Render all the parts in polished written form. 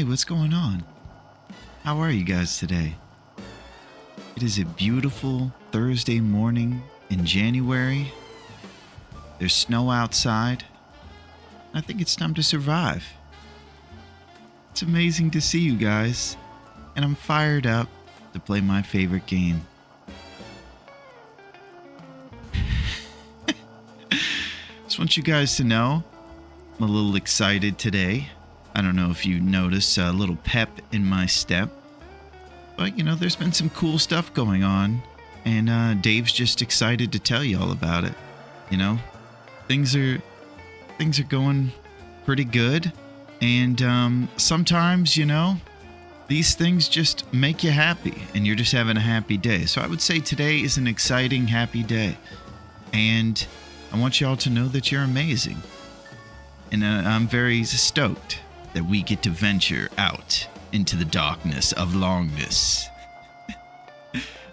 Hey, what's going on? How are you guys today? It is a beautiful Thursday morning in January. There's snow outside. I think it's time to survive. It's amazing to see you guys, and I'm fired up to play my favorite game. Just want you guys to know I'm a little excited today. I don't know if you notice a little pep in my step. But, there's been some cool stuff going on. And Dave's just excited to tell you all about it. Things are going pretty good. And sometimes, these things just make you happy. And you're just having a happy day. So I would say today is an exciting, happy day. And I want you all to know that you're amazing. And I'm very stoked that we get to venture out into the darkness of longness.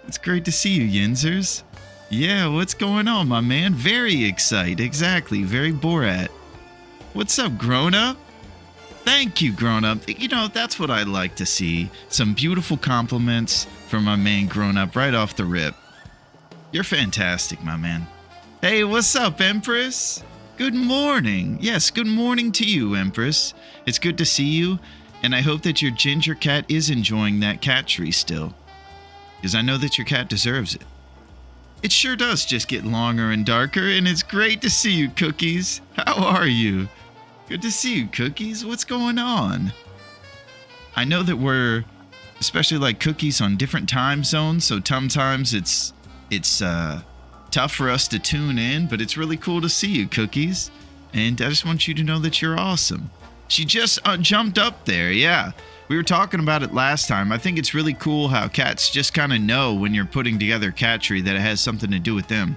It's great to see you, Yinzers. Yeah, what's going on, my man? Very excited. Exactly. Very Borat. What's up, grown-up? Thank you, grown-up. That's what I like to see. Some beautiful compliments from my man, grown-up, right off the rip. You're fantastic, my man. Hey, what's up, Empress? Good morning. Yes, good morning to you, Empress. It's good to see you, and I hope that your ginger cat is enjoying that cat tree still, because I know that your cat deserves it. It sure does just get longer and darker, and it's great to see you, Cookies. How are you? Good to see you, Cookies. What's going on? I know that we're, especially like Cookies, on different time zones, so sometimes it's tough for us to tune in, but it's really cool to see you, Cookies. And I just want you to know that you're awesome. She just jumped up there, yeah. We were talking about it last time. I think it's really cool how cats just kind of know when you're putting together a cat tree that it has something to do with them.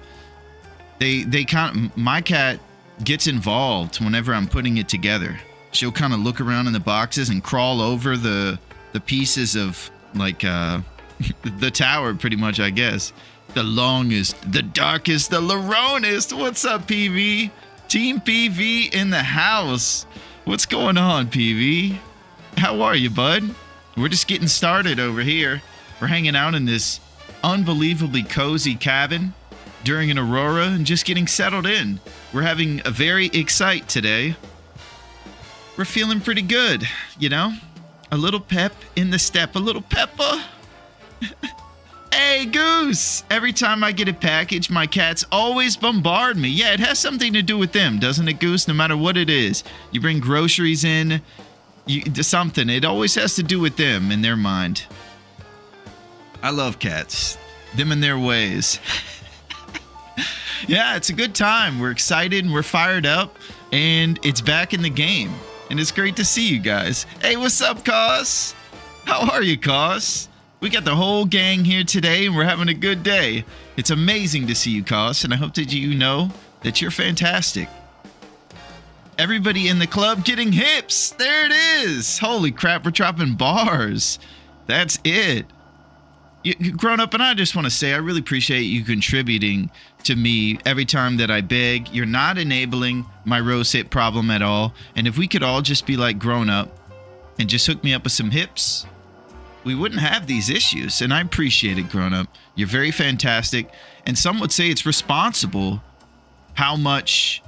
My cat gets involved whenever I'm putting it together. She'll kind of look around in the boxes and crawl over the pieces of, like, the tower, pretty much, I guess. The longest, the darkest, the Laronest. What's up, PV? Team PV in the house. What's going on, PV? How are you, bud? We're just getting started over here. We're hanging out in this unbelievably cozy cabin during an aurora and just getting settled in. We're having a very excite today. We're feeling pretty good, A little pep in the step, a little pepper. Hey, Goose! Every time I get a package, my cats always bombard me. Yeah, it has something to do with them, doesn't it, Goose? No matter what it is. You bring groceries in, something. It always has to do with them in their mind. I love cats. Them and their ways. Yeah, it's a good time. We're excited and we're fired up. And it's back in the game. And it's great to see you guys. Hey, what's up, Cos? How are you, Cos? We got the whole gang here today, and we're having a good day. It's amazing to see you, Cos, and I hope that you know that you're fantastic. Everybody in the club getting hips. There it is. Holy crap, we're dropping bars. That's it. Grown up, and I just want to say I really appreciate you contributing to me every time that I beg. You're not enabling my rose hip problem at all. And if we could all just be like grown up and just hook me up with some hips, we wouldn't have these issues, and I appreciate it, grown up. You're very fantastic, and some would say it's responsible how much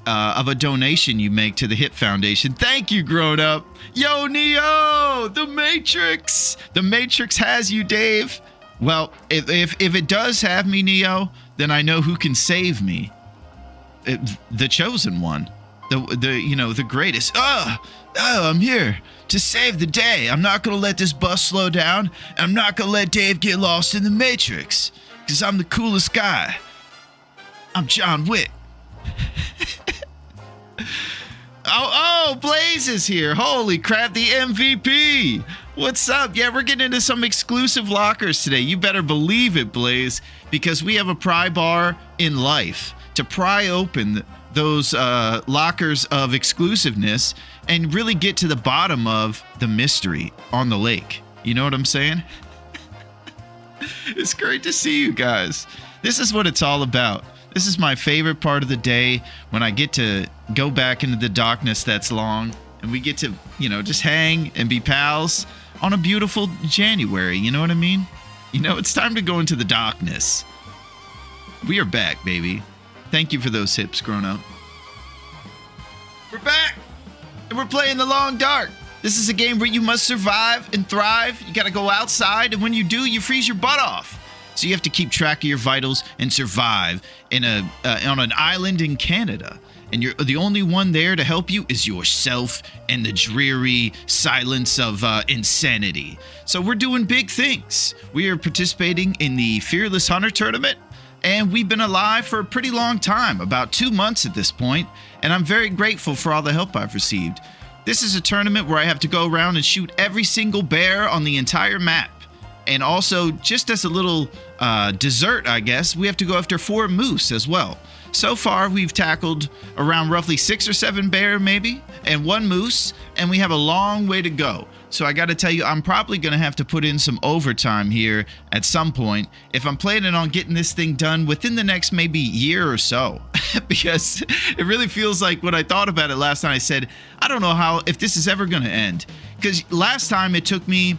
of a donation you make to the Hip Foundation. Thank you, grown up. Yo, Neo, the Matrix. The Matrix has you, Dave. Well, if it does have me, Neo, then I know who can save me. The chosen one, the greatest. I'm here to save the day. I'm not going to let this bus slow down. I'm not going to let Dave get lost in the Matrix, because I'm the coolest guy. I'm John Wick. Oh, Blaze is here. Holy crap, the MVP. What's up? Yeah, we're getting into some exclusive lockers today. You better believe it, Blaze, because we have a pry bar in life to pry open those lockers of exclusiveness and really get to the bottom of the mystery on the lake. You know what I'm saying? It's great to see you guys. This is what it's all about. This is my favorite part of the day, when I get to go back into the darkness that's long and we get to, just hang and be pals on a beautiful January. You know what I mean? It's time to go into the darkness. We are back, baby. Thank you for those hips, grown up. We're back, and we're playing the Long Dark. This is a game where you must survive and thrive. You got to go outside, and when you do, you freeze your butt off. So you have to keep track of your vitals and survive on an island in Canada. And you're the only one there to help you is yourself and the dreary silence of insanity. So we're doing big things. We are participating in the Fearless Hunter tournament, and we've been alive for a pretty long time, about 2 months at this point, and I'm very grateful for all the help I've received. This is a tournament where I have to go around and shoot every single bear on the entire map. And also, just as a little dessert, I guess, we have to go after 4 moose as well. So far, we've tackled around roughly 6 or 7 bear, maybe, and 1 moose, and we have a long way to go. So I got to tell you, I'm probably going to have to put in some overtime here at some point if I'm planning on getting this thing done within the next maybe year or so. Because it really feels like when I thought about it last night, I said, I don't know if this is ever going to end. Because last time it took me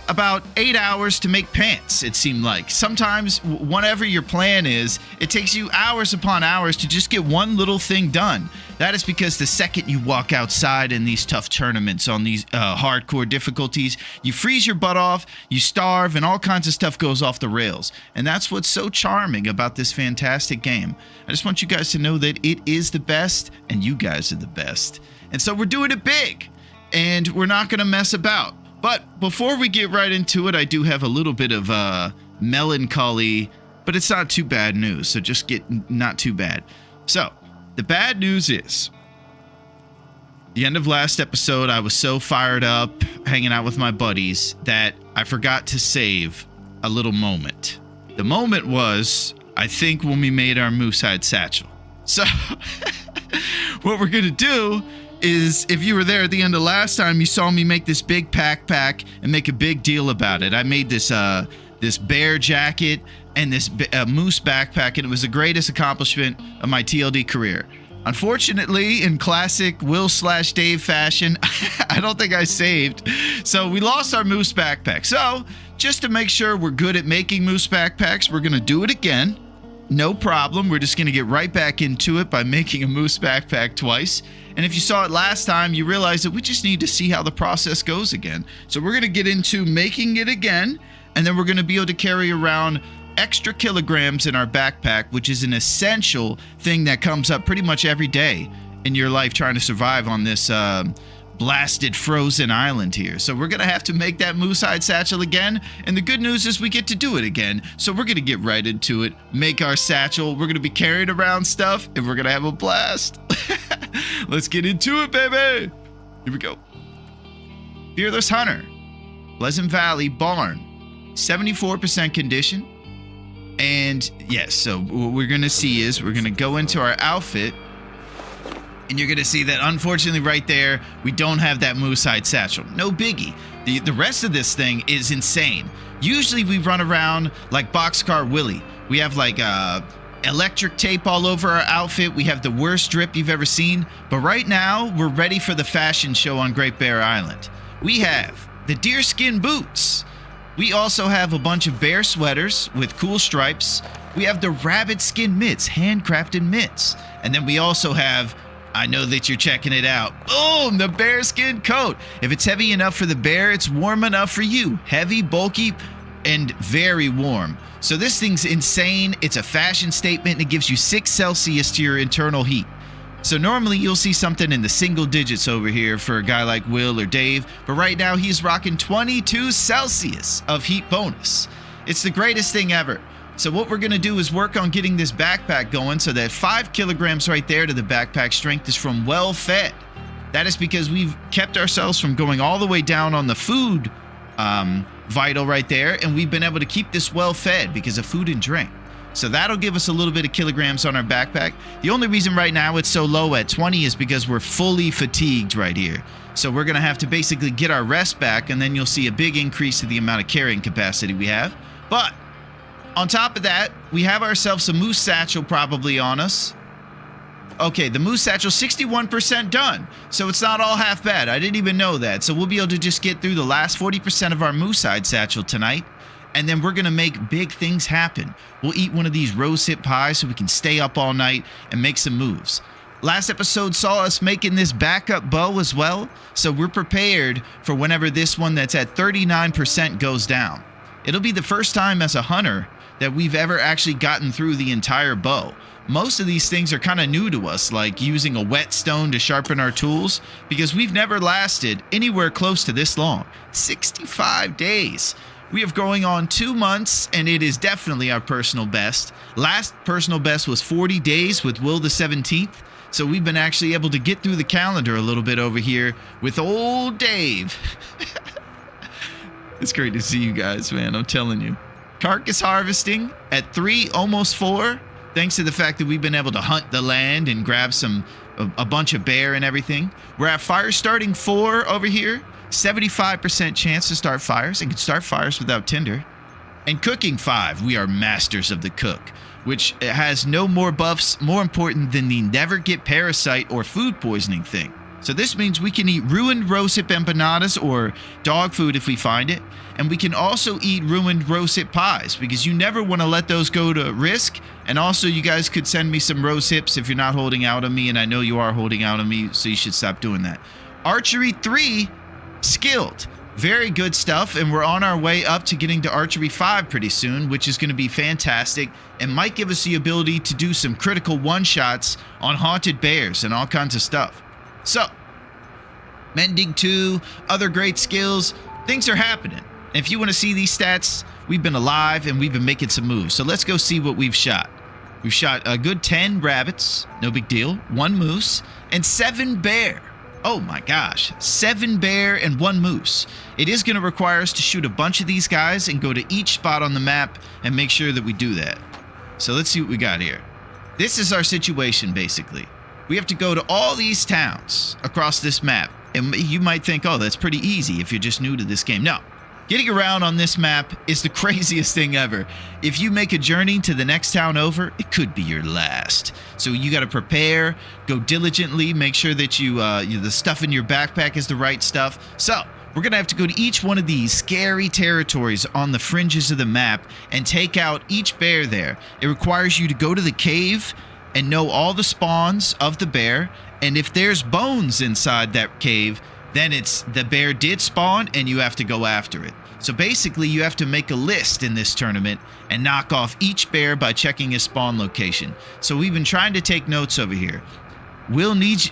about 8 hours to make pants, it seemed like. Sometimes, whatever your plan is, it takes you hours upon hours to just get one little thing done. That is because the second you walk outside in these tough tournaments on these hardcore difficulties, you freeze your butt off, you starve, and all kinds of stuff goes off the rails. And that's what's so charming about this fantastic game. I just want you guys to know that it is the best, and you guys are the best. And so we're doing it big, and we're not going to mess about. But before we get right into it, I do have a little bit of melancholy, but it's not too bad news, so just get not too bad. So, the bad news is, the end of last episode, I was so fired up, hanging out with my buddies, that I forgot to save a little moment. The moment was, I think, when we made our moose hide satchel. So, what we're going to do is, if you were there at the end of last time, you saw me make this big backpack and make a big deal about it. I made this bear jacket and this moose backpack, and it was the greatest accomplishment of my TLD career. Unfortunately, in classic Will/Dave fashion, I don't think I saved. So we lost our moose backpack. So just to make sure we're good at making moose backpacks, we're going to do it again. No problem. We're just going to get right back into it by making a moose backpack twice. And if you saw it last time, you realize that we just need to see how the process goes again. So we're going to get into making it again, and then we're going to be able to carry around extra kilograms in our backpack, which is an essential thing that comes up pretty much every day in your life trying to survive on this blasted frozen island here. So we're going to have to make that moose hide satchel again, and the good news is we get to do it again. So we're going to get right into it, make our satchel, we're going to be carrying around stuff, and we're going to have a blast. Let's get into it, baby. Here we go. Fearless Hunter, Pleasant Valley Barn, 74% condition. And yes, so what we're going to see is we're going to go into our outfit, and you're going to see that, unfortunately, right there, we don't have that moose hide satchel. No biggie. The rest of this thing is insane. Usually we run around like Boxcar Willie. We have like electric tape all over our outfit. We have the worst drip you've ever seen. But right now, we're ready for the fashion show on Great Bear Island. We have the deerskin boots. We also have a bunch of bear sweaters with cool stripes. We have the rabbit skin mitts, handcrafted mitts. And then we also have, I know that you're checking it out, boom, the bearskin coat. If it's heavy enough for the bear, it's warm enough for you. Heavy, bulky, and very warm. So this thing's insane. It's a fashion statement, and it gives you 6 Celsius to your internal heat. So normally you'll see something in the single digits over here for a guy like Will or Dave, but right now he's rocking 22 Celsius of heat bonus. It's the greatest thing ever. So what we're going to do is work on getting this backpack going, so that 5 kilograms right there to the backpack strength is from well fed. That is because we've kept ourselves from going all the way down on the food vital right there, and we've been able to keep this well fed because of food and drink. So that'll give us a little bit of kilograms on our backpack. The only reason right now it's so low at 20 is because we're fully fatigued right here. So we're going to have to basically get our rest back, and then you'll see a big increase to the amount of carrying capacity we have. But on top of that, we have ourselves a moose satchel probably on us. Okay, the moose satchel, 61% done. So it's not all half bad. I didn't even know that. So we'll be able to just get through the last 40% of our moose hide satchel tonight. And then we're going to make big things happen. We'll eat one of these rose hip pies so we can stay up all night and make some moves. Last episode saw us making this backup bow as well. So we're prepared for whenever this one that's at 39% goes down. It'll be the first time as a hunter that we've ever actually gotten through the entire bow. Most of these things are kind of new to us, like using a whetstone to sharpen our tools, because we've never lasted anywhere close to this long. 65 days. We have going on 2 months, and it is definitely our personal best. Last personal best was 40 days with Will the 17th, so we've been actually able to get through the calendar a little bit over here with old Dave. It's great to see you guys, man, I'm telling you. Carcass harvesting at 3, almost 4. Thanks to the fact that we've been able to hunt the land and grab a bunch of bear and everything. We're at fire starting 4 over here. 75% chance to start fires, and can start fires without tinder. And cooking 5, we are masters of the cook, which has no more buffs more important than the never get parasite or food poisoning thing. So this means we can eat ruined rosehip empanadas or dog food if we find it. And we can also eat ruined rosehip pies, because you never want to let those go to risk. And also, you guys could send me some rose hips if you're not holding out on me, and I know you are holding out on me, so you should stop doing that. Archery 3, skilled. Very good stuff, and we're on our way up to getting to Archery 5 pretty soon, which is going to be fantastic and might give us the ability to do some critical one-shots on haunted bears and all kinds of stuff. So, Mending 2, other great skills, things are happening. And if you want to see these stats, we've been alive and we've been making some moves. So let's go see what we've shot. We've shot a good 10 rabbits, no big deal, 1 moose, and 7 bear. Oh my gosh, 7 bear and 1 moose. It is going to require us to shoot a bunch of these guys and go to each spot on the map and make sure that we do that. So let's see what we got here. This is our situation, basically. We have to go to all these towns across this map. And you might think, oh, that's pretty easy if you're just new to this game. No. Getting around on this map is the craziest thing ever. If you make a journey to the next town over, it could be your last. So you got to prepare, go diligently, make sure that the stuff in your backpack is the right stuff. So we're going to have to go to each one of these scary territories on the fringes of the map and take out each bear there. It requires you to go to the cave and know all the spawns of the bear. And if there's bones inside that cave, then it's the bear did spawn and you have to go after it. So basically, you have to make a list in this tournament and knock off each bear by checking his spawn location. So we've been trying to take notes over here. Will needs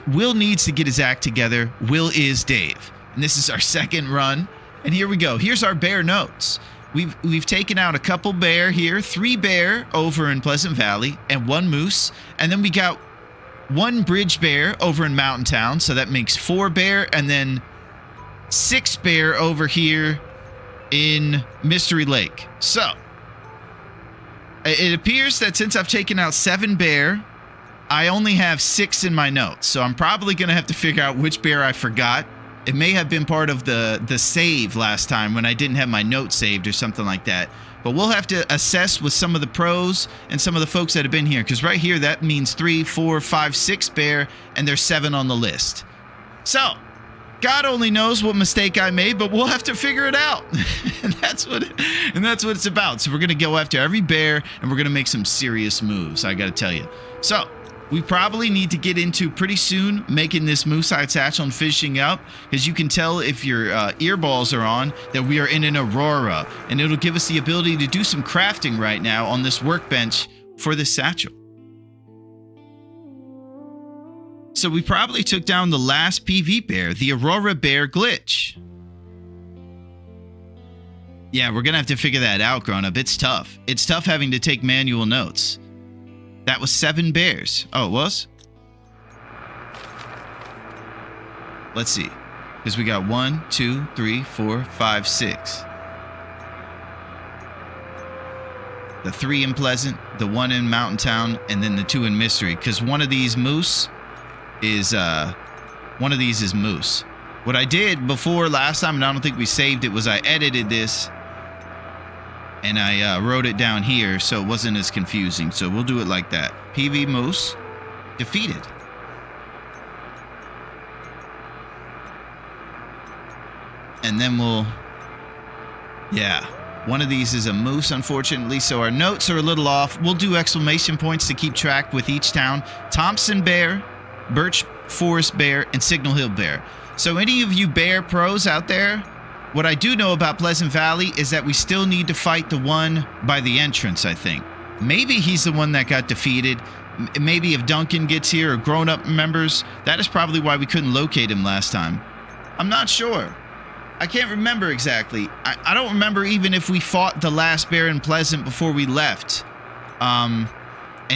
to get his act together. Will is Dave. And this is our second run. And here we go. Here's our bear notes. We've taken out a couple bear here, 3 bear over in Pleasant Valley, and 1 moose. And then we got 1 bridge bear over in Mountain Town, so that makes 4 bear, and then 6 bear over here in Mystery Lake. So it appears that since I've taken out 7 bear, I only have 6 in my notes. So I'm probably going to have to figure out which bear I forgot. It may have been part of the save last time when I didn't have my notes saved or something like that. But we'll have to assess with some of the pros and some of the folks that have been here. Because right here, that means 3, 4, 5, 6 bear, and there's 7 on the list. So, God only knows what mistake I made, but we'll have to figure it out. and that's what it's about. So we're going to go after every bear, and we're going to make some serious moves, I got to tell you. So, we probably need to get into pretty soon making this moose hide satchel and finishing up, because you can tell if your earballs are on that we are in an aurora, and it'll give us the ability to do some crafting right now on this workbench for this satchel. So we probably took down the last PV bear, the Aurora Bear glitch. Yeah, we're gonna have to figure that out, grown up. It's tough. It's tough having to take manual notes. That was 7 bears. Oh, it was? Let's see. Because we got 1, 2, 3, 4, 5, 6. The 3 in Pleasant, the 1 in Mountain Town, and then the 2 in Mystery. Because one of these moose is moose. What I did before last time, and I don't think we saved it, was I edited this and I wrote it down here so it wasn't as confusing. So we'll do it like that. PV moose defeated. And then we'll... Yeah. One of these is a moose, unfortunately, so our notes are a little off. We'll do exclamation points to keep track with each town. Thompson Bear, Birch Forest Bear, and Signal Hill Bear. So any of you bear pros out there, what I do know about Pleasant Valley is that we still need to fight the one by the entrance, I think. Maybe he's the one that got defeated. Maybe if Duncan gets here or grown-up members, that is probably why we couldn't locate him last time. I'm not sure. I can't remember exactly. I don't remember even if we fought the last bear in Pleasant before we left and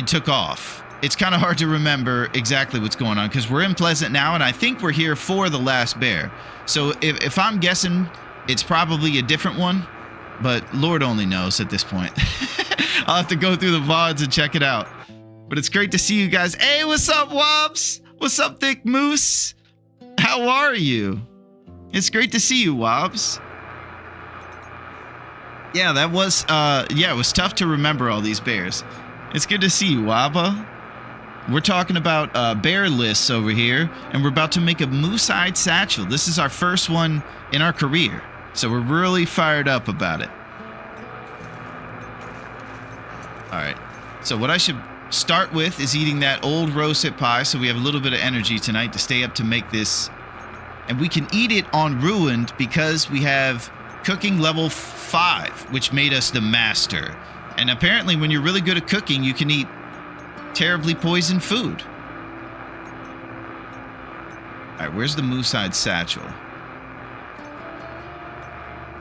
took off. It's kind of hard to remember exactly what's going on because we're in Pleasant now, and I think we're here for the last bear. So if I'm guessing, it's probably a different one, but Lord only knows at this point. I'll have to go through the VODs and check it out. But it's great to see you guys. Hey, what's up, Wobbs? What's up, Thick Moose? How are you? It's great to see you, Wobbs. Yeah, that was, it was tough to remember all these bears. It's good to see you, Wabba. We're talking about bear lists over here, and we're about to make a moose-eyed satchel. This is our first one in our career, so we're really fired up about it. All right, so what I should start with is eating that old roasted pie, so we have a little bit of energy tonight to stay up to make this. And we can eat it on Ruined because we have cooking level 5, which made us the master. And apparently when you're really good at cooking, you can eat terribly poisoned food. All right, where's the moose-eyed satchel?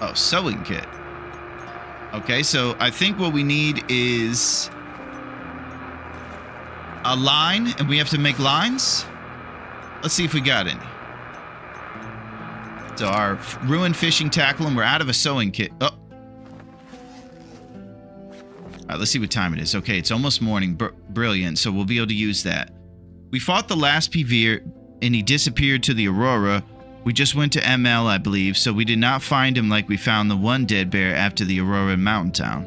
Oh, sewing kit. Okay, so I think what we need is a line, and we have to make lines. Let's see if we got any. So our ruined fishing tackle, and we're out of a sewing kit. Oh. All right, let's see what time it is. Okay, it's almost morning. Brilliant. So we'll be able to use that. We fought the last PV, and he disappeared to the Aurora. We just went to ML, I believe, so we did not find him like we found the one dead bear after the Aurora Mountain Town.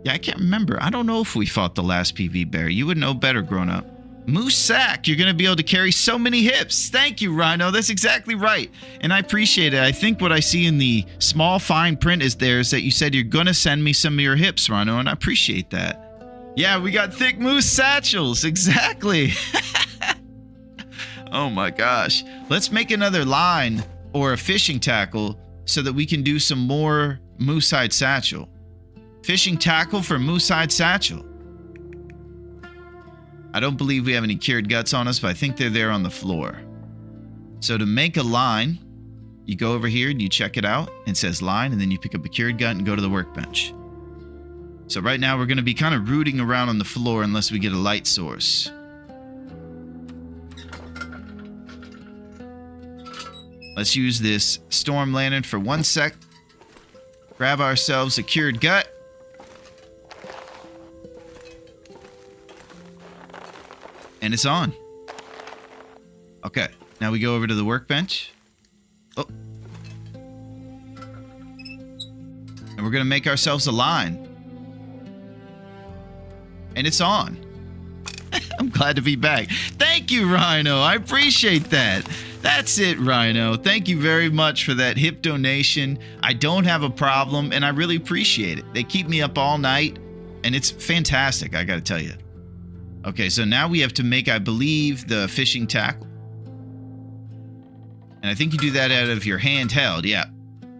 Yeah, I can't remember. I don't know if we fought the last PV bear. You would know better, grown-up. Moose sack, you're going to be able to carry so many hips. Thank you, Rhino. That's exactly right. And I appreciate it. I think what I see in the small fine print is that you said you're going to send me some of your hips, Rhino, and I appreciate that. Yeah, we got thick moose satchels. Exactly. Oh my gosh. Let's make another line or a fishing tackle so that we can do some more moose-eyed satchel. Fishing tackle for moose-eyed satchel. I don't believe we have any cured guts on us, but I think they're there on the floor. So to make a line, you go over here and you check it out. It says line, and then you pick up a cured gut and go to the workbench. So right now we're going to be kind of rooting around on the floor unless we get a light source. Let's use this storm lantern for 1 sec. Grab ourselves a cured gut. And it's on. Okay, now we go over to the workbench. Oh. And we're gonna make ourselves a line. And it's on. I'm glad to be back. Thank you, Rhino. I appreciate that. That's it, Rhino. Thank you very much for that hip donation. I don't have a problem, and I really appreciate it. They keep me up all night, and it's fantastic, I gotta tell you. Okay, so now we have to make, I believe, the fishing tackle. And I think you do that out of your handheld, yeah.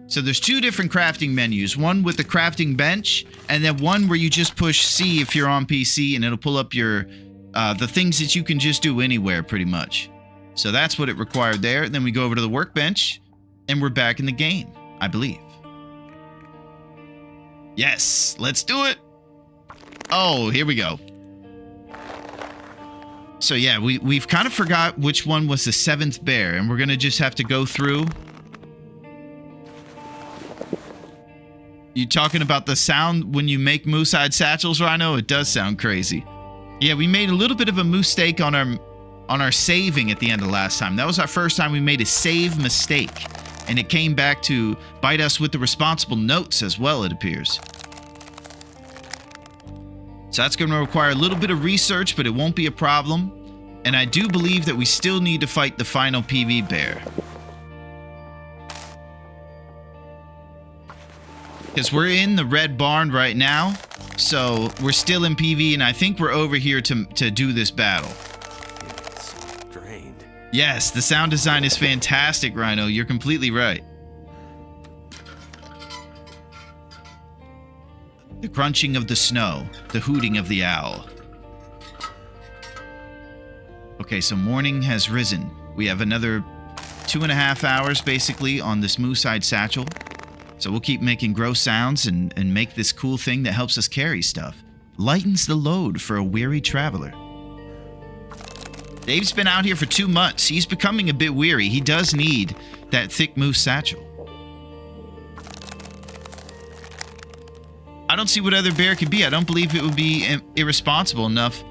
So there's 2 different crafting menus. One with the crafting bench, and then one where you just push C if you're on PC, and it'll pull up your the things that you can just do anywhere, pretty much. So that's what it required there. Then we go over to the workbench, and we're back in the game, I believe. Yes, let's do it. Oh, here we go. So yeah, we've kind of forgot which one was the 7th bear, and we're going to just have to go through. You talking about the sound when you make moose-eyed satchels, Rhino? It does sound crazy. Yeah, we made a little bit of a mistake on our saving at the end of last time. That was our first time we made a save mistake, and it came back to bite us with the responsible notes as well, it appears. So that's going to require a little bit of research, but it won't be a problem. And I do believe that we still need to fight the final PV bear. Because we're in the red barn right now. So we're still in PV, and I think we're over here to do this battle. Drained. Yes, the sound design is fantastic, Rhino. You're completely right. The crunching of the snow, the hooting of the owl. Okay, so morning has risen. We have another 2.5 hours, basically, on this moose-eyed satchel. So we'll keep making gross sounds and make this cool thing that helps us carry stuff. Lightens the load for a weary traveler. Dave's been out here for 2 months. He's becoming a bit weary. He does need that thick moose satchel. I don't see what other bear could be. I don't believe it would be irresponsible enough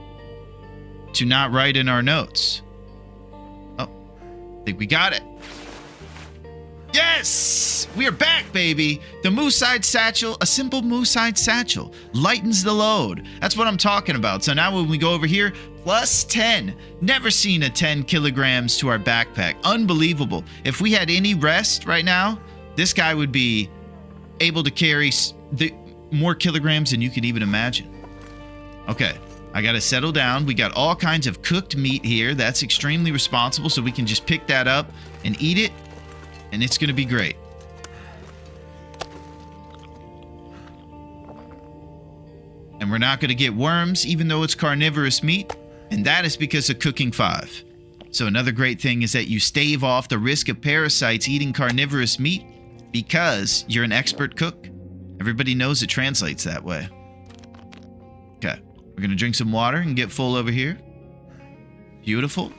to not write in our notes. Oh, I think we got it. Yes! We are back, baby! The moose-eyed satchel, a simple moose-eyed satchel, lightens the load. That's what I'm talking about. So now when we go over here, plus 10. Never seen a 10 kilograms to our backpack. Unbelievable. If we had any rest right now, this guy would be able to carry more kilograms than you could even imagine. Okay, I gotta settle down. We got all kinds of cooked meat here. That's extremely responsible, so we can just pick that up and eat it. And it's going to be great. And we're not going to get worms, even though it's carnivorous meat. And that is because of Cooking 5. So another great thing is that you stave off the risk of parasites eating carnivorous meat because you're an expert cook. Everybody knows it translates that way. Okay. We're going to drink some water and get full over here. Beautiful.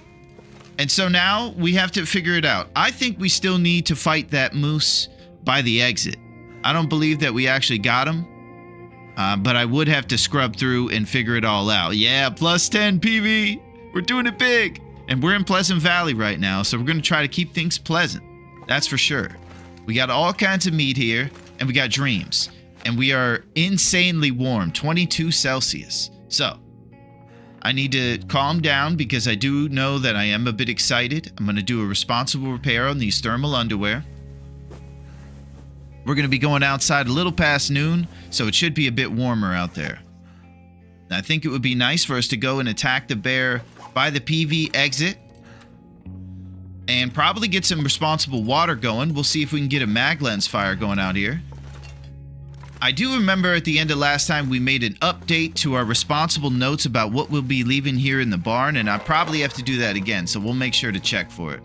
And so now we have to figure it out. I think we still need to fight that moose by the exit. I don't believe that we actually got him. But I would have to scrub through and figure it all out. Yeah, plus 10 PV. We're doing it big. And we're in Pleasant Valley right now, so we're going to try to keep things pleasant. That's for sure. We got all kinds of meat here, and we got dreams. And we are insanely warm, 22 Celsius. So I need to calm down because I do know that I am a bit excited. I'm going to do a responsible repair on these thermal underwear. We're going to be going outside a little past noon, so it should be a bit warmer out there. I think it would be nice for us to go and attack the bear by the PV exit and probably get some responsible water going. We'll see if we can get a mag lens fire going out here. I do remember at the end of last time we made an update to our responsible notes about what we'll be leaving here in the barn, and I probably have to do that again, so we'll make sure to check for it.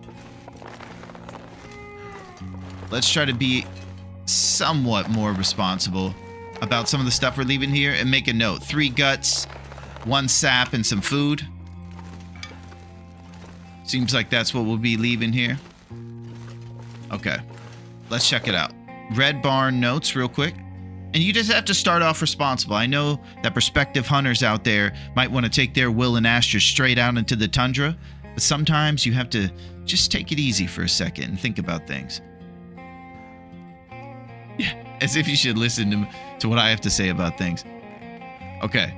Let's try to be somewhat more responsible about some of the stuff we're leaving here and make a note. 3 guts, 1 sap, and some food. Seems like that's what we'll be leaving here. Okay, let's check it out. Red barn notes real quick. And you just have to start off responsible. I know that prospective hunters out there might want to take their Will and Asher straight out into the tundra, but sometimes you have to just take it easy for a second and think about things. Yeah, as if you should listen to what I have to say about things. Okay.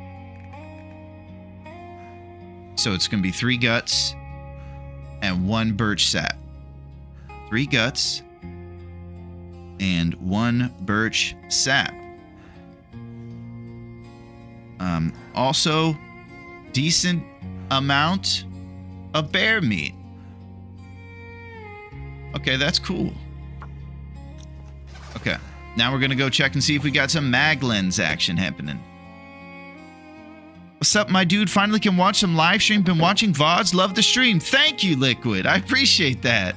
So it's going to be 3 guts and 1 birch sap. 3 guts and 1 birch sap. Also, decent amount of bear meat. Okay, that's cool. Okay, now we're gonna go check and see if we got some mag lens action happening. What's up, my dude? Finally can watch some live stream. Been watching VODs. Love the stream. Thank you, Liquid. I appreciate that.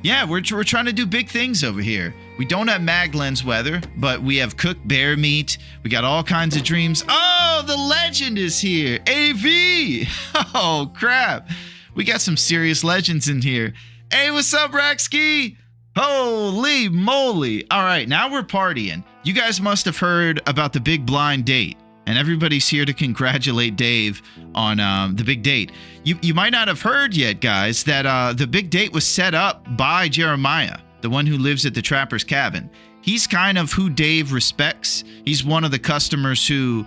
Yeah, we're trying to do big things over here. We don't have mag lens weather, but we have cooked bear meat. We got all kinds of dreams. Oh, the legend is here. AV. Oh, crap. We got some serious legends in here. Hey, what's up, Raxky? Holy moly. All right, now we're partying. You guys must have heard about the big blind date. And everybody's here to congratulate Dave on the big date. You might not have heard yet, guys, that the big date was set up by Jeremiah, the one who lives at the Trapper's Cabin. He's kind of who Dave respects. He's one of the customers who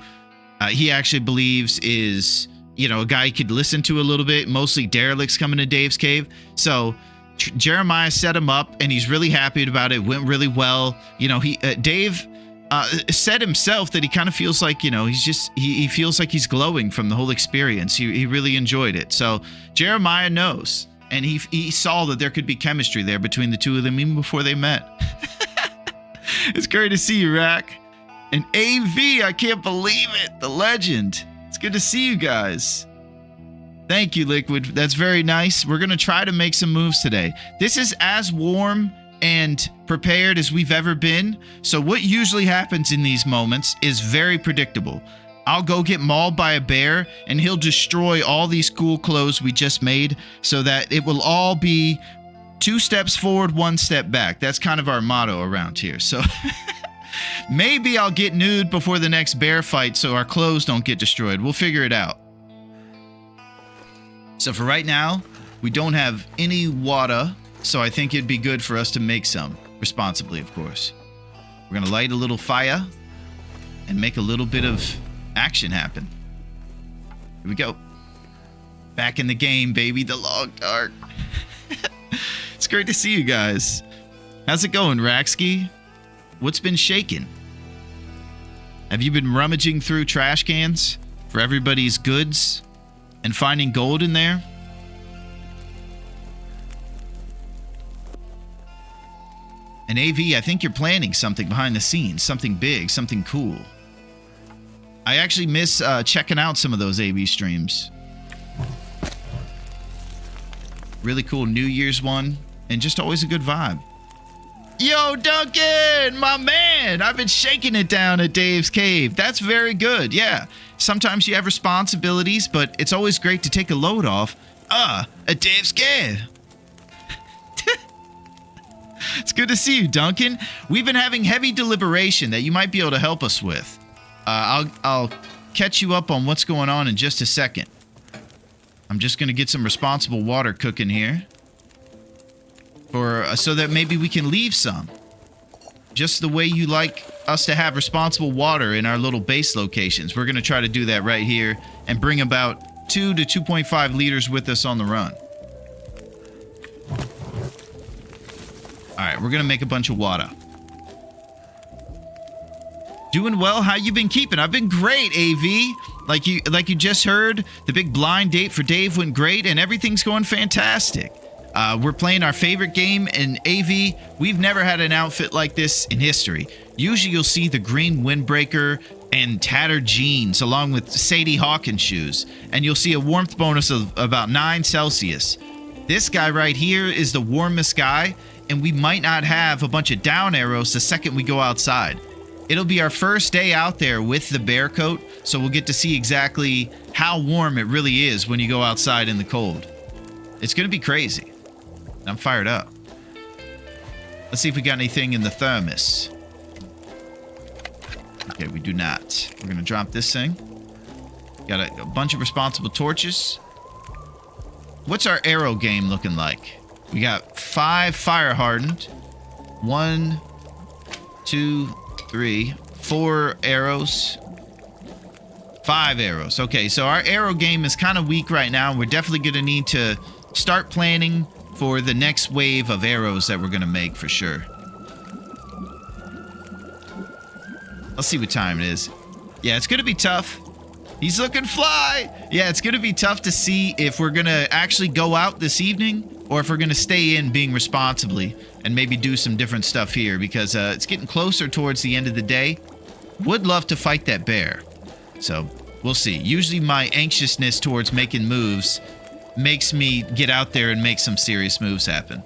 he actually believes is, you know, a guy he could listen to a little bit. Mostly derelicts coming to Dave's cave. So Jeremiah set him up, and he's really happy about it. It went really well. You know, Dave said himself that he kind of feels like, he feels like he's glowing from the whole experience. He really enjoyed it. So Jeremiah knows, and he saw that there could be chemistry there between the two of them even before they met. It's great to see you, Rack. And AV, I can't believe it. The legend. It's good to see you guys. Thank you, Liquid. That's very nice. We're going to try to make some moves today. This is as warm and prepared as we've ever been. So what usually happens in these moments is very predictable. I'll go get mauled by a bear, and he'll destroy all these cool clothes we just made so that it will all be 2 steps forward, 1 step back. That's kind of our motto around here. So maybe I'll get nude before the next bear fight so our clothes don't get destroyed. We'll figure it out. So for right now, we don't have any water, so I think it'd be good for us to make some, responsibly, of course. We're going to light a little fire and make a little bit of action happen. Here we go. Back in the game, baby. The long dark. It's great to see you guys. How's it going, Raxky? What's been shaking? Have you been rummaging through trash cans for everybody's goods and finding gold in there? And AV, I think you're planning something behind the scenes, something big, something cool. I actually miss checking out some of those AV streams. Really cool New Year's one, and just always a good vibe. Yo, Duncan, my man, I've been shaking it down at Dave's Cave. That's very good, yeah. Sometimes you have responsibilities, but it's always great to take a load off. At Dave's Cave. It's good to see you, Duncan. We've been having heavy deliberation that you might be able to help us with. I'll catch you up on what's going on in just a second. I'm just going to get some responsible water cooking here. So that maybe we can leave some. Just the way you like us to have responsible water in our little base locations. We're going to try to do that right here and bring about 2 to 2.5 liters with us on the run. Alright, we're going to make a bunch of water. Doing well? How you been keeping? I've been great, AV. Like you just heard, the big blind date for Dave went great and everything's going fantastic. We're playing our favorite game in AV. We've never had an outfit like this in history. Usually you'll see the green windbreaker and tattered jeans along with Sadie Hawkins shoes. And you'll see a warmth bonus of about 9 Celsius. This guy right here is the warmest guy, and we might not have a bunch of down arrows the second we go outside. It'll be our first day out there with the bear coat, so we'll get to see exactly how warm it really is when you go outside in the cold. It's going to be crazy. I'm fired up. Let's see if we got anything in the thermos. Okay, we do not. We're going to drop this thing. Got a bunch of responsible torches. What's our arrow game looking like? We got 5 fire hardened. 1, 2, 3, 4 arrows. 5 arrows. Okay, so our arrow game is kind of weak right now. We're definitely going to need to start planning for the next wave of arrows that we're going to make for sure. Let's see what time it is. Yeah, it's going to be tough. He's looking fly. Yeah, it's going to be tough to see if we're going to actually go out this evening or if we're going to stay in being responsibly and maybe do some different stuff here because it's getting closer towards the end of the day. Would love to fight that bear. So we'll see. Usually my anxiousness towards making moves makes me get out there and make some serious moves happen.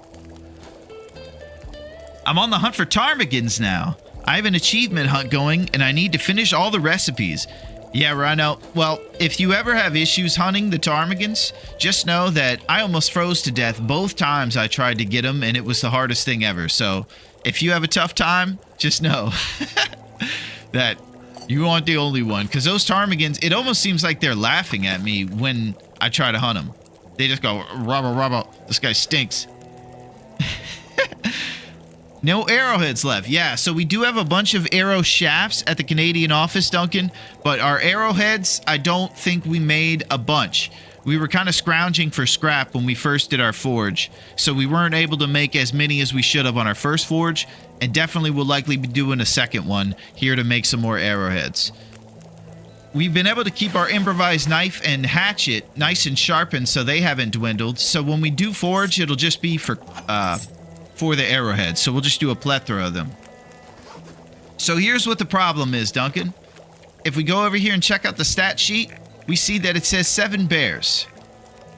I'm on the hunt for ptarmigans now. I have an achievement hunt going and I need to finish all the recipes. Yeah, Rhino. Well, if you ever have issues hunting the ptarmigans, just know that I almost froze to death both times I tried to get them, and it was the hardest thing ever. So if you have a tough time, just know that you aren't the only one. Because those ptarmigans, it almost seems like they're laughing at me when I try to hunt them. They just go, rubber, rubber. This guy stinks. No arrowheads left. Yeah, so we do have a bunch of arrow shafts at the Canadian office, Duncan, but our arrowheads, I don't think we made a bunch. We were kind of scrounging for scrap when we first did our forge, so we weren't able to make as many as we should have on our first forge, and definitely will likely be doing a second one here to make some more arrowheads. We've been able to keep our improvised knife and hatchet nice and sharpened so they haven't dwindled, so when we do forge, it'll just be for the arrowheads, so we'll just do a plethora of them. So here's what the problem is, Duncan. If we go over here and check out the stat sheet, we see that it says 7 bears.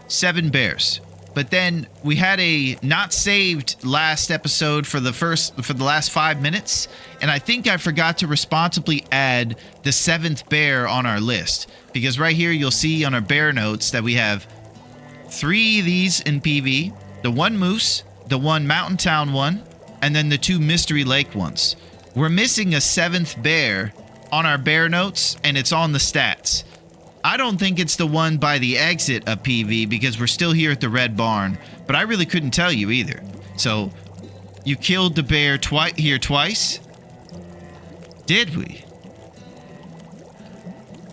7 bears. But then we had a not saved last episode for the last 5 minutes, and I think I forgot to responsibly add the 7th bear on our list. Because right here you'll see on our bear notes that we have 3 of these in PV, the 1 moose, the 1 mountain town one, and then the 2 mystery lake ones. We're missing a 7th bear on our bear notes, and it's on the stats. I don't think it's the one by the exit of PV because we're still here at the red barn, but I really couldn't tell you either. So, you killed the bear here twice? Did we?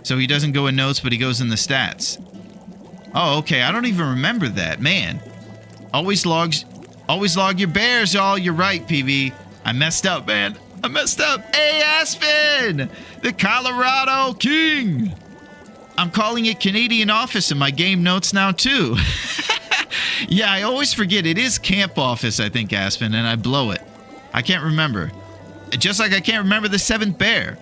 So he doesn't go in notes, but he goes in the stats. Oh, okay. I don't even remember that. Man. Always log your bears, y'all. You're right, PV. I messed up, man. I messed up. Hey, Aspen! The Colorado King! I'm calling it Canadian Office in my game notes now, too. Yeah, I always forget. It is Camp Office, I think, Aspen, and I blow it. I can't remember. Just like I can't remember the 7th bear.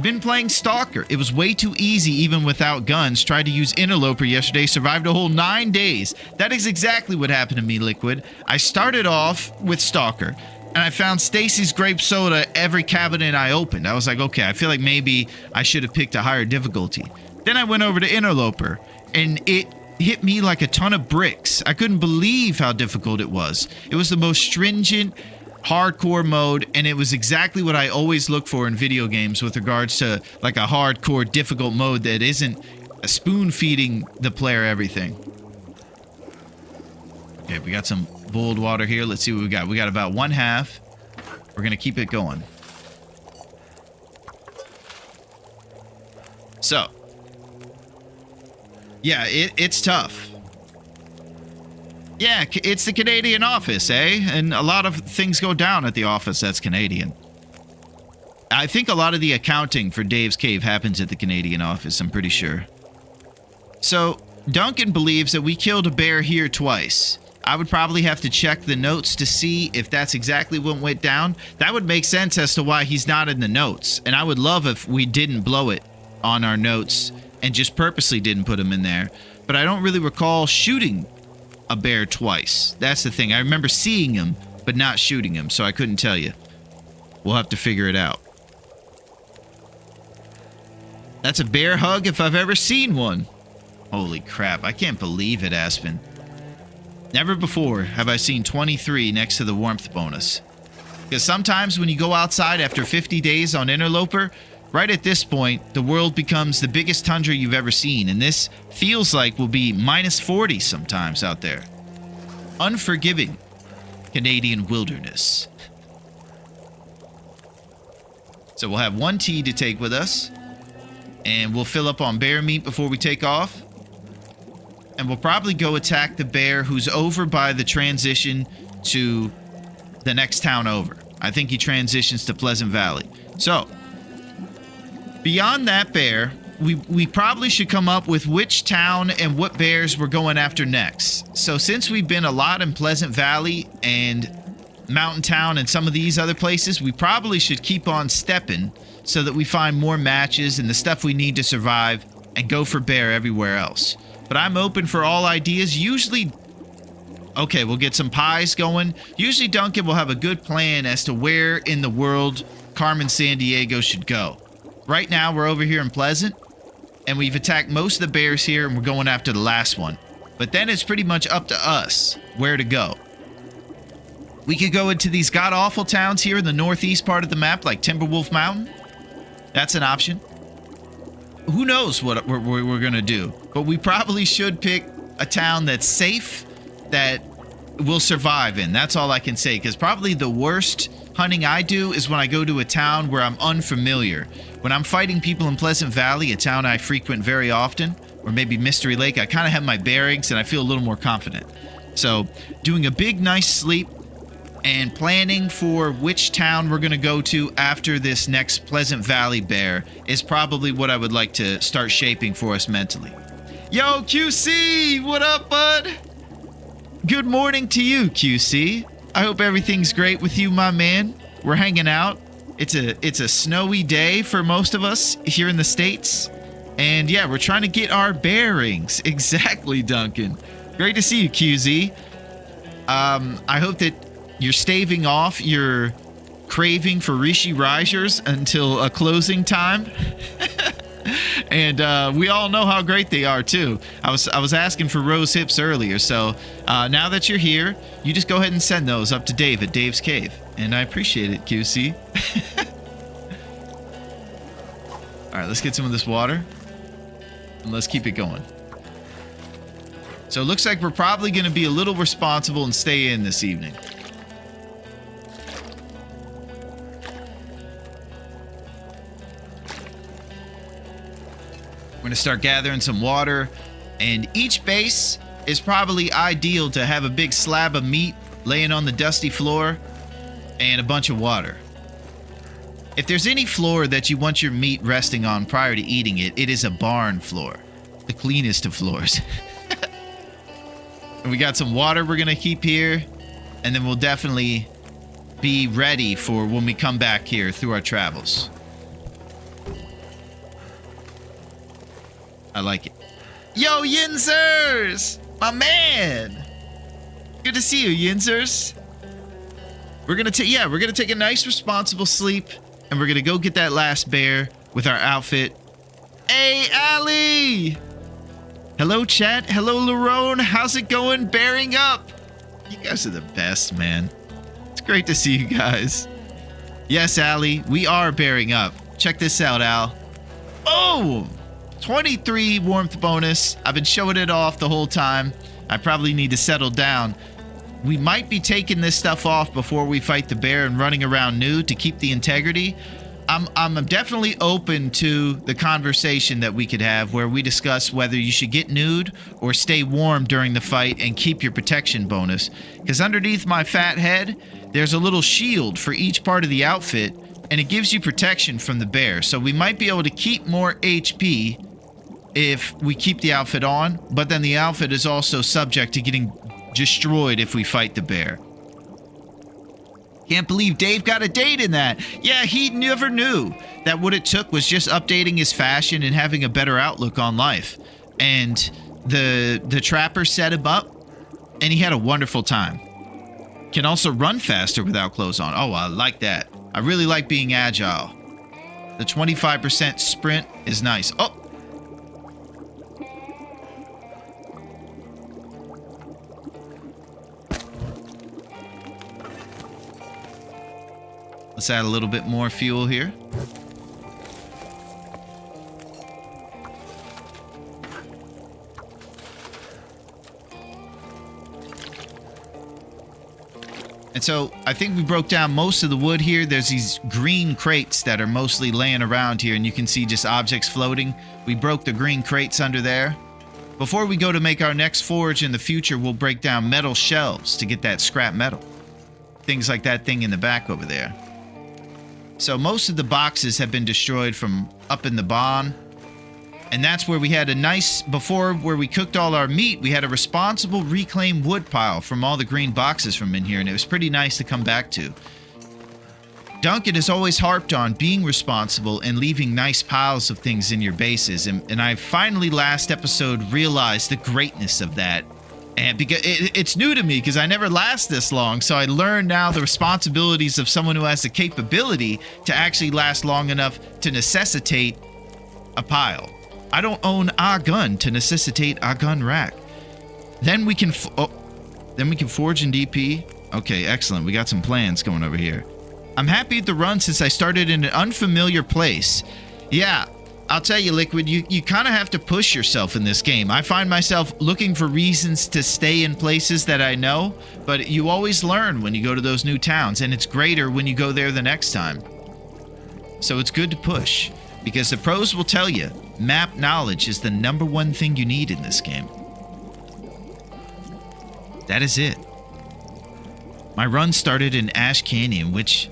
Been playing Stalker. It was way too easy even without guns. Tried to use Interloper yesterday. Survived a whole 9 days. That is exactly what happened to me, Liquid. I started off with Stalker, and I found Stacy's grape soda every cabinet I opened. I was like, okay, I feel like maybe I should have picked a higher difficulty. Then I went over to Interloper, and it hit me like a ton of bricks. I couldn't believe how difficult it was. It was the most stringent, hardcore mode, and it was exactly what I always look for in video games with regards to like a hardcore, difficult mode that isn't spoon-feeding the player everything. Okay, we got some boiled water here. Let's see what we got. We got about 1/2. We're going to keep it going. So, yeah, it's tough. Yeah, it's the Canadian Office, eh? And a lot of things go down at the office that's Canadian. I think a lot of the accounting for Dave's Cave happens at the Canadian Office, I'm pretty sure. So, Duncan believes that we killed a bear here twice. I would probably have to check the notes to see if that's exactly what went down. That would make sense as to why he's not in the notes. And I would love if we didn't blow it on our notes and just purposely didn't put him in there. But I don't really recall shooting a bear twice. That's the thing. I remember seeing him, but not shooting him, so I couldn't tell you. We'll have to figure it out. That's a bear hug if I've ever seen one. Holy crap, I can't believe it, Aspen. Never before have I seen 23 next to the warmth bonus. Because sometimes when you go outside after 50 days on Interloper, right at this point, the world becomes the biggest tundra you've ever seen, and this feels like will be minus 40 sometimes out there. Unforgiving Canadian wilderness. So we'll have 1 tea to take with us, and we'll fill up on bear meat before we take off. And we'll probably go attack the bear who's over by the transition to the next town over. I think he transitions to Pleasant Valley. So, beyond that bear, we probably should come up with which town and what bears we're going after next. So since we've been a lot in Pleasant Valley and Mountain Town and some of these other places, we probably should keep on stepping so that we find more matches and the stuff we need to survive and go for bear everywhere else. But I'm open for all ideas. Usually, okay, we'll get some pies going. Usually Duncan will have a good plan as to where in the world Carmen Sandiego should go. Right now, we're over here in Pleasant, and we've attacked most of the bears here, and we're going after the last one. But then it's pretty much up to us where to go. We could go into these god-awful towns here in the northeast part of the map, like Timberwolf Mountain. That's an option. Who knows what we're going to do. But we probably should pick a town that's safe, that we'll survive in. That's all I can say, because probably the worst hunting I do is when I go to a town where I'm unfamiliar. When I'm fighting people in Pleasant Valley, a town I frequent very often, or maybe Mystery Lake. I kind of have my bearings and I feel a little more confident. So doing a big, nice sleep and planning for which town we're going to go to after this next Pleasant Valley bear is probably what I would like to start shaping for us mentally. Yo, QC! What up, bud? Good morning to you, QC. I hope everything's great with you, my man. We're hanging out. It's a snowy day for most of us here in the States. And yeah, we're trying to get our bearings. Exactly, Duncan. Great to see you, QZ. I hope that you're staving off your craving for Rishi Risers until a closing time. And we all know how great they are too. I was asking for rose hips earlier, so now that you're here, you just go ahead and send those up to Dave at Dave's Cave, and I appreciate it, QC. All right, let's get some of this water, and let's keep it going. So it looks like we're probably going to be a little responsible and stay in this evening. We're going to start gathering some water, and each base is probably ideal to have a big slab of meat laying on the dusty floor and a bunch of water. If there's any floor that you want your meat resting on prior to eating it, it is a barn floor. The cleanest of floors. And we got some water we're going to keep here, and then we'll definitely be ready for when we come back here through our travels. I like it. Yo, Yinzers! My man! Good to see you, Yinzers. We're gonna take a nice responsible sleep, and we're gonna go get that last bear with our outfit. Hey, Ali! Hello, chat. Hello, Larone. How's it going? Bearing up. You guys are the best, man. It's great to see you guys. Yes, Ali, we are bearing up. Check this out, Al. Oh! 23 warmth bonus. I've been showing it off the whole time. I probably need to settle down. We might be taking this stuff off before we fight the bear and running around nude to keep the integrity. I'm definitely open to the conversation that we could have where we discuss whether you should get nude or stay warm during the fight and keep your protection bonus. Because underneath my fat head, there's a little shield for each part of the outfit, and it gives you protection from the bear. So we might be able to keep more HP if we keep the outfit on, but then the outfit is also subject to getting destroyed if we fight the bear. Can't believe Dave got a date in that. Yeah, he never knew that what it took was just updating his fashion and having a better outlook on life. And the trapper set him up, and he had a wonderful time. Can also run faster without clothes on. Oh, I like that. I really like being agile. The 25% sprint is nice. Oh! Let's add a little bit more fuel here. And so I think we broke down most of the wood here. There's these green crates that are mostly laying around here, and you can see just objects floating. We broke the green crates under there. Before we go to make our next forge in the future, we'll break down metal shelves to get that scrap metal. Things like that thing in the back over there. So most of the boxes have been destroyed from up in the barn. And that's where we had a nice, before where we cooked all our meat, we had a responsible reclaimed wood pile from all the green boxes from in here. And it was pretty nice to come back to. Duncan has always harped on being responsible and leaving nice piles of things in your bases. And I finally last episode realized the greatness of that. And because it's new to me because I never last this long, so I learned now the responsibilities of someone who has the capability to actually last long enough to necessitate a pile. I don't own a gun to necessitate a gun rack. Then we can forge in DP. Okay, excellent. We got some plans going over here. I'm happy at the run since I started in an unfamiliar place. Yeah. I'll tell you, Liquid, you kind of have to push yourself in this game. I find myself looking for reasons to stay in places that I know, but you always learn when you go to those new towns, and it's greater when you go there the next time. So it's good to push, because the pros will tell you, Map knowledge is the #1 thing you need in this game. That is it. My run started in Ash Canyon, which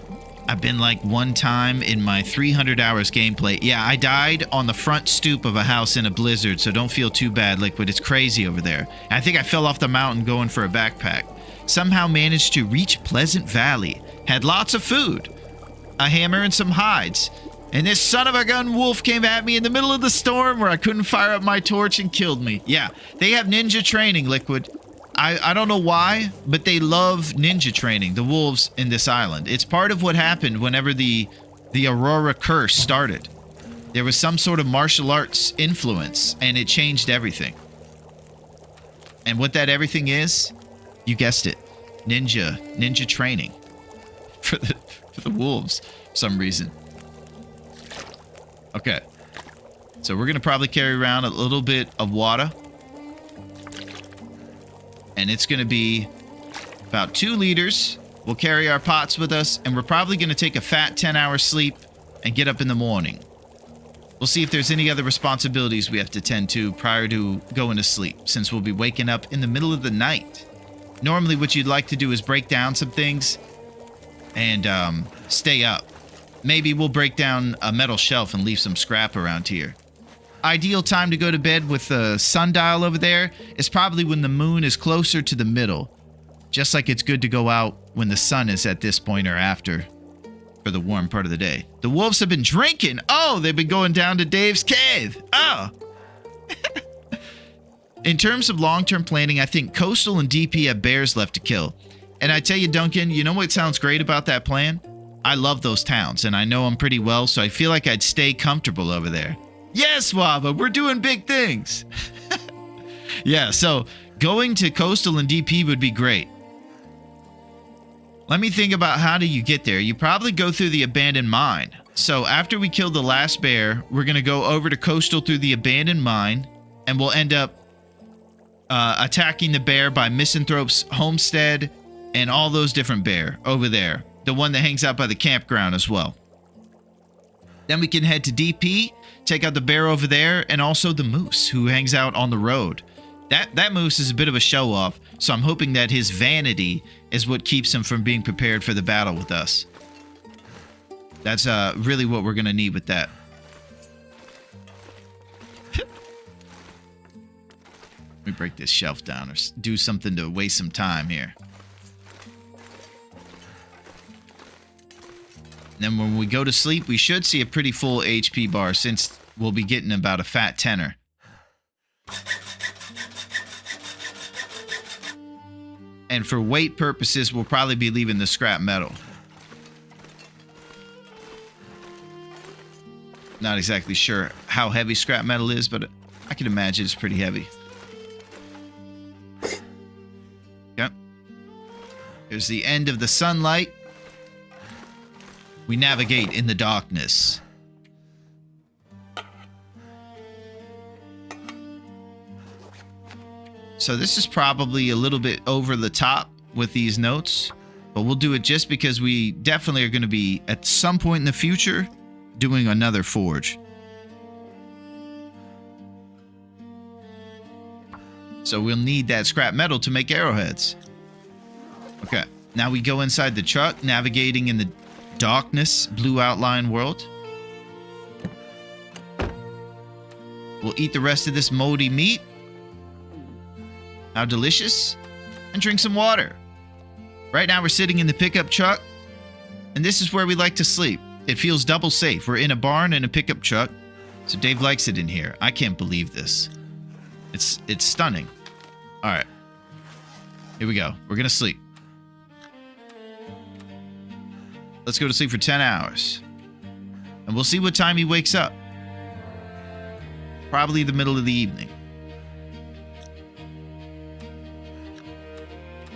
I've been like one time in my 300 hours gameplay. Yeah, I died on the front stoop of a house in a blizzard, so don't feel too bad, Liquid. It's crazy over there. I think I fell off the mountain going for a backpack. Somehow managed to reach Pleasant Valley. Had lots of food, a hammer and some hides. And this son of a gun wolf came at me in the middle of the storm where I couldn't fire up my torch and killed me. Yeah, they have ninja training, Liquid. I don't know why, but they love ninja training, the wolves in this island. It's part of what happened whenever the Aurora Curse started. There was some sort of martial arts influence, and it changed everything. And what that everything is, you guessed it, ninja training for the wolves for some reason. Okay, so we're gonna probably carry around a little bit of water. And it's going to be about 2 liters. We'll carry our pots with us, and we're probably going to take a fat 10-hour sleep and get up in the morning. We'll see if there's any other responsibilities we have to tend to prior to going to sleep, since we'll be waking up in the middle of the night. Normally, what you'd like to do is break down some things and stay up. Maybe we'll break down a metal shelf and leave some scrap around here. Ideal time to go to bed with the sundial over there is probably when the moon is closer to the middle. Just like it's good to go out when the sun is at this point or after for the warm part of the day. The wolves have been drinking. Oh, they've been going down to Dave's cave. Oh. In terms of long-term planning, I think Coastal and DP have bears left to kill. And I tell you, Duncan, you know what sounds great about that plan? I love those towns, and I know them pretty well, so I feel like I'd stay comfortable over there. Yes, Waba, we're doing big things. Yeah, so going to Coastal and DP would be great. Let me think about how do you get there. You probably go through the abandoned mine. So after we kill the last bear, we're going to go over to Coastal through the abandoned mine, and we'll end up attacking the bear by Misanthrope's homestead and all those different bear over there. The one that hangs out by the campground as well. Then we can head to DP, take out the bear over there, and also the moose who hangs out on the road. That moose is a bit of a show-off, so I'm hoping that his vanity is what keeps him from being prepared for the battle with us. That's really what we're going to need with that. Let me break this shelf down or do something to waste some time here. Then when we go to sleep, we should see a pretty full HP bar since we'll be getting about a fat tenner. And for weight purposes, we'll probably be leaving the scrap metal. Not exactly sure how heavy scrap metal is, but I can imagine it's pretty heavy. Yep. Here's the end of the sunlight. We navigate in the darkness. So this is probably a little bit over the top with these notes, but we'll do it just because we definitely are going to be, at some point in the future, doing another forge. So we'll need that scrap metal to make arrowheads. Okay, now we go inside the truck, navigating in the darkness, blue outline world. We'll eat the rest of this moldy meat. How delicious. And drink some water. Right now we're sitting in the pickup truck, and this is where we like to sleep. It feels double safe. We're in a barn and a pickup truck, so Dave likes it in here. I can't believe this. It's stunning. All right. Here we go. We're going to sleep. Let's go to sleep for 10 hours. And we'll see what time he wakes up. Probably the middle of the evening.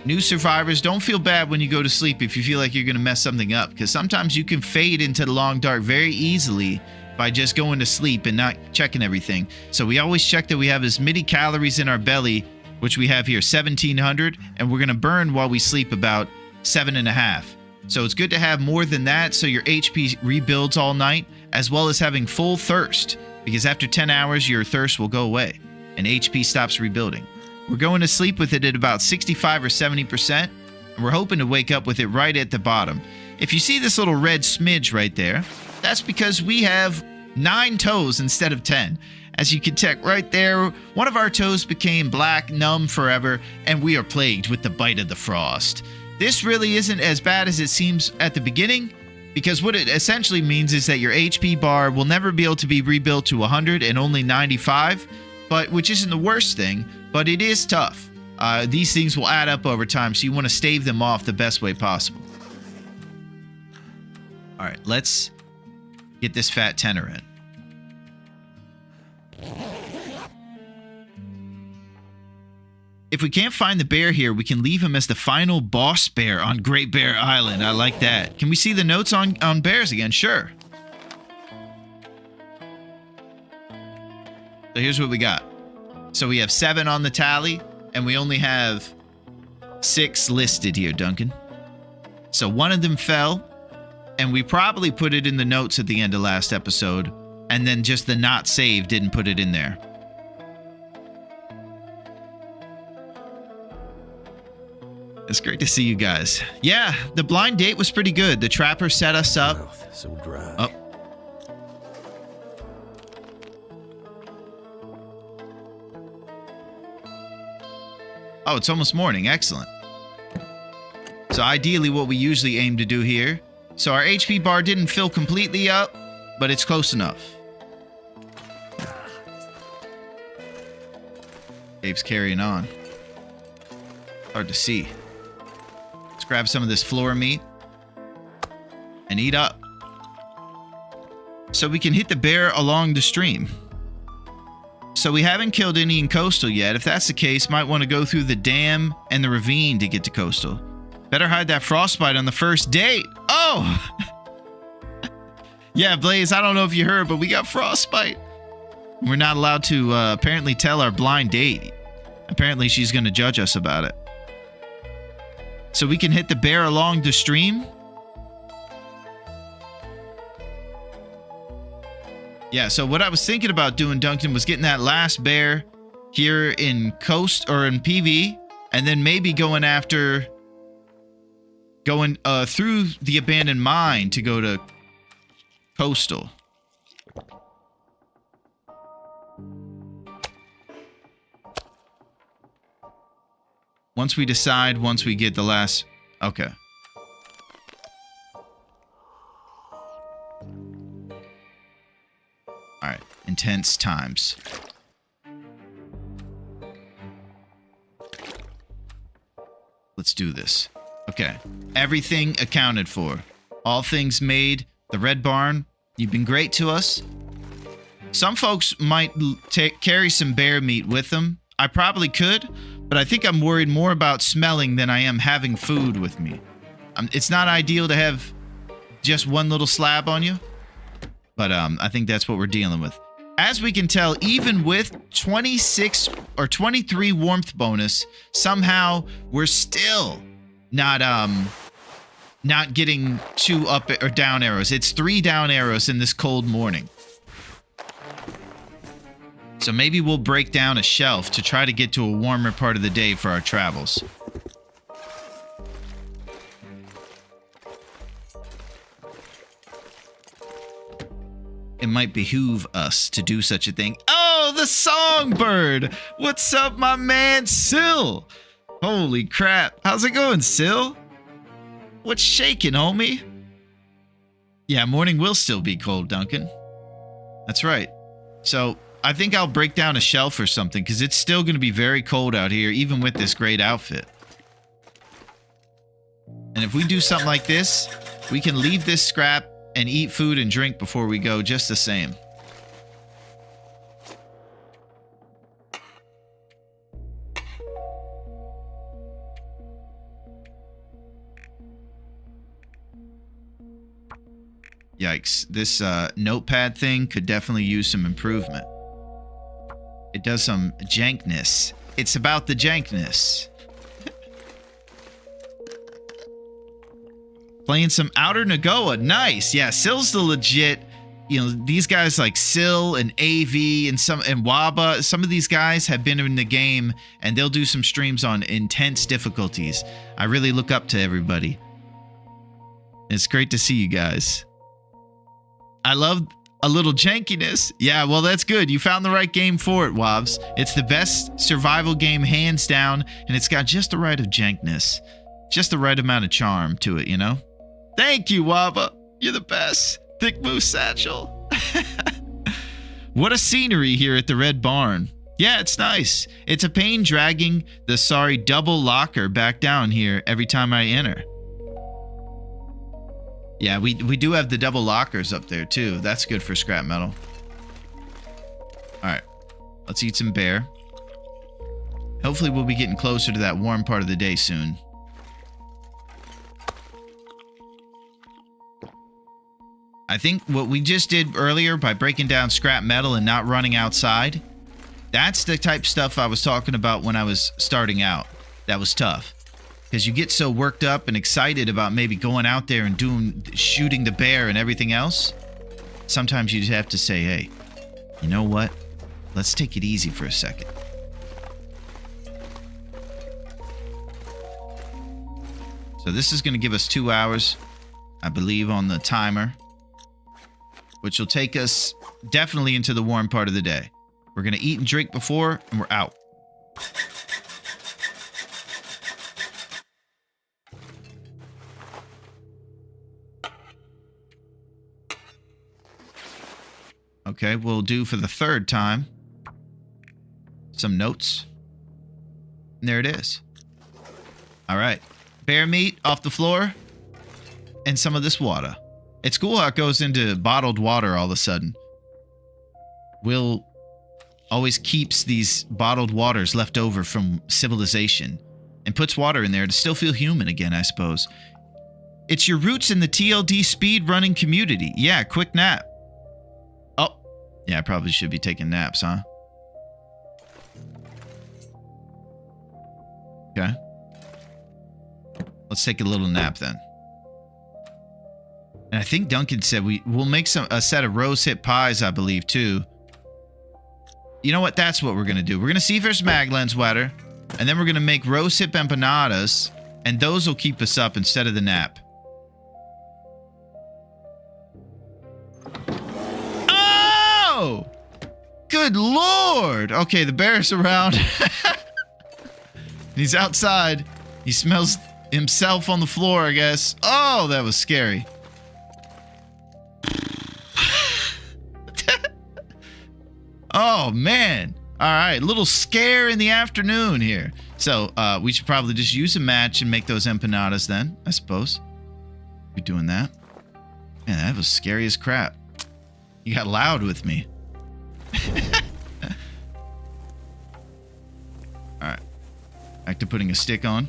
New survivors, don't feel bad when you go to sleep if you feel like you're going to mess something up. Because sometimes you can fade into the long dark very easily by just going to sleep and not checking everything. So we always check that we have as many calories in our belly, which we have here 1,700. And we're going to burn while we sleep about 7.5. So it's good to have more than that so your HP rebuilds all night, as well as having full thirst. because after 10 hours, your thirst will go away, and HP stops rebuilding. We're going to sleep with it at about 65 or 70%, and we're hoping to wake up with it right at the bottom. If you see this little red smidge right there, that's because we have 9 toes instead of 10. As you can check right there, one of our toes became black, numb forever, and we are plagued with the bite of the frost. This really isn't as bad as it seems at the beginning, because what it essentially means is that your HP bar will never be able to be rebuilt to 100 and only 95, which isn't the worst thing, but it is tough. These things will add up over time, so you want to stave them off the best way possible. All right, let's get this fat tenor in. If we can't find the bear here, we can leave him as the final boss bear on Great Bear Island. I like that. Can we see the notes on bears again? Sure. So here's what we got. So we have 7 on the tally, and we only have 6 listed here, Duncan. So one of them fell, and we probably put it in the notes at the end of last episode, and then just the not saved didn't put it in there. It's great to see you guys. Yeah, the blind date was pretty good. The trapper set us up. Mouth so dry. Oh. Oh, it's almost morning. Excellent. So ideally what we usually aim to do here. So our HP bar didn't fill completely up, but it's close enough. Dave's carrying on. Hard to see. Let's grab some of this floor meat and eat up, so we can hit the bear along the stream. So we haven't killed any in Coastal yet. If that's the case, might want to go through the dam and the ravine to get to Coastal. Better hide that frostbite on the first date. Oh! Yeah, Blaze, I don't know if you heard, but we got frostbite. We're not allowed to apparently tell our blind date. Apparently she's going to judge us about it. So we can hit the bear along the stream. Yeah, so what I was thinking about doing, Duncan, was getting that last bear here in Coast or in PV, and then maybe going through the abandoned mine to go to Coastal. Once we get the last... Okay. Alright. Intense times. Let's do this. Okay. Everything accounted for. All things made. The Red Barn. You've been great to us. Some folks might carry some bear meat with them. I probably could, but I think I'm worried more about smelling than I am having food with me. It's not ideal to have just one little slab on you, but I think that's what we're dealing with. As we can tell, even with 26 or 23 warmth bonus, somehow we're still not getting 2 up or down arrows. It's 3 down arrows in this cold morning. So maybe we'll break down a shelf to try to get to a warmer part of the day for our travels. It might behoove us to do such a thing. Oh, the songbird! What's up, my man, Sil? Holy crap. How's it going, Sil? What's shaking, homie? Yeah, morning will still be cold, Duncan. That's right. So... I think I'll break down a shelf or something, because it's still going to be very cold out here, even with this great outfit. And if we do something like this, we can leave this scrap and eat food and drink before we go just the same. Yikes. This notepad thing could definitely use some improvement. It does some jankness. It's about the jankness. Playing some Outer Nagoa. Nice. Yeah, Sil's the legit You know, these guys like Sil and AV and Waba, some of these guys have been in the game and they'll do some streams on intense difficulties. I really look up to everybody. It's great to see you guys. I love a little jankiness. Yeah, well, that's good. You found the right game for it, Wobbs. It's the best survival game, hands down, and it's got just the right of jankness. Just the right amount of charm to it, you know? Thank you, Waba. You're the best. Thick Moose Satchel. What a scenery here at the Red Barn. Yeah, it's nice. It's a pain dragging the double locker back down here every time I enter. Yeah, we do have the double lockers up there too. That's good for scrap metal. Alright, let's eat some bear. Hopefully we'll be getting closer to that warm part of the day soon. I think what we just did earlier by breaking down scrap metal and not running outside, that's the type of stuff I was talking about when I was starting out. That was tough. Because you get so worked up and excited about maybe going out there and shooting the bear and everything else. Sometimes you just have to say, hey, you know what? Let's take it easy for a second. So this is going to give us 2 hours, I believe, on the timer, which will take us definitely into the warm part of the day. We're going to eat and drink before, and we're out. Okay, we'll do for the third time some notes. And there it is. All right. Bear meat off the floor and some of this water. It's cool how it goes into bottled water all of a sudden. Will always keeps these bottled waters left over from civilization and puts water in there to still feel human again, I suppose. It's your roots in the TLD speedrunning community. Yeah, quick nap. Oh, yeah, I probably should be taking naps, huh? Okay. Let's take a little nap then. And I think Duncan said we'll make a set of rose hip pies, I believe, too. You know what? That's what we're going to do. We're going to see if there's Maglen's water, and then we're going to make rose hip empanadas, and those will keep us up instead of the nap. Oh! Good Lord! Okay, the bear's around. He's outside. He smells himself on the floor, I guess. Oh, that was scary. Oh, man. All right, little scare in the afternoon here. So we should probably just use a match and make those empanadas then, I suppose. Be doing that. Man, that was scary as crap. You got loud with me. All right. Back to putting a stick on.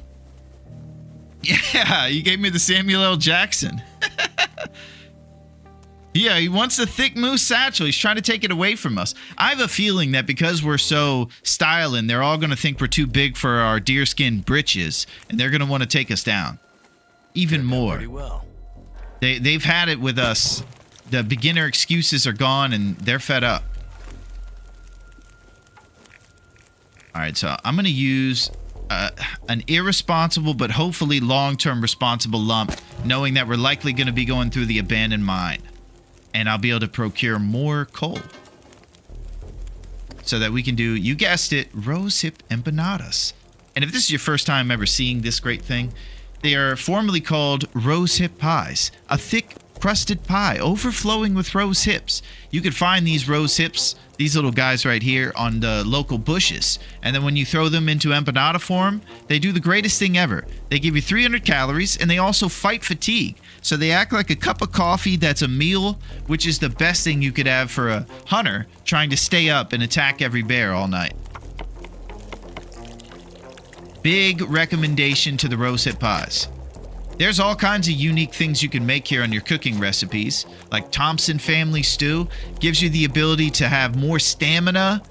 Yeah, you gave me the Samuel L. Jackson. Yeah, he wants the thick moose satchel. He's trying to take it away from us. I have a feeling that because we're so styling, they're all going to think we're too big for our deerskin britches, and they're going to want to take us down. Even more. Pretty well. They've had it with us. The beginner excuses are gone, and they're fed up. All right, so I'm going to use an irresponsible but hopefully long-term responsible lump, knowing that we're likely going to be going through the abandoned mine. And I'll be able to procure more coal. So that we can do, you guessed it, rose hip empanadas. And if this is your first time ever seeing this great thing, they are formerly called rose hip pies. A thick crusted pie overflowing with rose hips. You can find these rose hips, these little guys right here, on the local bushes. And then when you throw them into empanada form, they do the greatest thing ever. They give you 300 calories and they also fight fatigue. So they act like a cup of coffee that's a meal, which is the best thing you could have for a hunter trying to stay up and attack every bear all night. Big recommendation to the rose hip pies. There's all kinds of unique things you can make here on your cooking recipes, like Thompson Family Stew gives you the ability to have more stamina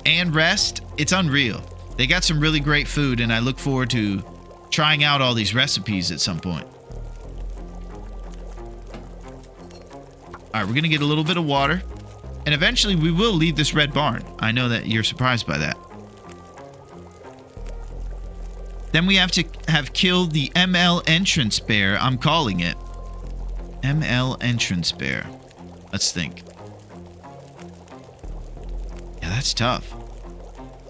and rest. It's unreal. They got some really great food, and I look forward to trying out all these recipes at some point. All right, we're going to get a little bit of water. And eventually we will leave this red barn. I know that you're surprised by that. Then we have to have killed the ML entrance bear. I'm calling it. ML entrance bear. Let's think. Yeah, that's tough.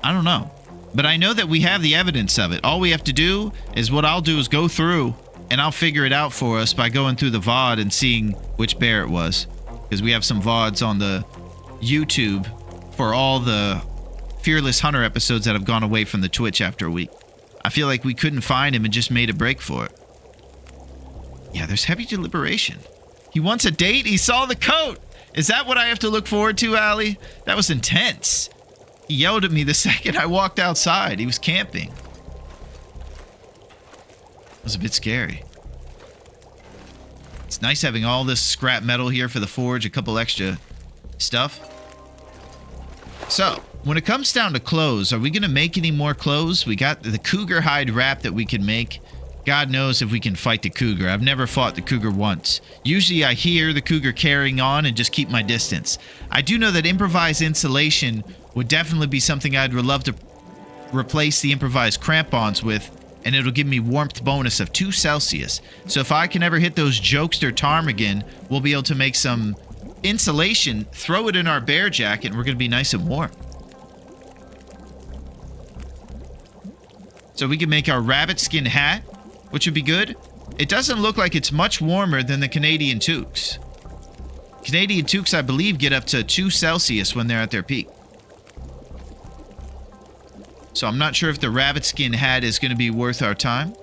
I don't know. But I know that we have the evidence of it. All we have to do is what I'll do is go through and I'll figure it out for us by going through the VOD and seeing which bear it was. Because we have some VODs on the YouTube for all the Fearless Hunter episodes that have gone away from the Twitch after a week. I feel like we couldn't find him and just made a break for it. Yeah, there's heavy deliberation. He wants a date? He saw the coat! Is that what I have to look forward to, Allie? That was intense. He yelled at me the second I walked outside. He was camping. It was a bit scary. It's nice having all this scrap metal here for the forge, a couple extra stuff. So, when it comes down to clothes, are we going to make any more clothes? We got the cougar hide wrap that we can make. God knows if we can fight the cougar. I've never fought the cougar once. Usually I hear the cougar carrying on and just keep my distance. I do know that improvised insulation would definitely be something I'd love to replace the improvised crampons with, and it'll give me warmth bonus of 2 Celsius. So if I can ever hit those jokester ptarmigan, we'll be able to make some insulation, throw it in our bear jacket, and we're going to be nice and warm. So we can make our rabbit skin hat, which would be good. It doesn't look like it's much warmer than the Canadian toques. Canadian toques, I believe, get up to 2 Celsius when they're at their peak. So I'm not sure if the rabbit skin hat is going to be worth our time.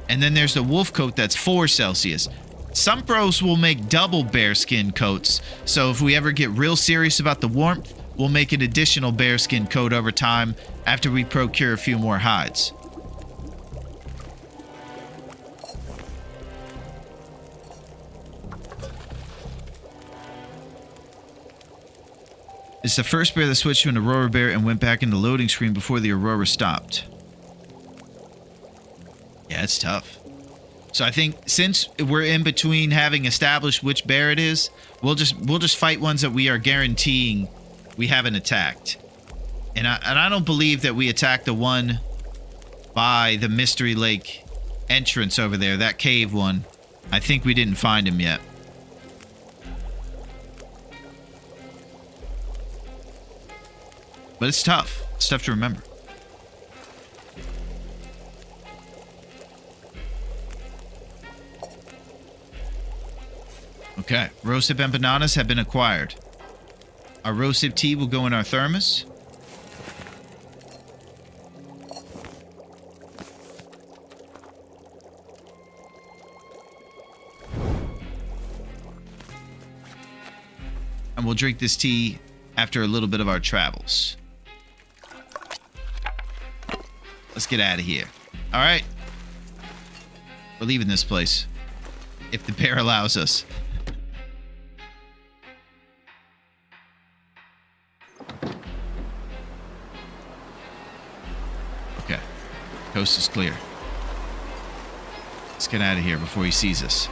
And then there's the wolf coat that's 4 Celsius. Some pros will make double bear skin coats. So if we ever get real serious about the warmth, we'll make an additional bear skin coat over time after we procure a few more hides. It's the first bear that switched to an Aurora bear and went back in the loading screen before the Aurora stopped. Yeah, it's tough. So I think since we're in between having established which bear it is, we'll just fight ones that we are guaranteeing we haven't attacked. And I don't believe that we attacked the one by the Mystery Lake entrance over there, that cave one. I think we didn't find him yet. But it's tough. It's tough to remember. Okay. Rosehip empanadas have been acquired. Our rosehip tea will go in our thermos. And we'll drink this tea after a little bit of our travels. Let's get out of here. All right. We're leaving this place. If the bear allows us. Okay. Coast is clear. Let's get out of here before he sees us.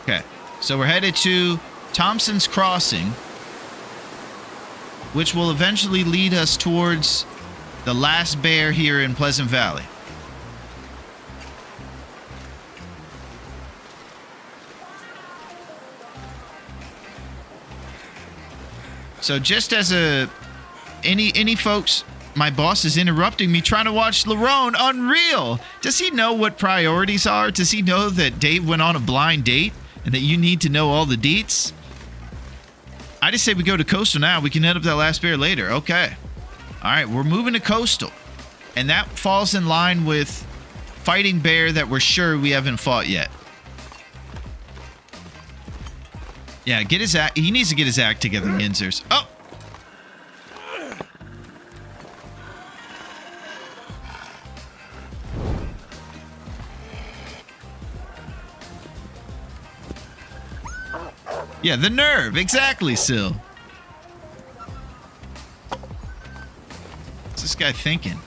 Okay. So we're headed to Thompson's Crossing, which will eventually lead us towards the last bear here in Pleasant Valley. So just as any folks, my boss is interrupting me trying to watch Larone. Unreal. Does he know what priorities are? Does he know that Dave went on a blind date? And that you need to know all the deets? I just say we go to Coastal now. We can head up that last bear later. Okay. All right, we're moving to Coastal. And that falls in line with fighting bear that we're sure we haven't fought yet. Yeah, get his act. He needs to get his act together, Yinzers. Oh! Yeah, the nerve. Exactly, Sil. What's this guy thinking?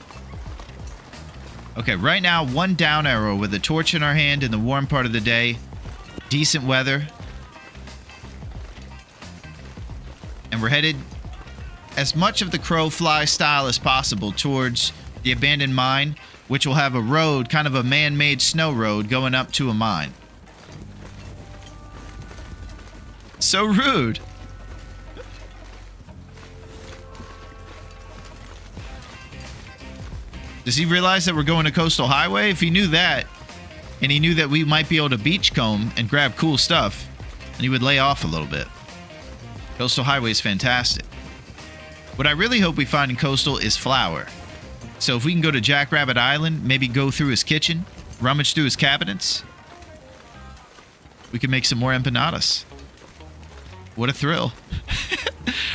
Okay, right now, 1 down arrow with a torch in our hand in the warm part of the day. Decent weather. And we're headed as much of the crow fly style as possible towards the abandoned mine, which will have a road, kind of a man-made snow road, going up to a mine. So rude. Does he realize that we're going to Coastal Highway? If he knew that, and he knew that we might be able to beachcomb and grab cool stuff, then he would lay off a little bit. Coastal Highway is fantastic. What I really hope we find in Coastal is flour. So if we can go to Jackrabbit Island, maybe go through his kitchen, rummage through his cabinets, we can make some more empanadas. What a thrill.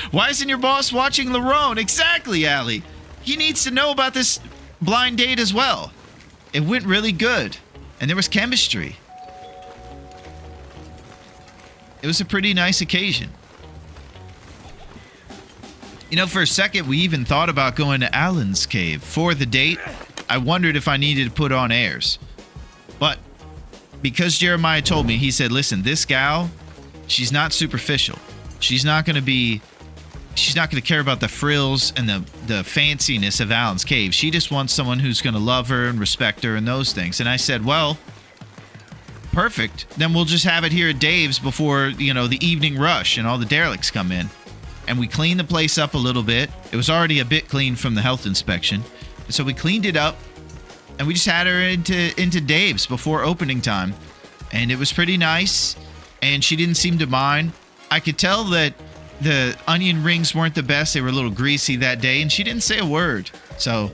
Why isn't your boss watching Larone? Exactly, Allie. He needs to know about this blind date as well. It went really good. And there was chemistry. It was a pretty nice occasion. You know, for a second, we even thought about going to Alan's cave for the date. I wondered if I needed to put on airs. But because Jeremiah told me, he said, listen, this gal, she's not superficial. She's not going to care about the frills and the fanciness of Alan's cave. She just wants someone who's going to love her and respect her and those things. And I said, well, perfect. Then we'll just have it here at Dave's before, you know, the evening rush and all the derelicts come in. And we cleaned the place up a little bit. It was already a bit clean from the health inspection. So we cleaned it up, and we just had her into Dave's before opening time. And it was pretty nice, and she didn't seem to mind. I could tell that the onion rings weren't the best. They were a little greasy that day, and she didn't say a word. So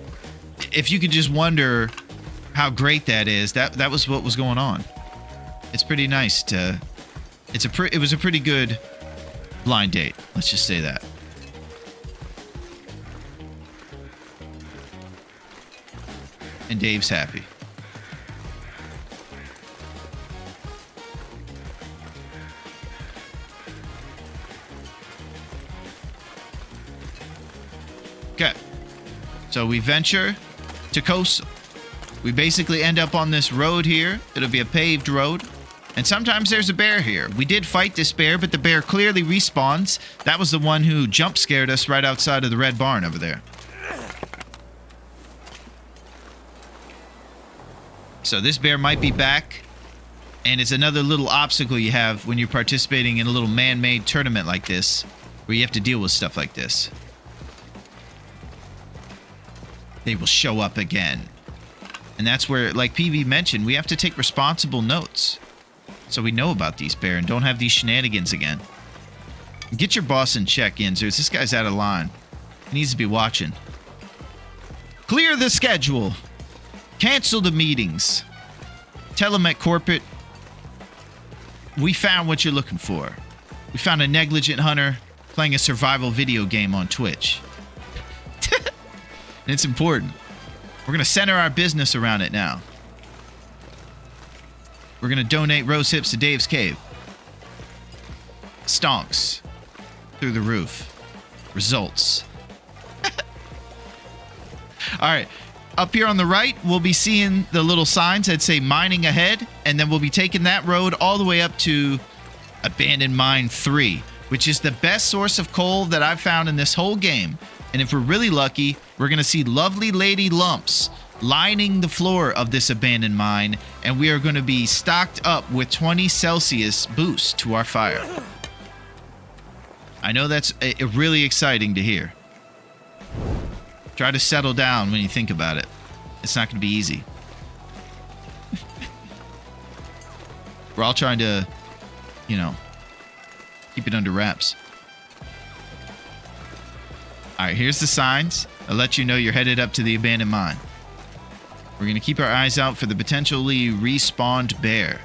if you could just wonder how great that is, that was what was going on. It's pretty nice to... It was a pretty good blind date. Let's just say that. And Dave's happy. Okay. So we venture to Coastal. We basically end up on this road here. It'll be a paved road. And sometimes there's a bear here. We did fight this bear, but the bear clearly respawns. That was the one who jump scared us right outside of the red barn over there. So this bear might be back. And it's another little obstacle you have when you're participating in a little man-made tournament like this, where you have to deal with stuff like this. They will show up again. And that's where, like PV mentioned, we have to take responsible notes. So we know about these bear and don't have these shenanigans again. Get your boss in check, Inzers. This guy's out of line. He needs to be watching. Clear the schedule. Cancel the meetings. Tell him at corporate, we found what you're looking for. We found a negligent hunter playing a survival video game on Twitch. And it's important. We're going to center our business around it now. We're going to donate rose hips to Dave's cave. Stonks. Through the roof. Results. Alright. Up here on the right, we'll be seeing the little signs that say mining ahead. And then we'll be taking that road all the way up to Abandoned Mine 3. Which is the best source of coal that I've found in this whole game. And if we're really lucky, we're going to see lovely lady lumps lining the floor of this abandoned mine, and we are going to be stocked up with 20 Celsius boost to our fire. I know that's really exciting to hear. Try to settle down when you think about it. It's not going to be easy. We're all trying to, you know, keep it under wraps. Alright, here's the signs. I'll let you know you're headed up to the abandoned mine. We're going to keep our eyes out for the potentially respawned bear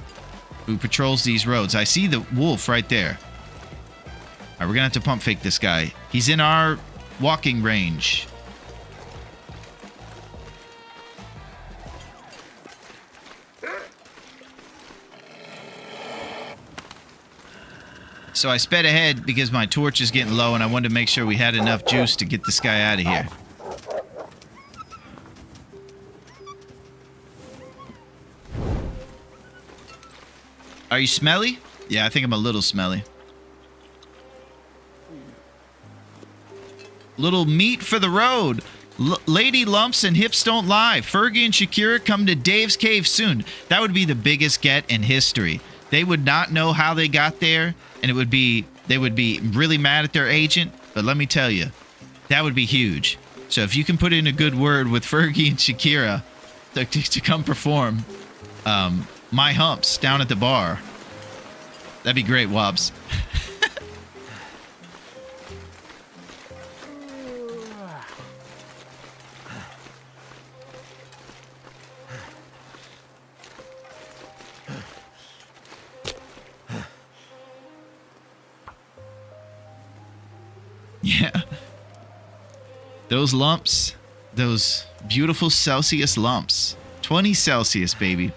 who patrols these roads. I see the wolf right there. Alright, we're going to have to pump fake this guy. He's in our walking range. So I sped ahead because my torch is getting low and I wanted to make sure we had enough juice to get this guy out of here. Are you smelly? Yeah, I think I'm a little smelly. Little meat for the road. Lady lumps and hips don't lie. Fergie and Shakira come to Dave's cave soon. That would be the biggest get in history. They would not know how they got there, and they would be really mad at their agent. But let me tell you, that would be huge. So if you can put in a good word with Fergie and Shakira to come perform My Humps down at the bar, that'd be great, Wobbs. Yeah. Those lumps, those beautiful Celsius lumps. 20 Celsius, baby.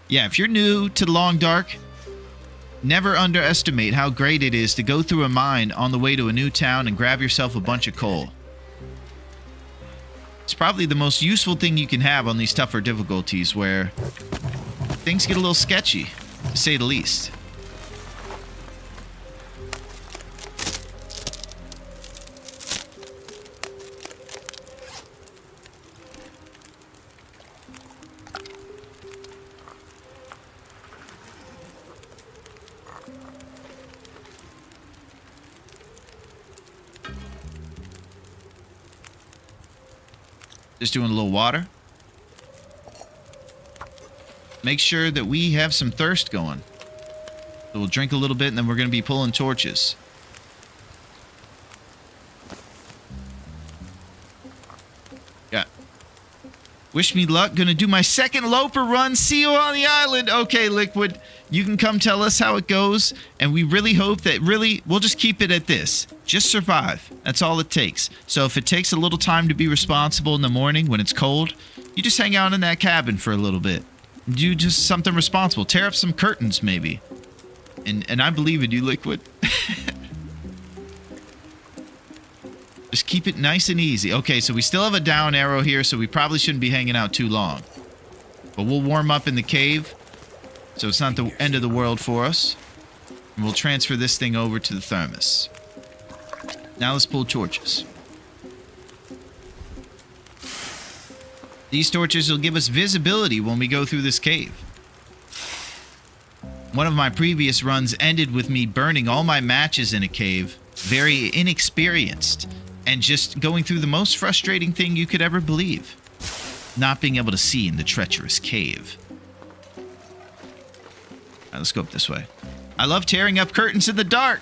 Yeah, if you're new to Long Dark, never underestimate how great it is to go through a mine on the way to a new town and grab yourself a bunch of coal. It's probably the most useful thing you can have on these tougher difficulties where things get a little sketchy, to say the least. Just doing a little water. Make sure that we have some thirst going. So we'll drink a little bit and then we're going to be pulling torches. Yeah. Wish me luck. Gonna do my second Loper run. See you on the island. Okay, Liquid. You can come tell us how it goes. And we really hope that we'll just keep it at this. Just survive. That's all it takes. So if it takes a little time to be responsible in the morning when it's cold, you just hang out in that cabin for a little bit. Do just something responsible. Tear up some curtains, maybe. And I believe in you, Liquid. Just keep it nice and easy. Okay, so we still have a down arrow here, so we probably shouldn't be hanging out too long. But we'll warm up in the cave, so it's not the end of the world for us. And we'll transfer this thing over to the thermos. Now let's pull torches. These torches will give us visibility when we go through this cave. One of my previous runs ended with me burning all my matches in a cave, very inexperienced, and just going through the most frustrating thing you could ever believe. Not being able to see in the treacherous cave. Alright, let's go up this way. I love tearing up curtains in the dark.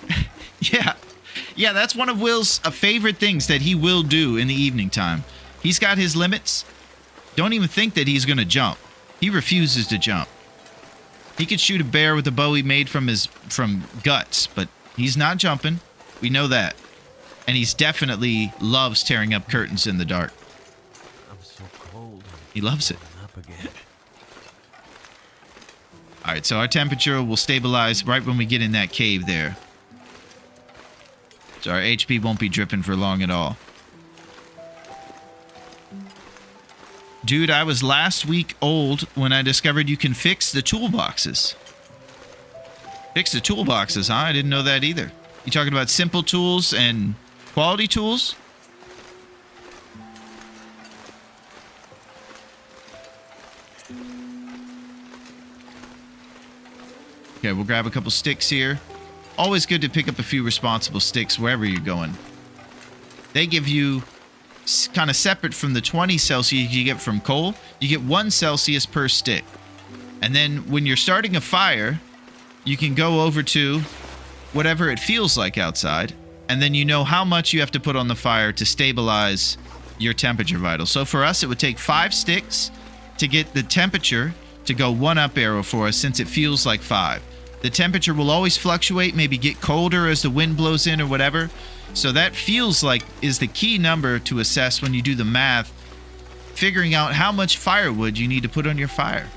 Yeah, that's one of Will's favorite things that he will do in the evening time. He's got his limits. Don't even think that he's going to jump. He refuses to jump. He could shoot a bear with a bow he made from guts, but he's not jumping. We know that. And he's definitely loves tearing up curtains in the dark. I'm so cold. He loves it. Up again. Alright, so our temperature will stabilize right when we get in that cave there. So our HP won't be dripping for long at all. Dude, I was last week old when I discovered you can fix the toolboxes. Fix the toolboxes, huh? I didn't know that either. You talking about simple tools and quality tools? Okay, we'll grab a couple sticks here. Always good to pick up a few responsible sticks wherever you're going. They give you, kind of separate from the 20 Celsius you get from coal, you get 1 Celsius per stick. And then when you're starting a fire, you can go over to whatever it feels like outside, and then you know how much you have to put on the fire to stabilize your temperature vital. So for us, it would take 5 sticks to get the temperature to go 1 up arrow for us, since it feels like 5. The temperature will always fluctuate, maybe get colder as the wind blows in or whatever. So that feels like is the key number to assess when you do the math, figuring out how much firewood you need to put on your fire.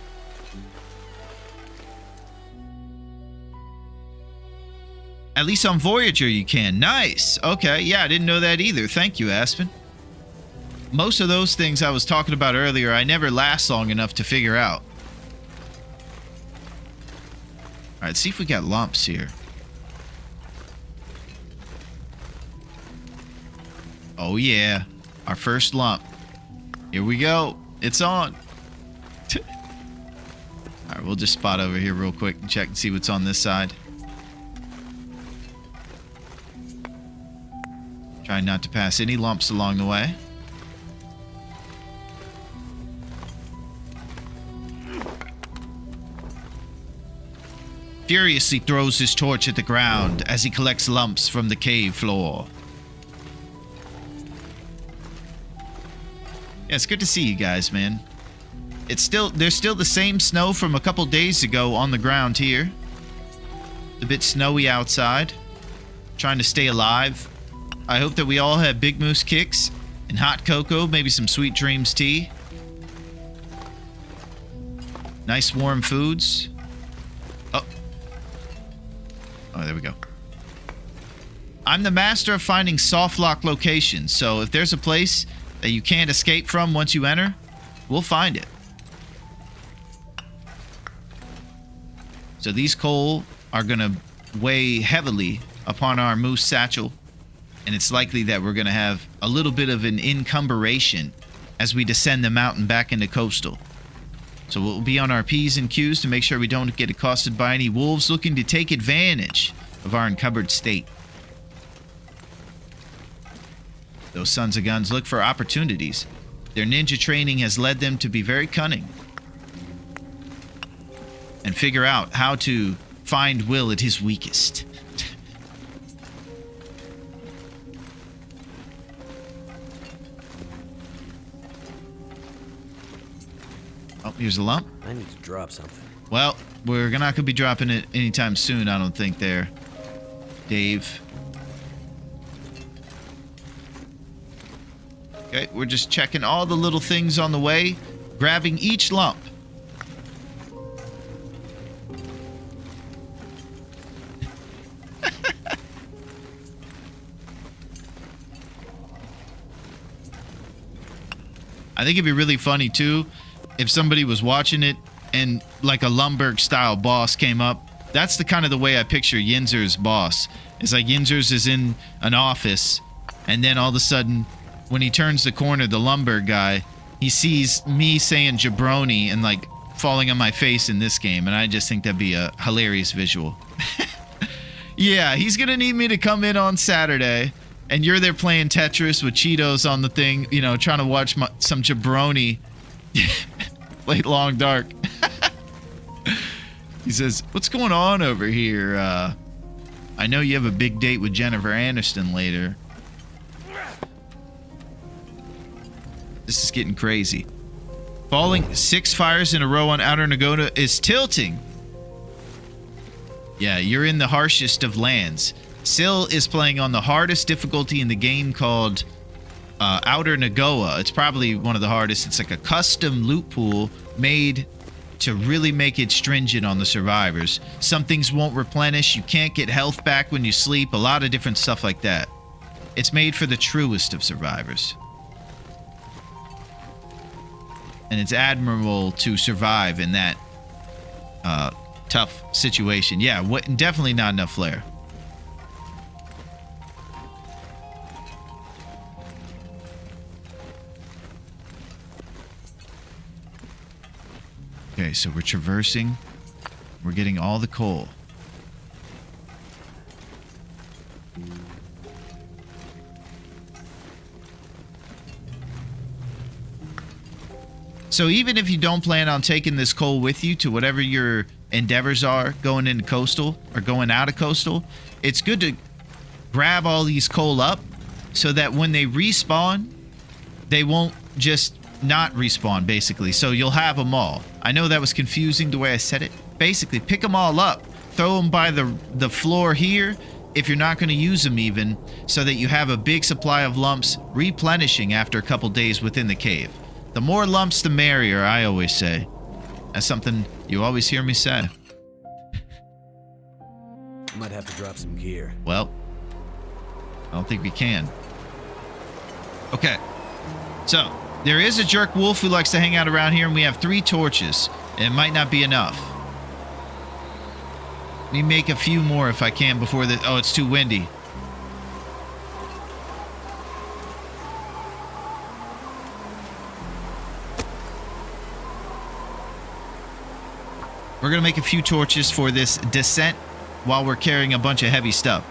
At least on Voyager you can. Nice. Okay, yeah, I didn't know that either. Thank you, Aspen. Most of those things I was talking about earlier, I never last long enough to figure out. All right, see if we got lumps here. Oh, yeah. Our first lump. Here we go. It's on. All right, we'll just spot over here real quick and check and see what's on this side. Trying not to pass any lumps along the way. Furiously throws his torch at the ground as he collects lumps from the cave floor. Yeah, it's good to see you guys, man. There's still the same snow from a couple days ago on the ground here. It's a bit snowy outside. Trying to stay alive. I hope that we all have Big Moose kicks and hot cocoa, maybe some Sweet Dreams tea. Nice warm foods. Oh, there we go. I'm the master of finding soft lock locations, so if there's a place that you can't escape from once you enter, we'll find it. So these coal are going to weigh heavily upon our moose satchel, and it's likely that we're going to have a little bit of an encumberation as we descend the mountain back into coastal. So we'll be on our P's and Q's to make sure we don't get accosted by any wolves looking to take advantage of our encumbered state. Those sons of guns look for opportunities. Their ninja training has led them to be very cunning and figure out how to find Will at his weakest. Oh, here's a lump. I need to drop something. Well, we're not going to be dropping it anytime soon, I don't think, there, Dave. Okay, we're just checking all the little things on the way, grabbing each lump. I think it'd be really funny, too, if somebody was watching it and like a Lumberg-style boss came up. That's the kind of the way I picture Yinzer's boss. It's like Yinzer's is in an office, and then all of a sudden, when he turns the corner, the Lumberg guy, he sees me saying jabroni and like falling on my face in this game, and I just think that'd be a hilarious visual. Yeah, he's gonna need me to come in on Saturday, and you're there playing Tetris with Cheetos on the thing, you know, trying to watch some jabroni late long dark. He says, "What's going on over here? I know you have a big date with Jennifer Aniston later." This is getting crazy. Falling 6 fires in a row on Outer Nagoda is tilting. Yeah, you're in the harshest of lands. Syl is playing on the hardest difficulty in the game called Outer Nagoa. It's probably one of the hardest. It's like a custom loot pool made to really make it stringent on the survivors. Some things won't replenish. You can't get health back when you sleep. A lot of different stuff like that. It's made for the truest of survivors. And it's admirable to survive in that tough situation. Yeah, definitely not enough flare. Okay, so we're traversing. We're getting all the coal. So even if you don't plan on taking this coal with you to whatever your endeavors are going into coastal or going out of coastal, it's good to grab all these coal up so that when they respawn, they won't just not respawn, basically. So you'll have them all. I know that was confusing the way I said it. Basically, pick them all up, throw them by the floor here if you're not going to use them even, so that you have a big supply of lumps replenishing after a couple days within the cave. The more lumps, the merrier, I always say. That's something you always hear me say. Might have to drop some gear. Well, I don't think we can. Okay. So, there is a jerk wolf who likes to hang out around here, and we have 3 torches. It might not be enough. Let me make a few more if I can before the... Oh, it's too windy. We're going to make a few torches for this descent while we're carrying a bunch of heavy stuff.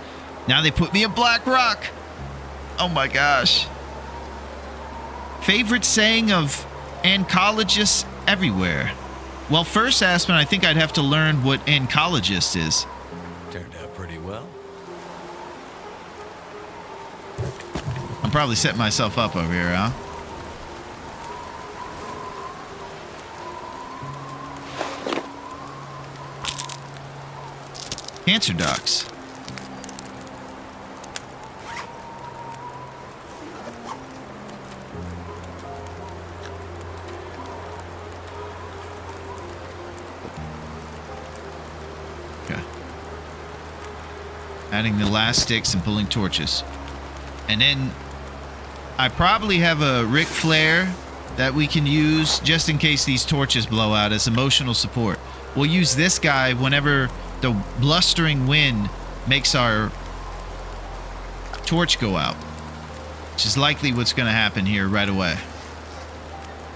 Now they put me in Black Rock. Oh my gosh. Favorite saying of oncologists everywhere. Well, first, Aspen, I think I'd have to learn what oncologist is. Turned out pretty well. I'm probably setting myself up over here, huh? Cancer docs. Okay. Adding the last sticks and pulling torches. And then I probably have a Ric Flair that we can use just in case these torches blow out as emotional support. We'll use this guy whenever the blustering wind makes our torch go out, which is likely what's going to happen here right away.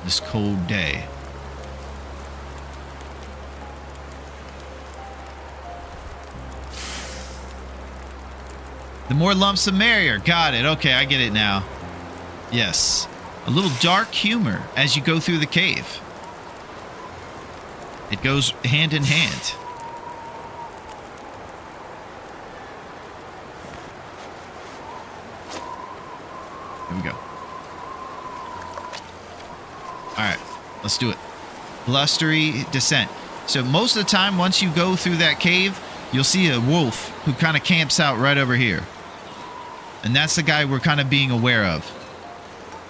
This cold day. The more lumps, the merrier. Got it. Okay, I get it now. Yes. A little dark humor as you go through the cave. It goes hand in hand. Here we go. Alright, let's do it. Blustery descent. So most of the time, once you go through that cave, you'll see a wolf who kind of camps out right over here. And that's the guy we're kind of being aware of.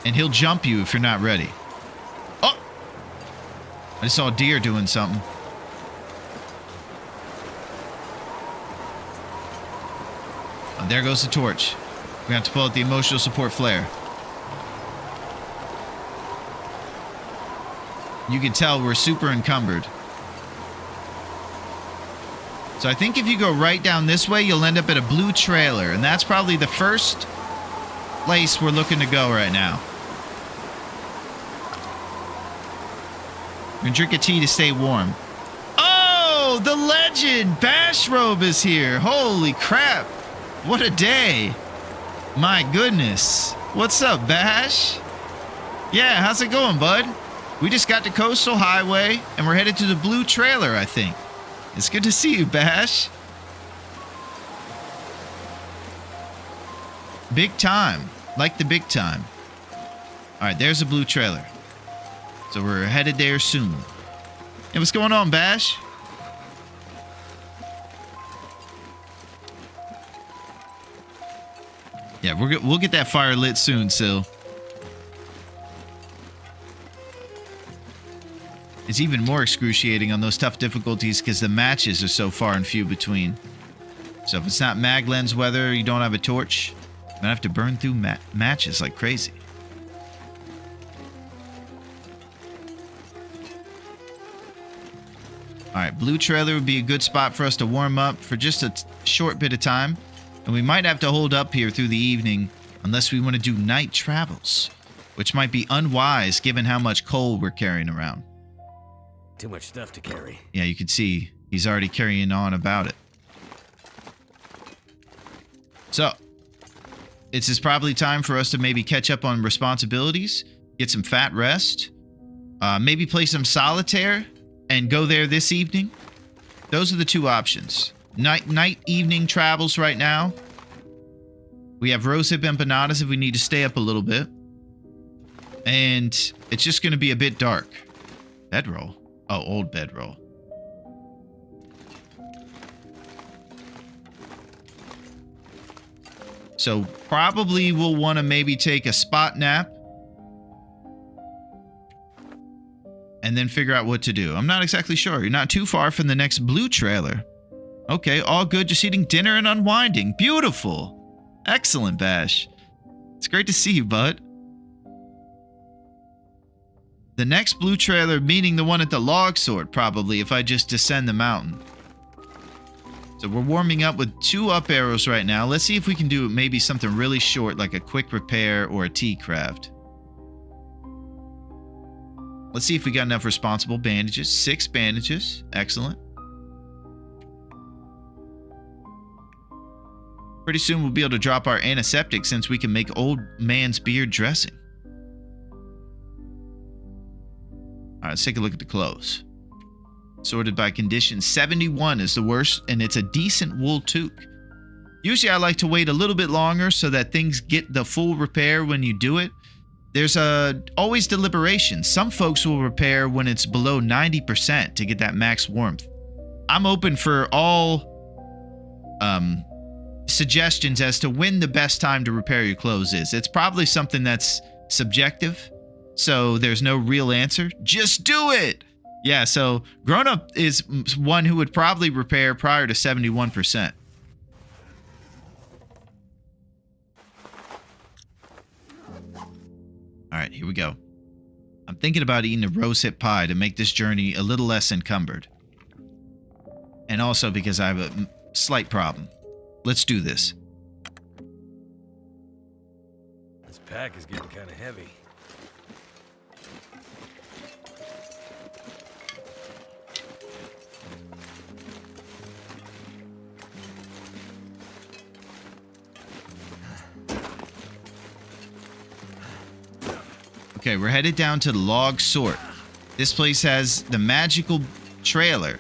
And he'll jump you if you're not ready. Oh! I saw a deer doing something. Oh, there goes the torch. We have to pull out the emotional support flare. You can tell we're super encumbered. So I think if you go right down this way, you'll end up at a blue trailer. And that's probably the first place we're looking to go right now. We're gonna drink a tea to stay warm. Oh, the legend! Bash Robe is here. Holy crap. What a day. My goodness. What's up, Bash? Yeah, how's it going, bud? We just got to Coastal Highway, and we're headed to the blue trailer, I think. It's good to see you, Bash. Big time. Like the big time. Alright, there's a blue trailer. So we're headed there soon. Hey, what's going on, Bash? Yeah, we'll get that fire lit soon, Sil. It's even more excruciating on those tough difficulties because the matches are so far and few between. So if it's not mag lens weather, you don't have a torch, you're gonna have to burn through matches like crazy. Alright, blue trailer would be a good spot for us to warm up for just a short bit of time. And we might have to hold up here through the evening unless we want to do night travels, which might be unwise given how much coal we're carrying around. Too much stuff to carry. Yeah, you can see he's already carrying on about it. So, it's probably time for us to maybe catch up on responsibilities, get some fat rest, maybe play some solitaire and go there this evening. Those are the two options. Night, evening travels right now. We have rosehip empanadas if we need to stay up a little bit. And it's just going to be a bit dark. Bedroll. Oh, old bedroll. So probably we'll want to maybe take a spot nap. And then figure out what to do. I'm not exactly sure. You're not too far from the next blue trailer. Okay, all good. Just eating dinner and unwinding. Beautiful. Excellent, Bash. It's great to see you, bud. The next blue trailer, meaning the one at the log sort, probably, if I just descend the mountain. So we're warming up with 2 up arrows right now. Let's see if we can do maybe something really short, like a quick repair or a tea craft. Let's see if we got enough responsible bandages. 6 bandages. Excellent. Pretty soon we'll be able to drop our antiseptic since we can make old man's beard dressing. Alright, let's take a look at the clothes. Sorted by condition. 71 is the worst, and it's a decent wool toque. Usually I like to wait a little bit longer so that things get the full repair when you do it. There's always deliberation. Some folks will repair when it's below 90% to get that max warmth. I'm open for all suggestions as to when the best time to repair your clothes is. It's probably something that's subjective, so there's no real answer. Just do it! Yeah, so Grown Up is one who would probably repair prior to 71%. Alright, here we go. I'm thinking about eating a rosehip pie to make this journey a little less encumbered. And also because I have a slight problem. Let's do this. This pack is getting kind of heavy. Okay, we're headed down to the log sort. This place has the magical trailer.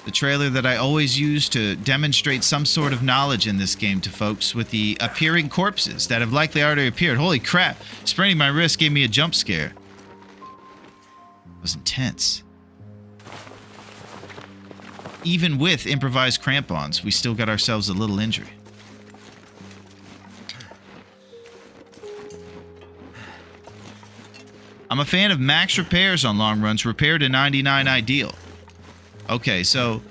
The trailer that I always use to demonstrate some sort of knowledge in this game to folks with the appearing corpses that have likely already appeared. Holy crap. Spraining my wrist gave me a jump scare. It was intense. Even with improvised crampons, we still got ourselves a little injury. I'm a fan of max repairs on long runs. Repair to 99 ideal. Okay, so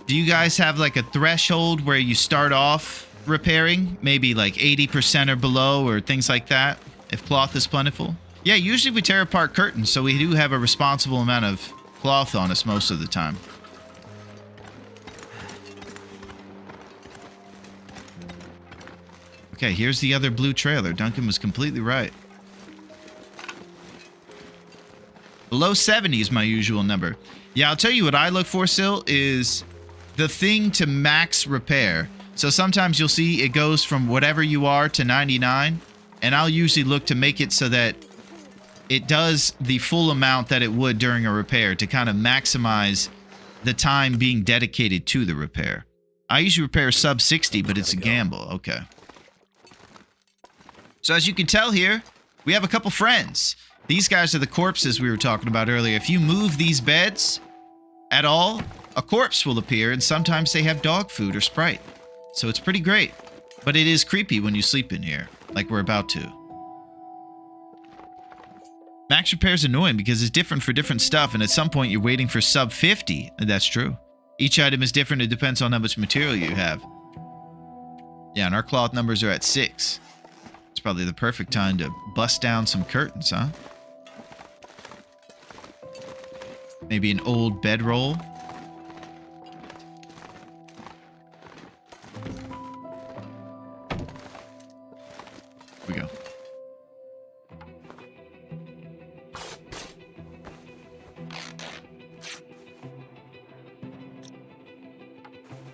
do you guys have like a threshold where you start off repairing? Maybe like 80% or below or things like that, if cloth is plentiful? Yeah, usually we tear apart curtains, so we do have a responsible amount of cloth on us most of the time. Okay, here's the other blue trailer. Duncan was completely right. Below 70 is my usual number. Yeah, I'll tell you what I look for, Sil, is the thing to max repair. So sometimes you'll see it goes from whatever you are to 99, and I'll usually look to make it so that it does the full amount that it would during a repair to kind of maximize the time being dedicated to the repair. I usually repair sub 60, but it's a gamble. Okay. So as you can tell here, we have a couple friends. These guys are the corpses we were talking about earlier. If you move these beds at all, a corpse will appear, and sometimes they have dog food or Sprite. So it's pretty great. But it is creepy when you sleep in here, like we're about to. Max repair is annoying because it's different for different stuff, and at some point you're waiting for sub 50. And that's true. Each item is different. It depends on how much material you have. Yeah, and our cloth numbers are at 6. It's probably the perfect time to bust down some curtains, huh? Maybe an old bedroll. Here we go.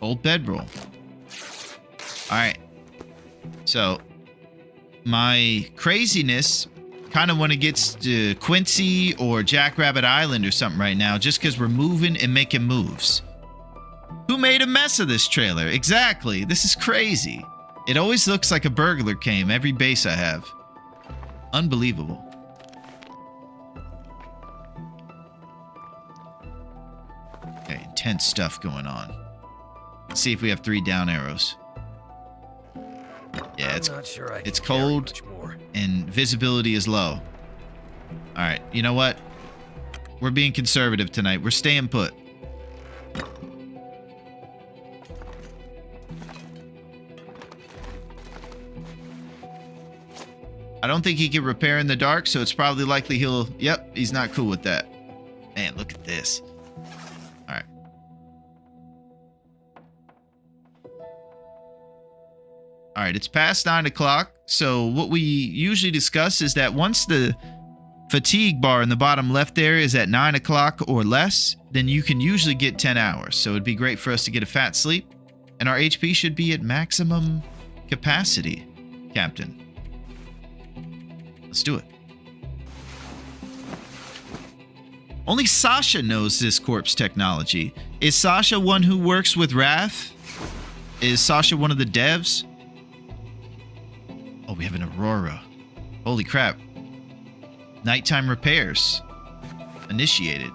Old bedroll. All right. So, my craziness kind of when it gets to Quincy or Jackrabbit Island or something right now, just because we're moving and making moves. Who made a mess of this trailer? Exactly. This is crazy. It always looks like a burglar came every base I have. Unbelievable. Okay, intense stuff going on. Let's see if we have 3 down arrows. Yeah, it's cold and visibility is low. All right, you know what? We're being conservative tonight. We're staying put. I don't think he can repair in the dark, so it's probably likely he'll... Yep, he's not cool with that. Man, look at this. All right. All right, it's past 9 o'clock. So what we usually discuss is that once the fatigue bar in the bottom left there is at 9 o'clock or less, then you can usually get 10 hours. So it'd be great for us to get a fat sleep. And our HP should be at maximum capacity, Captain. Let's do it. Only Sasha knows this corpse technology. Is Sasha one who works with Wrath? Is Sasha one of the devs? Oh, we have an Aurora. Holy crap. Nighttime repairs. Initiated.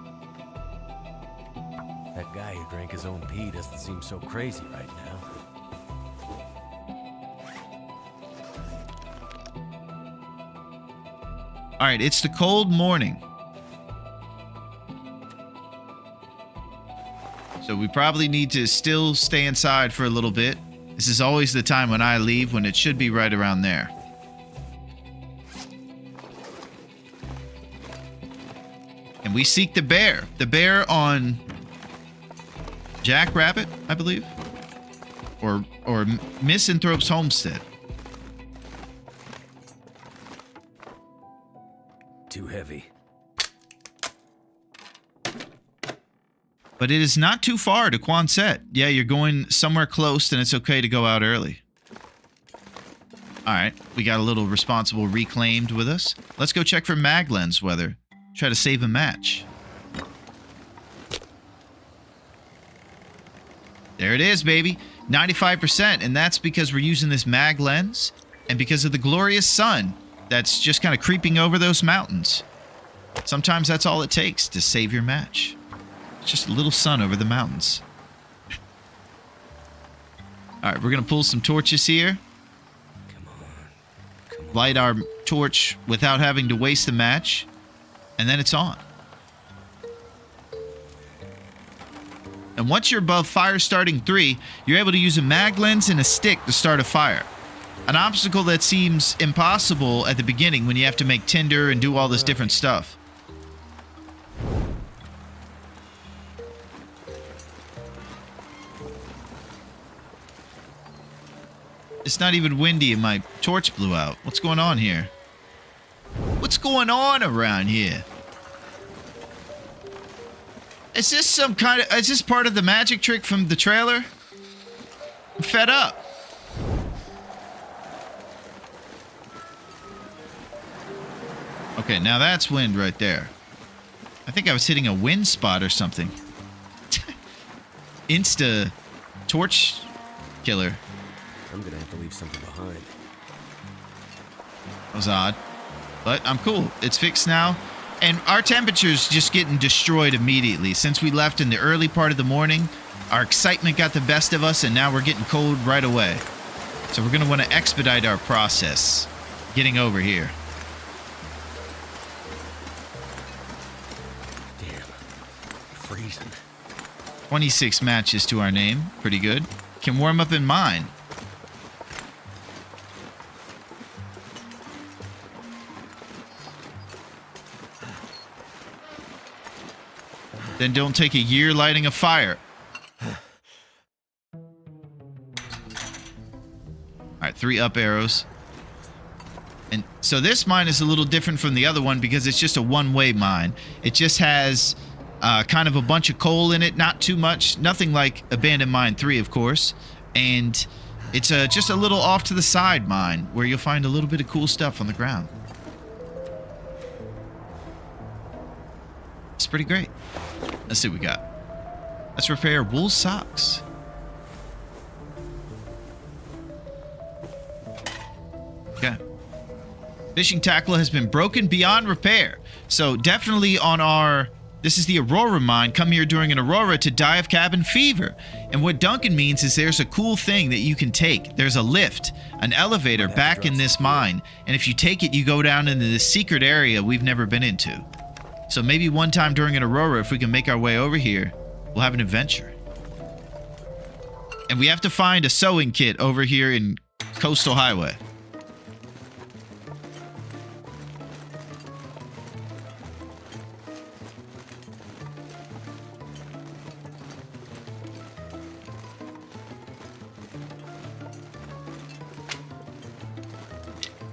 That guy who drank his own pee doesn't seem so crazy right now. All right, it's the cold morning. So we probably need to still stay inside for a little bit. This is always the time when I leave, when it should be right around there. And we seek the bear. The bear on Jackrabbit, I believe. Or Misanthrope's Homestead. Too heavy. But it is not too far to Quonset. Yeah, you're going somewhere close, and it's okay to go out early. All right, we got a little responsible reclaimed with us. Let's go check for Maglens weather. Try to save a match. There it is, baby. 95%, and that's because we're using this mag lens and because of the glorious sun that's just kind of creeping over those mountains. Sometimes that's all it takes to save your match. It's just a little sun over the mountains. All right, we're going to pull some torches here. Come on. Light our torch without having to waste the match. And then it's on. And once you're above fire starting 3, you're able to use a mag lens and a stick to start a fire. An obstacle that seems impossible at the beginning when you have to make tinder and do all this different stuff. It's not even windy and my torch blew out. What's going on here? What's going on around here? Is this some kind of... Is this part of the magic trick from the trailer? I'm fed up. Okay, now that's wind right there. I think I was hitting a wind spot or something. Insta torch killer. I'm gonna have to leave something behind. That was odd. But I'm cool. It's fixed now. And our temperature's just getting destroyed immediately. Since we left in the early part of the morning, our excitement got the best of us, and now we're getting cold right away. So we're going to want to expedite our process getting over here. Damn. Freezing. 26 matches to our name. Pretty good. Can warm up in mine. Then don't take a year lighting a fire. Alright, 3 up arrows. And so this mine is a little different from the other one because it's just a one-way mine. It just has kind of a bunch of coal in it. Not too much. Nothing like Abandoned Mine 3, of course. And it's just a little off to the side mine where you'll find a little bit of cool stuff on the ground. It's pretty great. Let's see what we got. Let's repair wool socks. Okay. Fishing tackle has been broken beyond repair. So definitely on our... This is the Aurora mine. Come here during an Aurora to die of cabin fever. And what Duncan means is there's a cool thing that you can take. There's a lift, an elevator back in this mine. And if you take it, you go down into this secret area we've never been into. So maybe one time during an Aurora, if we can make our way over here, we'll have an adventure. And we have to find a sewing kit over here in Coastal Highway.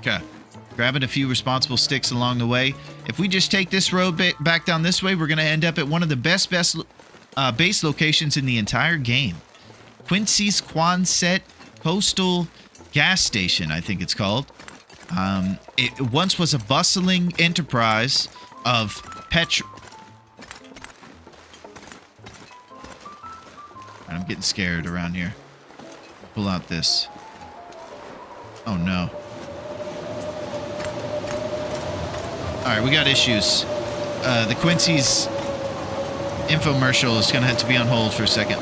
Okay. Grabbing a few responsible sticks along the way. If we just take this road back down this way, we're going to end up at one of the best base locations in the entire game. Quincy's Quonset Coastal Gas Station, I think it's called. It once was a bustling enterprise of petrol. I'm getting scared around here. Pull out this. Oh no. Alright, we got issues. The Quincy's infomercial is going to have to be on hold for a second.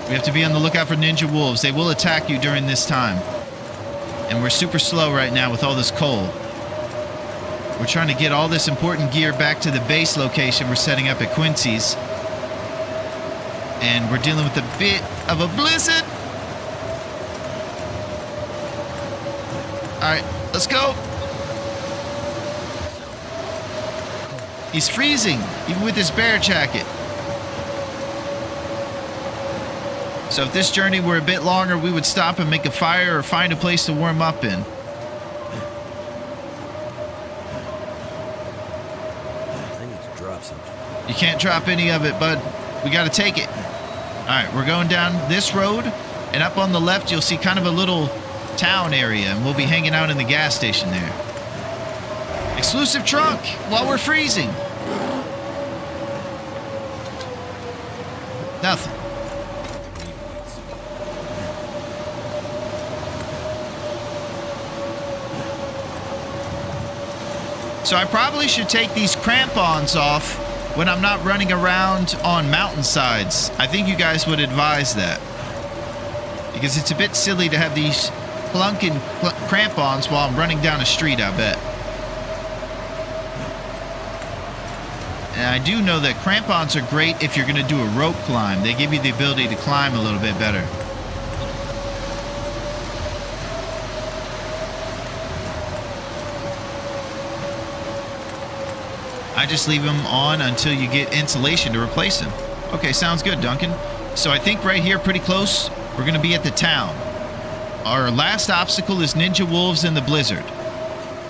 We have to be on the lookout for ninja wolves. They will attack you during this time. And we're super slow right now with all this coal. We're trying to get all this important gear back to the base location we're setting up at Quincy's. And we're dealing with a bit of a blizzard. Alright, let's go. He's freezing, even with his bear jacket. So if this journey were a bit longer, we would stop and make a fire or find a place to warm up in. I need to drop something. You can't drop any of it, bud. We gotta take it. Alright, we're going down this road, and up on the left you'll see kind of a little town area, and we'll be hanging out in the gas station there. Exclusive trunk while we're freezing. Nothing. So I probably should take these crampons off when I'm not running around on mountainsides. I think you guys would advise that. Because it's a bit silly to have these clunking crampons while I'm running down a street, I bet. And I do know that crampons are great if you're going to do a rope climb. They give you the ability to climb a little bit better. I just leave them on until you get insulation to replace them. Okay, sounds good, Duncan. So I think right here, pretty close, we're going to be at the town. Our last obstacle is ninja wolves in the blizzard.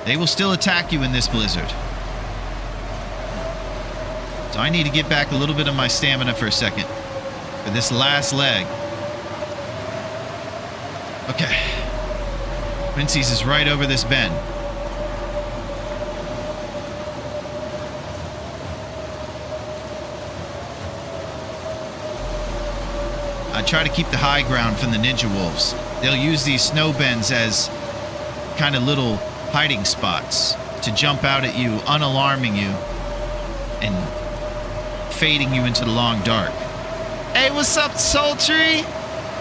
They will still attack you in this blizzard. So I need to get back a little bit of my stamina for a second. For this last leg. Okay. Quincy's is right over this bend. I try to keep the high ground from the ninja wolves. They'll use these snow bends as kind of little hiding spots to jump out at you, unalarming you, and fading you into the long dark. Hey, what's up, Sultry?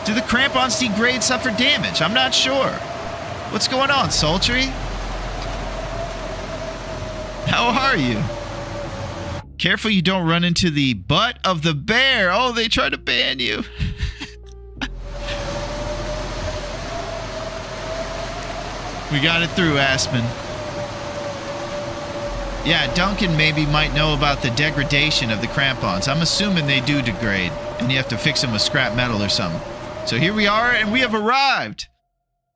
Do the crampons degrade suffer damage? I'm not sure. What's going on, Sultry? How are you? Careful you don't run into the butt of the bear. Oh, they try to ban you. We got it through, Aspen. Yeah, Duncan maybe might know about the degradation of the crampons. I'm assuming they do degrade, and you have to fix them with scrap metal or something. So here we are, and we have arrived.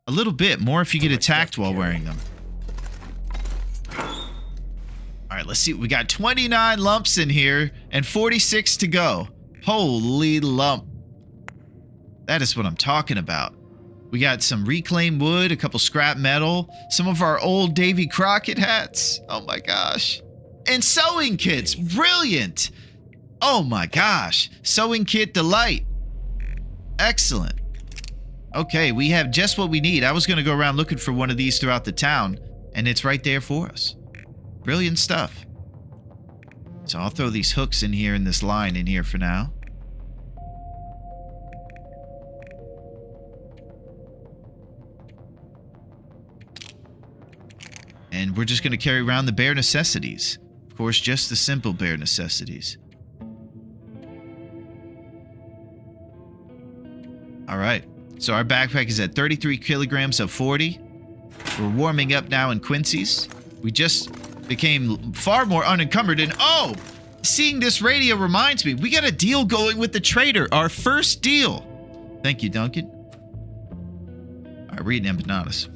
A little bit more if you get attacked while wearing them. All right, let's see. We got 29 lumps in here and 46 to go. Holy lump. That is what I'm talking about. We got some reclaimed wood, a couple scrap metal, some of our old Davy Crockett hats. Oh my gosh. And sewing kits. Brilliant. Oh my gosh. Sewing kit delight. Excellent. Okay, we have just what we need. I was going to go around looking for one of these throughout the town, and it's right there for us. Brilliant stuff. So I'll throw these hooks in here and this line in here for now. And we're just going to carry around the bare necessities. Of course, just the simple bare necessities. All right. So our backpack is at 33 kilograms of 40. We're warming up now in Quincy's. We just became far more unencumbered. And oh, seeing this radio reminds me, we got a deal going with the trader. Our first deal. Thank you, Duncan. All right, reading empanadas.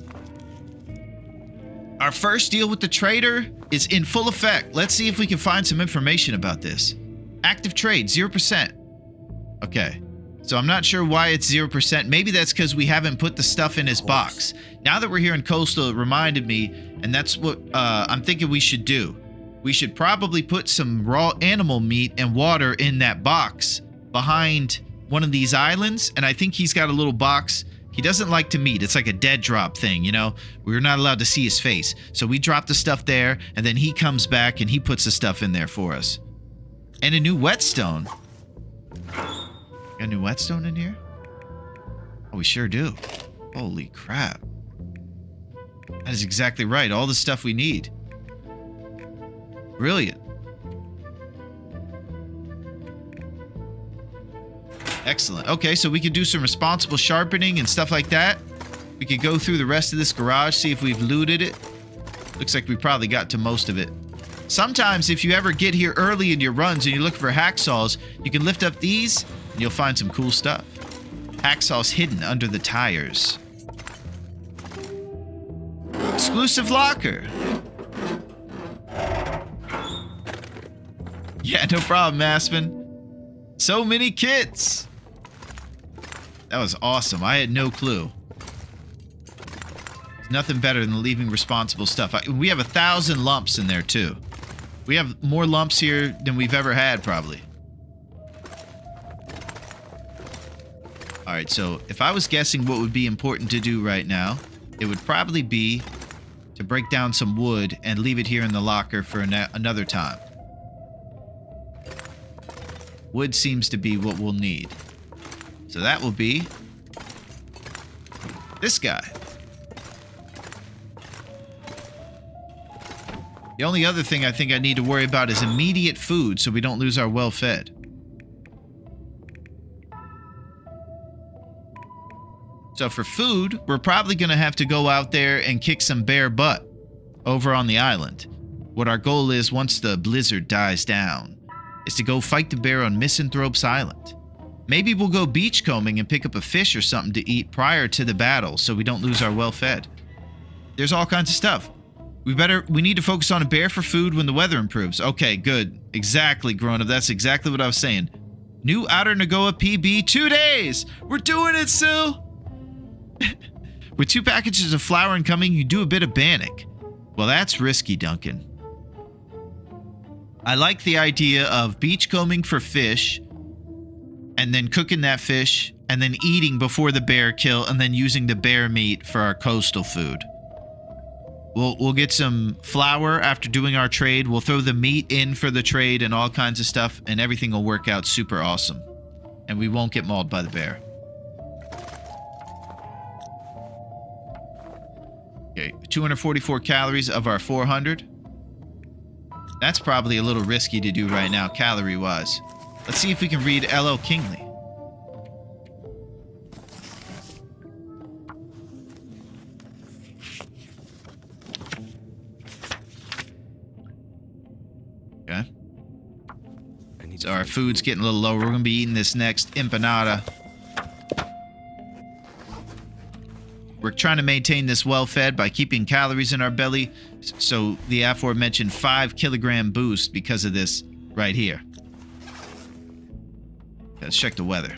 Our first deal with the trader is in full effect. Let's see if we can find some information about this. Active trade, 0%. Okay. So I'm not sure why it's 0%. Maybe that's because we haven't put the stuff in his box. Now that we're here in Coastal, it reminded me, and that's what I'm thinking we should do. We should probably put some raw animal meat and water in that box behind one of these islands. And I think he's got a little box. He doesn't like to meet. It's like a dead drop thing, you know? We're not allowed to see his face. So we drop the stuff there, and then he comes back and he puts the stuff in there for us. And a new whetstone. Got a new whetstone in here? Oh, we sure do. Holy crap. That is exactly right. All the stuff we need. Brilliant. Excellent. Okay, so we can do some responsible sharpening and stuff like that. We could go through the rest of this garage, see if we've looted it. Looks like we probably got to most of it. Sometimes if you ever get here early in your runs and you're looking for hacksaws, you can lift up these and you'll find some cool stuff. Hacksaws hidden under the tires. Exclusive locker. Yeah, no problem, Aspen. So many kits. That was awesome. I had no clue. There's nothing better than leaving responsible stuff. We have 1,000 lumps in there, too. We have more lumps here than we've ever had, probably. Alright, so if I was guessing what would be important to do right now, it would probably be to break down some wood and leave it here in the locker for another time. Wood seems to be what we'll need. So that will be this guy. The only other thing I think I need to worry about is immediate food so we don't lose our well-fed. So for food, we're probably going to have to go out there and kick some bear butt over on the island. What our goal is once the blizzard dies down is to go fight the bear on Misanthrope's Island. Maybe we'll go beachcombing and pick up a fish or something to eat prior to the battle so we don't lose our well-fed. There's all kinds of stuff. We need to focus on a bear for food when the weather improves. Okay, good. Exactly, grown-up. That's exactly what I was saying. New Outer Nagoa PB, 2 days! We're doing it, Sil! With 2 packages of flour incoming, you do a bit of bannock. Well, that's risky, Duncan. I like the idea of beachcombing for fish, and then cooking that fish, and then eating before the bear kill, and then using the bear meat for our coastal food. We'll get some flour after doing our trade. We'll throw the meat in for the trade and all kinds of stuff, and everything will work out super awesome. And we won't get mauled by the bear. Okay, 244 calories of our 400. That's probably a little risky to do right now, calorie-wise. Let's see if we can read L.L. Kingley. Okay. So our food's getting a little lower. We're going to be eating this next empanada. We're trying to maintain this well-fed by keeping calories in our belly. So the aforementioned 5-kilogram boost because of this right here. Let's check the weather.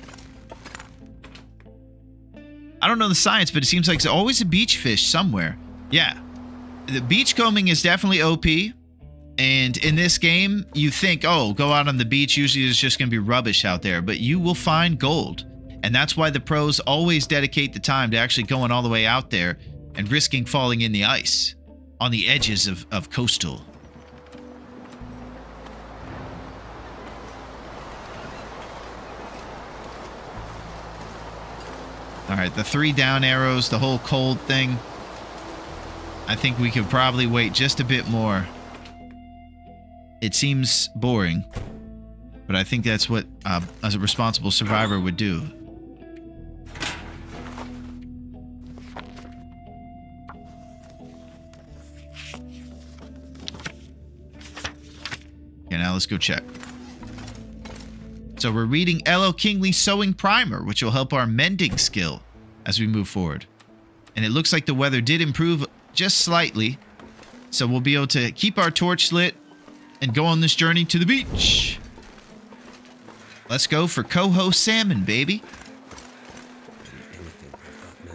I don't know the science, but it seems like there's always a beach fish somewhere. Yeah. The beachcombing is definitely OP. And in this game, you think, oh, go out on the beach. Usually there's just going to be rubbish out there. But you will find gold. And that's why the pros always dedicate the time to actually going all the way out there and risking falling in the ice on the edges of coastal. All right, the 3 down arrows, the whole cold thing. I think we could probably wait just a bit more. It seems boring, but I think that's what as a responsible survivor would do. Okay, now let's go check. So we're reading L.L. Kingley's Sewing Primer, which will help our mending skill as we move forward. And it looks like the weather did improve just slightly. So we'll be able to keep our torch lit and go on this journey to the beach. Let's go for coho salmon, baby. Anything like that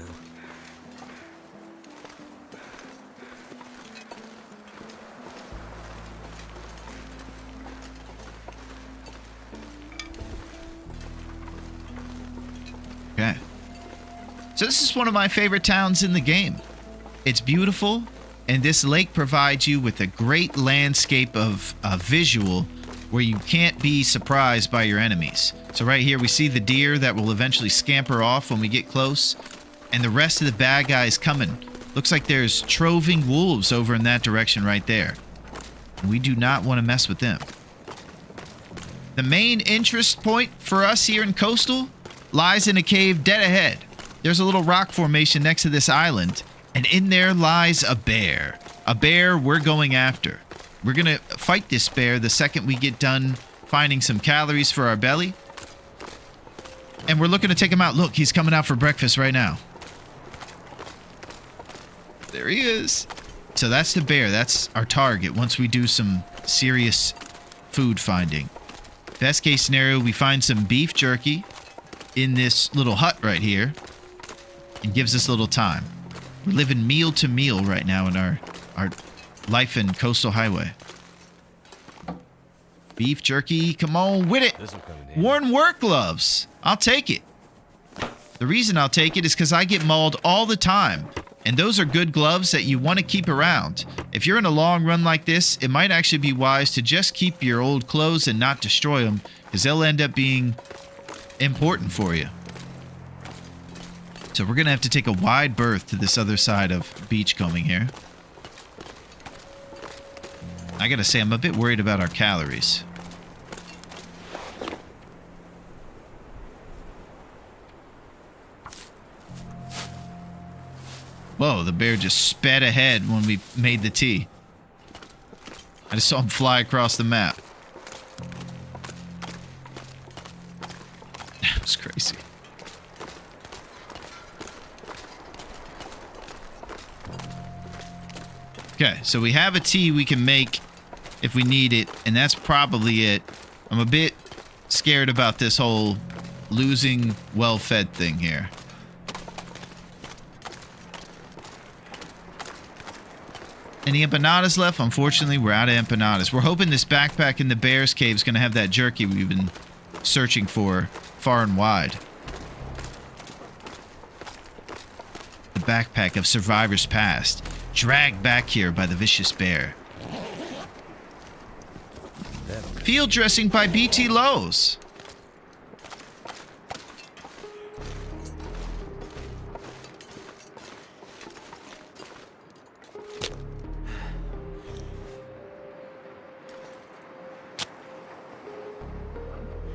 now. Okay. So this is one of my favorite towns in the game. It's beautiful, and this lake provides you with a great landscape of visual where you can't be surprised by your enemies. So right here we see the deer that will eventually scamper off when we get close, and the rest of the bad guys coming. Looks like there's troving wolves over in that direction right there. We do not want to mess with them. The main interest point for us here in Coastal lies in a cave dead ahead. There's a little rock formation next to this island, and in there lies a bear. A bear we're going after. We're going to fight this bear the second we get done finding some calories for our belly. And we're looking to take him out. Look, he's coming out for breakfast right now. There he is. So that's the bear. That's our target once we do some serious food finding. Best case scenario, we find some beef jerky in this little hut right here. And gives us a little time. We're living meal to meal right now in our life in Coastal Highway. Beef jerky, come on with it. This'll come in handy. Worn work gloves. I'll take it. The reason I'll take it is because I get mauled all the time. And those are good gloves that you want to keep around. If you're in a long run like this, it might actually be wise to just keep your old clothes and not destroy them, because they'll end up being important for you. So we're going to have to take a wide berth to this other side of beachcombing here. I got to say, I'm a bit worried about our calories. Whoa, the bear just sped ahead when we made the tea. I just saw him fly across the map. That was crazy. Okay, so we have a tea we can make if we need it, and that's probably it. I'm a bit scared about this whole losing well-fed thing here. Any empanadas left? Unfortunately, we're out of empanadas. We're hoping this backpack in the bear's cave is going to have that jerky we've been searching for far and wide. The backpack of survivors past, dragged back here by the vicious bear. Field dressing by BT Lowe's.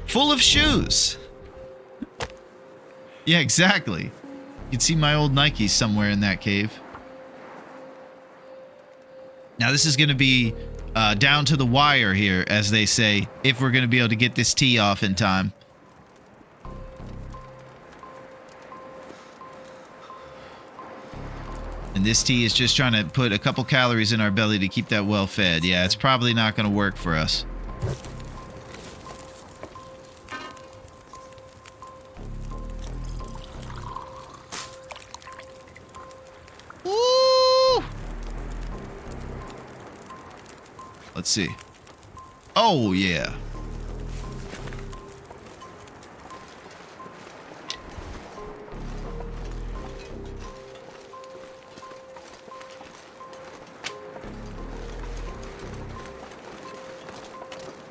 Full of shoes. Yeah, exactly. You can see my old Nikes somewhere in that cave. Now this is going to be down to the wire here, as they say, if we're going to be able to get this tea off in time. And this tea is just trying to put a couple calories in our belly to keep that well fed. Yeah, it's probably not going to work for us. Woo! Let's see. Oh, yeah.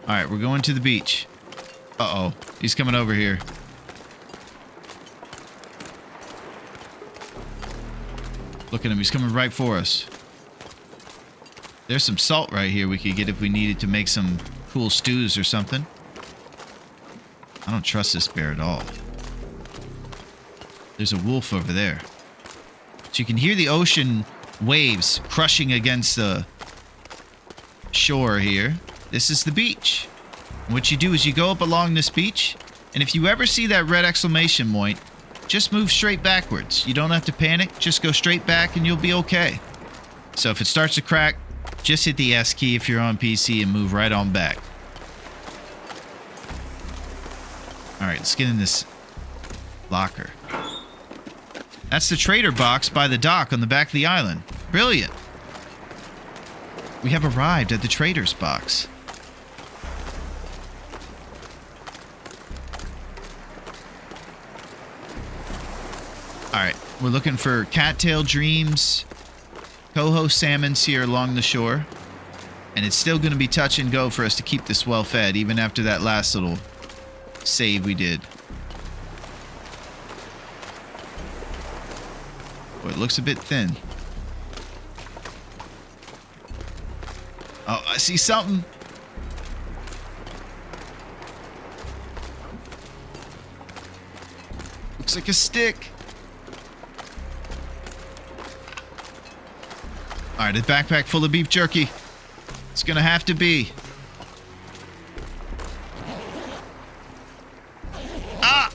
All right, we're going to the beach. Uh-oh, he's coming over here. Look at him, he's coming right for us. There's some salt right here we could get if we needed to make some cool stews or something. I don't trust this bear at all. There's a wolf over there. So you can hear the ocean waves crushing against the shore here. This is the beach. And what you do is you go up along this beach, and if you ever see that red exclamation point, just move straight backwards. You don't have to panic. Just go straight back and you'll be okay. So if it starts to crack, Just hit the S key if you're on PC and move right on back. Alright, let's get in this locker. That's the trader box by the dock on the back of the island. Brilliant. We have arrived at the trader's box. Alright, we're looking for cattail dreams, coho salmons here along the shore. And it's still going to be touch and go for us to keep this well fed, even after that last little save we did. Boy, it looks a bit thin. Oh, I see something. Looks like a stick. Alright, a backpack full of beef jerky. It's gonna have to be. Ah!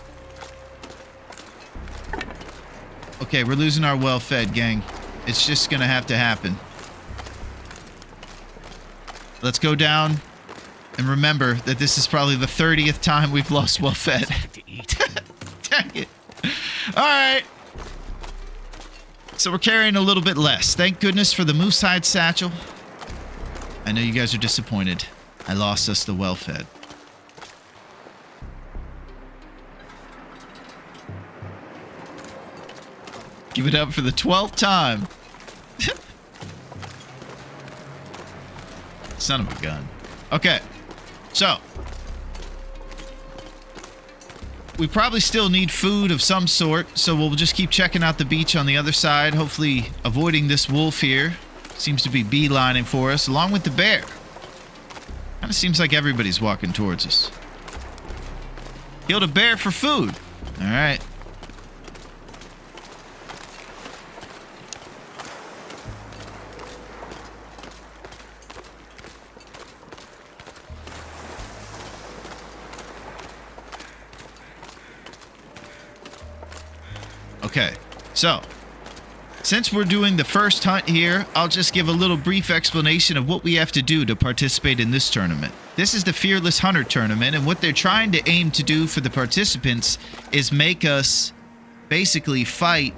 Okay, we're losing our well-fed, gang. It's just gonna have to happen. Let's go down and remember that this is probably the 30th time we've lost well-fed. To eat. Dang it. Alright. So we're carrying a little bit less. Thank goodness for the moose hide satchel. I know you guys are disappointed. I lost us the well-fed. Give it up for the 12th time. Son of a gun. Okay. So. We probably still need food of some sort, so we'll just keep checking out the beach on the other side, hopefully avoiding this wolf here. Seems to be beelining for us, along with the bear. Kind of seems like everybody's walking towards us. Killed a bear for food. All right. Okay, so since we're doing the first hunt here, I'll just give a little brief explanation of what we have to do to participate in this tournament. This is the Fearless Hunter tournament, and what they're trying to aim to do for the participants is make us basically fight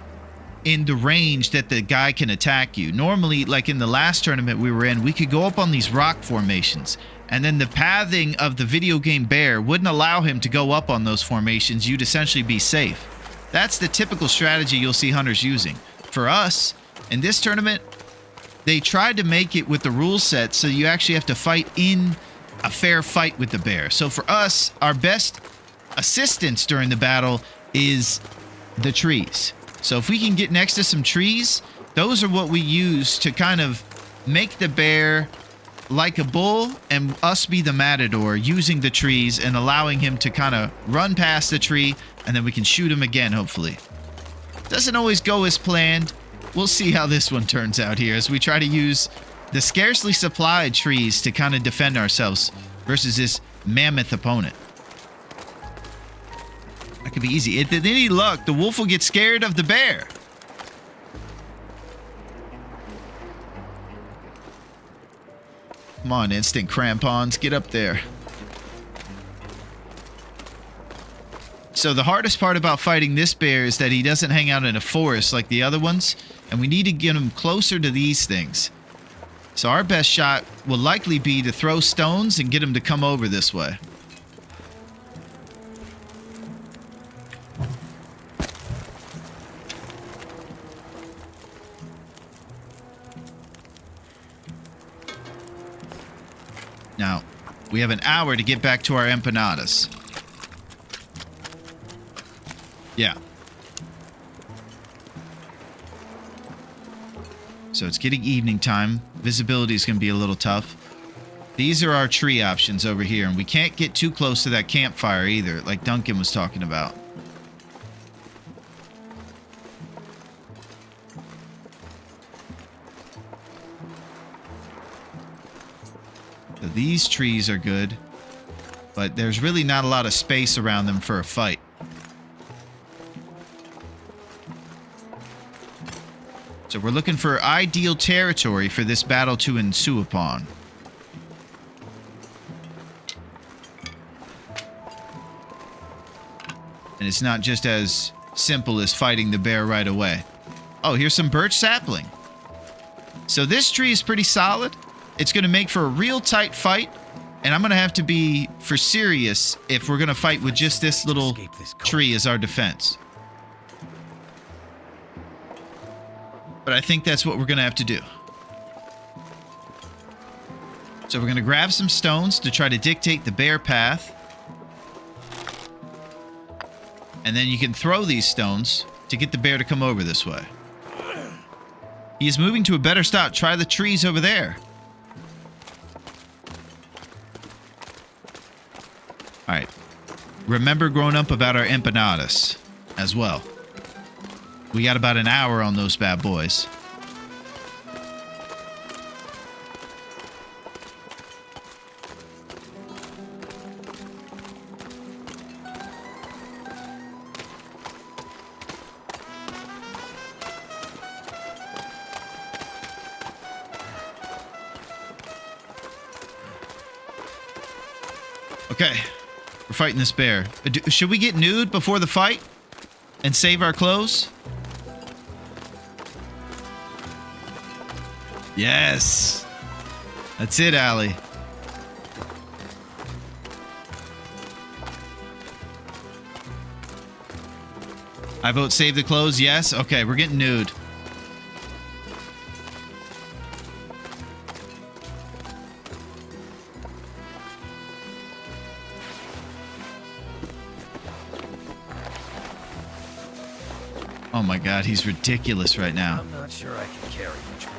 in the range that the guy can attack you. Normally, like in the last tournament we were in, we could go up on these rock formations, and then the pathing of the video game bear wouldn't allow him to go up on those formations. You'd essentially be safe. That's the typical strategy you'll see hunters using. For us, in this tournament, they tried to make it with the rule set so you actually have to fight in a fair fight with the bear. So for us, our best assistance during the battle is the trees. So if we can get next to some trees, those are what we use to kind of make the bear like a bull and us be the matador, using the trees and allowing him to kind of run past the tree, and then we can shoot him again, hopefully. Doesn't always go as planned. We'll see how this one turns out here as we try to use the scarcely supplied trees to kind of defend ourselves versus this mammoth opponent. That could be easy. If with any luck, the wolf will get scared of the bear. Come on, instant crampons, get up there. So the hardest part about fighting this bear is that he doesn't hang out in a forest like the other ones, and we need to get him closer to these things. So our best shot will likely be to throw stones and get him to come over this way. Now, we have an hour to get back to our empanadas. Yeah. So it's getting evening time. Visibility is going to be a little tough. These are our tree options over here, and we can't get too close to that campfire either, like Duncan was talking about. So these trees are good, but there's really not a lot of space around them for a fight. So we're looking for ideal territory for this battle to ensue upon. And it's not just as simple as fighting the bear right away. Oh, here's some birch sapling. So this tree is pretty solid. It's going to make for a real tight fight. And I'm going to have to be for serious if we're going to fight with just this little tree as our defense. But I think that's what we're going to have to do. So we're going to grab some stones to try to dictate the bear path. And then you can throw these stones to get the bear to come over this way. He is moving to a better stop. Try the trees over there. Alright. Remember growing up about our empanadas as well. We got about an hour on those bad boys. Okay, we're fighting this bear. Should we get nude before the fight and save our clothes? Yes. That's it, Allie. I vote save the clothes. Yes. Okay, we're getting nude. Oh my God, he's ridiculous right now. I'm not sure I can carry much more.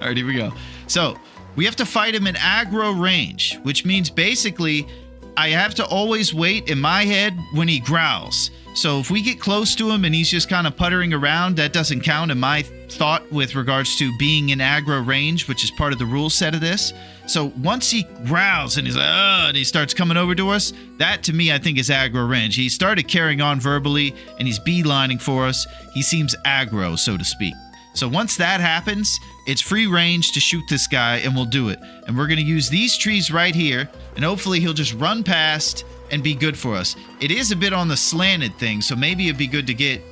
All right, here we go. So we have to fight him in aggro range, which means basically I have to always wait in my head when he growls. So if we get close to him and he's just kind of puttering around, that doesn't count in my thought with regards to being in aggro range, which is part of the rule set of this. So once he growls and he's like, and he starts coming over to us, that to me I think is aggro range. He started carrying on verbally and he's beelining for us. He seems aggro, so to speak. So once that happens, it's free range to shoot this guy and we'll do it. And we're going to use these trees right here and hopefully he'll just run past and be good for us. It is a bit on the slanted thing, so maybe it'd be good to get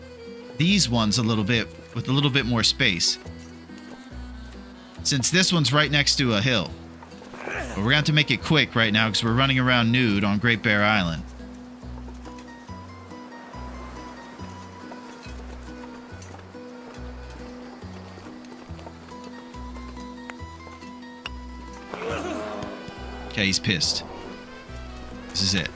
these ones a little bit with a little bit more space. Since this one's right next to a hill. But we're going to have to make it quick right now because we're running around nude on Great Bear Island. Okay, he's pissed. This is it.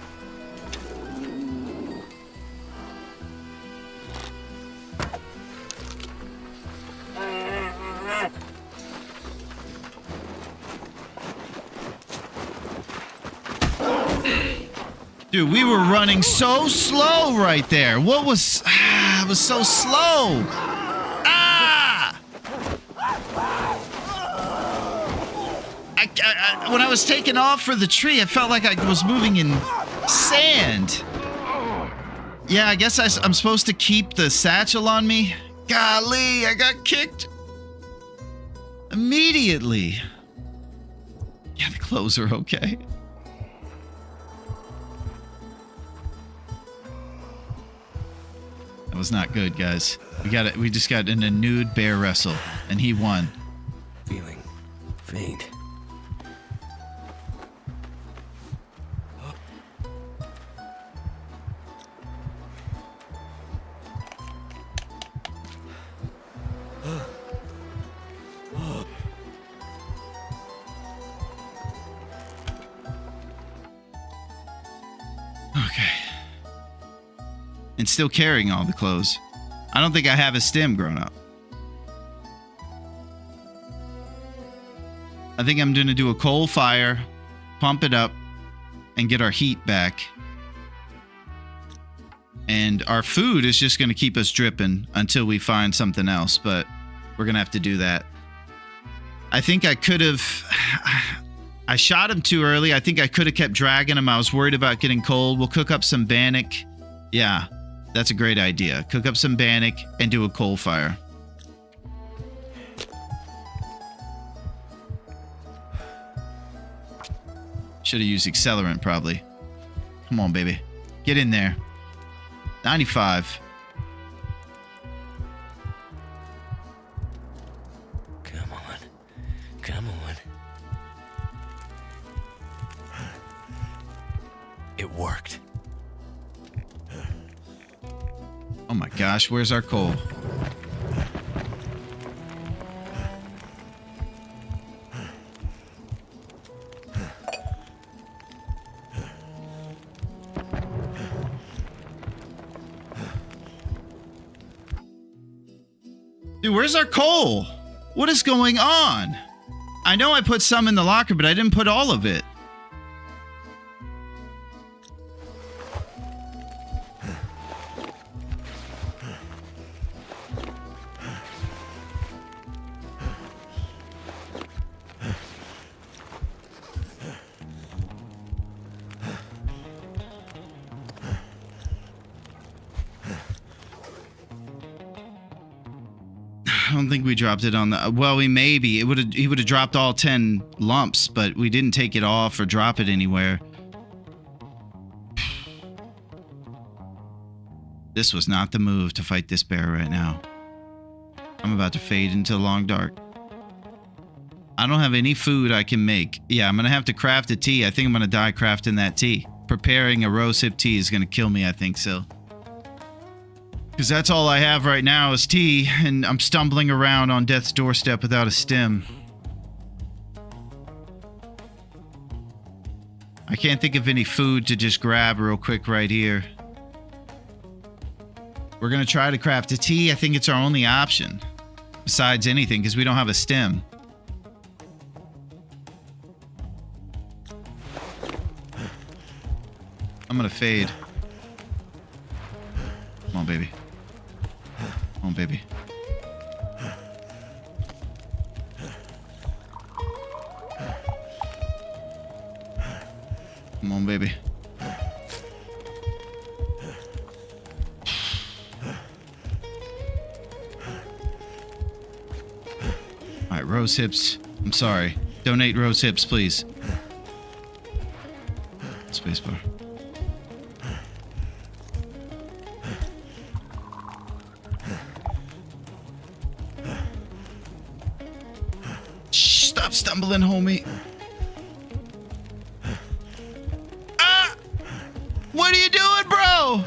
Dude, we were running so slow right there. What was... it was so slow. When I was taking off for the tree, it felt like I was moving in sand. Yeah, I guess I'm supposed to keep the satchel on me. Golly, I got kicked immediately. Yeah, the clothes are okay. That was not good, guys. We just got in a nude bear wrestle, and he won. Feeling faint. Okay. And still carrying all the clothes. I don't think I have a stem grown up. I think I'm going to do a coal fire, pump it up, and get our heat back. And our food is just going to keep us dripping until we find something else, but we're going to have to do that. I think I I shot him too early. I think I could have kept dragging him. I was worried about getting cold. We'll cook up some bannock. Yeah, that's a great idea. Cook up some bannock and do a coal fire. Should have used accelerant probably. Come on, baby. Get in there. 95. Come on. Come on. It worked. Oh my gosh, where's our coal? Dude, where's our coal? What is going on? I know I put some in the locker, but I didn't put all of it. I don't think we dropped it on the... Well, he would have dropped all 10 lumps, but we didn't take it off or drop it anywhere. This was not the move to fight this bear right now. I'm about to fade into the long dark. I don't have any food I can make. Yeah, I'm going to have to craft a tea. I think I'm going to die crafting that tea. Preparing a rosehip tea is going to kill me, I think so. Because that's all I have right now is tea, and I'm stumbling around on death's doorstep without a stem. I can't think of any food to just grab real quick right here. We're going to try to craft a tea. I think it's our only option. Besides anything, because we don't have a stem. I'm going to fade. Come on, baby. Come on, baby. Come on, baby. Alright, rose hips. I'm sorry. Donate rose hips, please. Spacebar. Stop stumbling, homie. Ah! What are you doing, bro?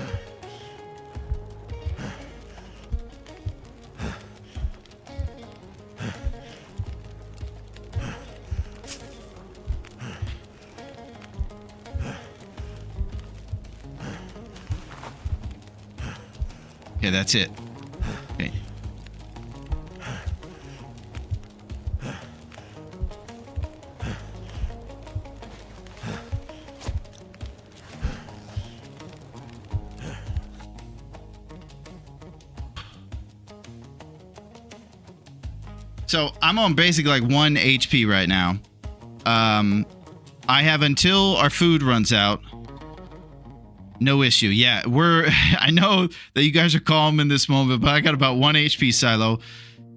Okay, that's it. Okay. So I'm on basically like 1 HP right now. I have until our food runs out. No issue. Yeah, I know that you guys are calm in this moment, but I got about 1 HP, Silo,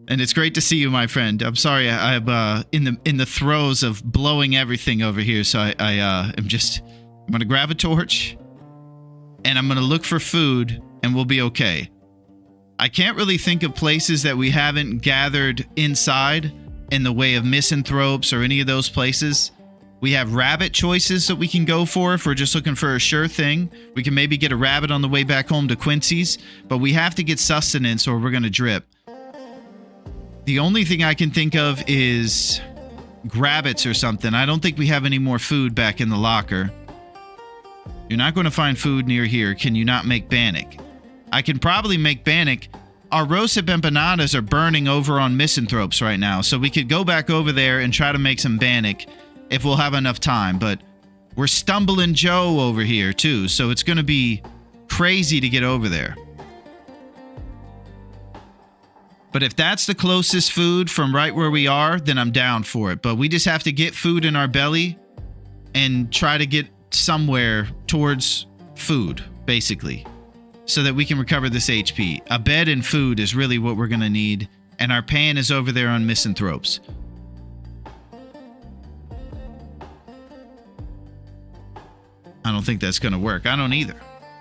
and it's great to see you, my friend. I'm sorry, I'm in the throes of blowing everything over here, so I'm gonna grab a torch, and I'm gonna look for food, and we'll be okay. I can't really think of places that we haven't gathered inside in the way of misanthropes or any of those places. We have rabbit choices that we can go for if we're just looking for a sure thing. We can maybe get a rabbit on the way back home to Quincy's, but we have to get sustenance or we're going to drip. The only thing I can think of is grabbits or something. I don't think we have any more food back in the locker. You're not going to find food near here. Can you not make bannock? I can probably make bannock. Our rosehip empanadas are burning over on misanthropes right now, so we could go back over there and try to make some bannock if we'll have enough time, but we're stumbling Joe over here too, so it's going to be crazy to get over there. But if that's the closest food from right where we are, then I'm down for it. But we just have to get food in our belly and try to get somewhere towards food, basically, so that we can recover this HP. A bed and food is really what we're going to need. And our pan is over there on Misanthropes. I don't think that's going to work. I don't either.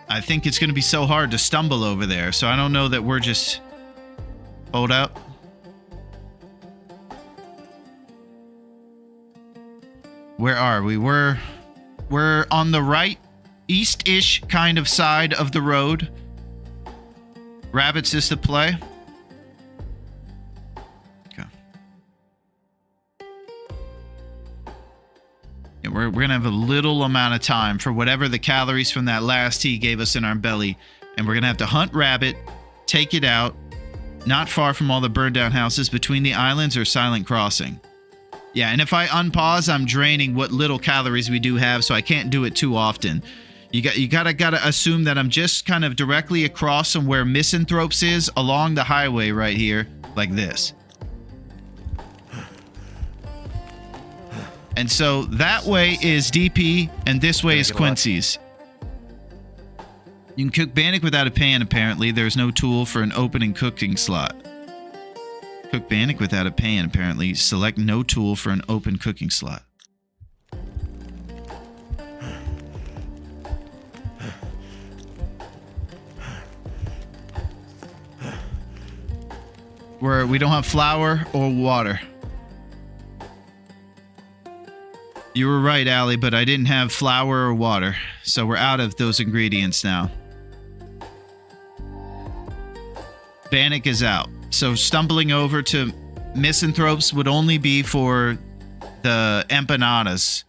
I think it's going to be so hard to stumble over there. So I don't know that we're just... Hold up. Where are we? We're on the right, east-ish kind of side of the road. Rabbits is the play. Okay. Yeah, we're going to have a little amount of time for whatever the calories from that last tea gave us in our belly. And we're going to have to hunt rabbit, take it out, not far from all the burned down houses between the islands or Silent Crossing. Yeah, and if I unpause, I'm draining what little calories we do have, so I can't do it too often. You gotta assume that I'm just kind of directly across from where Misanthropes is along the highway right here, like this. And so that way is DP, and this way is Quincy's. You can cook bannock without a pan, apparently. There's no tool for an open and cooking slot. Cook bannock without a pan, apparently. Select no tool for an open cooking slot. We don't have flour or water. You were right, Allie, but I didn't have flour or water. So we're out of those ingredients now. Bannock is out. So stumbling over to Misanthropes would only be for the empanadas.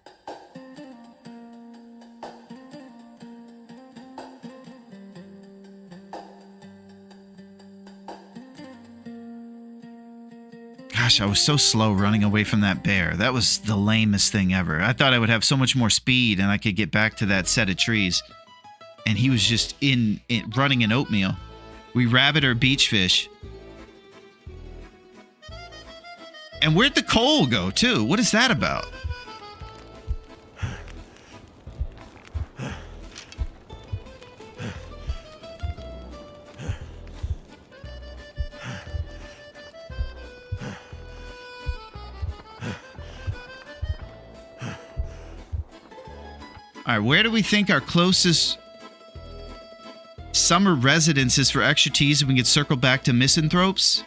Gosh, I was so slow running away from that bear. That was the lamest thing ever. I thought I would have so much more speed and I could get back to that set of trees. And he was just running in oatmeal. We rabbit or beach fish. And where'd the coal go, too? What is that about? All right, where do we think our closest summer residence is for extra teas and we can circle back to Misanthropes?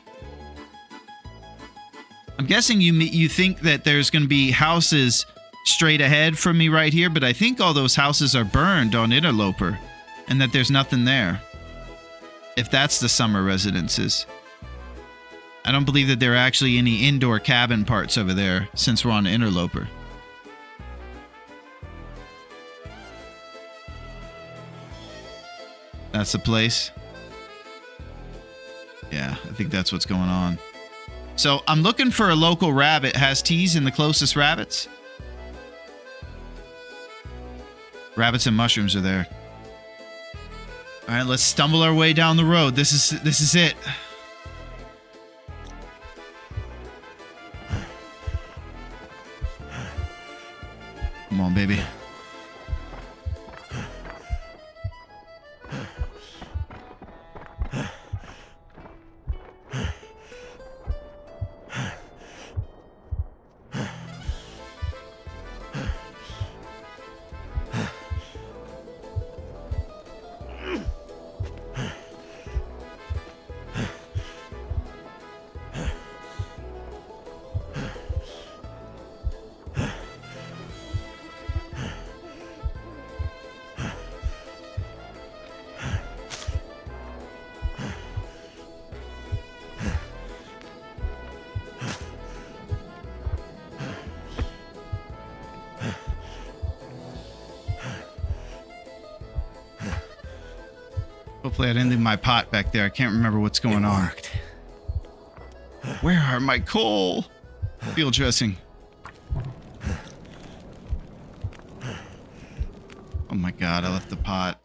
I'm guessing you think that there's going to be houses straight ahead from me right here, but I think all those houses are burned on Interloper and that there's nothing there. If that's the summer residences. I don't believe that there are actually any indoor cabin parts over there since we're on Interloper. That's the place. Yeah, I think that's what's going on. So I'm looking for a local rabbit. Has teas in the closest rabbits? Rabbits and mushrooms are there. All right, let's stumble our way down the road. This is it. Come on, baby. Hopefully I didn't leave my pot back there. I can't remember what's going on. Where are my coal? Field dressing. Oh my god, I left the pot.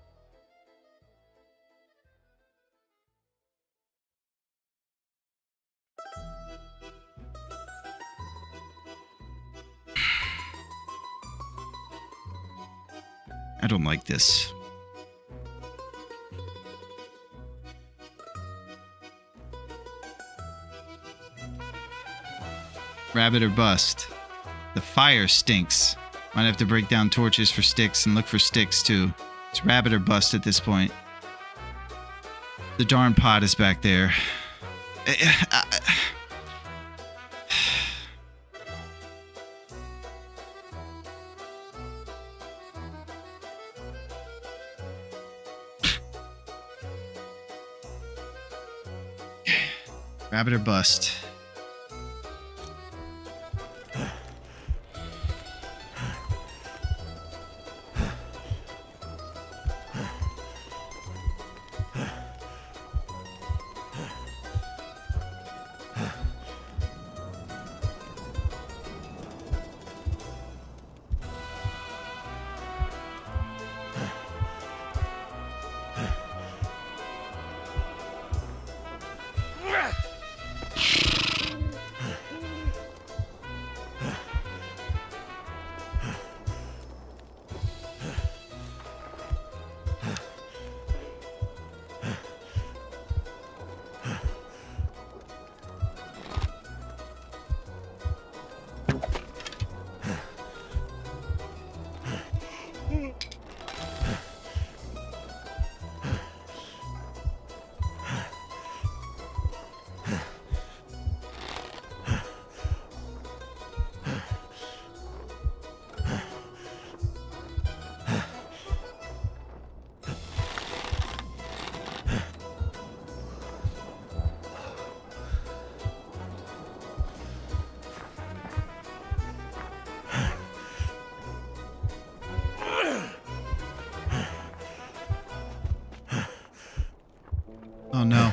I don't like this. Rabbit or bust. The fire stinks. Might have to break down torches for sticks and look for sticks too. It's rabbit or bust at this point. The darn pot is back there. Rabbit or bust. Oh no.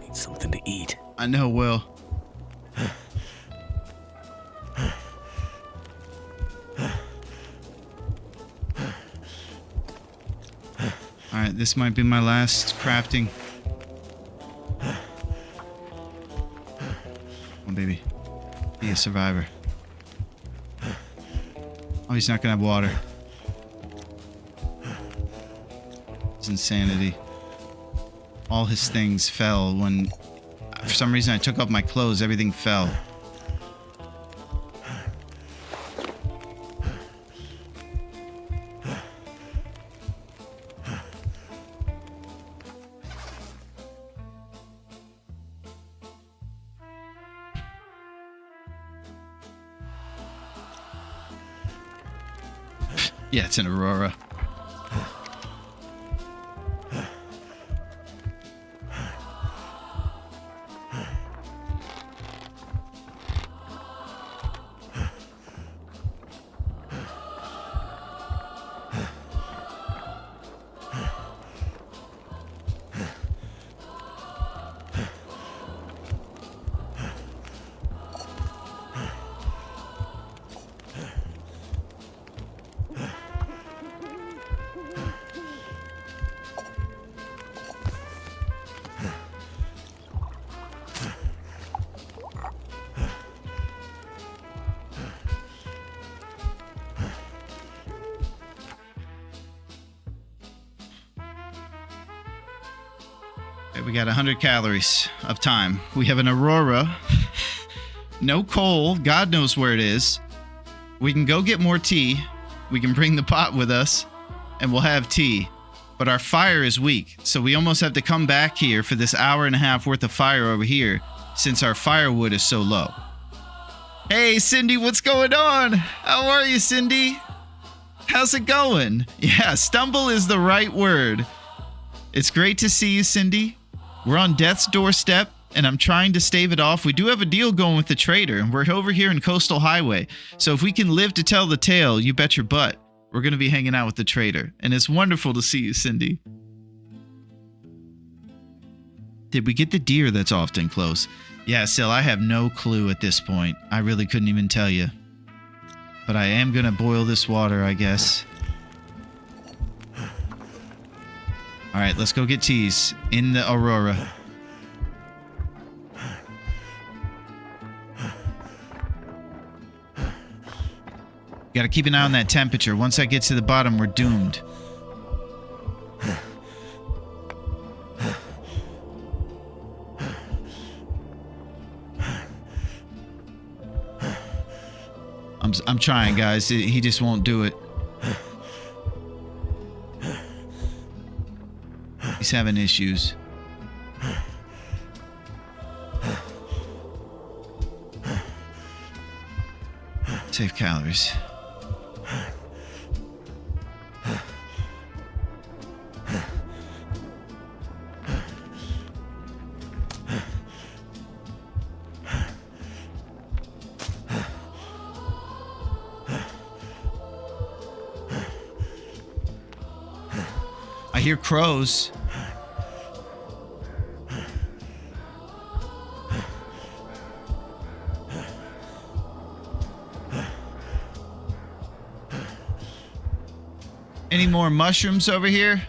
Need something to eat. I know, Will. Alright, this might be my last crafting. Come on, baby. Be a survivor. Oh, he's not gonna have water. It's insanity. All his things fell when... For some reason, I took off my clothes. Everything fell. Yeah, it's an Aurora. We got 100 calories of time. We have an Aurora. No coal. God knows where it is. We can go get more tea. We can bring the pot with us, and we'll have tea. But our fire is weak, so we almost have to come back here for this hour and a half worth of fire over here, since our firewood is so low. Hey, Cindy, what's going on? How are you, Cindy? How's it going? Yeah, stumble is the right word. It's great to see you, Cindy. We're on death's doorstep, and I'm trying to stave it off. We do have a deal going with the trader, and we're over here in Coastal Highway. So if we can live to tell the tale, you bet your butt, we're going to be hanging out with the trader. And it's wonderful to see you, Cindy. Did we get the deer that's often close? Yeah, Sil, I have no clue at this point. I really couldn't even tell you. But I am going to boil this water, I guess. All right, let's go get teas in the Aurora. Got to keep an eye on that temperature. Once that gets to the bottom, we're doomed. I'm trying, guys. He just won't do it. He's having issues. Save calories. I hear crows. Any more mushrooms over here?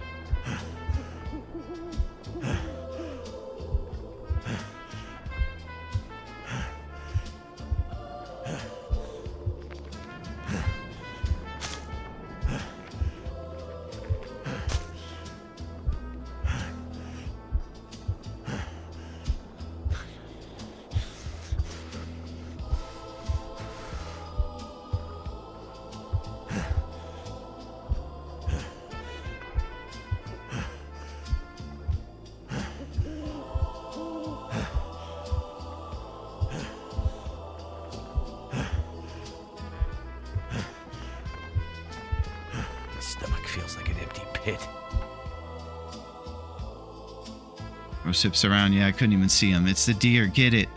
Sips around. Yeah, I couldn't even see him. It's the deer. Get it.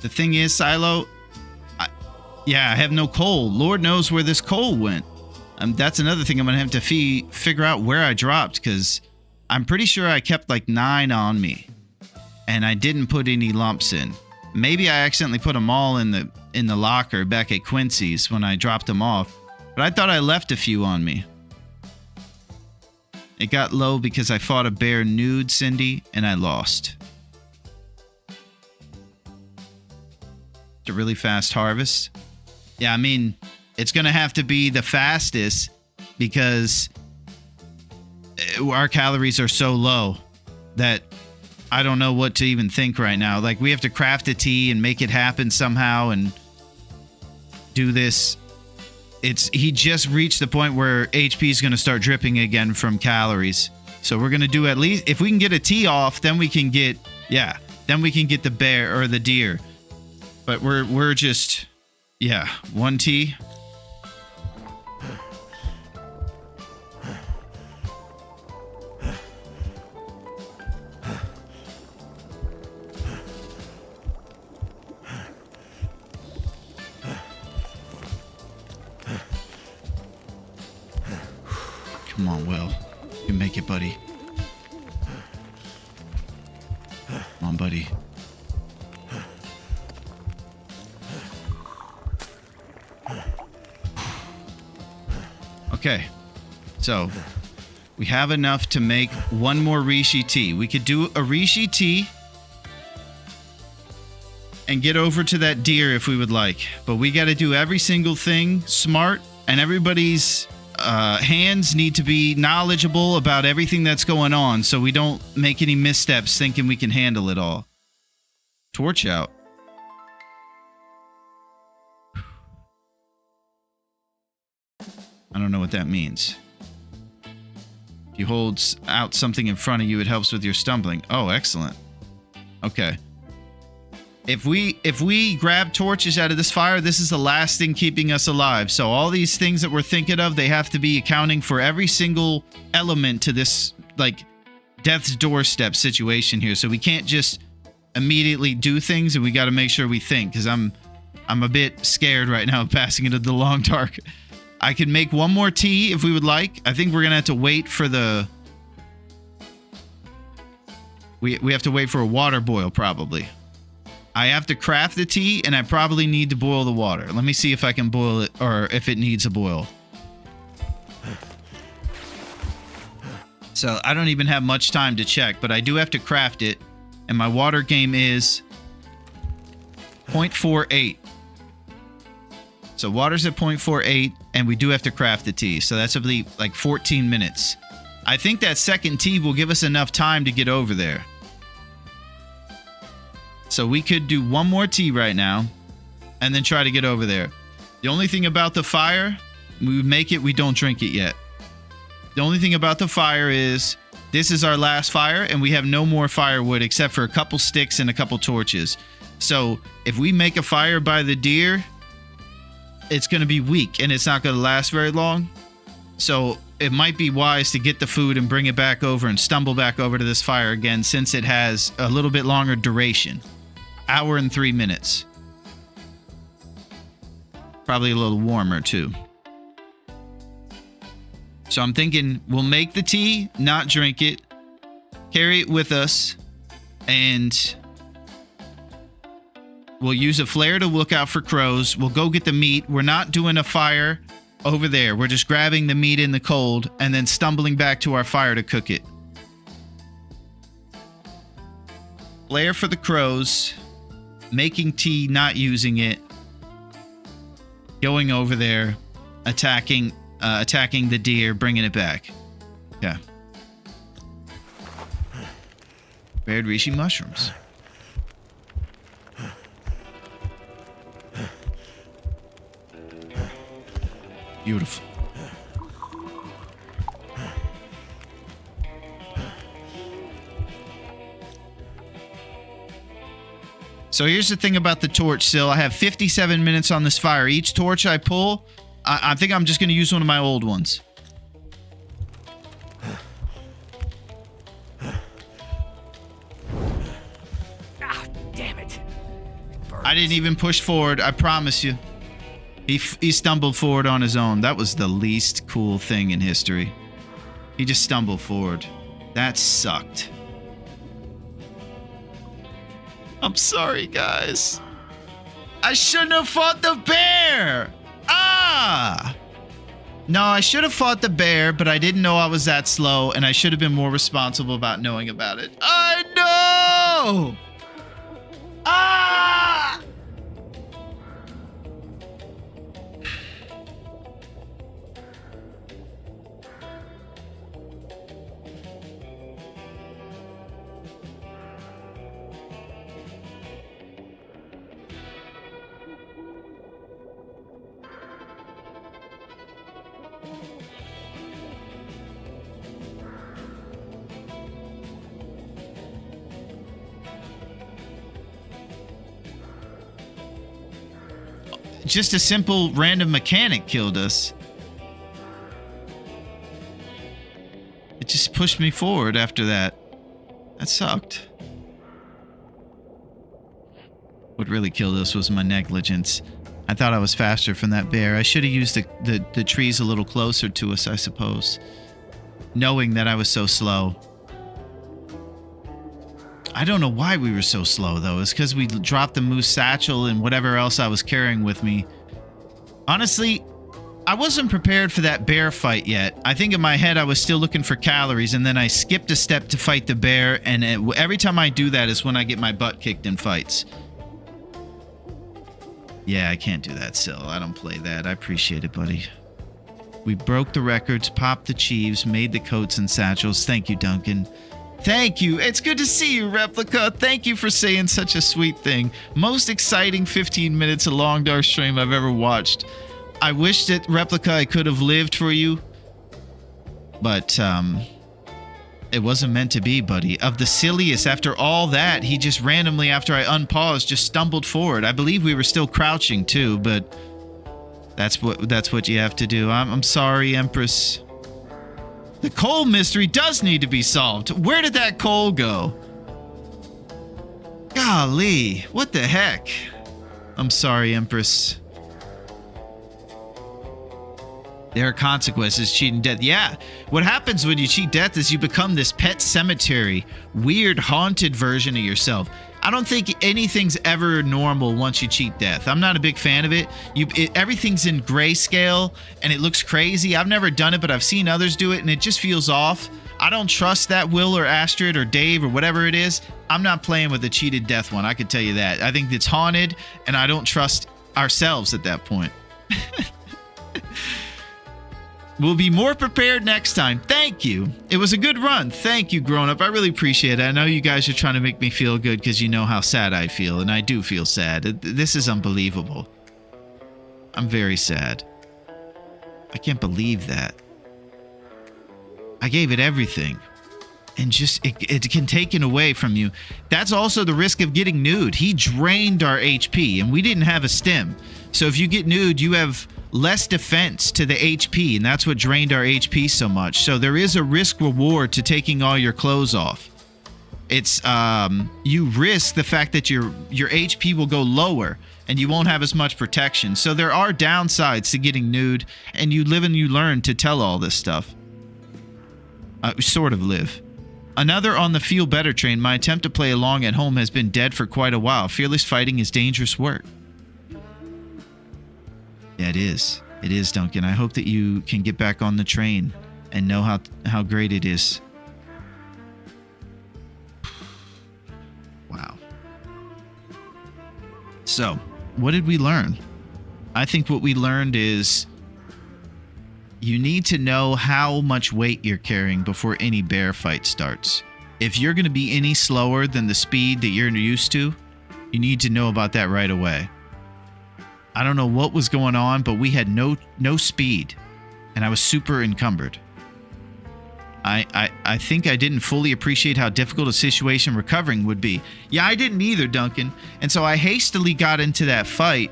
The thing is, Silo, I have no coal. Lord knows where this coal went. That's another thing I'm going to have to figure out where I dropped, because I'm pretty sure I kept like 9 on me and I didn't put any lumps in. Maybe I accidentally put them all in the locker back at Quincy's when I dropped them off, but I thought I left a few on me. It got low because I fought a bear nude, Cindy, and I lost. It's a really fast harvest. Yeah, I mean, it's going to have to be the fastest because our calories are so low that I don't know what to even think right now. Like, we have to craft a tea and make it happen somehow and do this. He just reached the point where HP is going to start dripping again from calories. So we're going to do at least, if we can get a tea off, then we can get the bear or the deer. But we're just, one tea. Come on, Will. You can make it, buddy. Come on, buddy. Okay. So, we have enough to make one more Rishi tea. We could do a Rishi tea and get over to that deer if we would like. But we got to do every single thing smart, and everybody's hands need to be knowledgeable about everything that's going on so we don't make any missteps thinking we can handle it all. Torch out. I don't know what that means. If you hold out something in front of you, it helps with your stumbling. Oh, excellent. Okay. If we grab torches out of this fire, this is the last thing keeping us alive. So all these things that we're thinking of, they have to be accounting for every single element to this, like, death's doorstep situation here. So we can't just immediately do things, and we got to make sure we think, because I'm a bit scared right now of passing into the long dark. I can make one more tea if we would like. I think we're gonna have to wait for the. We have to wait for a water boil probably. I have to craft the tea, and I probably need to boil the water. Let me see if I can boil it, or if it needs a boil. So I don't even have much time to check, but I do have to craft it, and my water game is 0.48. So water's at 0.48, and we do have to craft the tea. So that's like 14 minutes. I think that second tea will give us enough time to get over there. So we could do one more tea right now, and then try to get over there. The only thing about the fire, we make it, we don't drink it yet. The only thing about the fire is, this is our last fire, and we have no more firewood except for a couple sticks and a couple torches. So if we make a fire by the deer, it's going to be weak, and it's not going to last very long. So it might be wise to get the food and bring it back over and stumble back over to this fire again, since it has a little bit longer duration. Hour and 3 minutes. Probably a little warmer too. So I'm thinking we'll make the tea, not drink it, carry it with us, and we'll use a flare to look out for crows. We'll go get the meat. We're not doing a fire over there. We're just grabbing the meat in the cold and then stumbling back to our fire to cook it. Flare for the crows. Making tea, not using it. Going over there. Attacking the deer, bringing it back. Yeah. Bared reishi mushrooms. Beautiful. So here's the thing about the torch, Sil. I have 57 minutes on this fire. Each torch I pull, I think I'm just going to use one of my old ones. Ah, damn it. I didn't even push forward, I promise you. He stumbled forward on his own. That was the least cool thing in history. He just stumbled forward. That sucked. I'm sorry, guys. I shouldn't have fought the bear! Ah! No, I should have fought the bear, but I didn't know I was that slow, and I should have been more responsible about knowing about it. I know! Ah! Just a simple random mechanic killed us. It just pushed me forward after that. That sucked. What really killed us was my negligence. I thought I was faster from that bear. I should have used the trees a little closer to us, I suppose. Knowing that I was so slow. I don't know why we were so slow, though. It's because we dropped the moose satchel and whatever else I was carrying with me. Honestly, I wasn't prepared for that bear fight yet. I think in my head I was still looking for calories, and then I skipped a step to fight the bear, and every time I do that is when I get my butt kicked in fights. Yeah, I can't do that, Sil. I don't play that. I appreciate it, buddy. We broke the records, popped the chiefs, made the coats and satchels. Thank you, Duncan. Thank you. It's good to see you, Replica. Thank you for saying such a sweet thing. Most exciting 15 minutes of Long Dark stream I've ever watched. I wish that, Replica, I could have lived for you. But, it wasn't meant to be, buddy. Of the silliest, after all that, he just randomly, after I unpaused, just stumbled forward. I believe we were still crouching, too, but that's what you have to do. I'm sorry, Empress. The coal mystery does need to be solved. Where did that coal go? Golly, what the heck? I'm sorry, Empress. There are consequences cheating death. Yeah, what happens when you cheat death is you become this pet cemetery, weird haunted version of yourself. I don't think anything's ever normal once you cheat death. I'm not a big fan of it. Everything's in grayscale and it looks crazy. I've never done it, but I've seen others do it and it just feels off. I don't trust that Will or Astrid or Dave or whatever it is. I'm not playing with a cheated death one. I can tell you that. I think it's haunted and I don't trust ourselves at that point. We'll be more prepared next time. Thank you. It was a good run. Thank you, Grown Up. I really appreciate it. I know you guys are trying to make me feel good because you know how sad I feel, and I do feel sad. This is unbelievable. I'm very sad. I can't believe that. I gave it everything. And just, it can take it away from you. That's also the risk of getting nude. He drained our HP, and we didn't have a stim. So if you get nude, you have less defense to the HP, and that's what drained our HP so much. So there is a risk reward to taking all your clothes off. It's you risk the fact that your HP will go lower and you won't have as much protection. So there are downsides to getting nude, and you live and you learn to tell all this stuff. Sort of live. Another on the feel better train. My attempt to play along at home has been dead for quite a while. Fearless fighting is dangerous work. Yeah, it is. It is, Duncan. I hope that you can get back on the train and know how great it is. Wow. So, what did we learn? I think what we learned is you need to know how much weight you're carrying before any bear fight starts. If you're going to be any slower than the speed that you're used to, you need to know about that right away. I don't know what was going on, but we had no speed, and I was super encumbered. I think I didn't fully appreciate how difficult a situation recovering would be. Yeah, I didn't either, Duncan. And so I hastily got into that fight,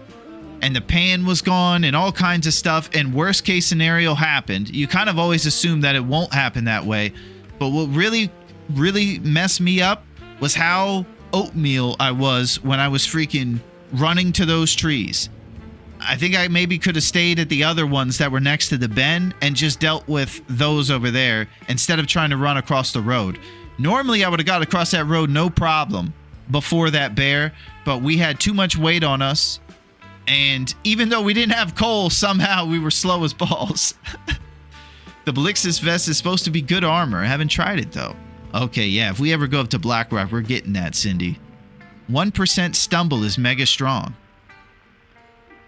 and the pan was gone and all kinds of stuff, and worst case scenario happened. You kind of always assume that it won't happen that way. But what really messed me up was how oatmeal I was when I was freaking running to those trees. I think I maybe could have stayed at the other ones that were next to the bend and just dealt with those over there instead of trying to run across the road. Normally, I would have got across that road no problem before that bear, but we had too much weight on us. And even though we didn't have coal, somehow we were slow as balls. The Balixis vest is supposed to be good armor. I haven't tried it, though. Okay, yeah, if we ever go up to Blackrock, we're getting that, Cindy. 1% stumble is mega strong.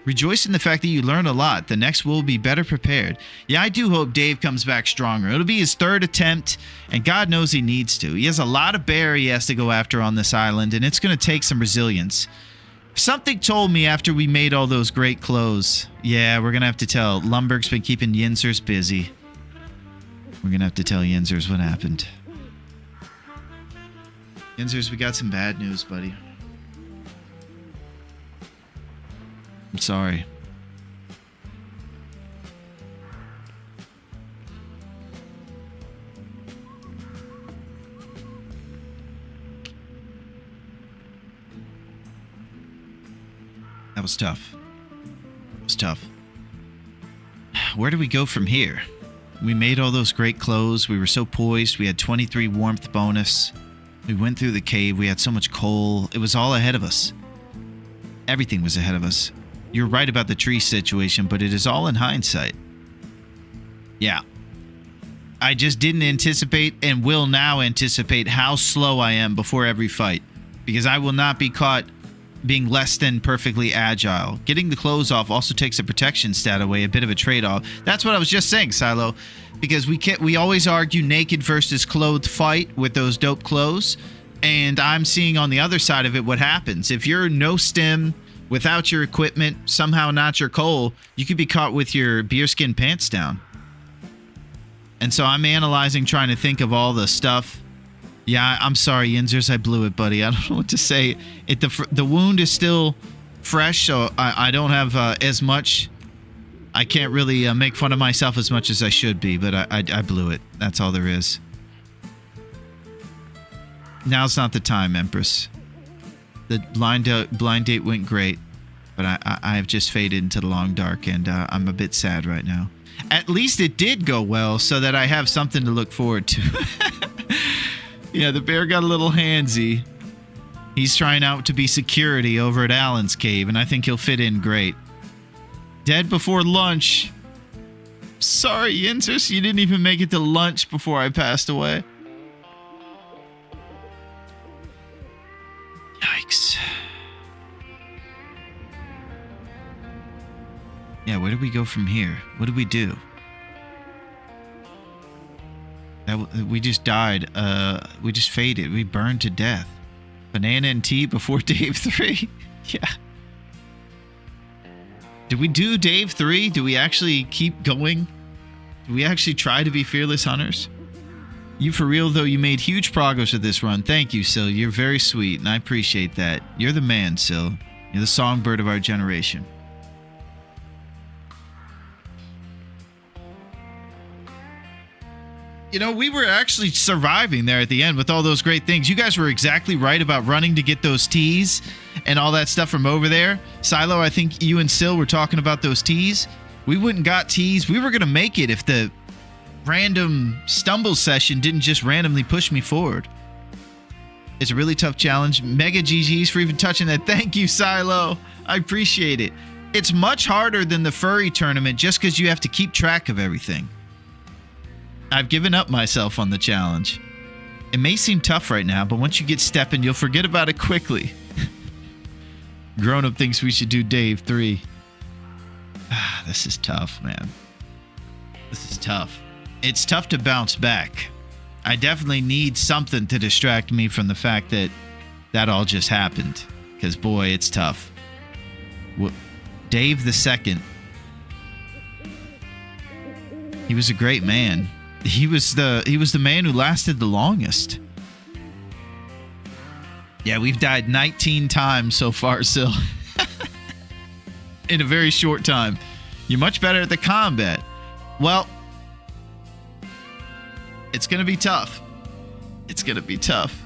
Rejoice in the fact that you learned a lot. The next will be better prepared. Yeah, I do hope Dave comes back stronger. It'll be his third attempt, and God knows he needs to. He has a lot of bear he has to go after on this island, and it's going to take some resilience. Something told me after we made all those great clothes. Yeah, we're going to have to tell. Lumberg's been keeping Yinzers busy. We're going to have to tell Yinzers what happened. Yinzers, we got some bad news, buddy. I'm sorry. That was tough. It was tough. Where do we go from here? We made all those great clothes. We were so poised. We had 23 warmth bonus. We went through the cave. We had so much coal. It was all ahead of us. Everything was ahead of us. You're right about the tree situation, but it is all in hindsight. Yeah. I just didn't anticipate and will now anticipate how slow I am before every fight, because I will not be caught being less than perfectly agile. Getting the clothes off also takes a protection stat away, a bit of a trade-off. That's what I was just saying, Silo, because we always argue naked versus clothed fight with those dope clothes, and I'm seeing on the other side of it what happens. If you're no stim, without your equipment, somehow not your coal, you could be caught with your bearskin pants down. And so I'm analyzing, trying to think of all the stuff. Yeah, I'm sorry, Yinzers, I blew it, buddy. I don't know what to say. The wound is still fresh, so I don't have as much. I can't really make fun of myself as much as I should be, but I blew it. That's all there is. Now's not the time, Empress. The blind date went great, but I have just faded into the long dark, and I'm a bit sad right now. At least it did go well, so that I have something to look forward to. Yeah, the bear got a little handsy. He's trying out to be security over at Alan's cave, and I think he'll fit in great. Dead before lunch. Sorry, Yinzers, you didn't even make it to lunch before I passed away. Yikes. Yeah, where do we go from here? What do we do? We just died. We just faded. We burned to death. Banana and tea before Dave 3. Yeah. Did we do Dave 3? Do we actually keep going? Do we actually try to be fearless hunters? You for real, though, you made huge progress with this run. Thank you, Sil. You're very sweet, and I appreciate that. You're the man, Sil. You're the songbird of our generation. You know, we were actually surviving there at the end with all those great things. You guys were exactly right about running to get those teas and all that stuff from over there. Silo, I think you and Sil were talking about those teas. We wouldn't got teas. We were going to make it if the random stumble session didn't just randomly push me forward. It's a really tough challenge. Mega GG's for even touching that. Thank you, Silo. I appreciate it. It's much harder than the furry tournament just because you have to keep track of everything. I've given up myself on the challenge. It may seem tough right now, but once you get stepping, you'll forget about it quickly. Grown Up thinks we should do Dave 3. This is tough, man. This is tough. It's tough to bounce back. I definitely need something to distract me from the fact that all just happened. Because, boy, it's tough. Dave the Second. He was a great man. He was the man who lasted the longest. Yeah, we've died 19 times so far, Sil. In a very short time. You're much better at the combat. Well, it's going to be tough. It's going to be tough.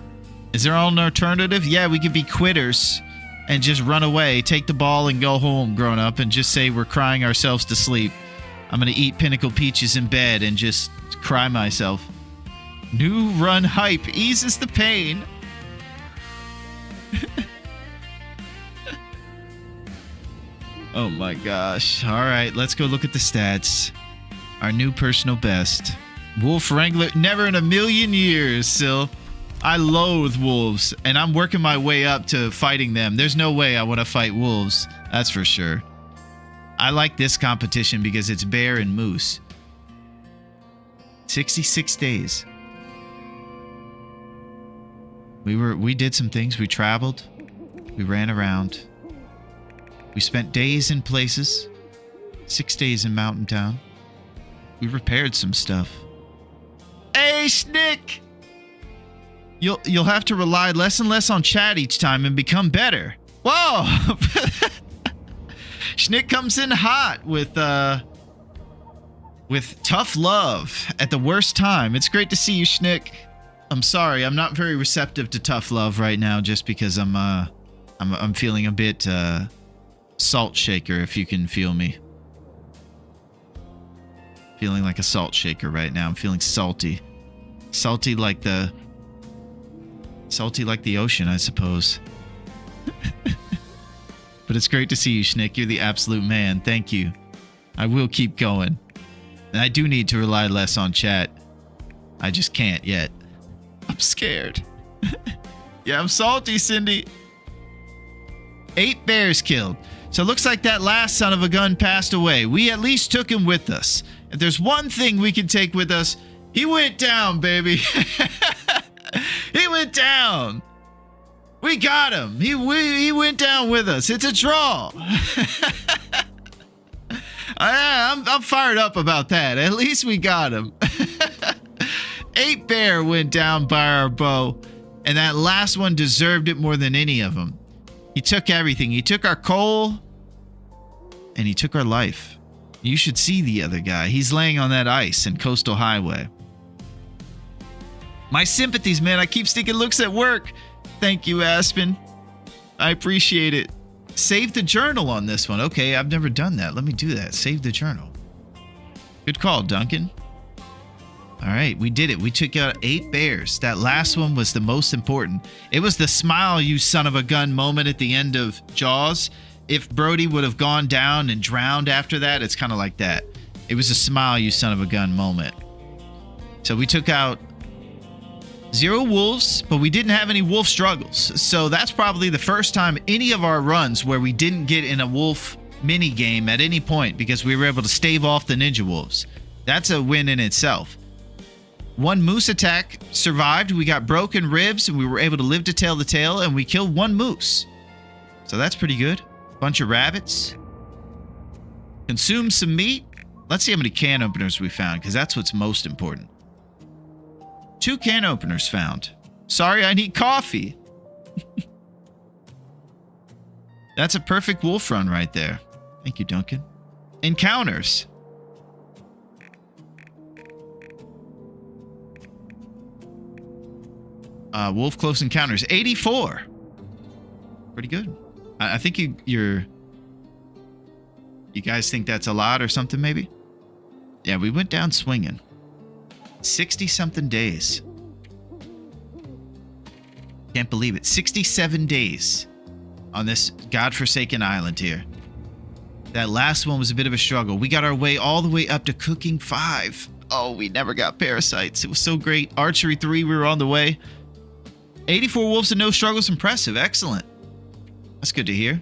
Is there an alternative? Yeah, we could be quitters and just run away, take the ball and go home, Grown Up, and just say we're crying ourselves to sleep. I'm going to eat Pinnacle Peaches in bed and just cry myself. New run hype eases the pain. Oh my gosh. All right, let's go look at the stats. Our new personal best. Wolf Wrangler, never in a million years, Sil. I loathe wolves, and I'm working my way up to fighting them. There's no way I want to fight wolves. That's for sure. I like this competition because it's bear and moose. 66 days. We did some things. We traveled. We ran around. We spent days in places. 6 days in Mountain Town. We repaired some stuff. Hey, Schnick! You'll have to rely less and less on chat each time and become better. Whoa! Schnick comes in hot with tough love at the worst time. It's great to see you, Schnick. I'm sorry, I'm not very receptive to tough love right now, just because I'm feeling a bit salt shaker, if you can feel me. Feeling like a salt shaker right now. I'm feeling salty. Salty like the ocean, I suppose. But it's great to see you, Schnick. You're the absolute man. Thank you. I will keep going. And I do need to rely less on chat. I just can't yet. I'm scared. Yeah, I'm salty, Cindy. 8 bears killed. So it looks like that last son of a gun passed away. We at least took him with us. If there's one thing we can take with us, he went down, baby. He went down. We got him. He went down with us. It's a draw. I'm fired up about that. At least we got him. 8 bear went down by our bow, and that last one deserved it more than any of them. He took everything. He took our coal, and he took our life. You should see the other guy. He's laying on that ice in Coastal Highway. My sympathies, man. I keep sticking looks at work. Thank you, Aspen. I appreciate it. Save the journal on this one. Okay, I've never done that. Let me do that. Save the journal. Good call, Duncan. All right, we did it. We took out 8 bears. That last one was the most important. It was the smile, you son of a gun moment at the end of Jaws. If Brody would have gone down and drowned after that, it's kind of like that. It was a smile, you son of a gun moment. So we took out 0 wolves, but we didn't have any wolf struggles. So that's probably the first time any of our runs where we didn't get in a wolf mini game at any point because we were able to stave off the ninja wolves. That's a win in itself. One moose attack survived. We got broken ribs, and we were able to live to tell the tale, and we killed one moose. So that's pretty good. Bunch of rabbits. Consumed some meat. Let's see how many can openers we found, because that's what's most important. 2 can openers found. Sorry, I need coffee. That's a perfect wolf run right there. Thank you, Duncan. Encounters. Wolf close encounters. 84. Pretty good. I think you guys think that's a lot or something, maybe? Yeah, we went down swinging. 60-something days. Can't believe it. 67 days on this godforsaken island here. That last one was a bit of a struggle. We got our way all the way up to cooking 5. Oh, we never got parasites. It was so great. Archery 3, we were on the way. 84 wolves and no struggles. Impressive. Excellent. That's good to hear.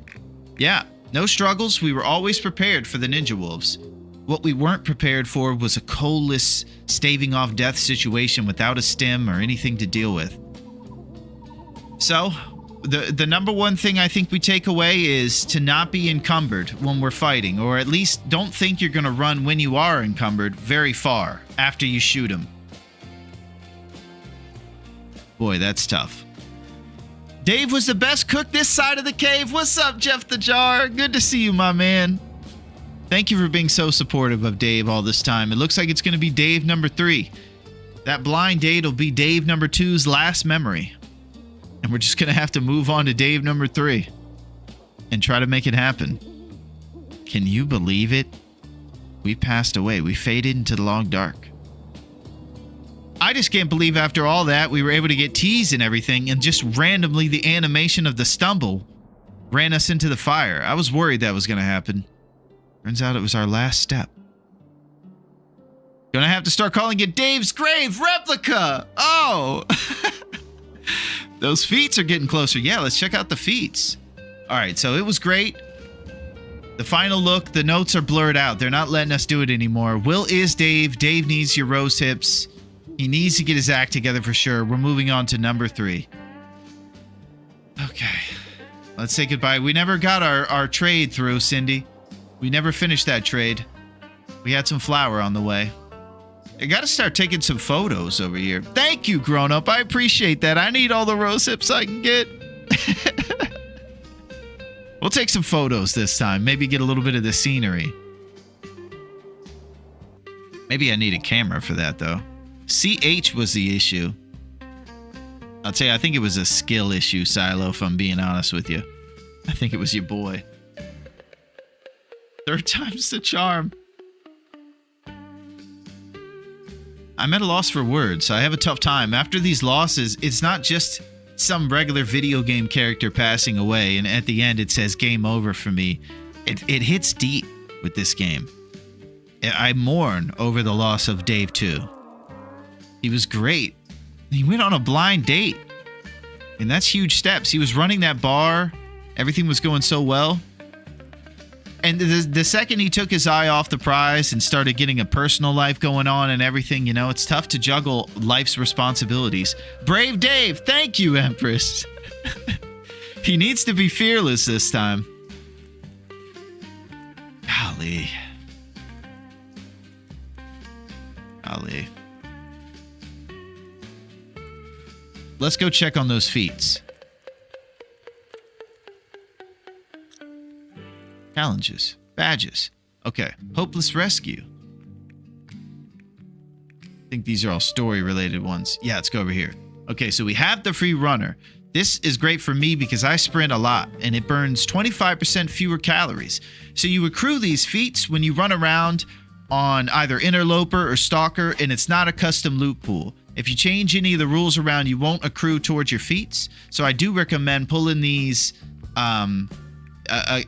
Yeah, no struggles. We were always prepared for the ninja wolves. What we weren't prepared for was a coal-less, staving off death situation without a stem or anything to deal with. So, the number one thing I think we take away is to not be encumbered when we're fighting, or at least don't think you're going to run when you are encumbered very far after you shoot them. Boy, that's tough. Dave was the best cook this side of the cave. What's up, Jeff the Jar? Good to see you, my man. Thank you for being so supportive of Dave all this time. It looks like it's going to be Dave number 3. That blind date will be Dave number 2's last memory. And we're just going to have to move on to Dave number 3 and try to make it happen. Can you believe it? We passed away. We faded into the long dark. I just can't believe after all that we were able to get teas and everything, and just randomly the animation of the stumble ran us into the fire. I was worried that was going to happen. Turns out it was our last step. Gonna have to start calling it Dave's Grave Replica. Oh! Those feats are getting closer. Yeah, let's check out the feats. All right, so it was great. The final look, the notes are blurred out. They're not letting us do it anymore. Will is Dave. Dave needs your rose hips. He needs to get his act together for sure. We're moving on to number 3. Okay. Let's say goodbye. We never got our trade through, Cindy. We never finished that trade. We had some flour on the way. I gotta start taking some photos over here. Thank you, grown-up. I appreciate that. I need all the rose hips I can get. We'll take some photos this time. Maybe get a little bit of the scenery. Maybe I need a camera for that, though. CH was the issue. I'll tell you, I think it was a skill issue, Silo, if I'm being honest with you. I think it was your boy. 3rd time's the charm. I'm at a loss for words. I have a tough time. After these losses, it's not just some regular video game character passing away, and at the end it says game over for me. It hits deep with this game. I mourn over the loss of Dave 2. He was great. He went on a blind date. And that's huge steps. He was running that bar. Everything was going so well. And the second he took his eye off the prize and started getting a personal life going on and everything, you know, it's tough to juggle life's responsibilities. Brave Dave, thank you, Empress. He needs to be fearless this time. Golly. Golly. Let's go check on those feats. Challenges. Badges. Okay. Hopeless Rescue. I think these are all story-related ones. Yeah, let's go over here. Okay, so we have the free runner. This is great for me because I sprint a lot, and it burns 25% fewer calories. So you accrue these feats when you run around on either Interloper or Stalker, and it's not a custom loot pool. If you change any of the rules around, you won't accrue towards your feats. So I do recommend pulling these,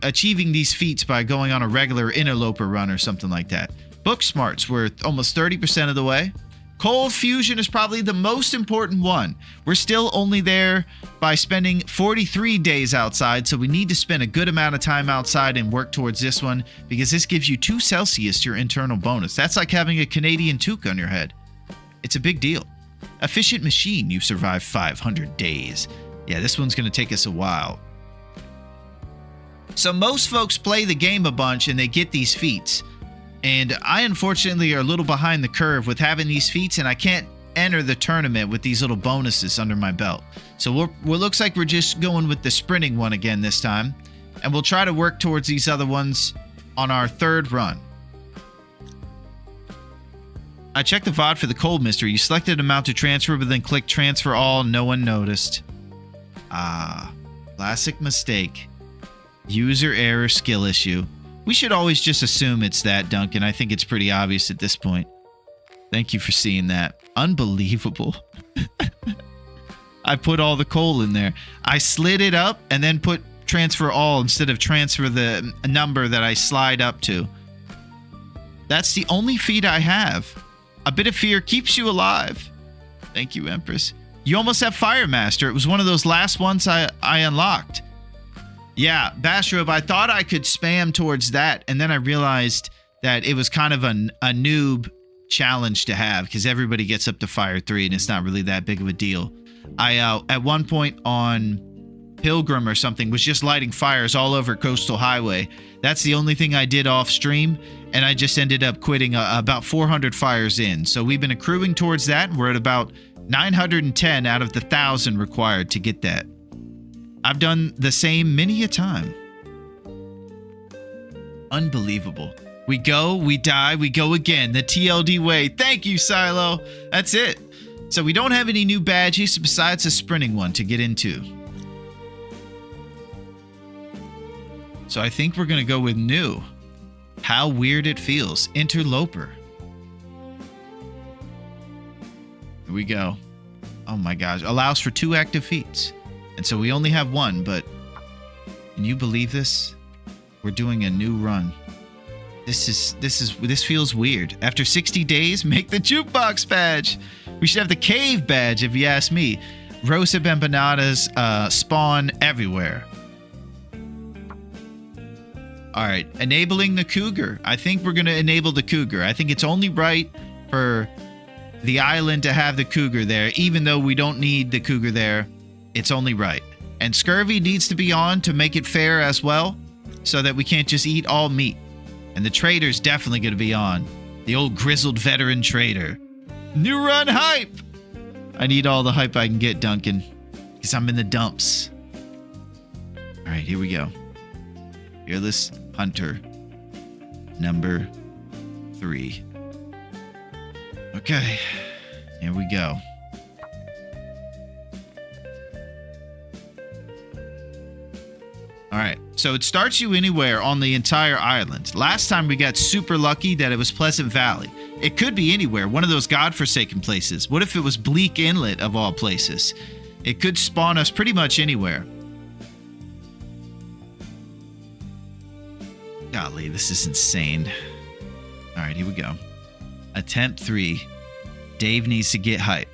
achieving these feats by going on a regular Interloper run or something like that. Book Smarts, we're almost 30% of the way. Cold Fusion is probably the most important one. We're still only there by spending 43 days outside, so we need to spend a good amount of time outside and work towards this one, because this gives you 2 Celsius to your internal bonus. That's like having a Canadian toque on your head. It's a big deal. Efficient machine, you've survived 500 days. Yeah, this one's going to take us a while. So most folks play the game a bunch and they get these feats. And I unfortunately are a little behind the curve with having these feats, and I can't enter the tournament with these little bonuses under my belt. So it looks like we're just going with the sprinting one again this time. And we'll try to work towards these other ones on our third run. I checked the VOD for the cold mystery. You selected an amount to transfer, but then clicked transfer all. No one noticed. Ah, classic mistake. User error, skill issue. We should always just assume it's that, Duncan. I think it's pretty obvious at this point. Thank you for seeing that. Unbelievable. I put all the coal in there. I slid it up and then put transfer all instead of transfer the number that I slide up to. That's the only feat I have. A bit of fear keeps you alive. Thank you, Empress. You almost have Fire Master. It was one of those last ones I unlocked. Yeah, Bastrop, I thought I could spam towards that, and then I realized that it was kind of a noob challenge to have because everybody gets up to Fire 3 and it's not really that big of a deal. I, at one point on Pilgrim or something, was just lighting fires all over Coastal Highway. That's the only thing I did off stream, and I just ended up quitting about 400 fires in. So we've been accruing towards that, and we're at about 910 out of the 1,000 required to get that. I've done the same many a time. Unbelievable. We go, we die, we go again. The TLD way. Thank you, Silo. That's it. So we don't have any new badges besides a sprinting one to get into. So I think we're going to go with new. How weird it feels. Interloper. Here we go. Oh my gosh. Allows for 2 active feats. And so we only have 1, but can you believe this? We're doing a new run. This feels weird. After 60 days, make the jukebox badge. We should have the cave badge if you ask me. Rosa empanadas spawn everywhere. All right, enabling the cougar. I think we're going to enable the cougar. I think it's only right for the island to have the cougar there, even though we don't need the cougar there. It's only right. And scurvy needs to be on to make it fair as well, so that we can't just eat all meat. And the trader's definitely going to be on. The old grizzled veteran trader. New run hype! I need all the hype I can get, Duncan, because I'm in the dumps. All right, here we go. Fearless Hunter, number 3. Okay, here we go. All right, so it starts you anywhere on the entire island. Last time we got super lucky that it was Pleasant Valley. It could be anywhere, one of those godforsaken places. What if it was Bleak Inlet of all places? It could spawn us pretty much anywhere. Golly, this is insane. All right, here we go. Attempt 3. Dave needs to get hype.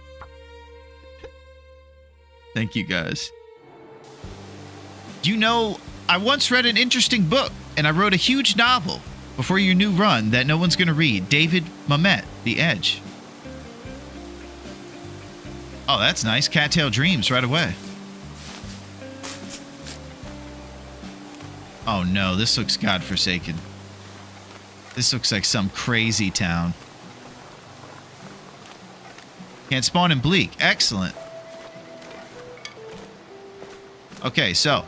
Thank you, guys. You know, I once read an interesting book, and I wrote a huge novel before your new run that no one's going to read. David Mamet, The Edge. Oh, that's nice. Cattail Dreams right away. Oh no, this looks godforsaken. This looks like some crazy town. Can't spawn in Bleak. Excellent. Okay, so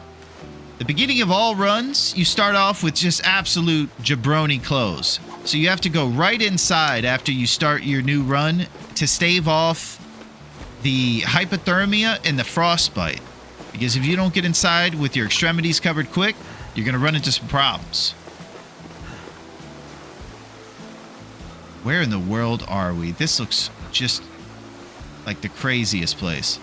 the beginning of all runs, you start off with just absolute jabroni clothes. So you have to go right inside after you start your new run to stave off the hypothermia and the frostbite. Because if you don't get inside with your extremities covered quick, you're going to run into some problems. Where in the world are we? This looks just like the craziest place.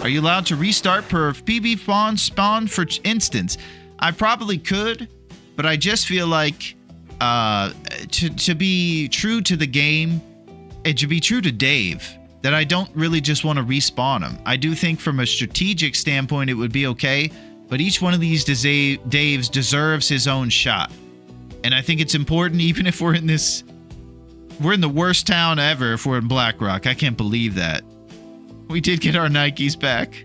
Are you allowed to restart per PB spawn for instance? I probably could, but I just feel like to be true to the game, and to be true to Dave, that I don't really just want to respawn him. I do think from a strategic standpoint it would be okay, but each one of these Daves deserves his own shot. And I think it's important, even if we're in the worst town ever if we're in Black Rock. I can't believe that. We did get our Nikes back.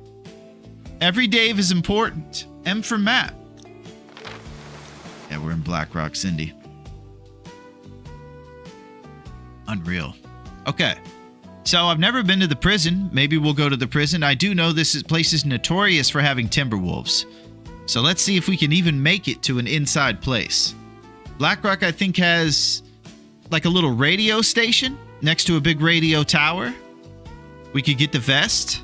Every Dave is important. M for map. Yeah, we're in Black Rock, Cindy. Unreal. Okay. So I've never been to the prison. Maybe we'll go to the prison. I do know this place is notorious for having timberwolves. So let's see if we can even make it to an inside place. Black Rock, I think, has like a little radio station next to a big radio tower. We could get the vest.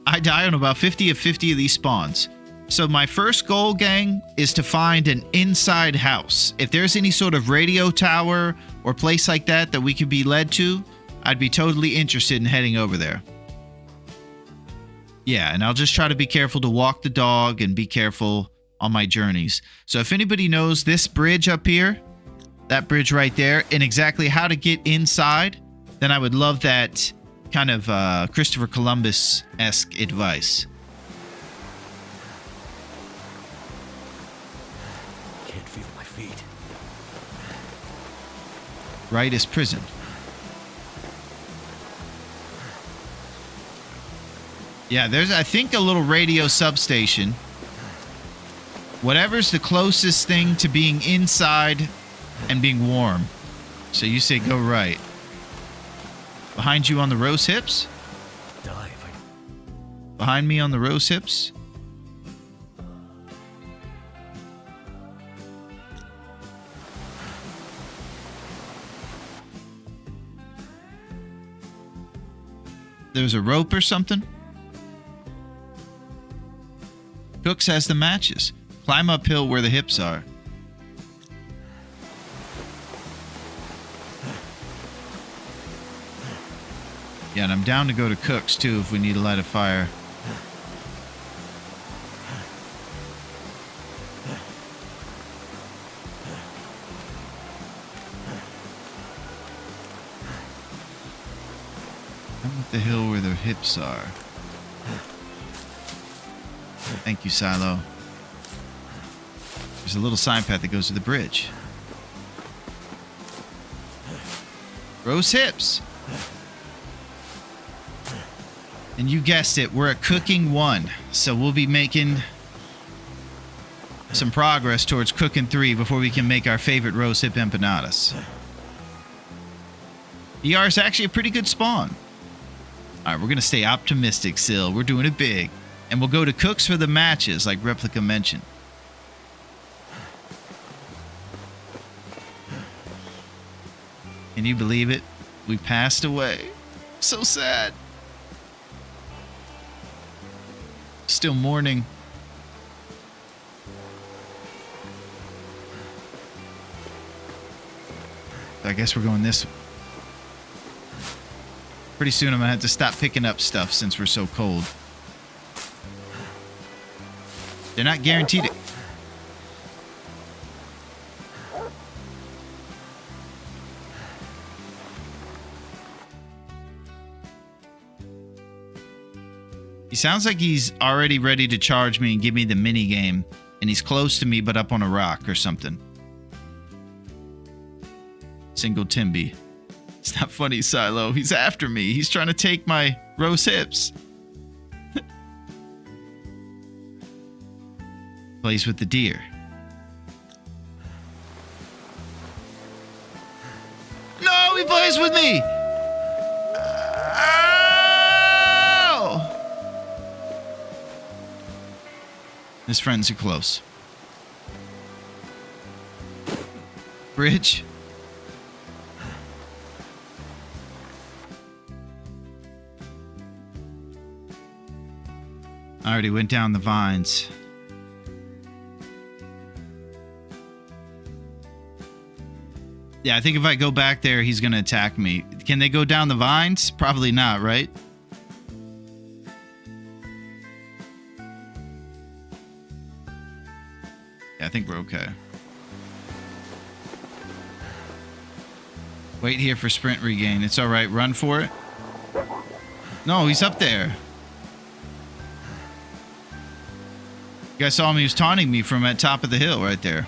I die on about 50 of these spawns. So my first goal, gang, is to find an inside house. If there's any sort of radio tower or place like that we could be led to, I'd be totally interested in heading over there. Yeah, and I'll just try to be careful to walk the dog and be careful on my journeys. So if anybody knows this bridge up here, that bridge right there, and exactly how to get inside, then I would love that kind of Christopher Columbus-esque advice. Can't feel my feet. Right is prison. Yeah, there's, I think, a little radio substation. Whatever's the closest thing to being inside and being warm. So you say go right. Behind you on the rose hips? Dive. Behind me on the rose hips? There's a rope or something? Cooks has the matches. Climb uphill where the hips are. Yeah, and I'm down to go to Cook's too if we need to light a fire. I'm at the hill where the hips are. Thank you, Silo. There's a little sign path that goes to the bridge. Rose hips. And you guessed it, we're at cooking 1. So we'll be making some progress towards cooking 3 before we can make our favorite rose hip empanadas. ER is actually a pretty good spawn. Alright, we're going to stay optimistic, Sil. We're doing it big. And we'll go to Cooks for the matches, like Replica mentioned. Can you believe it? We passed away. So sad. Still mourning. I guess we're going this way. Pretty soon I'm going to have to stop picking up stuff since we're so cold. They're not guaranteed it. He sounds like he's already ready to charge me and give me the mini game. And he's close to me but up on a rock or something. Single Timby. It's not funny, Silo. He's after me. He's trying to take my rose hips. Plays with the deer. No, he plays with me! Ow! His friends are close. Bridge. I already went down the vines. Yeah, I think if I go back there, he's going to attack me. Can they go down the vines? Probably not, right? Yeah, I think we're okay. Wait here for sprint regain. It's all right. Run for it. No, he's up there. You guys saw him. He was taunting me from at top of the hill right there.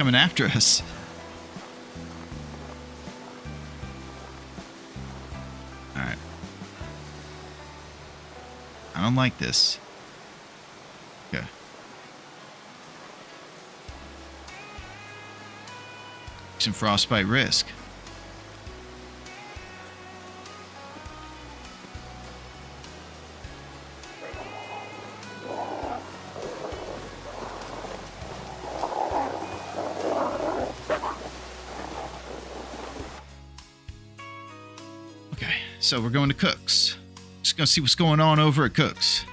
coming after us. All right. I don't like this. Okay. Some frostbite risk. Okay, so we're going to Cook's. Just gonna see what's going on over at Cook's.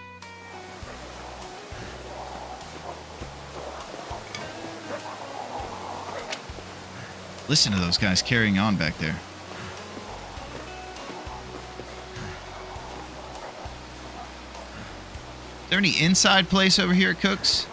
Listen to those guys carrying on back there. Is there any inside place over here at Cook's?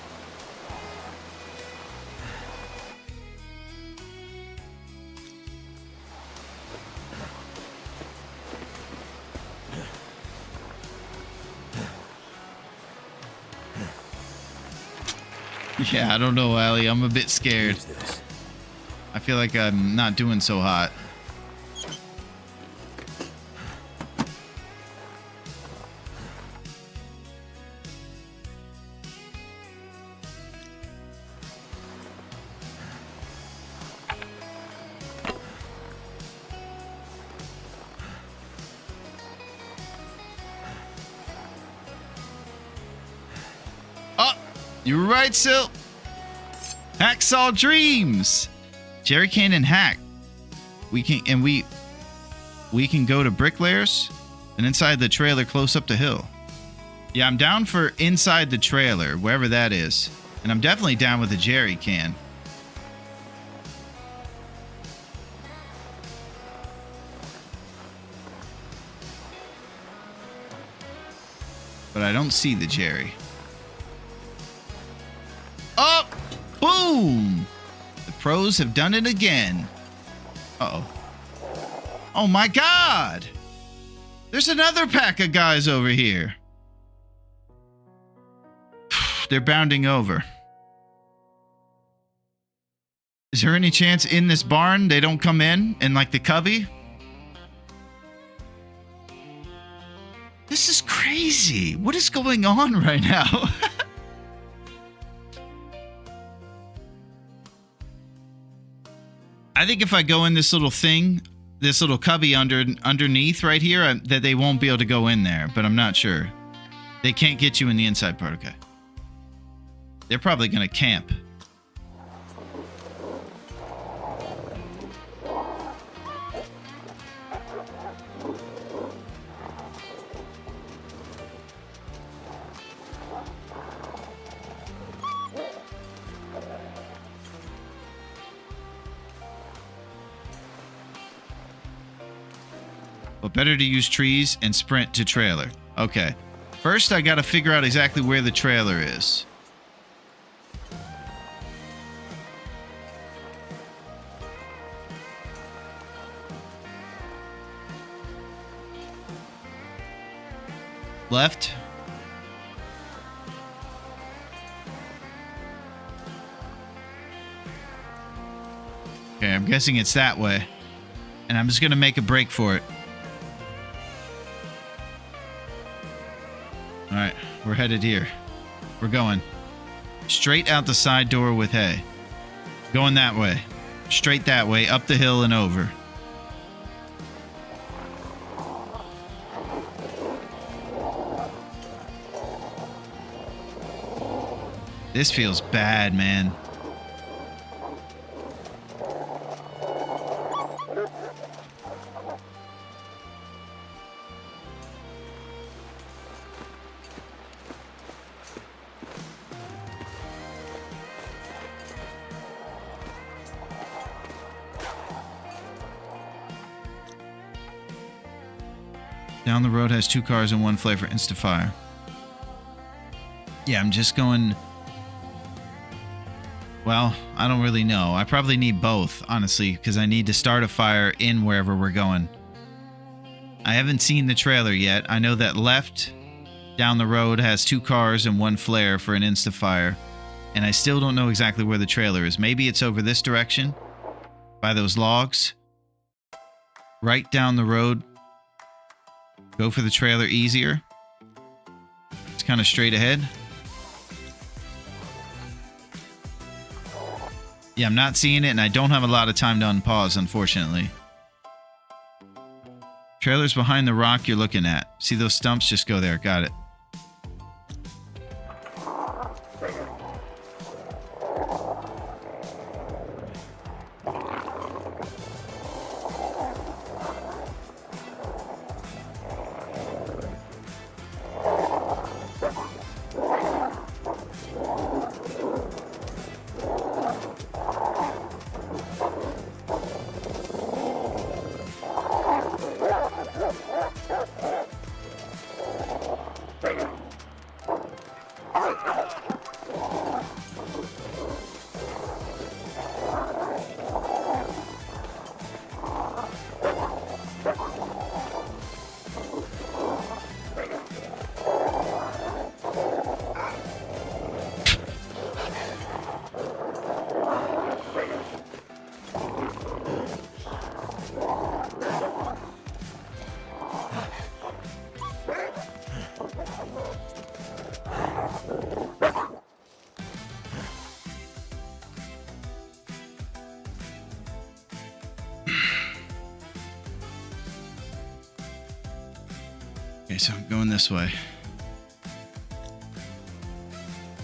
Yeah, I don't know, Allie. I'm a bit scared. Use this. I feel like I'm not doing so hot. Oh, you were right, Sil. Hacksaw Dreams. Jerry Can and Hack. We can go to Bricklayers and inside the trailer close up the hill. Yeah, I'm down for inside the trailer, wherever that is. And I'm definitely down with the Jerry Can. But I don't see the Jerry. Oh! Boom! The pros have done it again. Uh-oh. Oh my God! There's another pack of guys over here. They're bounding over. Is there any chance in this barn they don't come in like the cubby? This is crazy. What is going on right now? I think if I go in this little thing, this little cubby underneath right here, that they won't be able to go in there, but I'm not sure. They can't get you in the inside part, okay. They're probably going to camp. But better to use trees and sprint to trailer. Okay. First, I got to figure out exactly where the trailer is. Left. Okay, I'm guessing it's that way. And I'm just going to make a break for it. Alright, we're headed here. We're going. Straight out the side door with hay. Going that way. Straight that way, up the hill and over. This feels bad, man. Down the road has 2 cars and 1 flare for insta-fire. Yeah, I'm just going... Well, I don't really know. I probably need both, honestly, because I need to start a fire in wherever we're going. I haven't seen the trailer yet. I know that left down the road has 2 cars and 1 flare for an insta-fire. And I still don't know exactly where the trailer is. Maybe it's over this direction. By those logs. Right down the road. Go for the trailer easier. It's kind of straight ahead. Yeah, I'm not seeing it, and I don't have a lot of time to unpause, unfortunately. Trailer's behind the rock you're looking at. See those stumps? Just go there. Got it. Okay, so I'm going this way.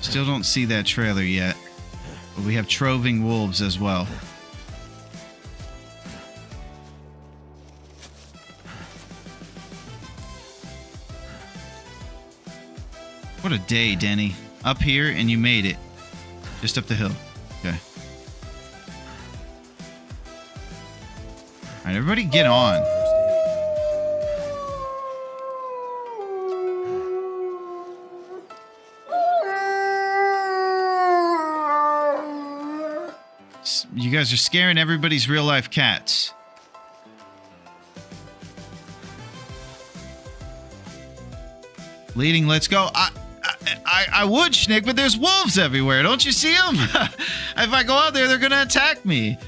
Still don't see that trailer yet. But we have troving wolves as well. What a day, Denny. Up here and you made it. Just up the hill. Okay. Alright, everybody get on. You guys are scaring everybody's real life cats. Leading, let's go. I would, Schnick, but there's wolves everywhere. Don't you see them? If I go out there, they're going to attack me.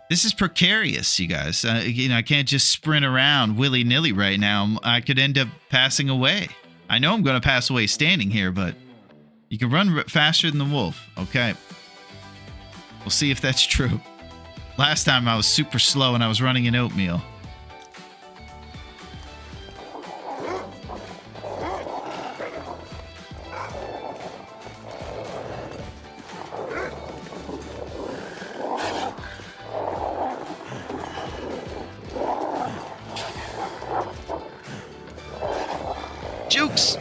This is precarious, you guys. I can't just sprint around willy-nilly right now. I could end up passing away. I know I'm going to pass away standing here, but you can run faster than the wolf. Okay. We'll see if that's true. Last time I was super slow and I was running in oatmeal. Jukes!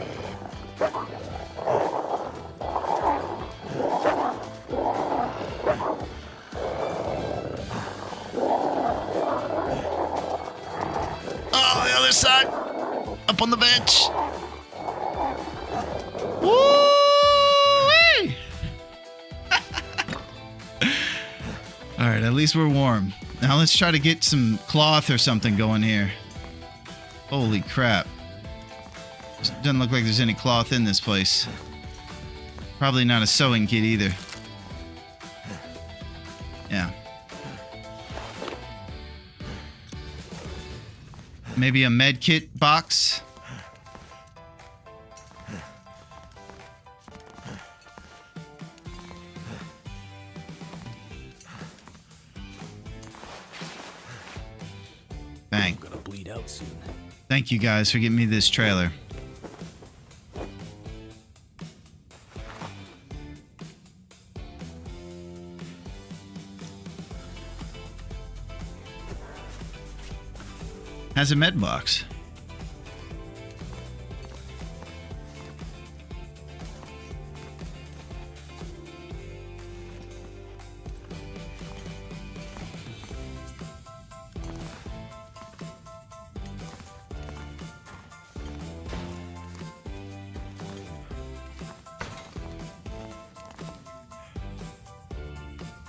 Oh, the other side! Up on the bench! Woo-wee! Alright, at least we're warm. Now let's try to get some cloth or something going here. Holy crap. Doesn't look like there's any cloth in this place. Probably not a sewing kit either. Yeah. Maybe a med kit box? Bang. I'm gonna bleed out soon. Thank you guys for getting me this trailer. Has a med box.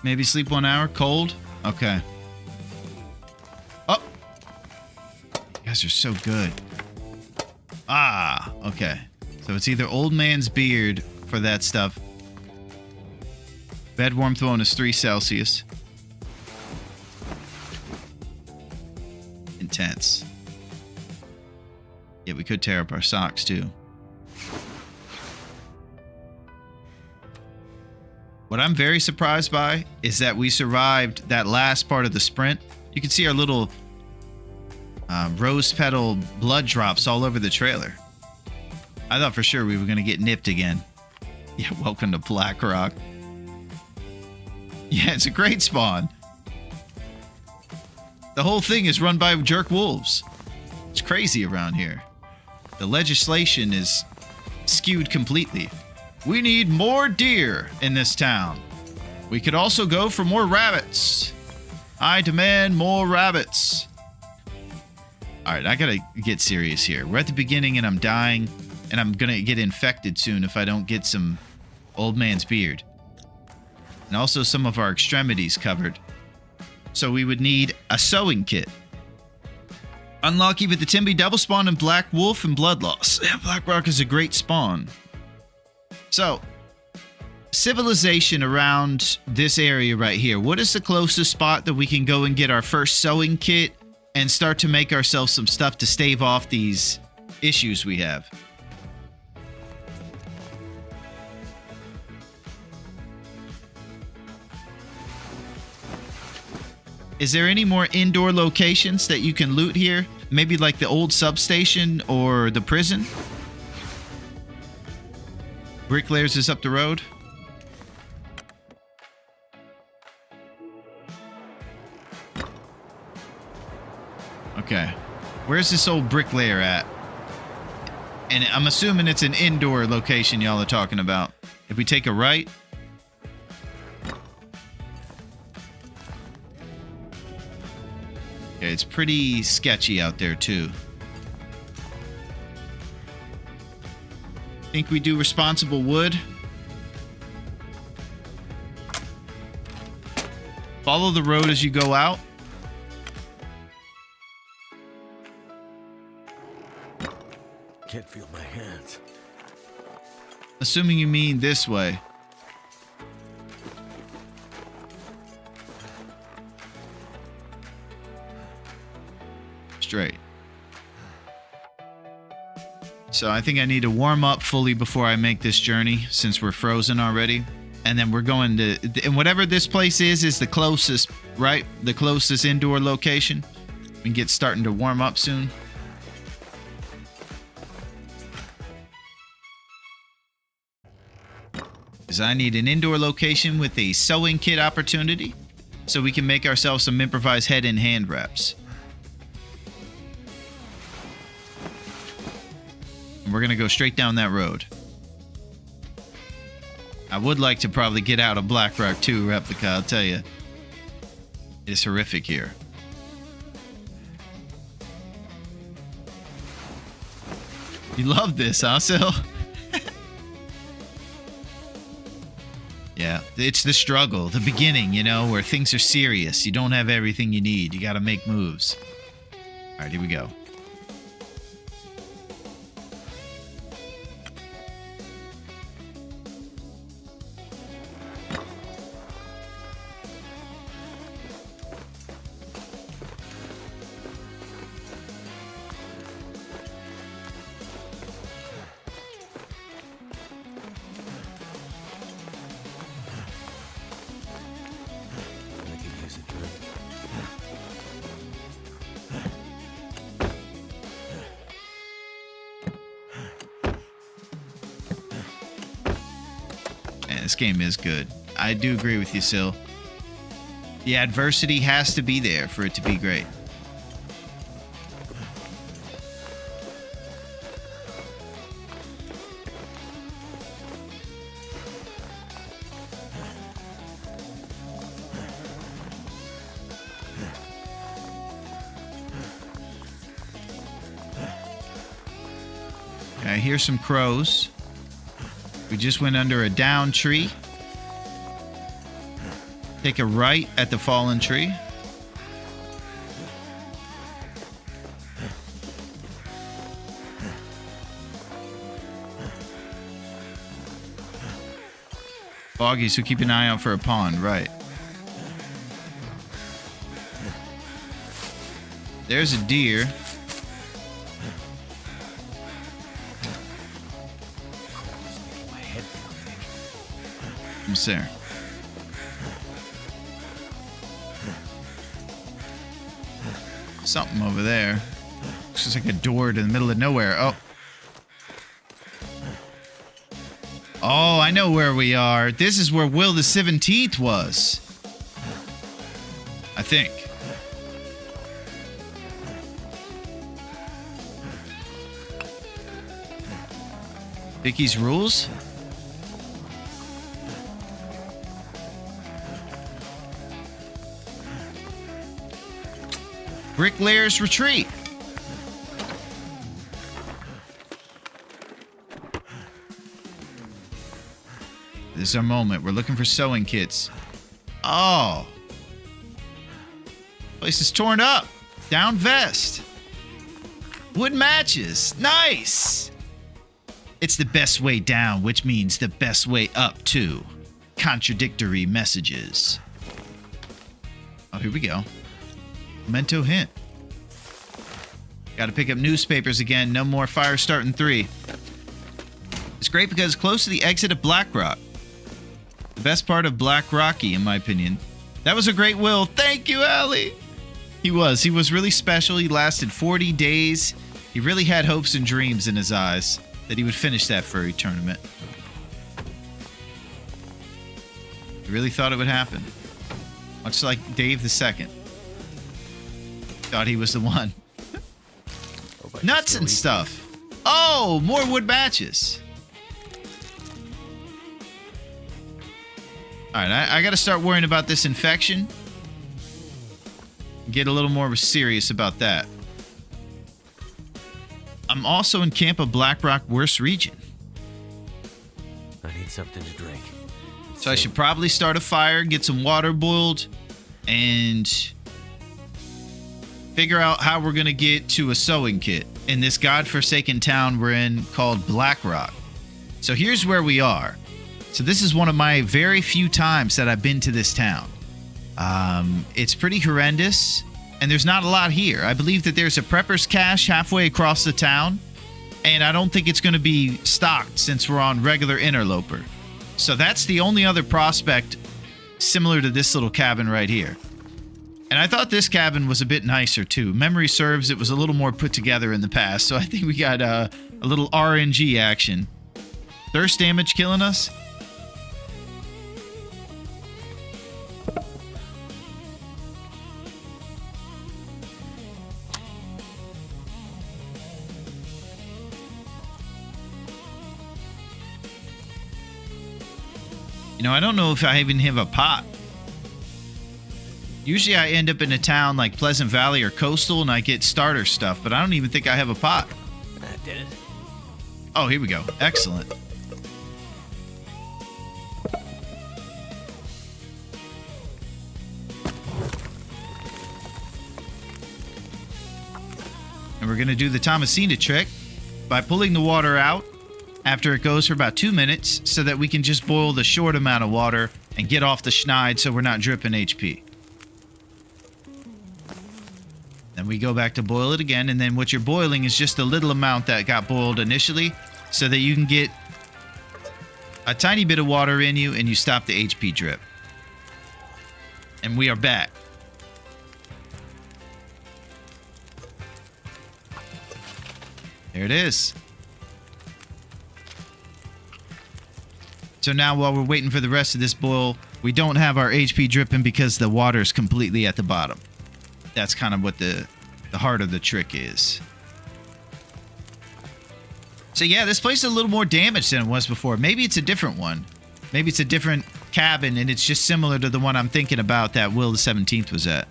Maybe sleep 1 hour. Cold? Okay. Oh! You guys are so good. Ah! Ah, okay. So it's either Old Man's Beard for that stuff. Bed warmth bonus 3 Celsius. Intense. Yeah, we could tear up our socks too. What I'm very surprised by is that we survived that last part of the sprint. You can see our little rose petal blood drops all over the trailer. I thought for sure we were going to get nipped again. Yeah, welcome to Black Rock. Yeah, it's a great spawn. The whole thing is run by jerk wolves. It's crazy around here. The legislation is skewed completely. We need more deer in this town. We could also go for more rabbits. I demand more rabbits. All right, I gotta get serious here. We're at the beginning and I'm dying, and I'm gonna get infected soon if I don't get some Old Man's Beard. And also some of our extremities covered. So we would need a sewing kit. Unlock either the Timby double spawn and Black Wolf and Blood Loss. Yeah, Black Rock is a great spawn. So, civilization around this area right here. What is the closest spot that we can go and get our first sewing kit and start to make ourselves some stuff to stave off these issues we have? Is there any more indoor locations that you can loot here? Maybe like the old substation or the prison? Bricklayers is up the road. Okay. Where's this old bricklayer at? And I'm assuming it's an indoor location y'all are talking about. If we take a right... Okay, it's pretty sketchy out there, too. Think we do responsible wood? Follow the road as you go out. Can't feel my hands. Assuming you mean this way. Straight. So I think I need to warm up fully before I make this journey, since we're frozen already. And then we're going to... And whatever this place is the closest, right? The closest indoor location. We can get starting to warm up soon. Because I need an indoor location with a sewing kit opportunity, so we can make ourselves some improvised head and hand wraps. And we're going to go straight down that road. I would like to probably get out of Black Rock 2 replica, I'll tell you. It's horrific here. You love this, huh, Sil? Yeah, it's the struggle, the beginning, you know, where things are serious. You don't have everything you need. You got to make moves. All right, here we go. This game is good. I do agree with you, Sil. The adversity has to be there for it to be great. I hear some crows. We just went under a down tree. Take a right at the fallen tree. Foggy, so keep an eye out for a pond, right. There's a deer. My head feel thick. What's there? Something over there. Looks just like a door to the middle of nowhere. Oh. Oh, I know where we are. This is where Will the 17th was. I think. Vicky's rules? Bricklayer's Retreat. This is our moment. We're looking for sewing kits. Oh. Place is torn up. Down vest. Wood matches. Nice. It's the best way down, which means the best way up too. Contradictory messages. Oh, here we go. Memento hint. Gotta pick up newspapers again. No more fire starting 3. It's great because it's close to the exit of Black Rock. The best part of Black Rocky, in my opinion. That was a great Will. Thank you, Allie. He was really special. He lasted 40 days. He really had hopes and dreams in his eyes that he would finish that furry tournament. He really thought it would happen. Much like Dave II. Thought he was the one. Nuts and stuff. Oh, more wood matches. All right, I got to start worrying about this infection. Get a little more serious about that. I'm also in Camp of Black Rock Worst Region. I need something to drink. So I should probably start a fire, get some water boiled, and figure out how we're going to get to a sewing kit in this godforsaken town we're in called Black Rock. So here's where we are. So this is one of my very few times that I've been to this town. It's pretty horrendous, and there's not a lot here. I believe that there's a prepper's cache halfway across the town, and I don't think it's going to be stocked since we're on regular interloper. So that's the only other prospect similar to this little cabin right here. And I thought this cabin was a bit nicer too. Memory serves, it was a little more put together in the past, so I think we got a little RNG action. Thirst damage killing us? You know, I don't know if I even have a pot. Usually I end up in a town like Pleasant Valley or Coastal and I get starter stuff, but I don't even think I have a pot. That did it. Oh, here we go. Excellent. And we're going to do the Thomasina trick by pulling the water out after it goes for about 2 minutes so that we can just boil the short amount of water and get off the schneid so we're not dripping HP. Then we go back to boil it again, and then what you're boiling is just the little amount that got boiled initially so that you can get a tiny bit of water in you and you stop the HP drip. And we are back. There it is. So now while we're waiting for the rest of this boil, we don't have our HP dripping because the water is completely at the bottom. That's kind of what the heart of the trick is. So yeah, this place is a little more damaged than it was before. Maybe it's a different one. Maybe it's a different cabin and it's just similar to the one I'm thinking about that Will the 17th was at.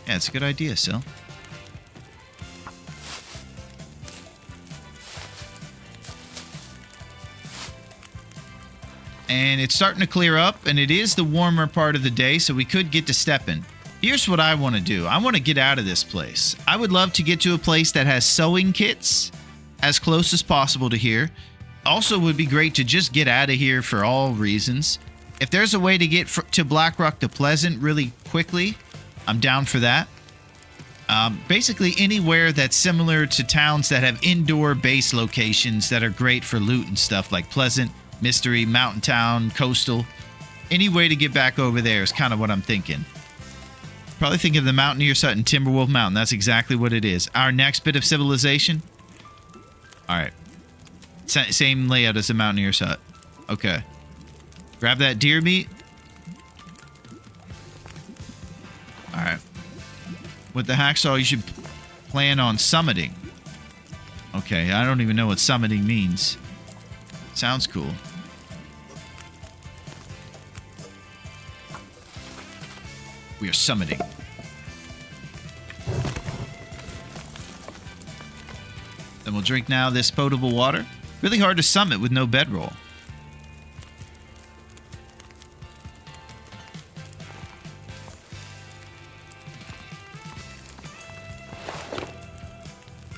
Yeah, it's a good idea, Sil. And it's starting to clear up, and it is the warmer part of the day, so we could get to stepping. Here's what I want to do. I want to get out of this place. I would love to get to a place that has sewing kits as close as possible to here. Also would be great to just get out of here for all reasons. If there's a way to get to Blackrock to Pleasant really quickly, I'm down for that. Basically anywhere that's similar to towns that have indoor base locations that are great for loot and stuff, like Pleasant, Mystery, Mountain Town, Coastal. Any way to get back over there is kind of what I'm thinking. Probably thinking of the Mountaineer Sutton, Timberwolf Mountain. That's exactly what it is. Our next bit of civilization. Alright. Same layout as the Mountaineer's Hut. Okay. Grab that deer meat. Alright. With the hacksaw, you should plan on summiting. Okay, I don't even know what summiting means. Sounds cool. We are summiting. Then we'll drink now this potable water. Really hard to summit with no bedroll.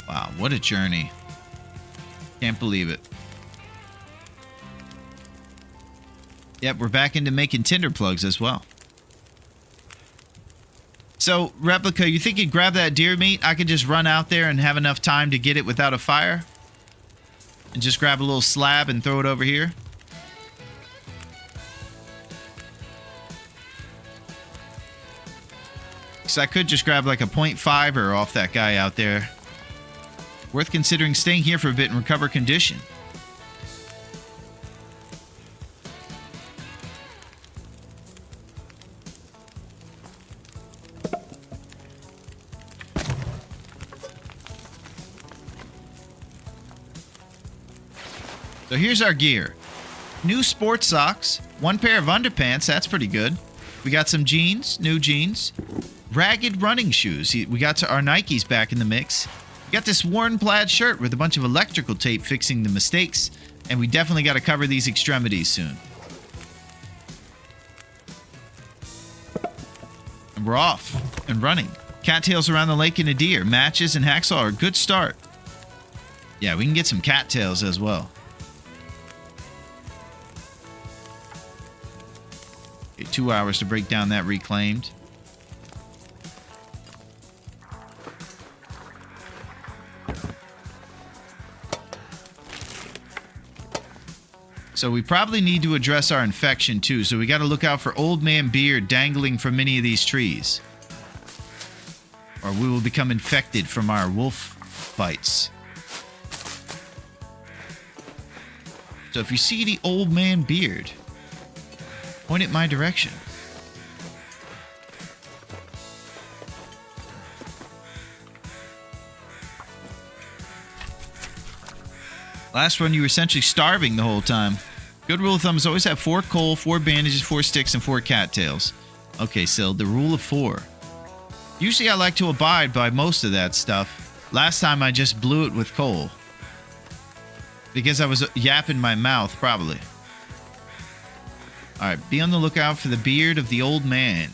Wow, what a journey. Can't believe it. Yep, we're back into making tinder plugs as well. So, Replica, you think you'd grab that deer meat? I could just run out there and have enough time to get it without a fire? And just grab a little slab and throw it over here? Because I could just grab like a 0.5er off that guy out there. Worth considering staying here for a bit and recover condition. So here's our gear. New sports socks, one pair of underpants, that's pretty good. We got some jeans, new jeans. Ragged running shoes. We got our Nikes back in the mix. We got this worn plaid shirt with a bunch of electrical tape fixing the mistakes. And we definitely got to cover these extremities soon. And we're off and running. Cattails around the lake and a deer. Matches and hacksaw are a good start. Yeah, we can get some cattails as well. 2 hours to break down that reclaimed. So we probably need to address our infection too. So we got to look out for Old Man Beard dangling from many of these trees. Or we will become infected from our wolf bites. So if you see the Old Man Beard, point it my direction. Last run, you were essentially starving the whole time. Good rule of thumb is always have 4 coal, 4 bandages, 4 sticks, and 4 cattails. Okay, Sil, the rule of 4. Usually I like to abide by most of that stuff. Last time I just blew it with coal. Because I was yapping my mouth, probably. Alright, be on the lookout for the beard of the old man.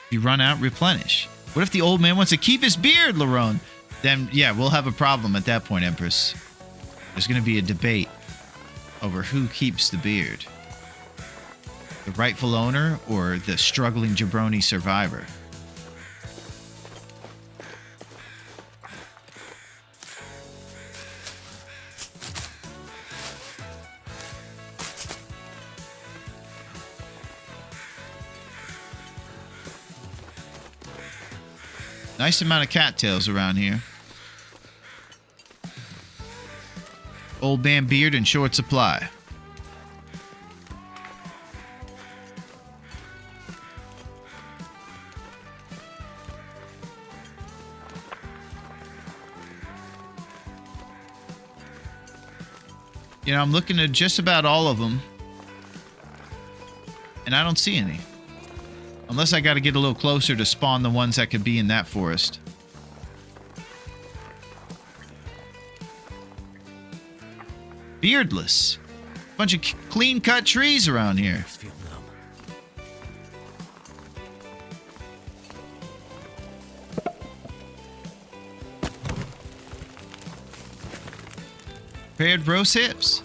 If you run out, replenish. What if the old man wants to keep his beard, Larone? Then, yeah, we'll have a problem at that point, Empress. There's going to be a debate over who keeps the beard. The rightful owner or the struggling jabroni survivor? Nice amount of cattails around here. Old man beard in short supply. You know, I'm looking at just about all of them, and I don't see any. Unless I got to get a little closer to spawn the ones that could be in that forest. Beardless. Bunch of clean-cut trees around here. Feel numb. Prepared roast hips.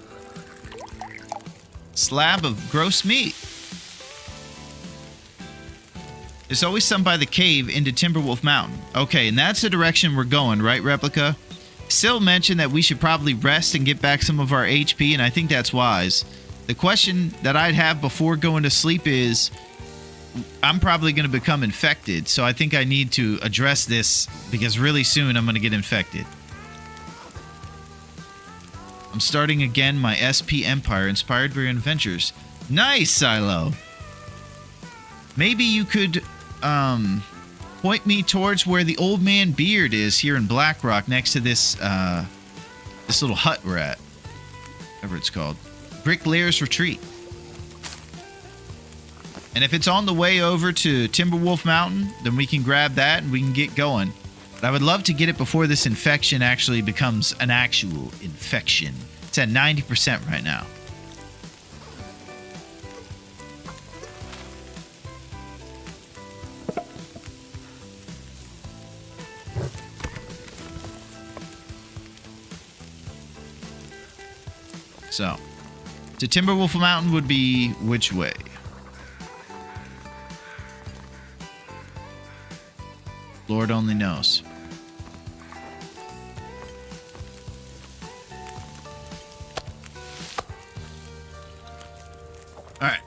Slab of gross meat. There's always some by the cave into Timberwolf Mountain. Okay, and that's the direction we're going, right, Replica? Syl mentioned that we should probably rest and get back some of our HP, and I think that's wise. The question that I'd have before going to sleep is, I'm probably going to become infected, so I think I need to address this because really soon I'm going to get infected. I'm starting again my SP Empire inspired by your adventures. Nice, Silo. Maybe you could point me towards where the old man Beard is here in Blackrock next to this this little hut we're at. Whatever it's called. Bricklair's Retreat. And if it's on the way over to Timberwolf Mountain, then we can grab that and we can get going. But I would love to get it before this infection actually becomes an actual infection. It's at 90% right now. So, to Timberwolf Mountain would be which way? Lord only knows. Alright.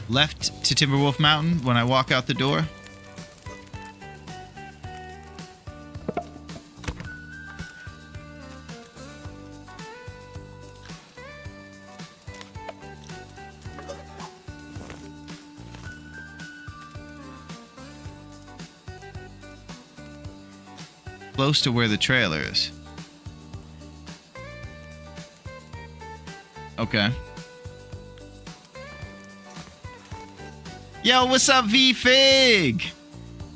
Left to Timberwolf Mountain when I walk out the door. Close to where the trailer is. Okay. Yo, what's up, V-Fig?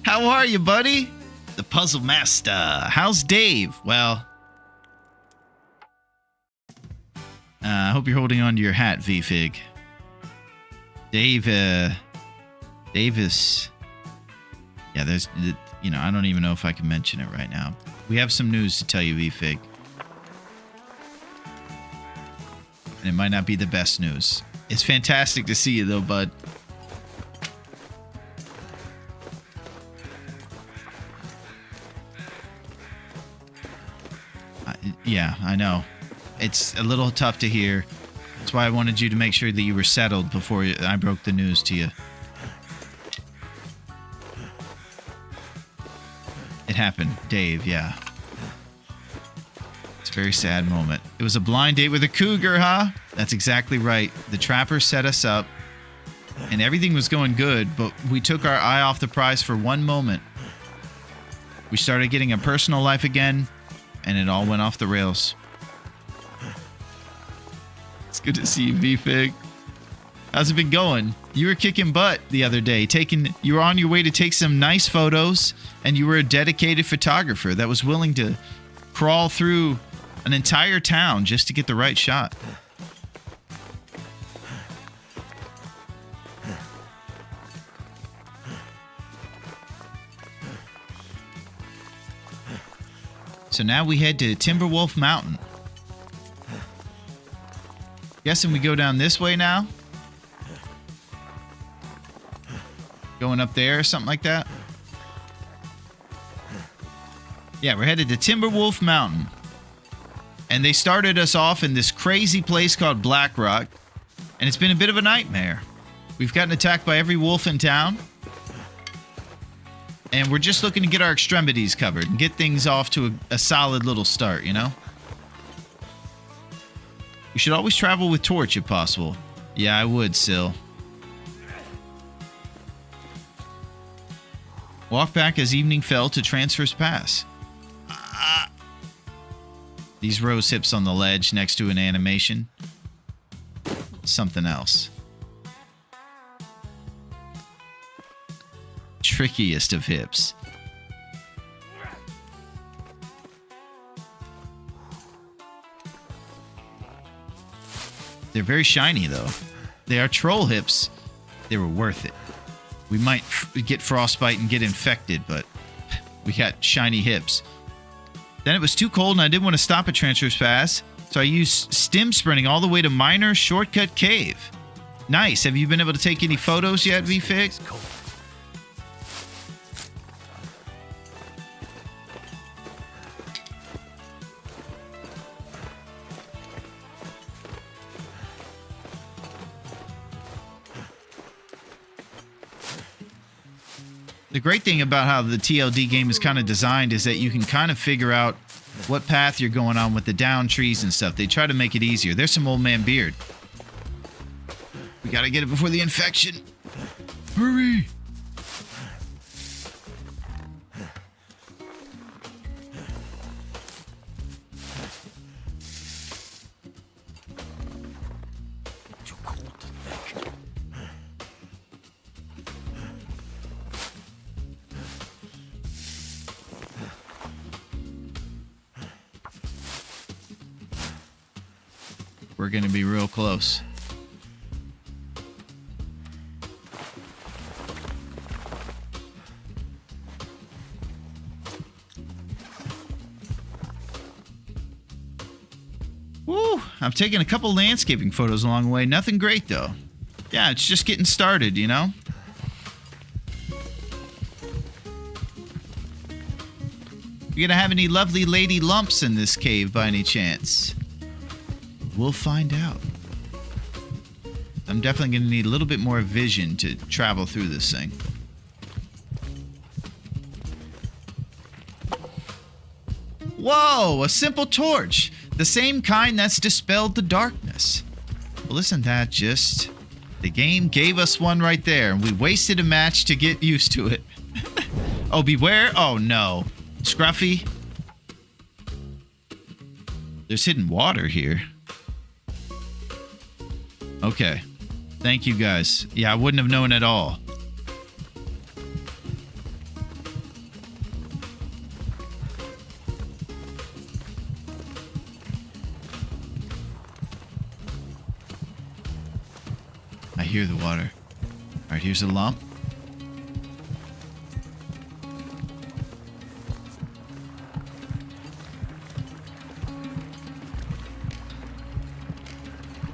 How are you, buddy? The Puzzle Master. How's Dave? Well, I hope you're holding on to your hat, V-Fig. Dave is... Yeah, there's... You know, I don't even know if I can mention it right now. We have some news to tell you, V-Fig. And it might not be the best news. It's fantastic to see you, though, bud. Yeah, I know. It's a little tough to hear. That's why I wanted you to make sure that you were settled before I broke the news to you. It happened, Dave, yeah. It's a very sad moment. It was a blind date with a cougar, huh? That's exactly right. The trapper set us up, and everything was going good, but we took our eye off the prize for one moment. We started getting a personal life again, and it all went off the rails. It's good to see you, V-Fig. How's it been going? You were kicking butt the other day. You were on your way to take some nice photos, and you were a dedicated photographer that was willing to crawl through an entire town just to get the right shot. So now we head to Timberwolf Mountain. Guessing we go down this way now? Going up there or something like that? Yeah, we're headed to Timberwolf Mountain. And they started us off in this crazy place called Blackrock. And it's been a bit of a nightmare. We've gotten attacked by every wolf in town. And we're just looking to get our extremities covered and get things off to a solid little start, you know? We should always travel with Torch if possible. Yeah, I would, Syl. Walk back as evening fell to Transfers Pass. These rose hips on the ledge next to an animation. Something else. Trickiest of hips. They're very shiny, though. They are troll hips. They were worth it. We might get frostbite and get infected, but we got shiny hips. Then it was too cold and I didn't want to stop at Transfers Pass, so I used stim sprinting all the way to Minor Shortcut Cave. Nice. Have you been able to take any photos yet, VFig? The great thing about how the TLD game is kind of designed is that you can kind of figure out what path you're going on with the down trees and stuff. They try to make it easier. There's some old man Beard. We gotta get it before the infection. Hurry! Too cold to think. We're gonna be real close. Woo! I've taken a couple landscaping photos along the way. Nothing great, though. Yeah, it's just getting started, you know? You gonna have any lovely lady lumps in this cave by any chance? We'll find out. I'm definitely gonna need a little bit more vision to travel through this thing. Whoa! A simple torch! The same kind that's dispelled the darkness. Well, isn't that just... The game gave us one right there, and we wasted a match to get used to it. Oh, beware! Oh, no. Scruffy. There's hidden water here. Okay. Thank you, guys. Yeah, I wouldn't have known at all. I hear the water. Alright, here's a lump.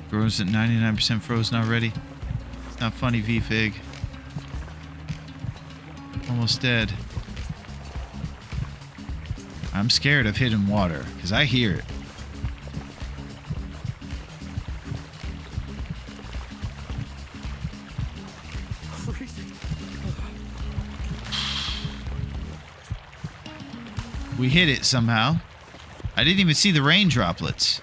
Grows at 99% frozen already. It's not funny, VFig. Almost dead. I'm scared of hidden water, because I hear it. We hit it somehow. I didn't even see the rain droplets.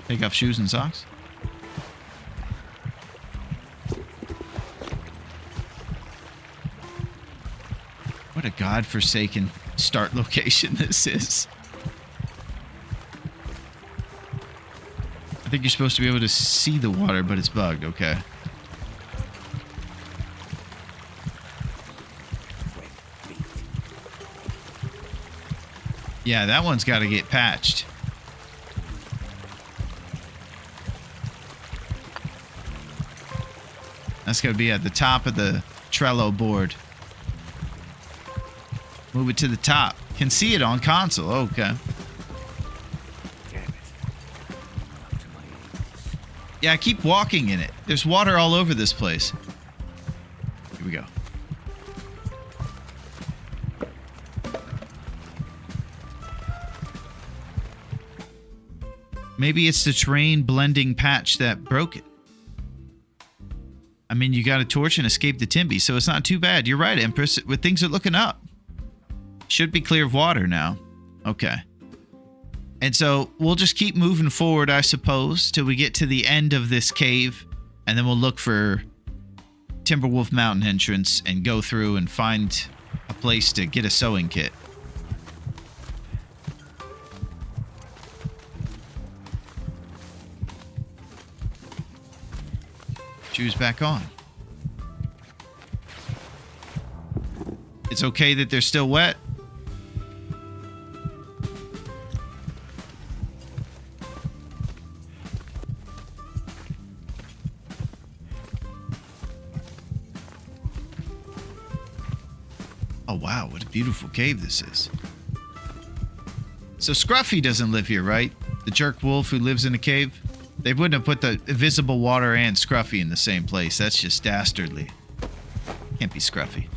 Take off shoes and socks. What a godforsaken start location this is. I think you're supposed to be able to see the water, but it's bugged. Okay. Yeah, that one's got to get patched. That's got to be at the top of the Trello board. Move it to the top. Can see it on console. Okay. Damn it. Up to my ankles. Yeah, keep walking in it. There's water all over this place. Here we go. Maybe it's the terrain blending patch that broke it. I mean, you got a torch and escaped the Timby, so it's not too bad. You're right, Empress. With things are looking up. Should be clear of water now. Okay. And so we'll just keep moving forward, I suppose, till we get to the end of this cave. And then we'll look for Timberwolf Mountain entrance and go through and find a place to get a sewing kit. Shoes back on. It's okay that they're still wet. Oh, wow. What a beautiful cave this is. So Scruffy doesn't live here, right? The jerk wolf who lives in a cave? They wouldn't have put the invisible water and Scruffy in the same place. That's just dastardly. Can't be Scruffy.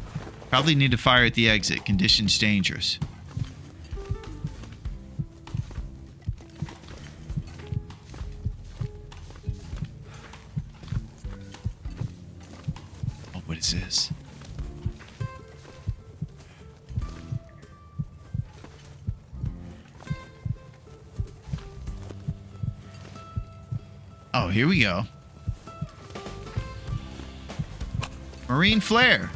Probably need to fire at the exit. Conditions dangerous. Oh, what is this? Oh, here we go. Marine Flare.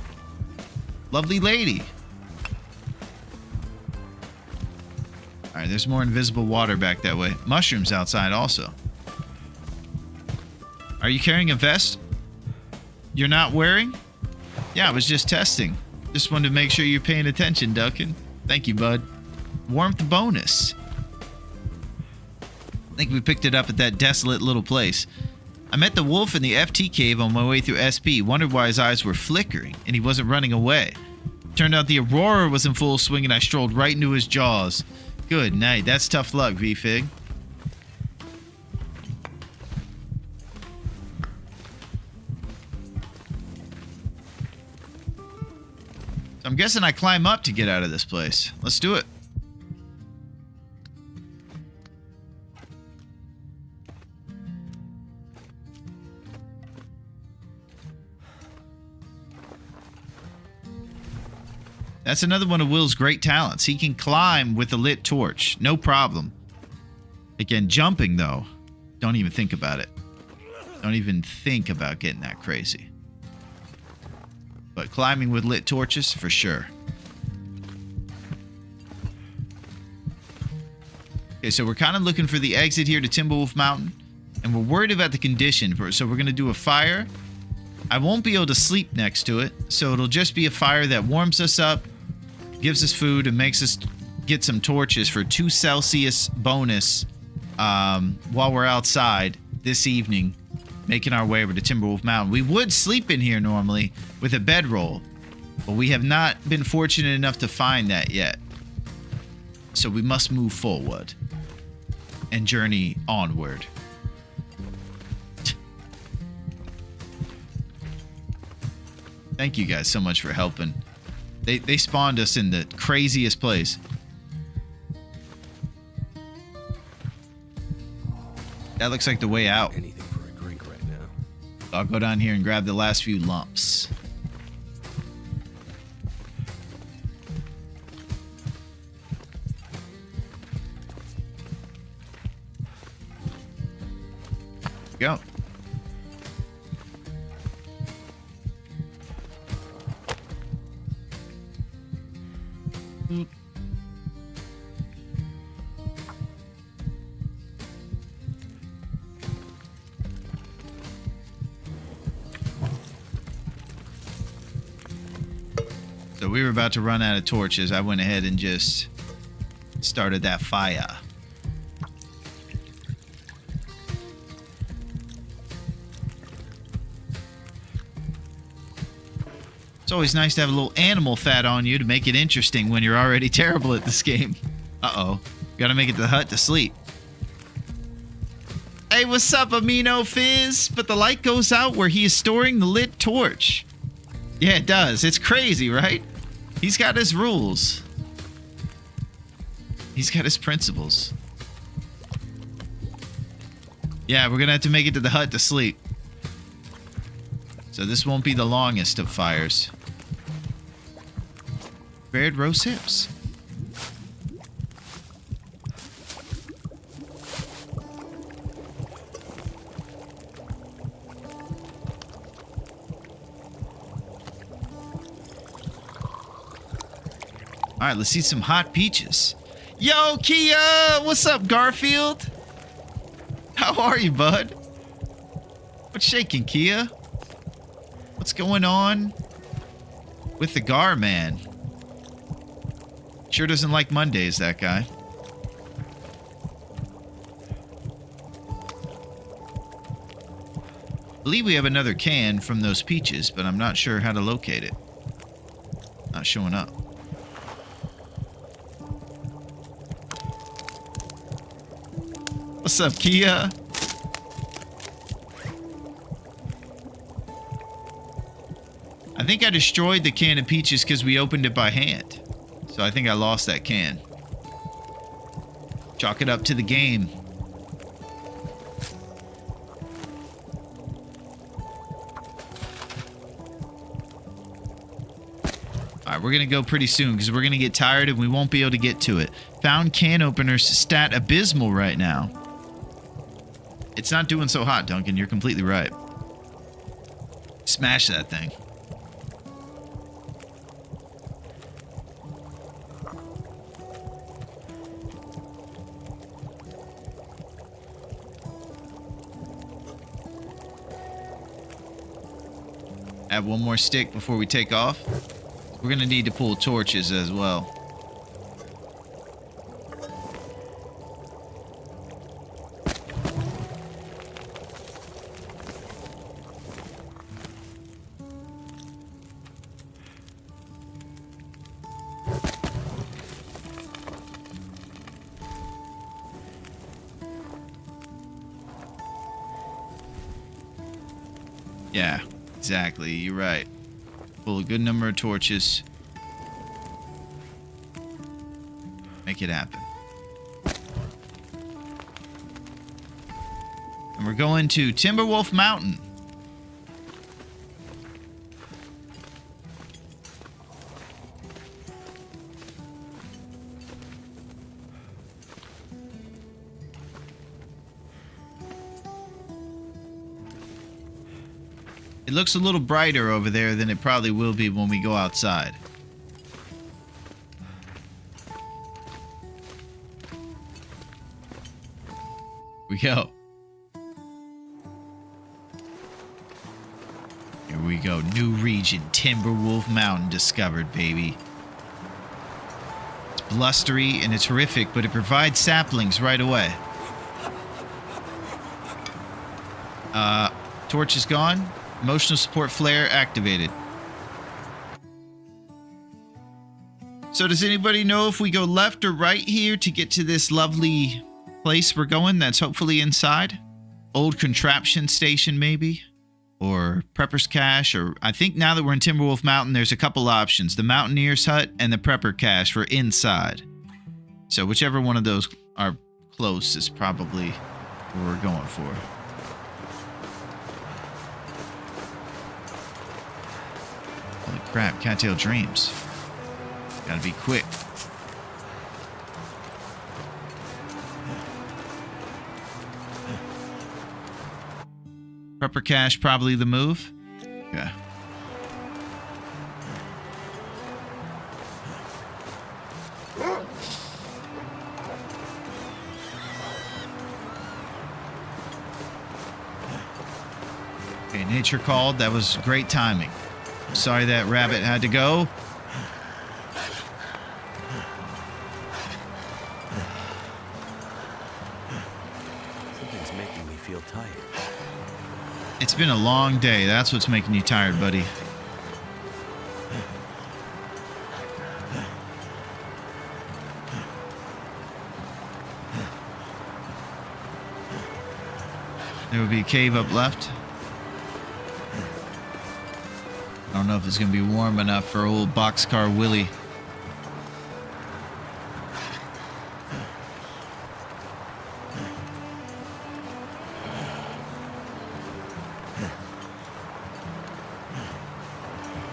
Lovely lady. Alright, there's more invisible water back that way. Mushrooms outside also. Are you carrying a vest you're not wearing? Yeah, I was just testing. Just wanted to make sure you're paying attention, Duncan. Thank you, bud. Warmth bonus. I think we picked it up at that desolate little place. I met the wolf in the FT cave on my way through SP. Wondered why his eyes were flickering and he wasn't running away. Turned out the Aurora was in full swing and I strolled right into his jaws. Good night. That's tough luck, V-Fig. So I'm guessing I climb up to get out of this place. Let's do it. That's another one of Will's great talents. He can climb with a lit torch. No problem. Again, jumping, though. Don't even think about it. Don't even think about getting that crazy. But climbing with lit torches, for sure. Okay, so we're kind of looking for the exit here to Timberwolf Mountain. And we're worried about the condition. So we're going to do a fire. I won't be able to sleep next to it. So it'll just be a fire that warms us up. Gives us food and makes us get some torches for 2 Celsius bonus while we're outside this evening, making our way over to Timberwolf Mountain. We would sleep in here normally with a bedroll, but we have not been fortunate enough to find that yet. So we must move forward and journey onward. Thank you guys so much for helping. They spawned us in the craziest place. That looks like the way out. Anything for a drink right now. I'll go down here and grab the last few lumps. Go. So we were about to run out of torches. I went ahead and just started that fire. It's always nice to have a little animal fat on you to make it interesting when you're already terrible at this game. Uh-oh. Gotta make it to the hut to sleep. Hey, what's up, Amino Fizz? But the light goes out where he is storing the lit torch. Yeah, it does. It's crazy, right? He's got his rules. He's got his principles. Yeah, we're gonna have to make it to the hut to sleep. So this won't be the longest of fires. Bared roast hips. All right, let's eat some hot peaches. Yo, Kia! What's up, Garfield? How are you, bud? What's shaking, Kia? What's going on with the Gar man? Sure doesn't like Mondays, that guy. I believe we have another can from those peaches, but I'm not sure how to locate it. Not showing up. What's up, Kia? I think I destroyed the can of peaches because we opened it by hand. So I think I lost that can. Chalk it up to the game. Alright, we're going to go pretty soon because we're going to get tired and we won't be able to get to it. Found can openers stat abysmal right now. It's not doing so hot, Duncan. You're completely right. Smash that thing. Add one more stick before we take off. We're going to need to pull torches as well. Yeah, exactly. You're right. Pull a good number of torches. Make it happen. And we're going to Timberwolf Mountain. It looks a little brighter over there than it probably will be when we go outside. We go. Here we go. New region. Timberwolf Mountain discovered, baby. It's blustery and it's horrific, but it provides saplings right away. Torch is gone. Emotional support flare activated. So does anybody know if we go left or right here to get to this lovely place we're going that's hopefully inside? Old contraption station maybe? Or Prepper's Cache? Or I think now that we're in Timberwolf Mountain, there's a couple options. The Mountaineer's Hut and the Prepper Cache for inside. So whichever one of those are close is probably what we're going for. Holy crap, Cattail Dreams. Gotta be quick. Prepper Cache, probably the move. Yeah. Okay, nature called. That was great timing. Sorry that rabbit had to go. Something's making me feel tired. It's been a long day. That's what's making you tired, buddy. There will be a cave up left. I don't know if it's going to be warm enough for old Boxcar Willie.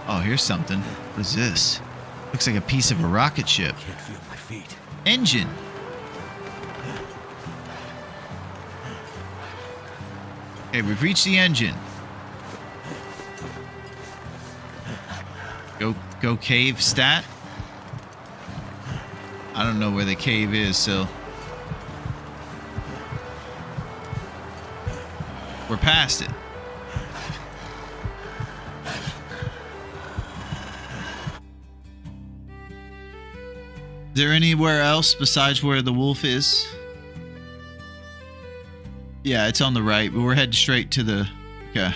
Oh, here's something. What is this? Looks like a piece of a rocket ship. Can't feel my feet. Engine. Okay, we've reached the engine. Go cave stat. I don't know where the cave is, so we're past it. Is there anywhere else besides where the wolf is? Yeah, it's on the right, but we're heading straight to the... Okay.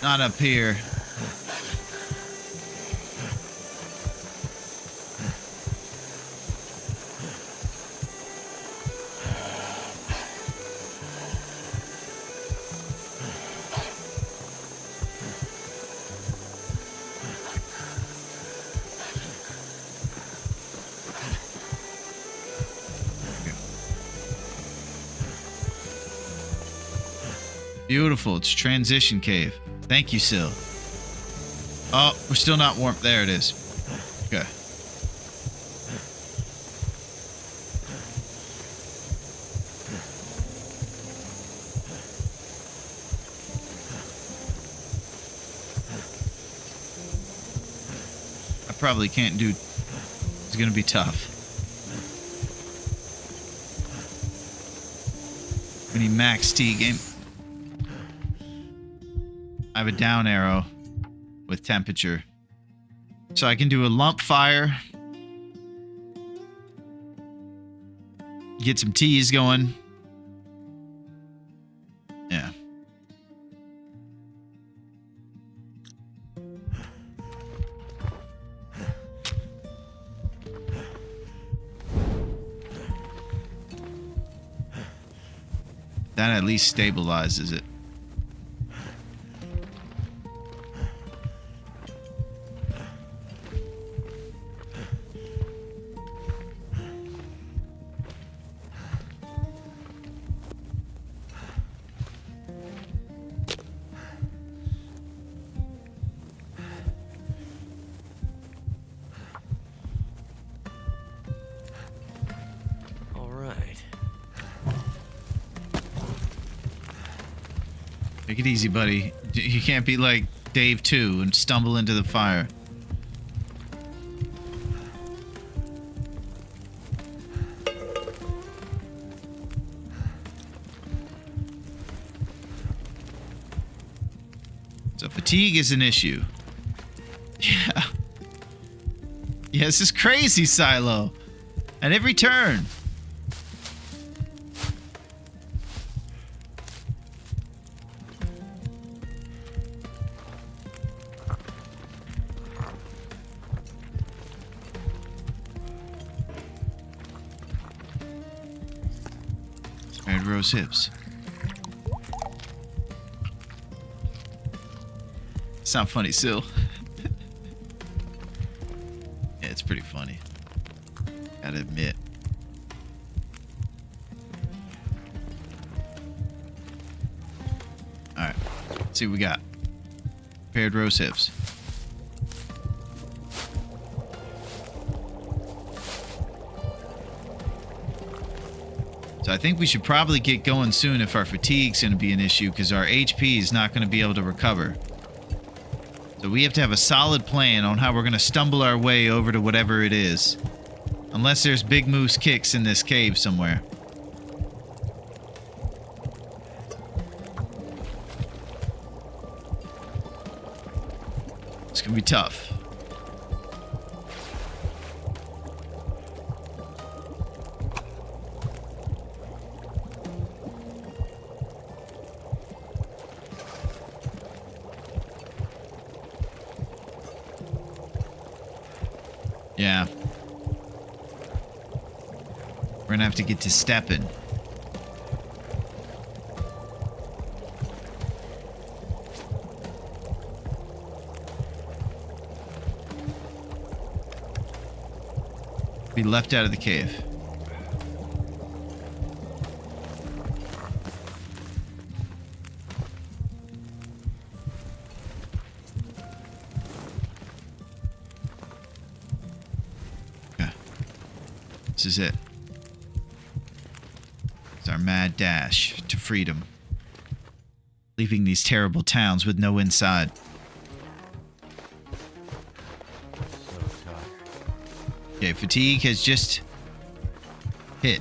Not up here. Beautiful. It's transition cave. Thank you, Sil. Oh, we're still not warm. There it is. Okay. I probably can't do... It's going to be tough. We need max T game. I have a down arrow with temperature. So I can do a lump fire. Get some teas going. Yeah. That at least stabilizes it. Take it easy, buddy. You can't be like Dave 2 and stumble into the fire. So fatigue is an issue. Yeah. Yeah, this is crazy, Silo. At every turn. Red rose hips. It's not funny, Sil. Yeah, it's pretty funny. Gotta admit. Alright. Let's see what we got. Paired rose hips. So I think we should probably get going soon if our fatigue's going to be an issue, because our HP is not going to be able to recover. So we have to have a solid plan on how we're going to stumble our way over to whatever it is. Unless there's big moose kicks in this cave somewhere. It's going to be tough. Yeah. We're gonna have to get to stepping. Be left out of the cave. This is it. It's our mad dash to freedom. Leaving these terrible towns with no inside. So tired. Okay, fatigue has just hit.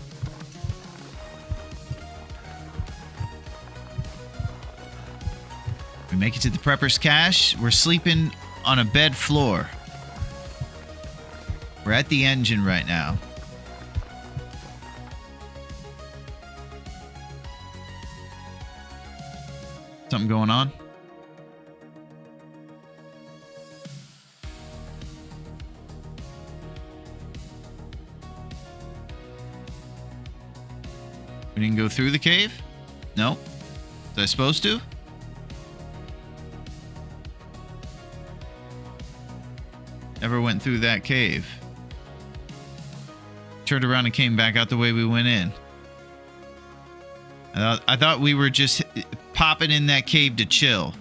We make it to the prepper's cache. We're sleeping on a bed floor. We're at the engine right now. Something going on? We didn't go through the cave? No? Was I supposed to? Never went through that cave. Turned around and came back out the way we went in. I thought we were just popping in that cave to chill.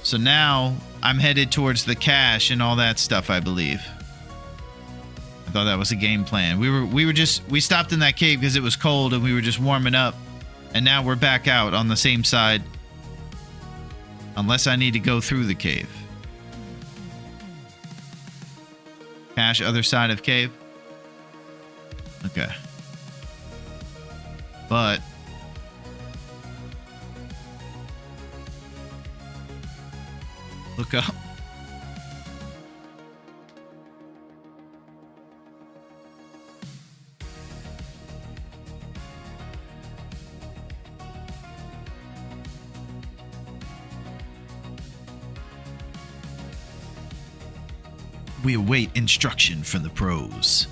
So now I'm headed towards the cache and all that stuff, I believe. I thought that was a game plan. We stopped in that cave because it was cold and we were just warming up. And now we're back out on the same side. Unless I need to go through the cave. Cache, other side of cave. Okay. But look up. We await instruction from the pros.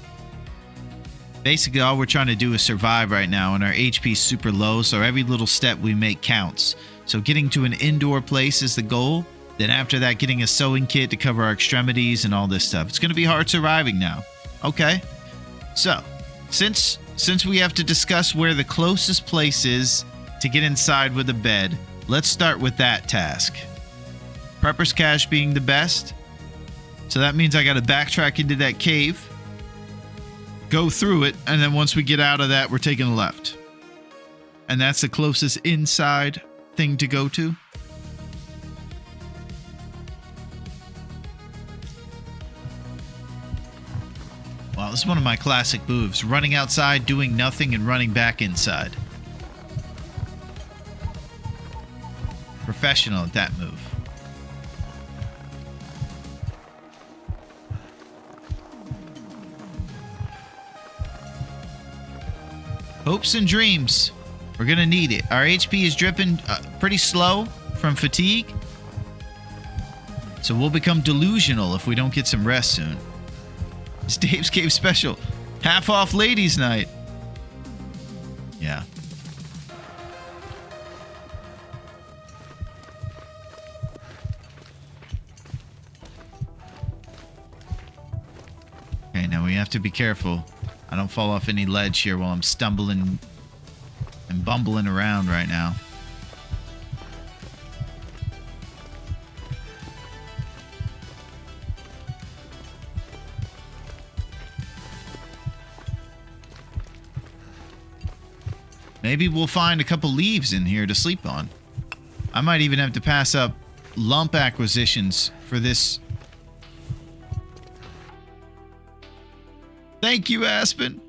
Basically, all we're trying to do is survive right now, and our HP is super low, so every little step we make counts. So getting to an indoor place is the goal. Then after that, getting a sewing kit to cover our extremities and all this stuff. It's going to be hard surviving now. Okay. So, since we have to discuss where the closest place is to get inside with a bed, let's start with that task. Prepper's Cache being the best. So that means I got to backtrack into that cave, go through it, and then once we get out of that, we're taking a left. And that's the closest inside thing to go to. Wow, this is one of my classic moves. Running outside, doing nothing, and running back inside. Professional at that move. Hopes and dreams. We're gonna need it. Our HP is dripping pretty slow from fatigue. So we'll become delusional if we don't get some rest soon. It's Dave's Cave Special. Half off ladies night. Yeah. Okay, now we have to be careful. I don't fall off any ledge here while I'm stumbling and bumbling around right now. Maybe we'll find a couple leaves in here to sleep on. I might even have to pass up lump acquisitions for this. Thank you, Aspen.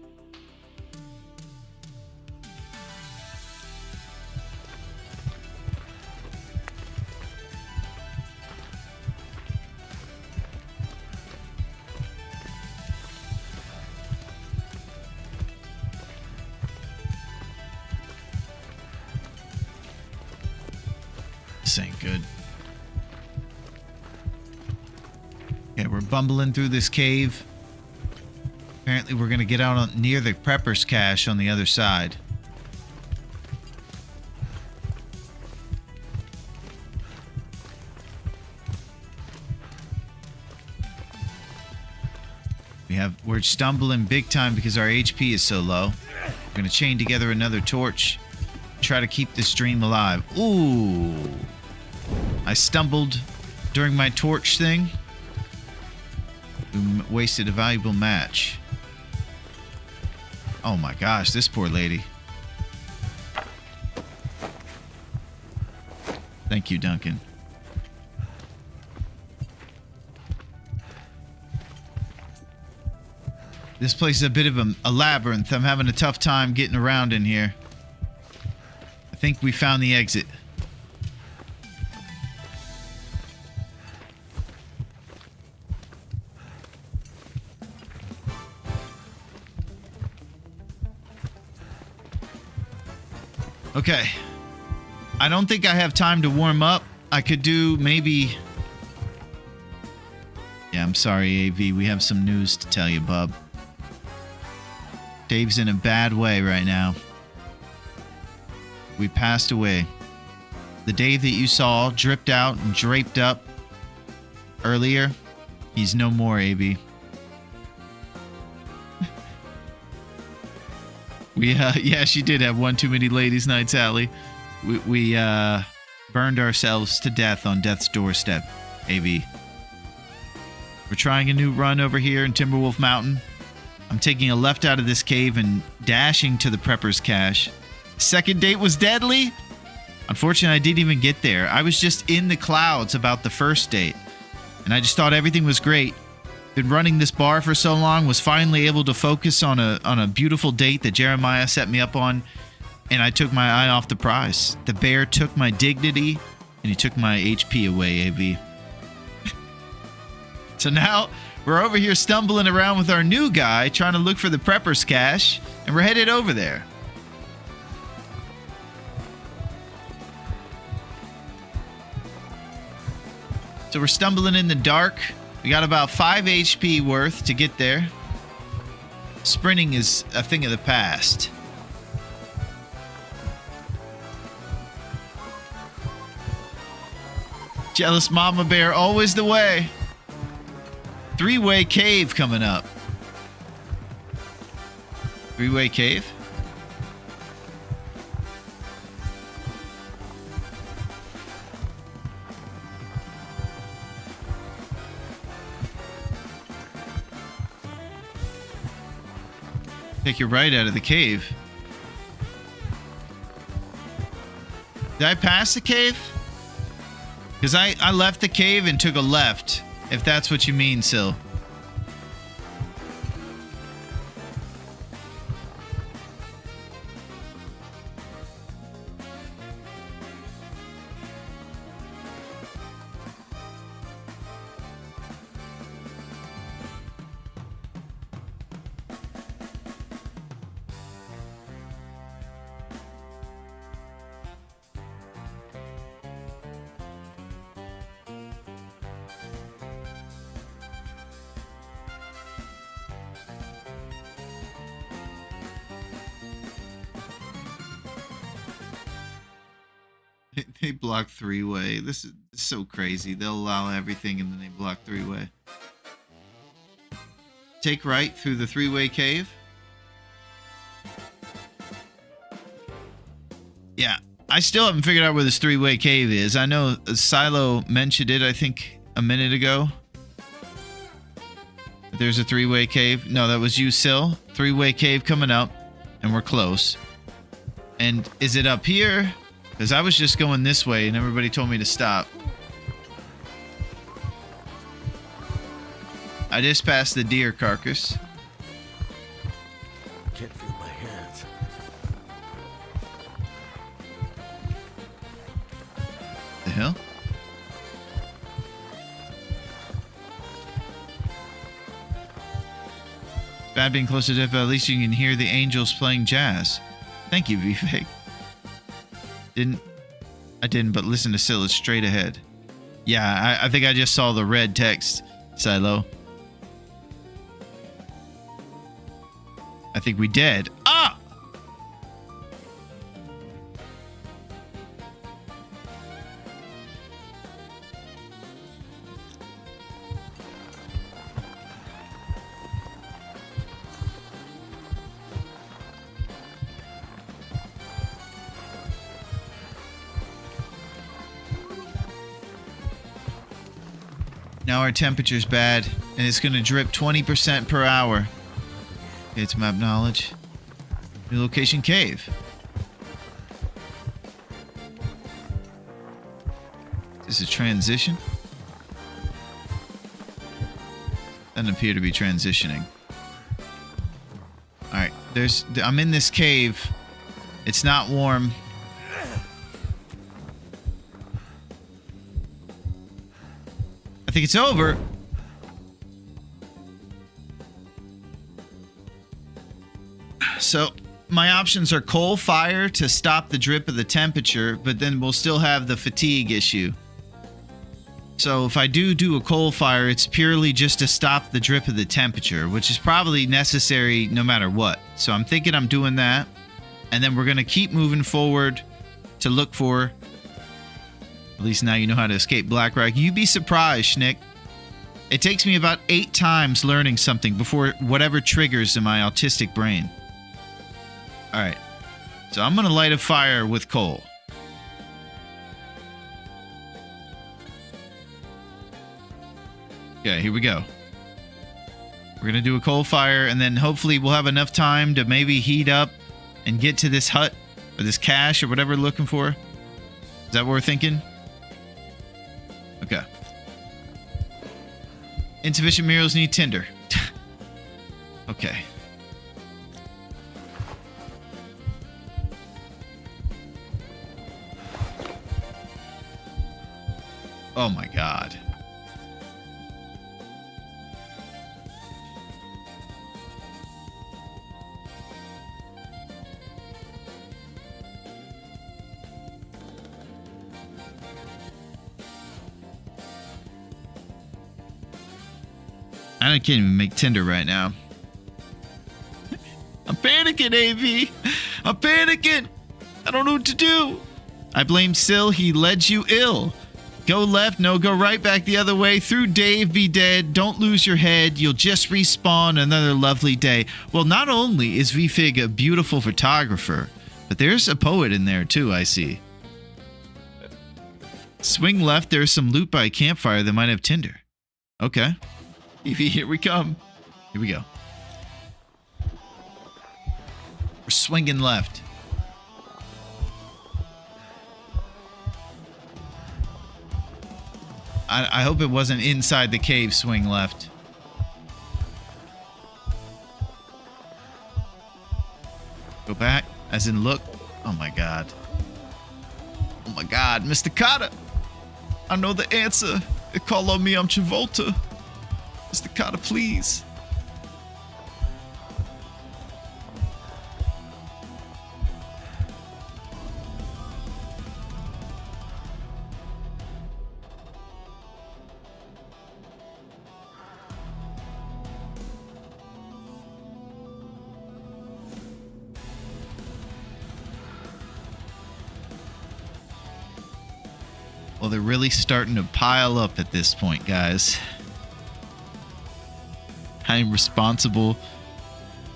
This ain't good. Okay, we're bumbling through this cave. Apparently we're going to get out near the Prepper's Cache on the other side. We're stumbling big time because our HP is so low. We're going to chain together another torch. Try to keep this dream alive. Ooh. I stumbled during my torch thing. We wasted a valuable match. Oh my gosh, this poor lady. Thank you, Duncan. This place is a bit of a labyrinth. I'm having a tough time getting around in here. I think we found the exit. Okay. I don't think I have time to warm up. I could do maybe... Yeah, I'm sorry, AV. We have some news to tell you, bub. Dave's in a bad way right now. We passed away. The Dave that you saw dripped out and draped up earlier, he's no more, AB. Yeah, she did have one too many ladies' nights, Allie. We burned ourselves to death on death's doorstep, AB. We're trying a new run over here in Timberwolf Mountain. I'm taking a left out of this cave and dashing to the prepper's cache. Second date was deadly. Unfortunately, I didn't even get there. I was just in the clouds about the first date, and I just thought everything was great. Been running this bar for so long, was finally able to focus on a beautiful date that Jeremiah set me up on, and I took my eye off the prize. The bear took my dignity, and he took my HP away, AV. So now we're over here stumbling around with our new guy, trying to look for the prepper's cache, and we're headed over there. So we're stumbling in the dark. We got about 5 HP worth to get there. Sprinting is a thing of the past. Jealous mama bear, always the way. 3-way cave coming up. 3-way cave? Take you right out of the cave. Did I pass the cave? Because I left the cave and took a left, if that's what you mean, Sil. They block 3-way. This is so crazy. They'll allow everything and then they block 3-way. Take right through the 3-way cave. Yeah, I still haven't figured out where this 3-way cave is. I know Silo mentioned it, I think, a minute ago. There's a 3-way cave. No, that was you, Sil. 3-way cave coming up, and we're close. And is it up here? Because I was just going this way and everybody told me to stop. I just passed the deer carcass. Can't feel my hands. The hell? It's bad being close to death, but at least you can hear the angels playing jazz. Thank you, V-Fake. I didn't, but listen to Sil, it's straight ahead. Yeah, I think I just saw the red text, Silo. I think we did. Ah! Now our temperature's bad, and it's going to drip 20% per hour. Okay, it's map knowledge. New location, cave. Is this a transition? Doesn't appear to be transitioning. Alright, I'm in this cave. It's not warm. I think it's over. So my options are coal fire to stop the drip of the temperature, but then we'll still have the fatigue issue. So if I do a coal fire, it's purely just to stop the drip of the temperature, which is probably necessary no matter what. So I'm thinking I'm doing that. And then we're going to keep moving forward to look for. At least now you know how to escape Blackrock. You'd be surprised, Schnick. It takes me about 8 times learning something before whatever triggers in my autistic brain. Alright. So I'm going to light a fire with coal. Okay, here we go. We're going to do a coal fire, and then hopefully we'll have enough time to maybe heat up and get to this hut, or this cache, or whatever we're looking for. Is that what we're thinking? Okay. Insufficient minerals need tinder. Okay. Oh my god. I can't even make tinder right now. I'm panicking, AV. I'm panicking. I don't know what to do. I blame Syl. He led you ill. Go left, no, go right, back the other way. Through Dave, be dead. Don't lose your head. You'll just respawn another lovely day. Well, not only is VFig a beautiful photographer, but there's a poet in there too, I see. Swing left, there's some loot by a campfire that might have tinder. Okay. Evie, here we come. Here we go. We're swinging left. I hope it wasn't inside the cave swing left. Go back, as in look. Oh my god. Oh my god, Mr. Carter. I know the answer. They call on me, I'm Travolta. Mr. Carter, please. Well, they're really starting to pile up at this point, guys. I am responsible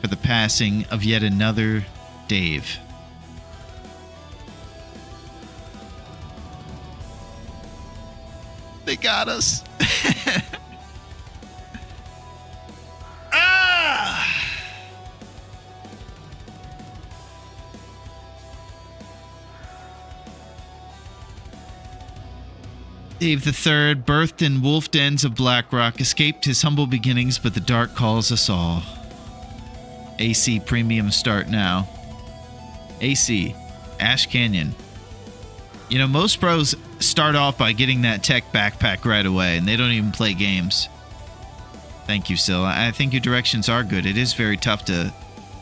for the passing of yet another Dave. They got us. Ah! Dave the Third, birthed in wolf dens of Blackrock, escaped his humble beginnings, but the dark calls us all. AC Premium start now. AC, Ash Canyon. You know, most pros start off by getting that tech backpack right away, and they don't even play games. Thank you, Syl. I think your directions are good. It is very tough to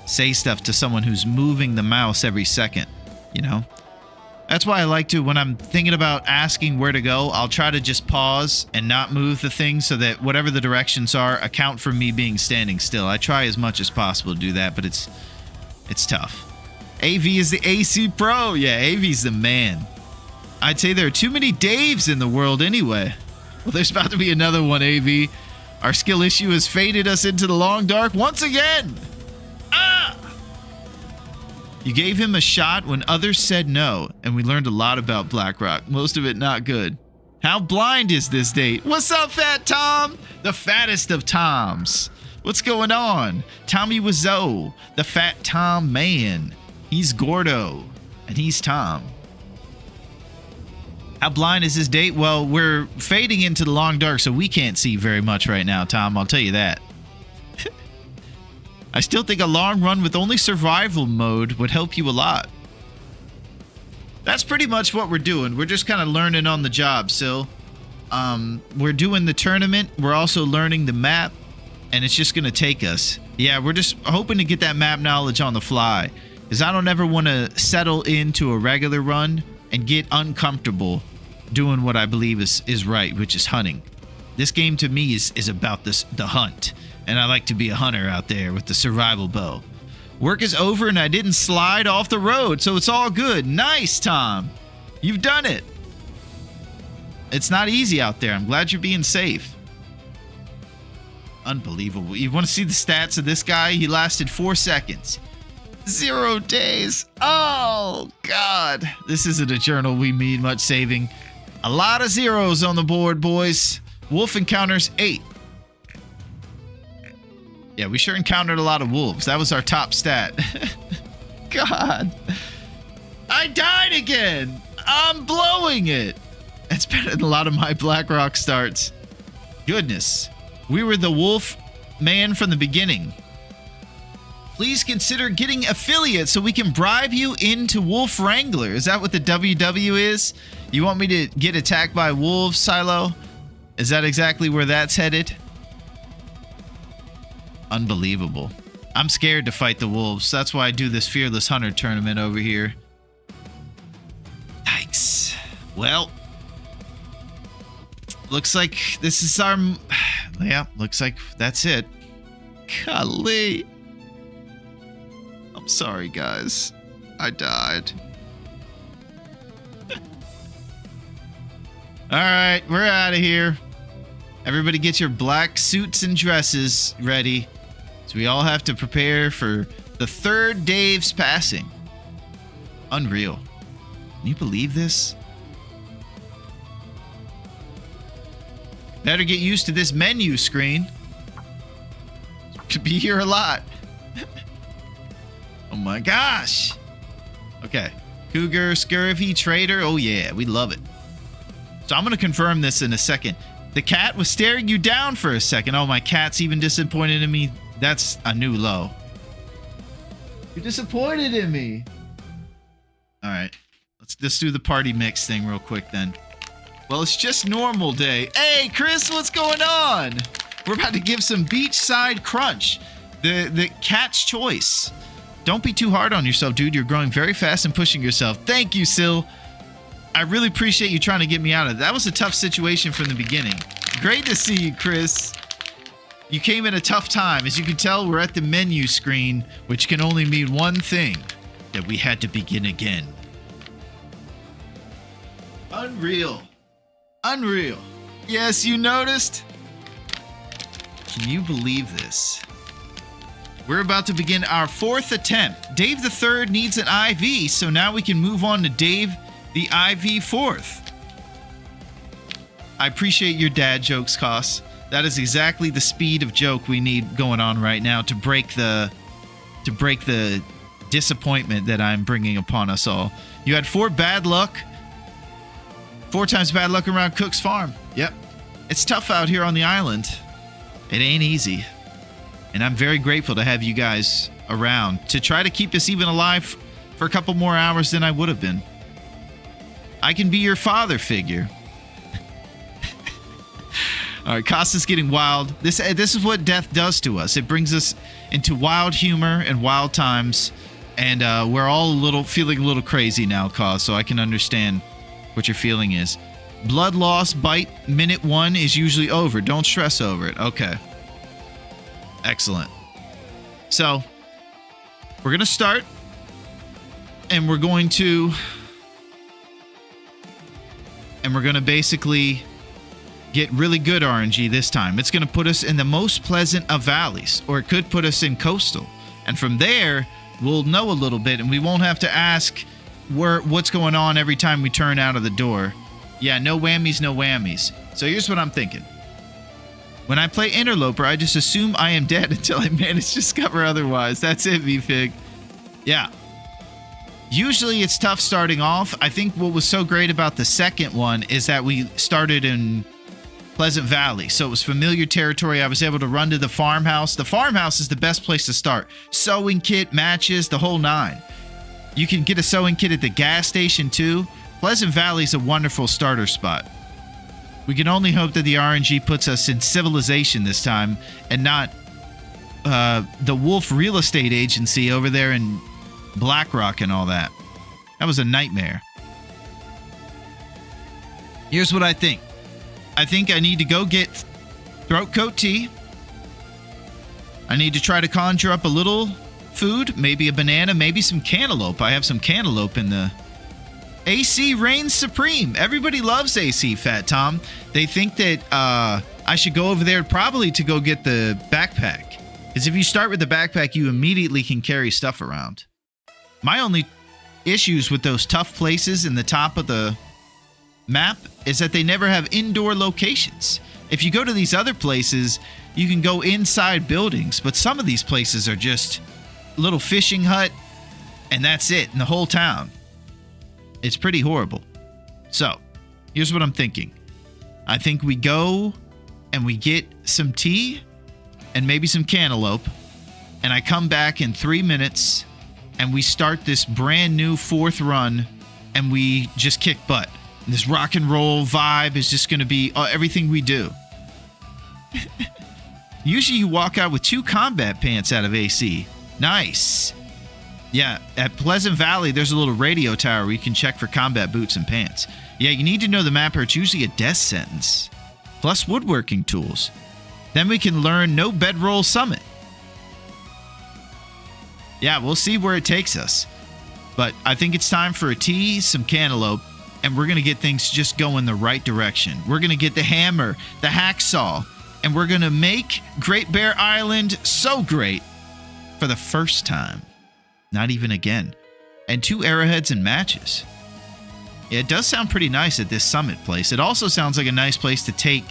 say stuff to someone who's moving the mouse every second, you know? That's why I like to, when I'm thinking about asking where to go, I'll try to just pause and not move the thing so that whatever the directions are account for me being standing still. I try as much as possible to do that, but it's tough. AV is the AC Pro. Yeah, AV's the man. I'd say there are too many Daves in the world anyway. Well, there's about to be another one, AV. Our skill issue has faded us into the long dark once again. Ah! You gave him a shot when others said no, and we learned a lot about Blackrock. Most of it not good. How blind is this date? What's up, Fat Tom? The fattest of Toms. What's going on? Tommy Wiseau, the Fat Tom man. He's Gordo, and he's Tom. How blind is this date? Well, we're fading into the long dark, so we can't see very much right now, Tom. I'll tell you that. I still think a long run with only survival mode would help you a lot. That's pretty much what we're doing. We're just kind of learning on the job, Syl. We're doing the tournament. We're also learning the map, and it's just going to take us. Yeah, we're just hoping to get that map knowledge on the fly, because I don't ever want to settle into a regular run and get uncomfortable doing what I believe is right, which is hunting. This game to me is about the hunt. And I like to be a hunter out there with the survival bow. Work is over and I didn't slide off the road, so it's all good. Nice, Tom. You've done it. It's not easy out there. I'm glad you're being safe. Unbelievable. You want to see the stats of this guy? He lasted 4 seconds. 0 days. Oh, God. This isn't a journal we need much saving. A lot of zeros on the board, boys. Wolf encounters 8. Yeah, we sure encountered a lot of wolves. That was our top stat. God. I died again. I'm blowing it. It's better than a lot of my BlackRock starts. Goodness. We were the wolf man from the beginning. Please consider getting affiliate so we can bribe you into Wolf Wrangler. Is that what the WW is? You want me to get attacked by wolves, Silo? Is that exactly where that's headed? Unbelievable. I'm scared to fight the wolves. That's why I do this Fearless Hunter tournament over here. Yikes. Well, looks like this is our... Yeah, looks like that's it. Golly. I'm sorry, guys. I died. Alright, we're out of here. Everybody get your black suits and dresses ready. So we all have to prepare for the 3rd Dave's passing. Unreal. Can you believe this? Better get used to this menu screen. Could be here a lot. Oh my gosh. Okay. Cougar, Scurvy, Trader. Oh yeah, we love it. So I'm going to confirm this in a second. The cat was staring you down for a second. Oh, my cat's even disappointed in me. That's a new low. You're disappointed in me. All right. Let's just do the party mix thing real quick then. Well, it's just normal day. Hey, Chris, what's going on? We're about to give some beachside crunch. The cat's choice. Don't be too hard on yourself, dude. You're growing very fast and pushing yourself. Thank you, Sil. I really appreciate you trying to get me out of it. That was a tough situation from the beginning. Great to see you, Chris. You came at a tough time. As you can tell, we're at the menu screen, which can only mean one thing, that we had to begin again. Unreal. Unreal. Yes, you noticed? Can you believe this? We're about to begin our 4th attempt. Dave the 3rd needs an IV, so now we can move on to Dave the IV 4th. I appreciate your dad jokes, Koss. That is exactly the speed of joke we need going on right now to break the disappointment that I'm bringing upon us all. You had 4 bad luck. 4 times bad luck around Cook's Farm. Yep. It's tough out here on the island. It ain't easy. And I'm very grateful to have you guys around to try to keep us even alive for a couple more hours than I would have been. I can be your father figure. All right, Costa's getting wild. This is what death does to us. It brings us into wild humor and wild times, and we're all feeling a little crazy now, Costa, so I can understand what your feeling is. Blood loss bite minute 1 is usually over. Don't stress over it. Okay. Excellent. So, we're going to start, and we're going to basically get really good RNG this time. It's going to put us in the most pleasant of valleys, or it could put us in coastal. And from there, we'll know a little bit, and we won't have to ask what's going on every time we turn out of the door. Yeah, no whammies, no whammies. So here's what I'm thinking. When I play Interloper, I just assume I am dead until I manage to discover otherwise. That's it, VFig. Yeah. Usually it's tough starting off. I think what was so great about the second one is that we started in Pleasant Valley. So it was familiar territory. I was able to run to the farmhouse. The farmhouse is the best place to start. Sewing kit, matches, the whole 9. You can get a sewing kit at the gas station too. Pleasant Valley is a wonderful starter spot. We can only hope that the RNG puts us in civilization this time and not the Wolf Real Estate Agency over there in BlackRock and all that. That was a nightmare. Here's what I think. I think I need to go get throat coat tea. I need to try to conjure up a little food, maybe a banana, maybe some cantaloupe. I have some cantaloupe in the... AC reigns supreme. Everybody loves AC, Fat Tom. They think that I should go over there probably to go get the backpack. Because if you start with the backpack, you immediately can carry stuff around. My only issues with those tough places in the top of the map is that they never have indoor locations. If you go to these other places, you can go inside buildings, but some of these places are just a little fishing hut, and that's it in the whole town. It's pretty horrible. So, here's what I'm thinking. I think we go and we get some tea and maybe some cantaloupe, and I come back in 3 minutes and we start this brand new 4th run and we just kick butt. And this rock and roll vibe is just going to be everything we do. Usually you walk out with 2 combat pants out of AC. Nice. Yeah, at Pleasant Valley, there's a little radio tower where you can check for combat boots and pants. Yeah, you need to know the map, or it's usually a death sentence. Plus woodworking tools. Then we can learn No Bedroll Summit. Yeah, we'll see where it takes us. But I think it's time for a tea, some cantaloupe, and we're going to get things just going the right direction. We're going to get the hammer, the hacksaw, and we're going to make Great Bear Island so great for the first time. Not even again. And 2 arrowheads and matches. Yeah, it does sound pretty nice at this summit place. It also sounds like a nice place to take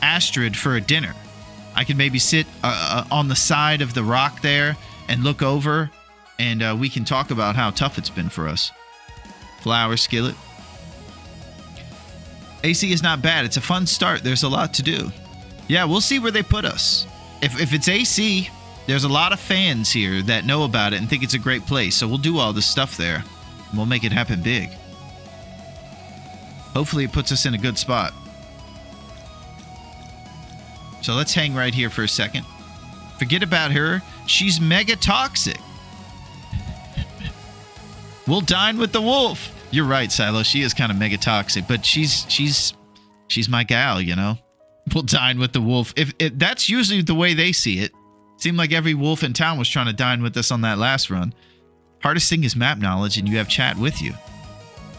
Astrid for a dinner. I could maybe sit on the side of the rock there and look over, and we can talk about how tough it's been for us. Flour skillet. AC is not bad. It's a fun start. There's a lot to do. Yeah, we'll see where they put us. If it's AC... There's a lot of fans here that know about it and think it's a great place, so we'll do all this stuff there, and we'll make it happen big. Hopefully it puts us in a good spot. So let's hang right here for a second. Forget about her. She's mega toxic. We'll dine with the wolf. You're right, Silo. She is kind of mega toxic, but she's my gal, you know? We'll dine with the wolf. If that's usually the way they see it. Seemed like every wolf in town was trying to dine with us on that last run. Hardest thing is map knowledge, and you have chat with you.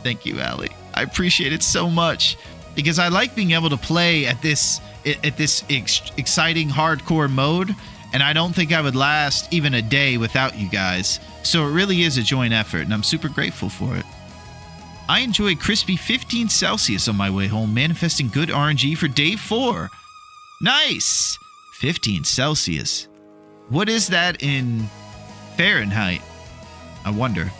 Thank you, Allie. I appreciate it so much because I like being able to play at this exciting hardcore mode, and I don't think I would last even a day without you guys. So it really is a joint effort, and I'm super grateful for it. I enjoy crispy 15 Celsius on my way home, manifesting good RNG for day 4. Nice! 15 Celsius. What is that in Fahrenheit? I wonder.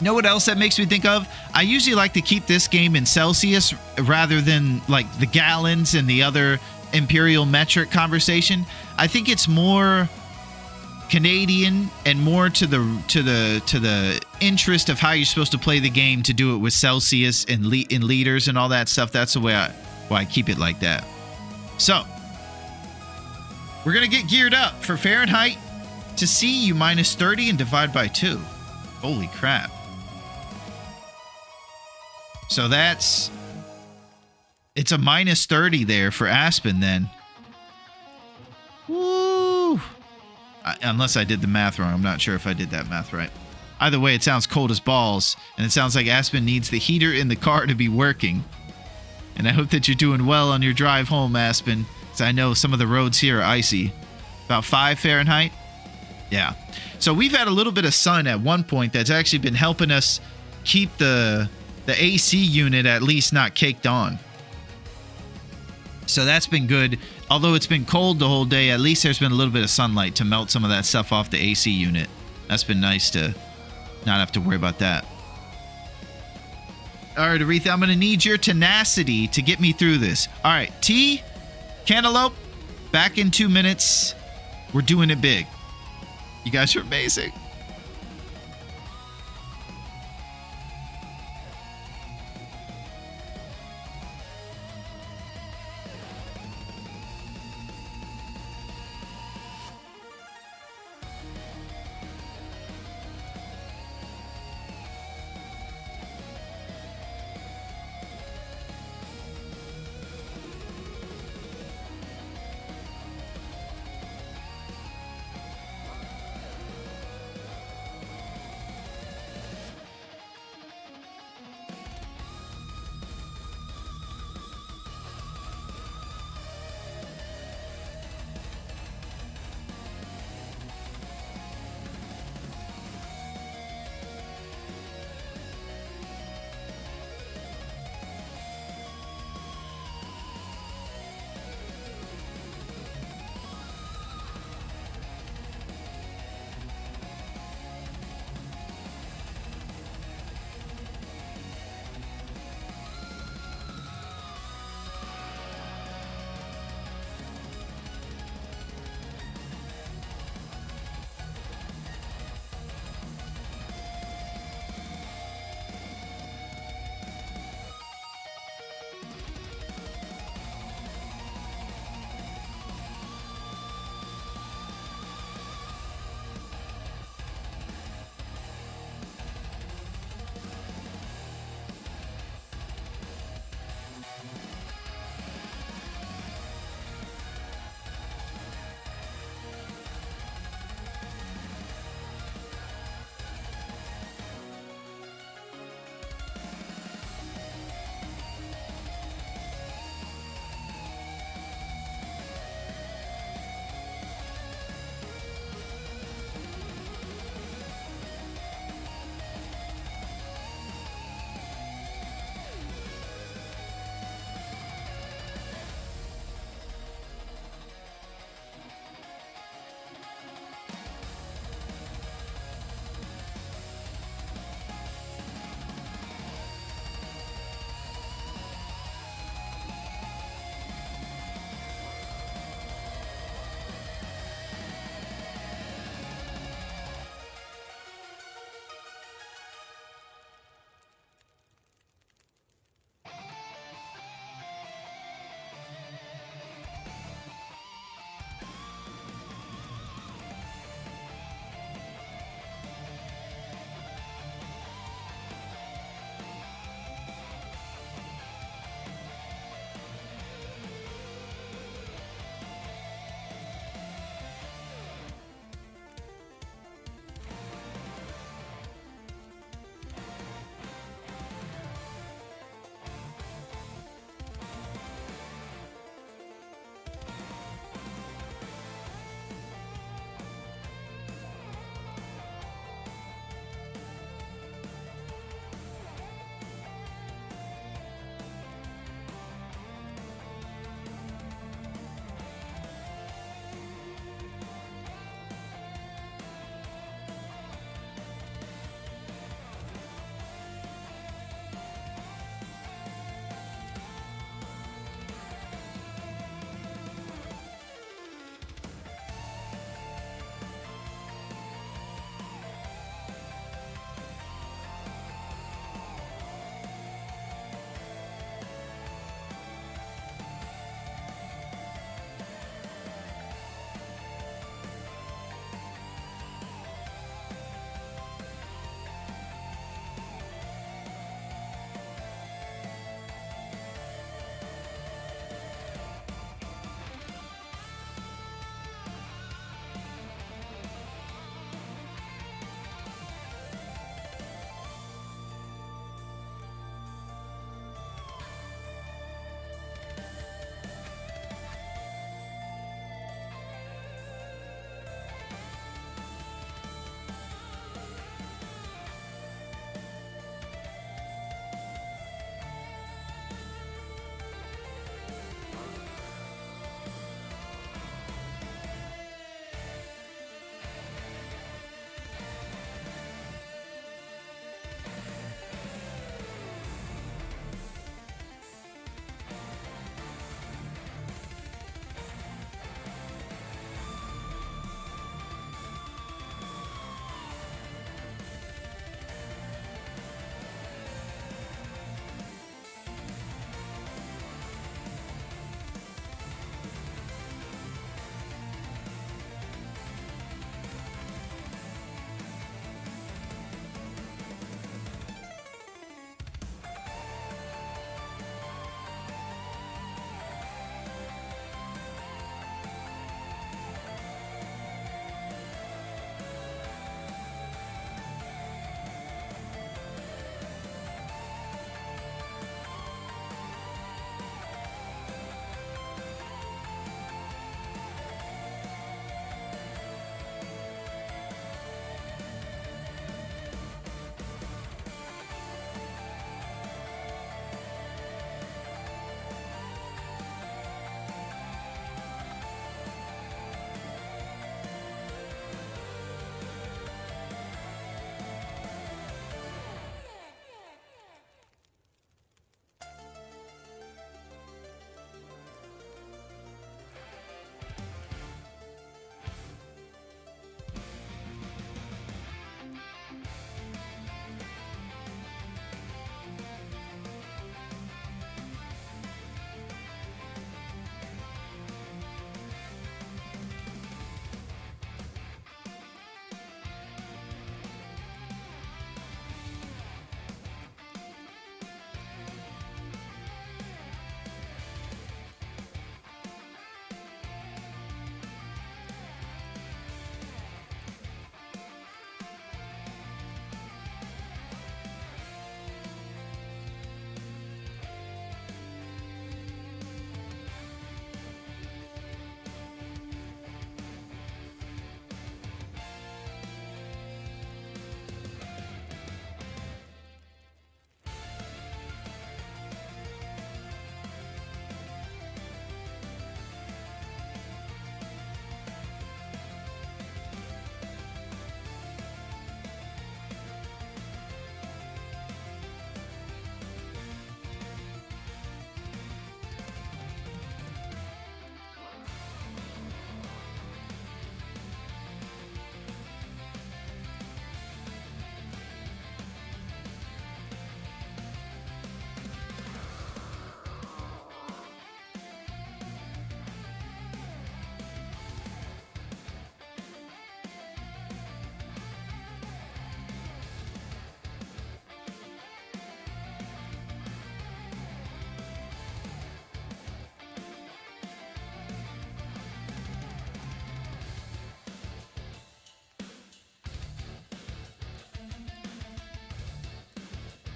Know what else that makes me think of? I usually like to keep this game in Celsius rather than like the gallons and the other imperial metric conversation. I think it's more Canadian and more to the interest of how you're supposed to play the game to do it with Celsius and in liters and all that stuff. That's the way why I keep it like that. So we're going to get geared up for Fahrenheit to see you minus 30 and divide by 2. Holy crap. So it's a minus 30 there for Aspen then. Woo! Unless I did the math wrong. I'm not sure if I did that math right. Either way, it sounds cold as balls, and it sounds like Aspen needs the heater in the car to be working. And I hope that you're doing well on your drive home, Aspen. I know some of the roads here are icy. About 5 Fahrenheit? Yeah. So we've had a little bit of sun at one point that's actually been helping us keep the AC unit at least not caked on. So that's been good. Although it's been cold the whole day, at least there's been a little bit of sunlight to melt some of that stuff off the AC unit. That's been nice to not have to worry about that. All right, Aretha, I'm going to need your tenacity to get me through this. All right, tea, cantaloupe, back in 2 minutes. We're doing it big. You guys are amazing.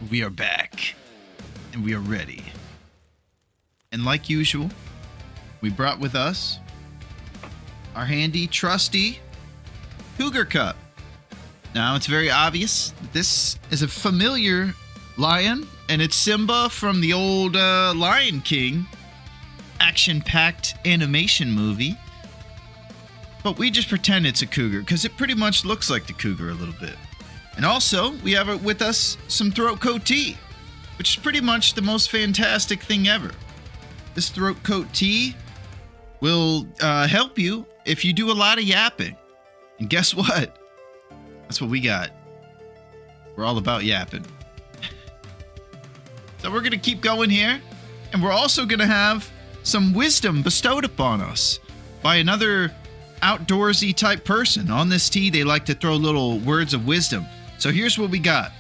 We are back, and we are ready. And like usual, we brought with us our handy, trusty Cougar Cup. Now, it's very obvious that this is a familiar lion, and it's Simba from the old Lion King action-packed animation movie. But we just pretend it's a cougar, because it pretty much looks like the cougar a little bit. And also, we have with us some throat coat tea, which is pretty much the most fantastic thing ever. This throat coat tea will help you if you do a lot of yapping. And guess what? That's what we got. We're all about yapping. So we're going to keep going here. And we're also going to have some wisdom bestowed upon us by another outdoorsy type person. On this tea, they like to throw little words of wisdom. So here's what we got.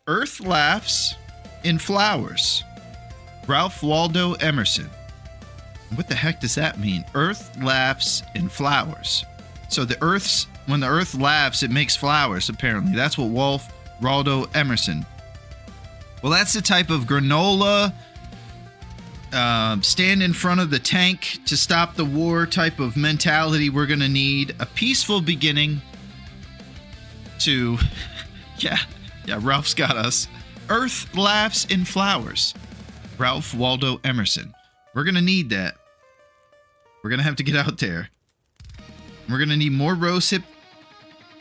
Earth laughs in flowers. Ralph Waldo Emerson. What the heck does that mean? Earth laughs in flowers. So when the earth laughs, it makes flowers, apparently. That's what Waldo Emerson. Well, that's the type of granola, stand in front of the tank to stop the war type of mentality we're going to need. A peaceful beginning to... yeah, Ralph's got us. Earth laughs in flowers. Ralph Waldo Emerson. We're going to need that. We're going to have to get out there. We're going to need more rosehip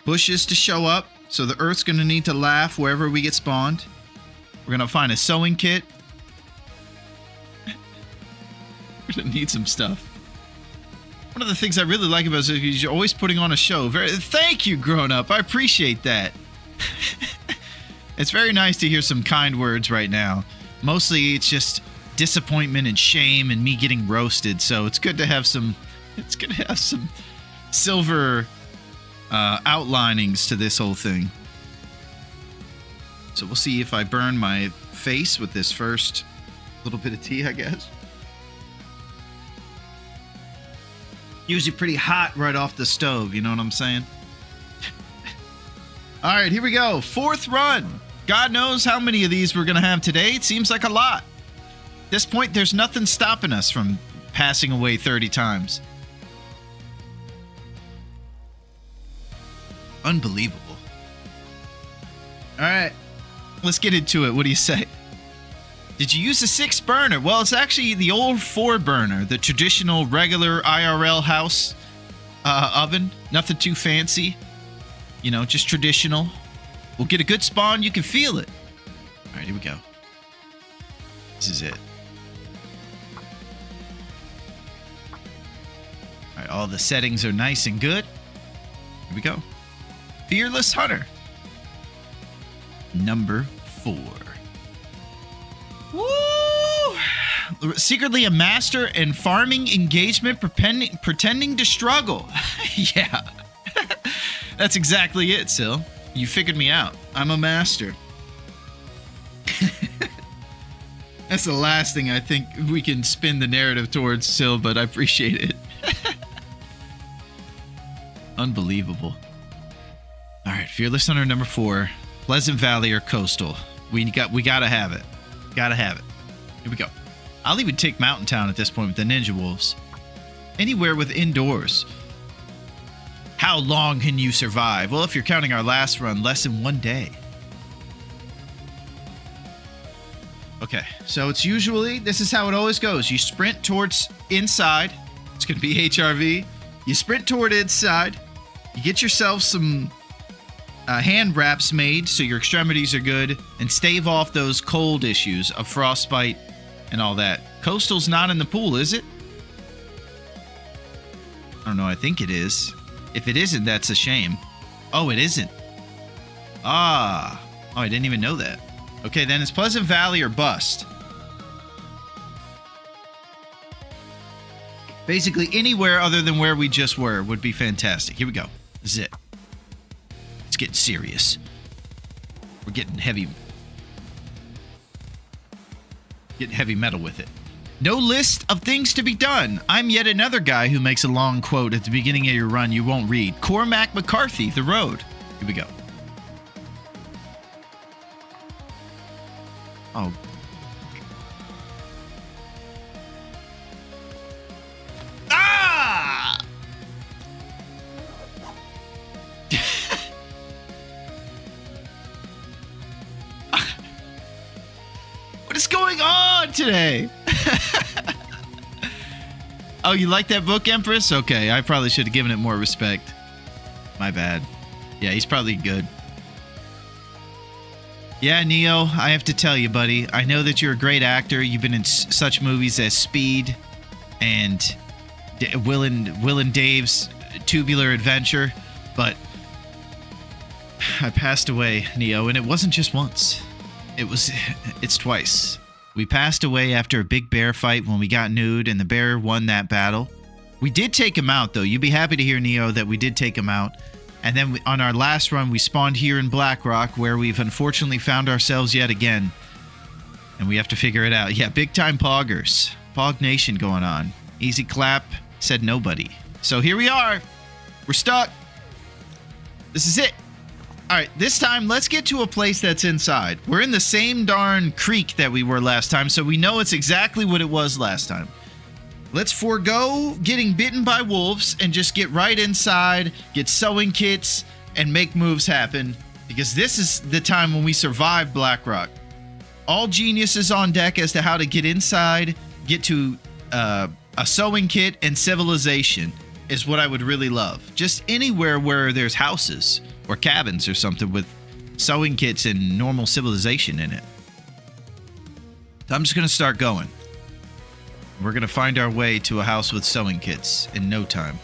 bushes to show up. So the earth's going to need to laugh wherever we get spawned. We're going to find a sewing kit. We're going to need some stuff. One of the things I really like about this is you're always putting on a show. Thank you, grown up. I appreciate that. It's very nice to hear some kind words right now. Mostly it's just disappointment and shame and me getting roasted. So it's good to have some. It's good to have some silver outlinings to this whole thing. So we'll see if I burn my face with this first little bit of tea, I guess. Usually pretty hot right off the stove, you know what I'm saying? All right, here we go. Fourth run. God knows how many of these we're going to have today. It seems like a lot. At this point, there's nothing stopping us from passing away 30 times. Unbelievable. All right, let's get into it. What do you say? Did you use a 6 burner? Well, it's actually the old 4 burner, the traditional regular IRL house oven. Nothing too fancy. You know, just traditional. We'll get a good spawn. You can feel it. All right, here we go. This is it. All right, all the settings are nice and good. Here we go. Fearless Hunter. Number 4. Woo! Secretly a master in farming engagement, pretending to struggle. Yeah. That's exactly it, Sil. You figured me out. I'm a master. That's the last thing I think we can spin the narrative towards, Sil, but I appreciate it. Unbelievable. All right, Fearless Hunter number 4. Pleasant Valley or Coastal. We gotta have it. Gotta have it. Here we go. I'll even take Mountain Town at this point with the Ninja Wolves. Anywhere with indoors. How long can you survive? Well, if you're counting our last run, less than 1 day. Okay, so it's usually, this is how it always goes. You sprint towards inside. It's going to be HRV. You sprint toward inside. You get yourself some hand wraps made so your extremities are good and stave off those cold issues of frostbite and all that. Coastal's not in the pool, is it? I don't know. I think it is. If it isn't, that's a shame. Oh, it isn't. Ah. Oh, I didn't even know that. Okay, then it's Pleasant Valley or bust. Basically, anywhere other than where we just were would be fantastic. Here we go. This is it. It's getting serious. We're getting heavy. Getting heavy metal with it. No list of things to be done. I'm yet another guy who makes a long quote at the beginning of your run you won't read. Cormac McCarthy, The Road. Here we go. Oh. Ah! What is going on today? Oh, you like that book, Empress? Okay, I probably should have given it more respect. My bad. Yeah, he's probably good. Yeah, Neo, I have to tell you, buddy. I know that you're a great actor. You've been in such movies as Speed and Will and Dave's Tubular Adventure, but I passed away, Neo, and it wasn't just once. It's twice. We passed away after a big bear fight when we got nude, and the bear won that battle. We did take him out, though. You'd be happy to hear, Neo, that we did take him out. And then on our last run, we spawned here in Blackrock, where we've unfortunately found ourselves yet again. And we have to figure it out. Yeah, big time poggers. Pog Nation going on. Easy clap, said nobody. So here we are. We're stuck. This is it. All right, this time, let's get to a place that's inside. We're in the same darn creek that we were last time, so we know it's exactly what it was last time. Let's forego getting bitten by wolves and just get right inside, get sewing kits, and make moves happen. Because this is the time when we survive Blackrock. All geniuses on deck as to how to get inside, get to a sewing kit, and civilization is what I would really love. Just anywhere where there's houses or cabins or something with sewing kits and normal civilization in it. So I'm just going to start going. We're going to find our way to a house with sewing kits in no time.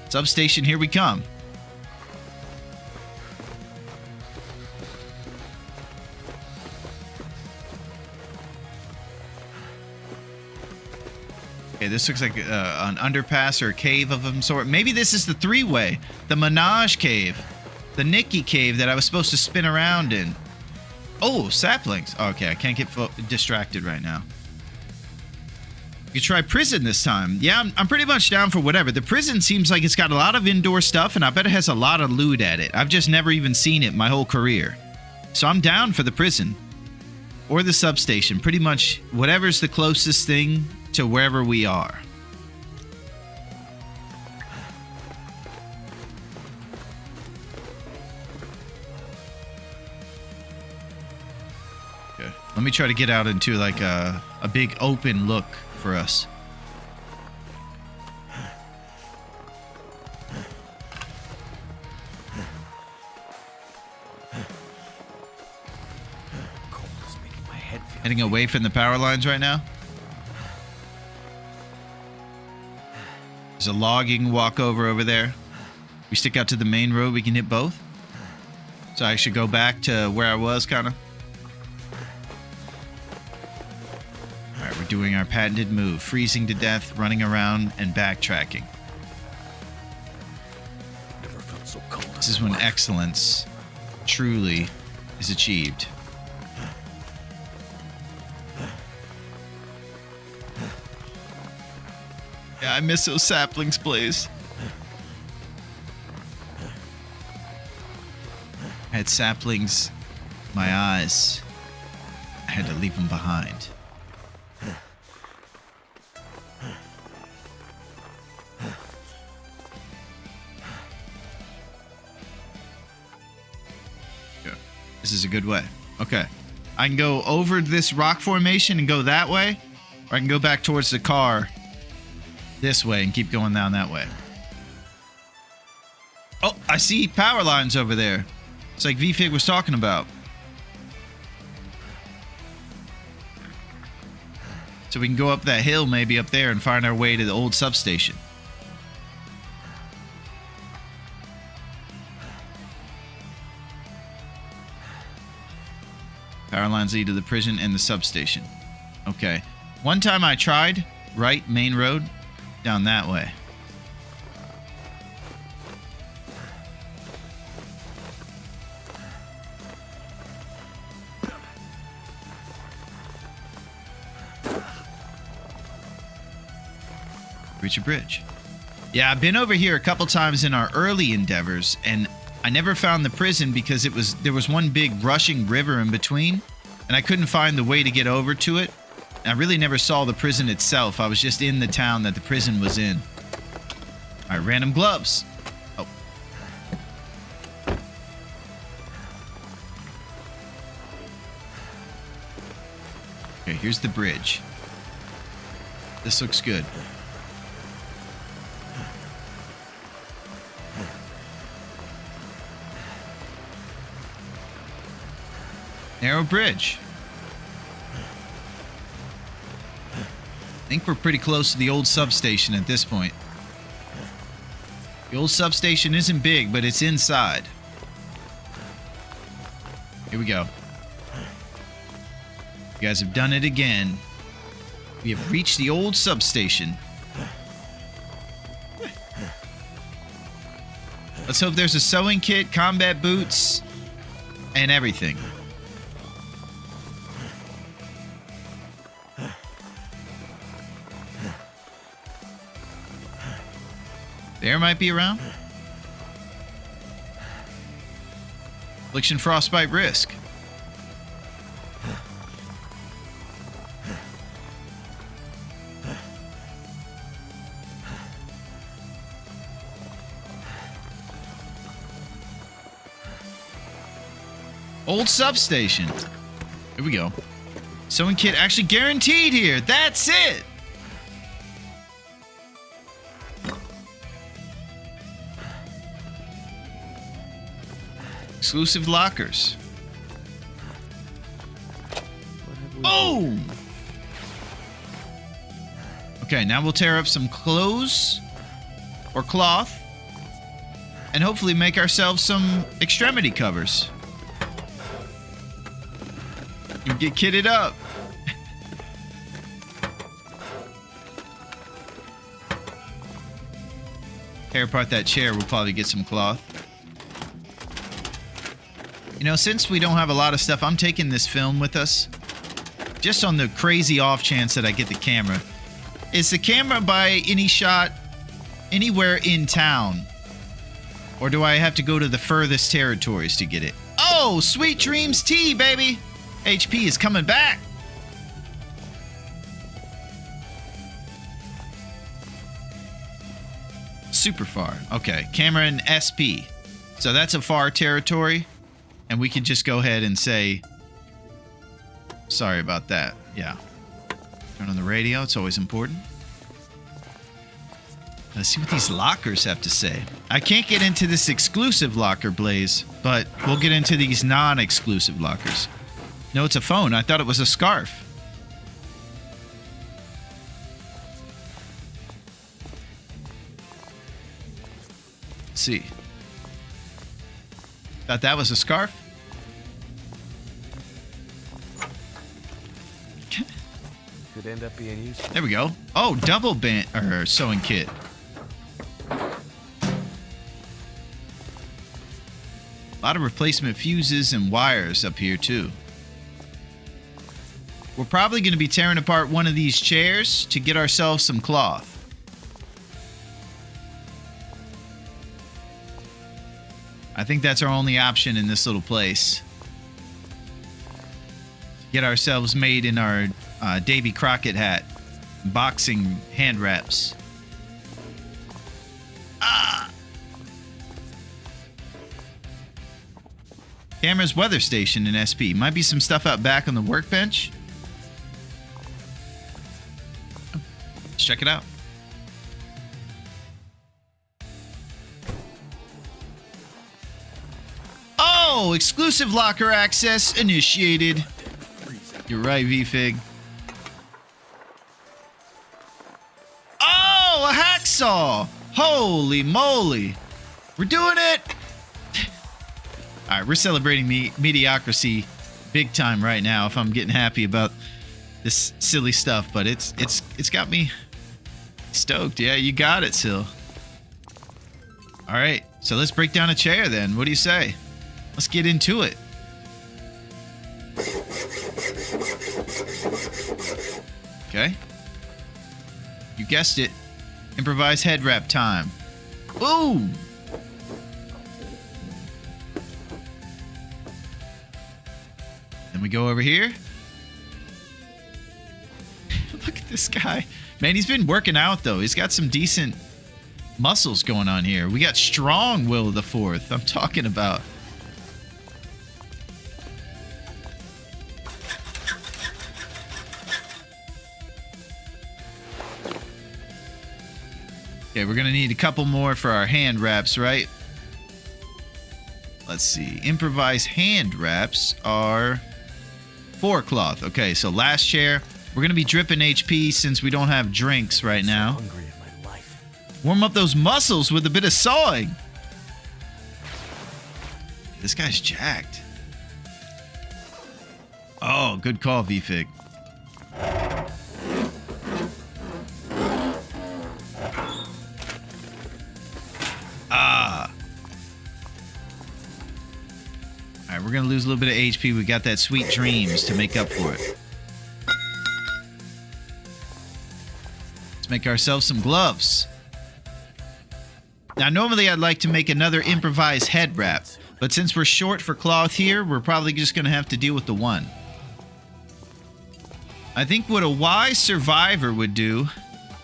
Substation, here we come. Okay, this looks like an underpass or a cave of some sort. Maybe this is the three-way. The Minaj cave. The Nikki cave that I was supposed to spin around in. Oh, saplings. Oh, okay, I can't get distracted right now. You could try prison this time. Yeah, I'm pretty much down for whatever. The prison seems like it's got a lot of indoor stuff, and I bet it has a lot of loot at it. I've just never even seen it my whole career. So I'm down for the prison. Or the substation. Pretty much whatever's the closest thing to wherever we are. Let me try to get out into like a big open look for us. Heading away from the power lines right now. There's a logging walkover over there. We stick out to the main road, we can hit both. So I should go back to where I was, kind of. Alright, we're doing our patented move. Freezing to death, running around, and backtracking. Never felt so cold. This is when excellence truly is achieved. Yeah, I miss those saplings, please. I had saplings in my eyes. I had to leave them behind. This is a good way. Okay. I can go over this rock formation and go that way, or I can go back towards the car this way and keep going down that way. Oh, I see power lines over there. It's like V-Fig was talking about. So we can go up that hill maybe up there and find our way to the old substation. Power lines lead to the prison and the substation. Okay. One time I tried, right, main road, down that way. Reach a bridge. Yeah, I've been over here a couple times in our early endeavors, and I never found the prison because there was one big rushing river in between, and I couldn't find the way to get over to it. I really never saw the prison itself. I was just in the town that the prison was in. All right, random gloves. Oh. Okay, here's the bridge. This looks good. Narrow bridge. I think we're pretty close to the old substation at this point. The old substation isn't big, but it's inside. Here we go. You guys have done it again. We have reached the old substation. Let's hope there's a sewing kit, combat boots, and everything. Bear might be around. Affliction, frostbite, risk. Old substation. Here we go. Sewing kit actually guaranteed here. That's it. Exclusive lockers. Oh! Okay, now we'll tear up some clothes or cloth and hopefully make ourselves some extremity covers. You get kitted up. Tear apart that chair, we'll probably get some cloth. You know, since we don't have a lot of stuff, I'm taking this film with us. Just on the crazy off chance that I get the camera. Is the camera by any shot anywhere in town? Or do I have to go to the furthest territories to get it? Oh, Sweet Dreams tea, baby! HP is coming back! Super far. Okay, camera and SP. So that's a far territory. And we can just go ahead and say, sorry about that. Yeah. Turn on the radio. It's always important. Let's see what these lockers have to say. I can't get into this exclusive locker, Blaze, but we'll get into these non-exclusive lockers. No, it's a phone. I thought it was a scarf. Let's see. Thought that was a scarf? Could end up being useful. There we go. Oh, double band or sewing kit. A lot of replacement fuses and wires up here too. We're probably going to be tearing apart one of these chairs to get ourselves some cloth. I think that's our only option in this little place. Get ourselves made in our Davy Crockett hat. Boxing hand wraps. Ah! Camera's weather station in SP. Might be some stuff out back on the workbench. Let's check it out. Oh, exclusive locker access initiated. You're right, VFig. Oh, a hacksaw! Holy moly! We're doing it! All right, we're celebrating mediocrity big time right now. If I'm getting happy about this silly stuff, but it's got me stoked. Yeah, you got it, Sil. All right, so let's break down a chair then. What do you say? Let's get into it. Okay. You guessed it. Improvise head wrap time. Boom! we go over here. Look at this guy. Man, he's been working out, though. He's got some decent muscles going on here. We got strong Will of the Fourth. I'm talking about. Okay, we're going to need a couple more for our hand wraps, right? Let's see. Improvised hand wraps are 4 cloth. Okay, so last chair. We're going to be dripping HP since we don't have drinks right now. Hungry in my life. Warm up those muscles with a bit of sawing. This guy's jacked. Oh, good call, VFig. Alright, we're going to lose a little bit of HP. We got that sweet dreams to make up for it. Let's make ourselves some gloves. Now, normally I'd like to make another improvised head wrap, but since we're short for cloth here, we're probably just going to have to deal with the one. I think what a wise survivor would do,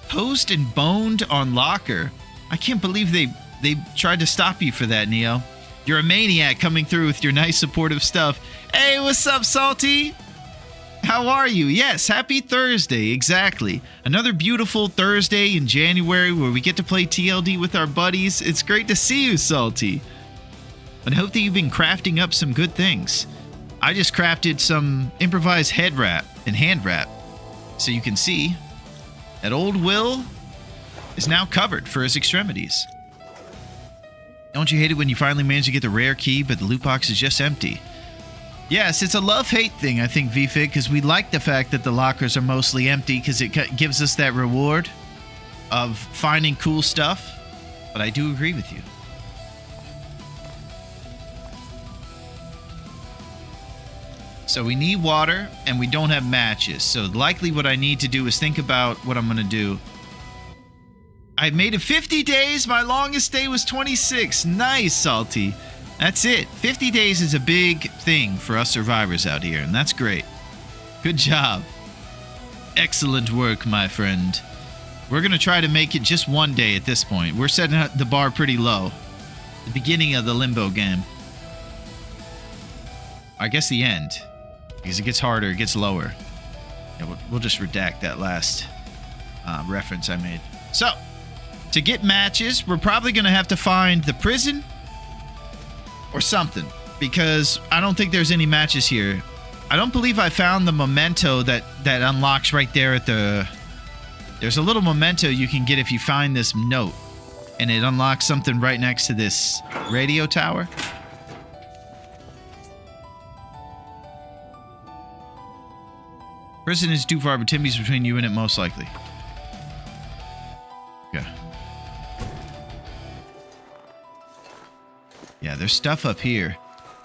posed and boned on locker. I can't believe they tried to stop you for that, Neo. You're a maniac coming through with your nice supportive stuff. Hey, what's up, Salty? How are you? Yes, happy Thursday, exactly. Another beautiful Thursday in January where we get to play TLD with our buddies. It's great to see you, Salty. And I hope that you've been crafting up some good things. I just crafted some improvised head wrap and hand wrap. So you can see that old Will is now covered for his extremities. Don't you hate it when you finally manage to get the rare key, but the loot box is just empty? Yes, it's a love-hate thing, I think, VFig, because we like the fact that the lockers are mostly empty because it gives us that reward of finding cool stuff. But I do agree with you. So we need water, and we don't have matches. So likely what I need to do is think about what I'm going to do. I made it 50 days. My longest day was 26. Nice, Salty. That's it. 50 days is a big thing for us survivors out here, and that's great. Good job. Excellent work, my friend. We're going to try to make it just one day at this point. We're setting the bar pretty low. The beginning of the limbo game. I guess the end. Because it gets harder, it gets lower. Yeah, we'll just redact that last reference I made. So, to get matches, we're probably going to have to find the prison or something, because I don't think there's any matches here. I don't believe I found the memento that unlocks right there at the... There's a little memento you can get if you find this note, and it unlocks something right next to this radio tower. Prison is too far, but Timmy's between you and it most likely. Yeah. Yeah, there's stuff up here,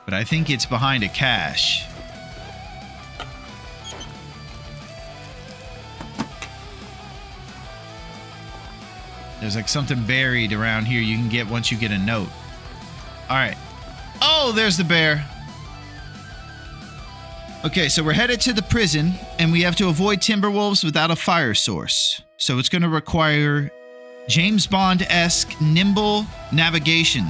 but I think it's behind a cache. There's like something buried around here you can get once you get a note. Alright. Oh, there's the bear. Okay, so we're headed to the prison, and we have to avoid Timberwolves without a fire source. So it's going to require James Bond-esque nimble navigation.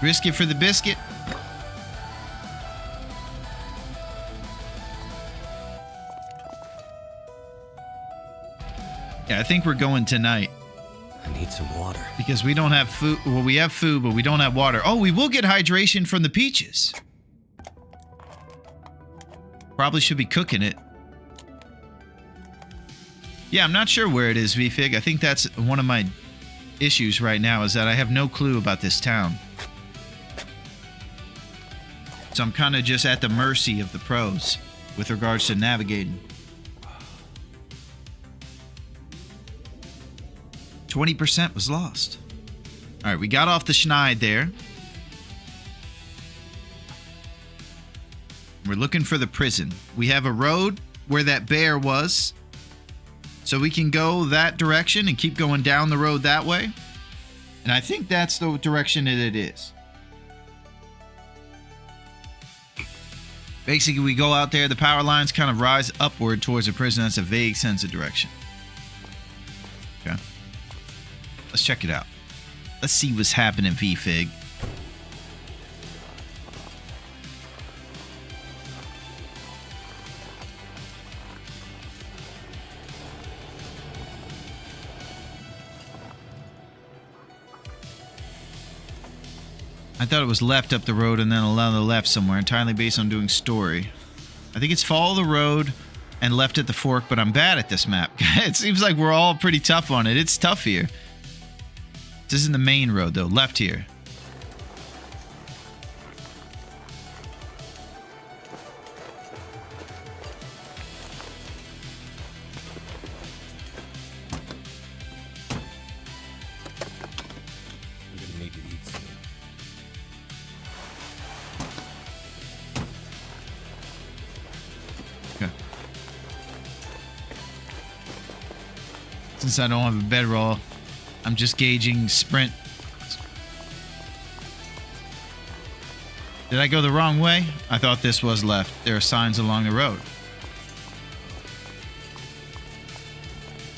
Risk it for the biscuit. Yeah, I think we're going tonight. I need some water. Because we don't have food. Well, we have food, but we don't have water. Oh, we will get hydration from the peaches. Probably should be cooking it. Yeah, I'm not sure where it is, VFig. I think that's one of my issues right now, is that I have no clue about this town. So I'm kind of just at the mercy of the pros with regards to navigating. 20% was lost. All right, we got off the schneid there. We're looking for the prison. We have a road where that bear was. So we can go that direction and keep going down the road that way. And I think that's the direction that it is. Basically, we go out there, the power lines kind of rise upward towards the prison. That's a vague sense of direction. Okay. Let's check it out. Let's see what's happening, VFig. I thought it was left up the road and then another left somewhere, entirely based on doing story. I think it's follow the road and left at the fork, but I'm bad at this map. It seems like we're all pretty tough on it. It's tough here. This isn't the main road, though. Left here. I'm gonna need to eat soon. Okay. Since I don't have a bedroll, I'm just gauging sprint. Did I go the wrong way? I thought this was left. There are signs along the road.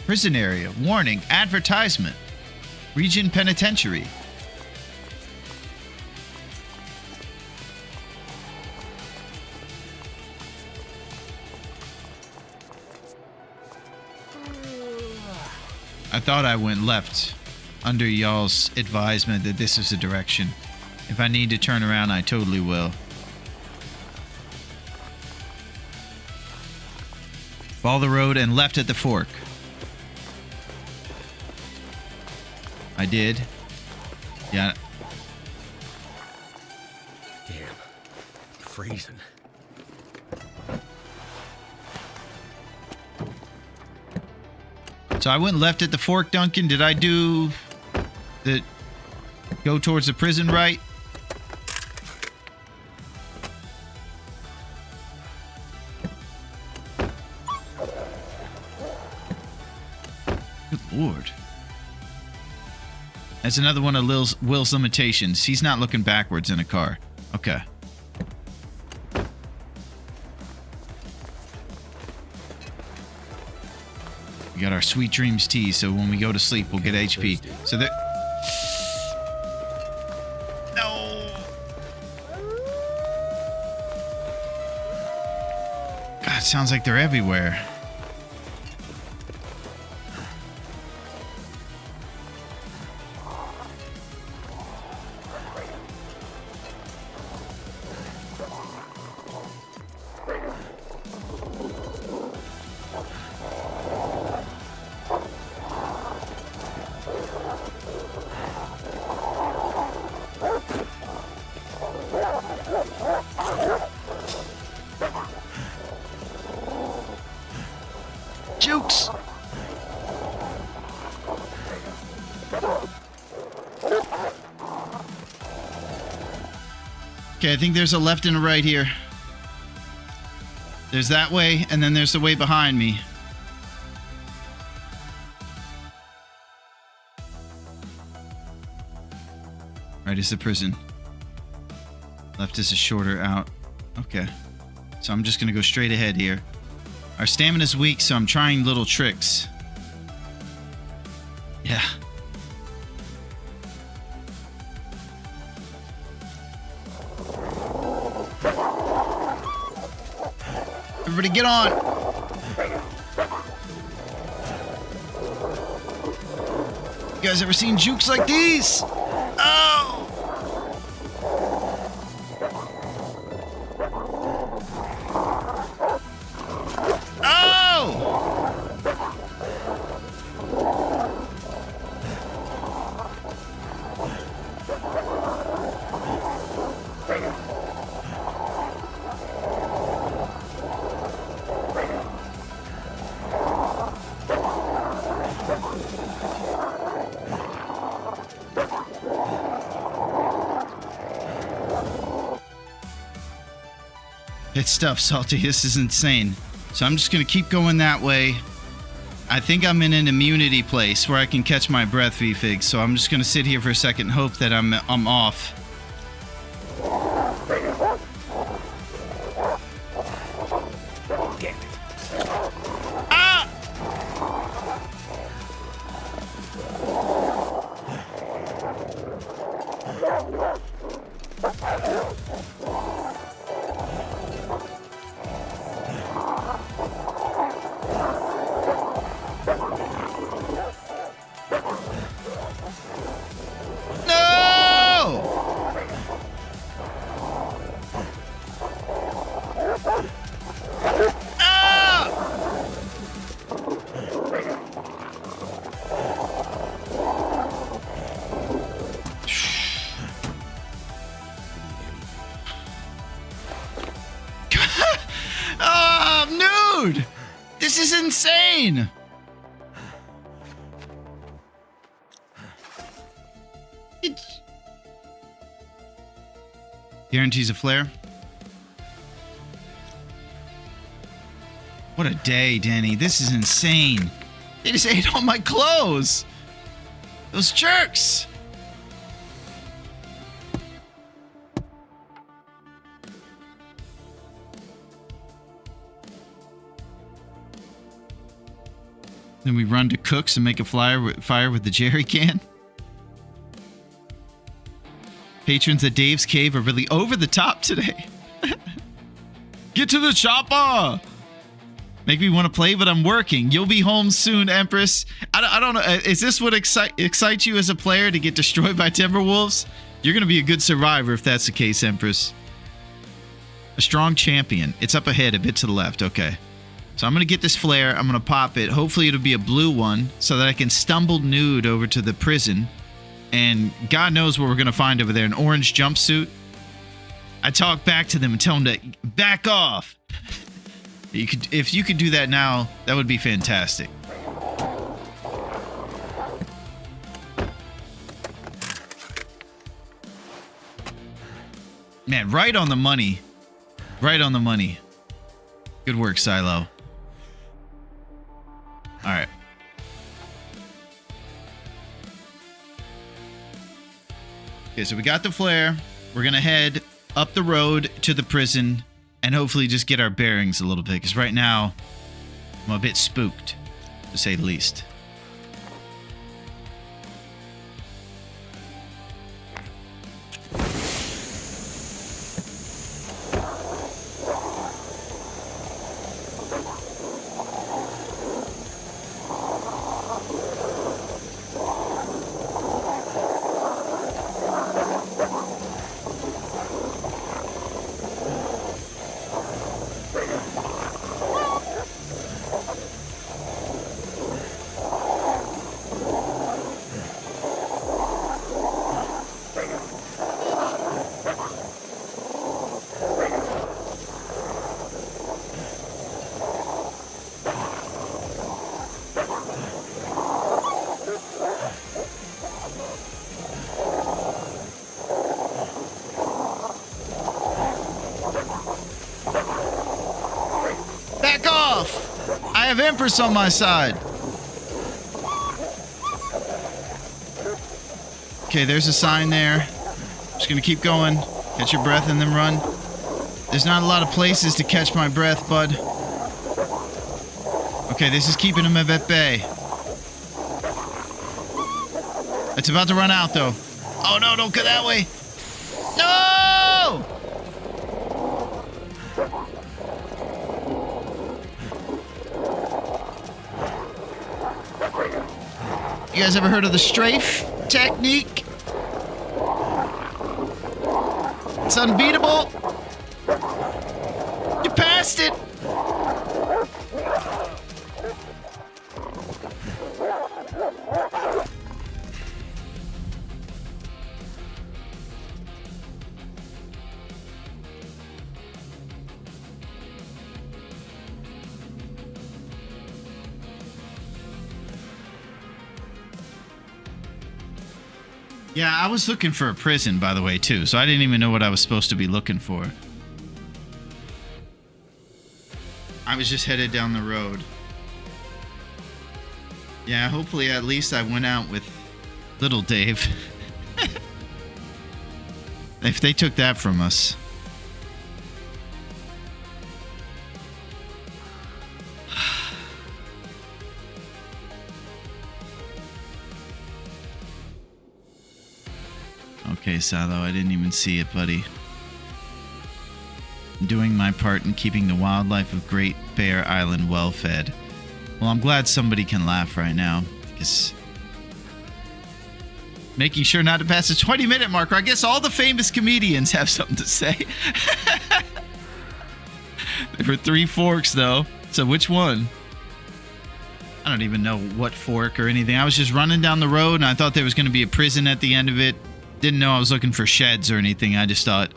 Prison area. Warning. Advertisement. Region Penitentiary. I thought I went left under y'all's advisement that this is the direction. If I need to turn around, I totally will. Follow the road and left at the fork. I did. Yeah. Damn. Freezing. So I went left at the fork, Duncan. Did I do the go towards the prison right? Good Lord. That's another one of Will's limitations. He's not looking backwards in a car. Okay. We got our Sweet Dreams tea, so when we go to sleep, we'll get HP. So there... No! God, it sounds like they're everywhere. Jukes! Okay, I think there's a left and a right here. There's that way, and then there's the way behind me. Right is the prison. Left is a shorter out. Okay. So I'm just gonna go straight ahead here. Our stamina's weak, so I'm trying little tricks. Yeah. Everybody get on! You guys ever seen jukes like these? Oh! It's tough, Salty. This is insane. So I'm just going to keep going that way. I think I'm in an immunity place where I can catch my breath, V-Fig. So I'm just gonna sit here for a second and hope that I'm off. Damn it. Ah! Oh, dude! This is insane! Guarantees a flare. What a day, Danny. This is insane. They just ate all my clothes. Those jerks. Then we run to Cook's and make a fire with the jerry can. Patrons at Dave's Cave are really over the top today. Get to the chopper! Make me want to play, but I'm working. You'll be home soon, Empress. I don't know. Is this what excites you as a player, to get destroyed by Timberwolves? You're going to be a good survivor if that's the case, Empress. A strong champion. It's up ahead, a bit to the left. Okay. So I'm going to get this flare. I'm going to pop it. Hopefully it'll be a blue one so that I can stumble nude over to the prison. And God knows what we're going to find over there. An orange jumpsuit. I talk back to them and tell them to back off. If you could do that now, that would be fantastic. Man, right on the money. Right on the money. Good work, Silo. All right. Okay, so we got the flare. We're going to head up the road to the prison and hopefully just get our bearings a little bit, because right now I'm a bit spooked, to say the least. I have Empress on my side. Okay, there's a sign there. Just gonna keep going. Catch your breath and then run. There's not a lot of places to catch my breath, bud. Okay, this is keeping him at bay. It's about to run out, though. Oh, no, don't go that way. No! You guys ever heard of the strafe technique? It's unbeatable. You passed it. Yeah, I was looking for a prison, by the way, too, so I didn't even know what I was supposed to be looking for. I was just headed down the road. Yeah, hopefully at least I went out with little Dave. If they took that from us. Okay, Salo, I didn't even see it, buddy. Doing my part in keeping the wildlife of Great Bear Island well fed. Well, I'm glad somebody can laugh right now, because making sure not to pass the 20-minute marker. I guess all the famous comedians have something to say. There were 3 forks, though. So which one? I don't even know what fork or anything. I was just running down the road, and I thought there was going to be a prison at the end of it. Didn't know I was looking for sheds or anything. I just thought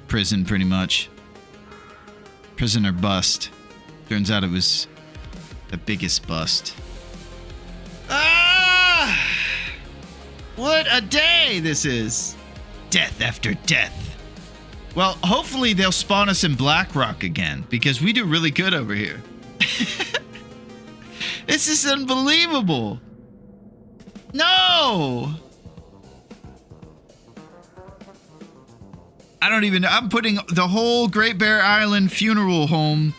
prison, pretty much. Prison or bust. Turns out it was the biggest bust. Ah! What a day this is. Death after death. Well, hopefully they'll spawn us in Blackrock again, because we do really good over here. This is unbelievable. No! I don't even know. I'm putting the whole Great Bear Island funeral home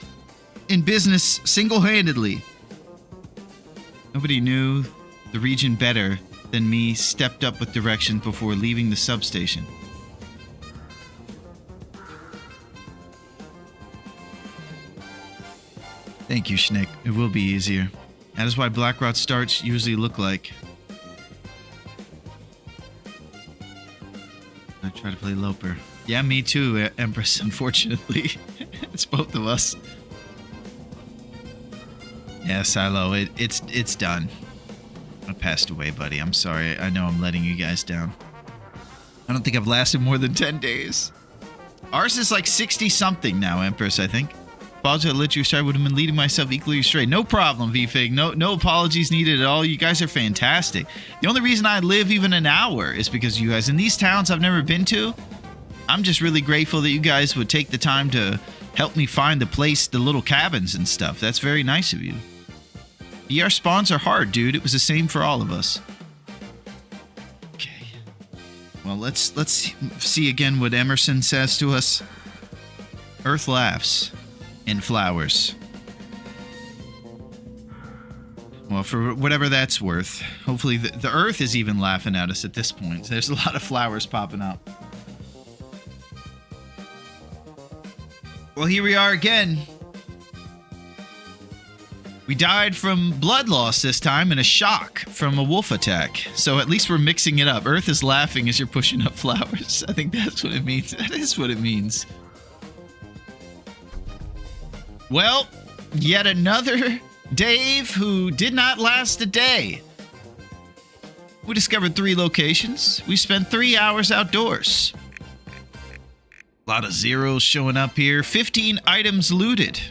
in business single-handedly. Nobody knew the region better than me stepped up with directions before leaving the substation. Thank you, Schnick. It will be easier. That is why Blackrock starts usually look like. I try to play Loper. Yeah, me too, Empress, unfortunately. It's both of us. Yeah, Silo, it's done. I passed away, buddy. I'm sorry. I know I'm letting you guys down. I don't think I've lasted more than 10 days. Ours is like 60-something now, Empress, I think. Apologies, I let you start. Would have been leading myself equally astray. No problem, VFig. No apologies needed at all. You guys are fantastic. The only reason I live even an hour is because of you guys. In these towns I've never been to, I'm just really grateful that you guys would take the time to help me find the place, the little cabins and stuff. That's very nice of you. ER spawns are hard, dude. It was the same for all of us. Okay. Well, let's see again what Emerson says to us. Earth laughs and flowers. Well, for whatever that's worth, hopefully the Earth is even laughing at us at this point. There's a lot of flowers popping up. Well, here we are again. We died from blood loss this time and a shock from a wolf attack. So at least we're mixing it up. Earth is laughing as you're pushing up flowers. I think that's what it means. That is what it means. Well, yet another Dave who did not last a day. We discovered 3 locations. We spent 3 hours outdoors. A lot of zeros showing up here. 15 items looted.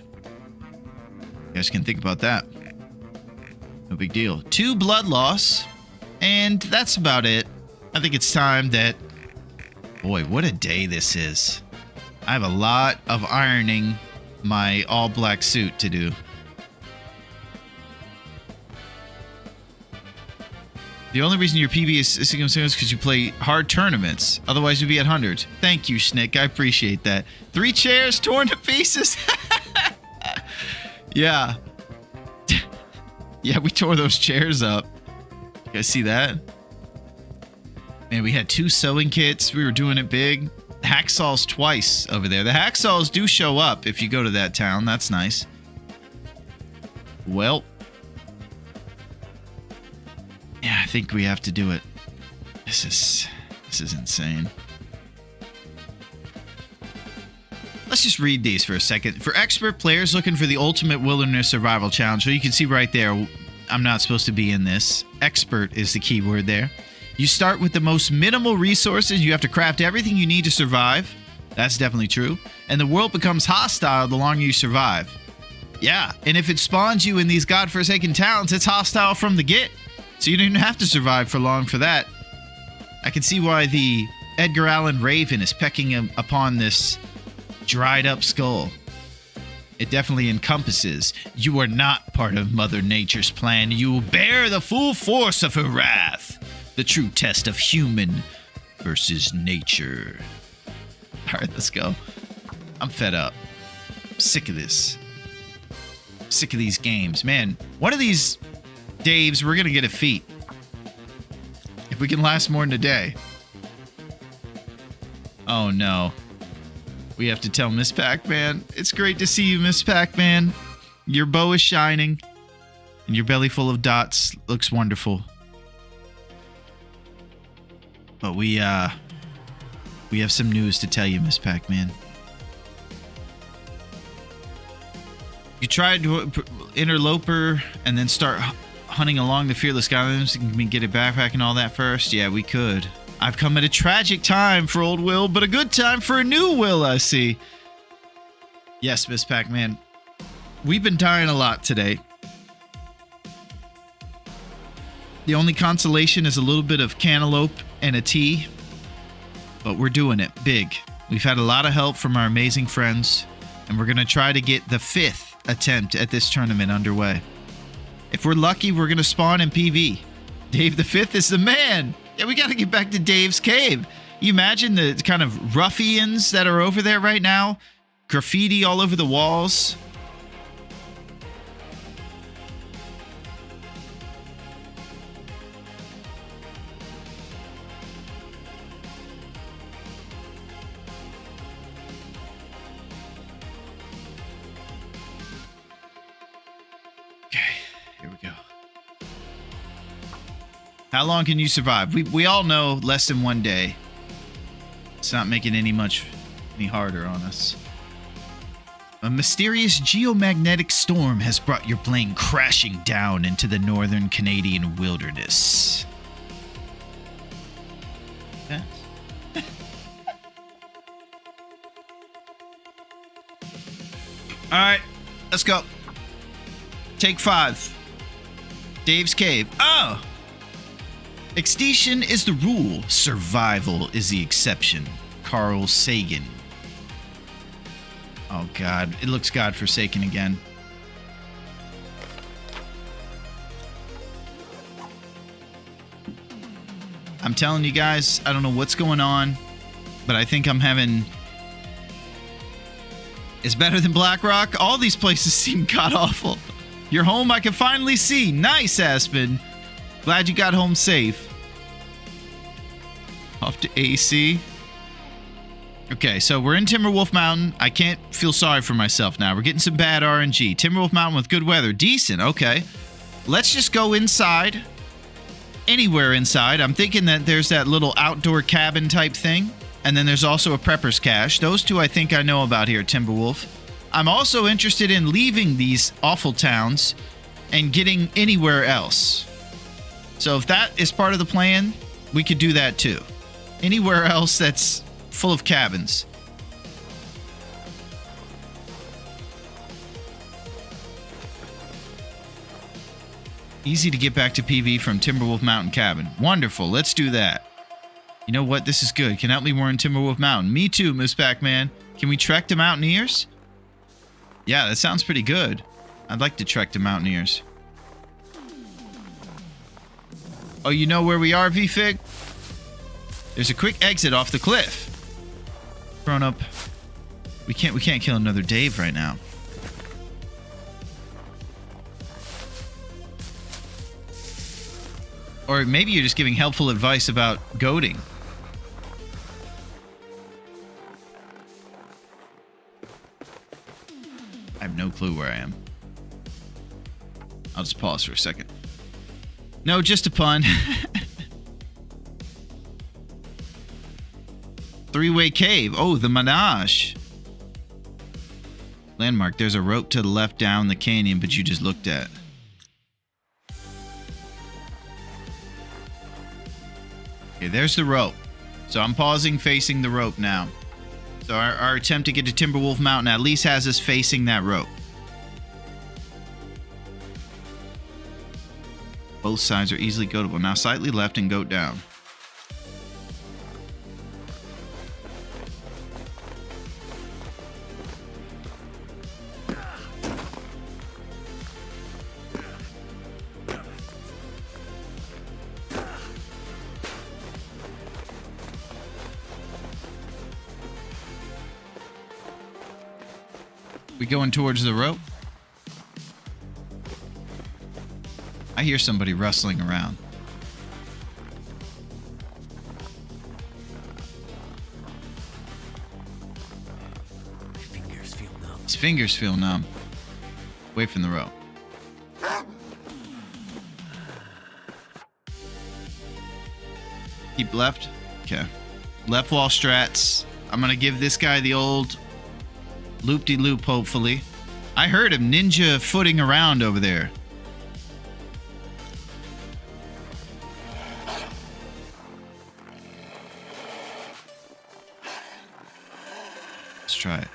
You guys can think about that. No big deal. 2 blood loss. And that's about it. I think it's time that... Boy, what a day this is. I have a lot of ironing my all-black suit to do. The only reason your PB is because you play hard tournaments. Otherwise, you'd be at 100. Thank you, Schnick. I appreciate that. 3 chairs torn to pieces. Yeah. Yeah, we tore those chairs up. You guys see that? Man, we had 2 sewing kits. We were doing it big. Hacksaws twice over there. The hacksaws do show up if you go to that town. That's nice. Well. Yeah, I think we have to do it. This is insane. Let's just read these for a second. For expert players looking for the ultimate wilderness survival challenge, so you can see right there, I'm not supposed to be in this. Expert is the key word there. You start with the most minimal resources. You have to craft everything you need to survive. That's definitely true. And the world becomes hostile the longer you survive. Yeah, and if it spawns you in these godforsaken towns, it's hostile from the get. So you don't even have to survive for long for that. I can see why the Edgar Allan Raven is pecking upon this dried up skull. It definitely encompasses. You are not part of Mother Nature's plan. You will bear the full force of her wrath. The true test of human versus nature. All right, let's go. I'm fed up. Sick of this. Sick of these games. Man, one of these Daves, we're going to get a feat. If we can last more than a day. Oh, no. We have to tell Miss Pac-Man. It's great to see you, Miss Pac-Man. Your bow is shining. And your belly full of dots looks wonderful. But we have some news to tell you, Miss Pac-Man. You tried to interloper and then start hunting along the Fearless Skylands and get a backpack and all that first? Yeah, we could. I've come at a tragic time for old Will, but a good time for a new Will, I see. Yes, Miss Pac-Man. We've been dying a lot today. The only consolation is a little bit of cantaloupe and a tea. But we're doing it big. We've had a lot of help from our amazing friends, and we're going to try to get the 5th attempt at this tournament underway. If we're lucky, we're going to spawn in PV. Dave the 5th is the man. Yeah, we got to get back to Dave's cave. You imagine the kind of ruffians that are over there right now? Graffiti all over the walls. How long can you survive? We all know less than 1 day. It's not making any harder on us. A mysterious geomagnetic storm has brought your plane crashing down into the northern Canadian wilderness. Yeah. All right, let's go. Take 5. Dave's cave. Oh! Extinction is the rule. Survival is the exception. Carl Sagan. Oh, God. It looks godforsaken again. I'm telling you guys, I don't know what's going on, but I think I'm having... It's better than Blackrock. All these places seem god-awful. Your home I can finally see. Nice, Aspen. Glad you got home safe. Off to AC. Okay, so we're in Timberwolf Mountain. I can't feel sorry for myself now. We're getting some bad RNG. Timberwolf Mountain with good weather. Decent, okay. Let's just go inside. Anywhere inside. I'm thinking that there's that little outdoor cabin type thing. And then there's also a prepper's cache. Those two I think I know about here at Timberwolf. I'm also interested in leaving these awful towns and getting anywhere else. So if that is part of the plan, we could do that too. Anywhere else that's full of cabins. Easy to get back to PV from Timberwolf Mountain Cabin. Wonderful, let's do that. You know what? This is good. Can help me more in Timberwolf Mountain. Me too, Miss Pac-Man. Can we trek to Mountaineers? Yeah, that sounds pretty good. I'd like to trek to Mountaineers. Oh, you know where we are, VFig? There's a quick exit off the cliff. Grown up. We can't kill another Dave right now. Or maybe you're just giving helpful advice about goading. I have no clue where I am. I'll just pause for a second. No, just a pun. Three-way cave. Oh, the Menage. Landmark. There's a rope to the left down the canyon, but you just looked at. Okay, there's the rope. So I'm pausing facing the rope now. So our attempt to get to Timberwolf Mountain at least has us facing that rope. Both sides are easily goatable. Now slightly left and goat down. We going towards the rope? I hear somebody rustling around. My fingers feel numb. His fingers feel numb. Away from the rope. Keep left. Okay. Left wall strats. I'm gonna give this guy the old loop-de-loop, hopefully. I heard him ninja footing around over there. Let's try it.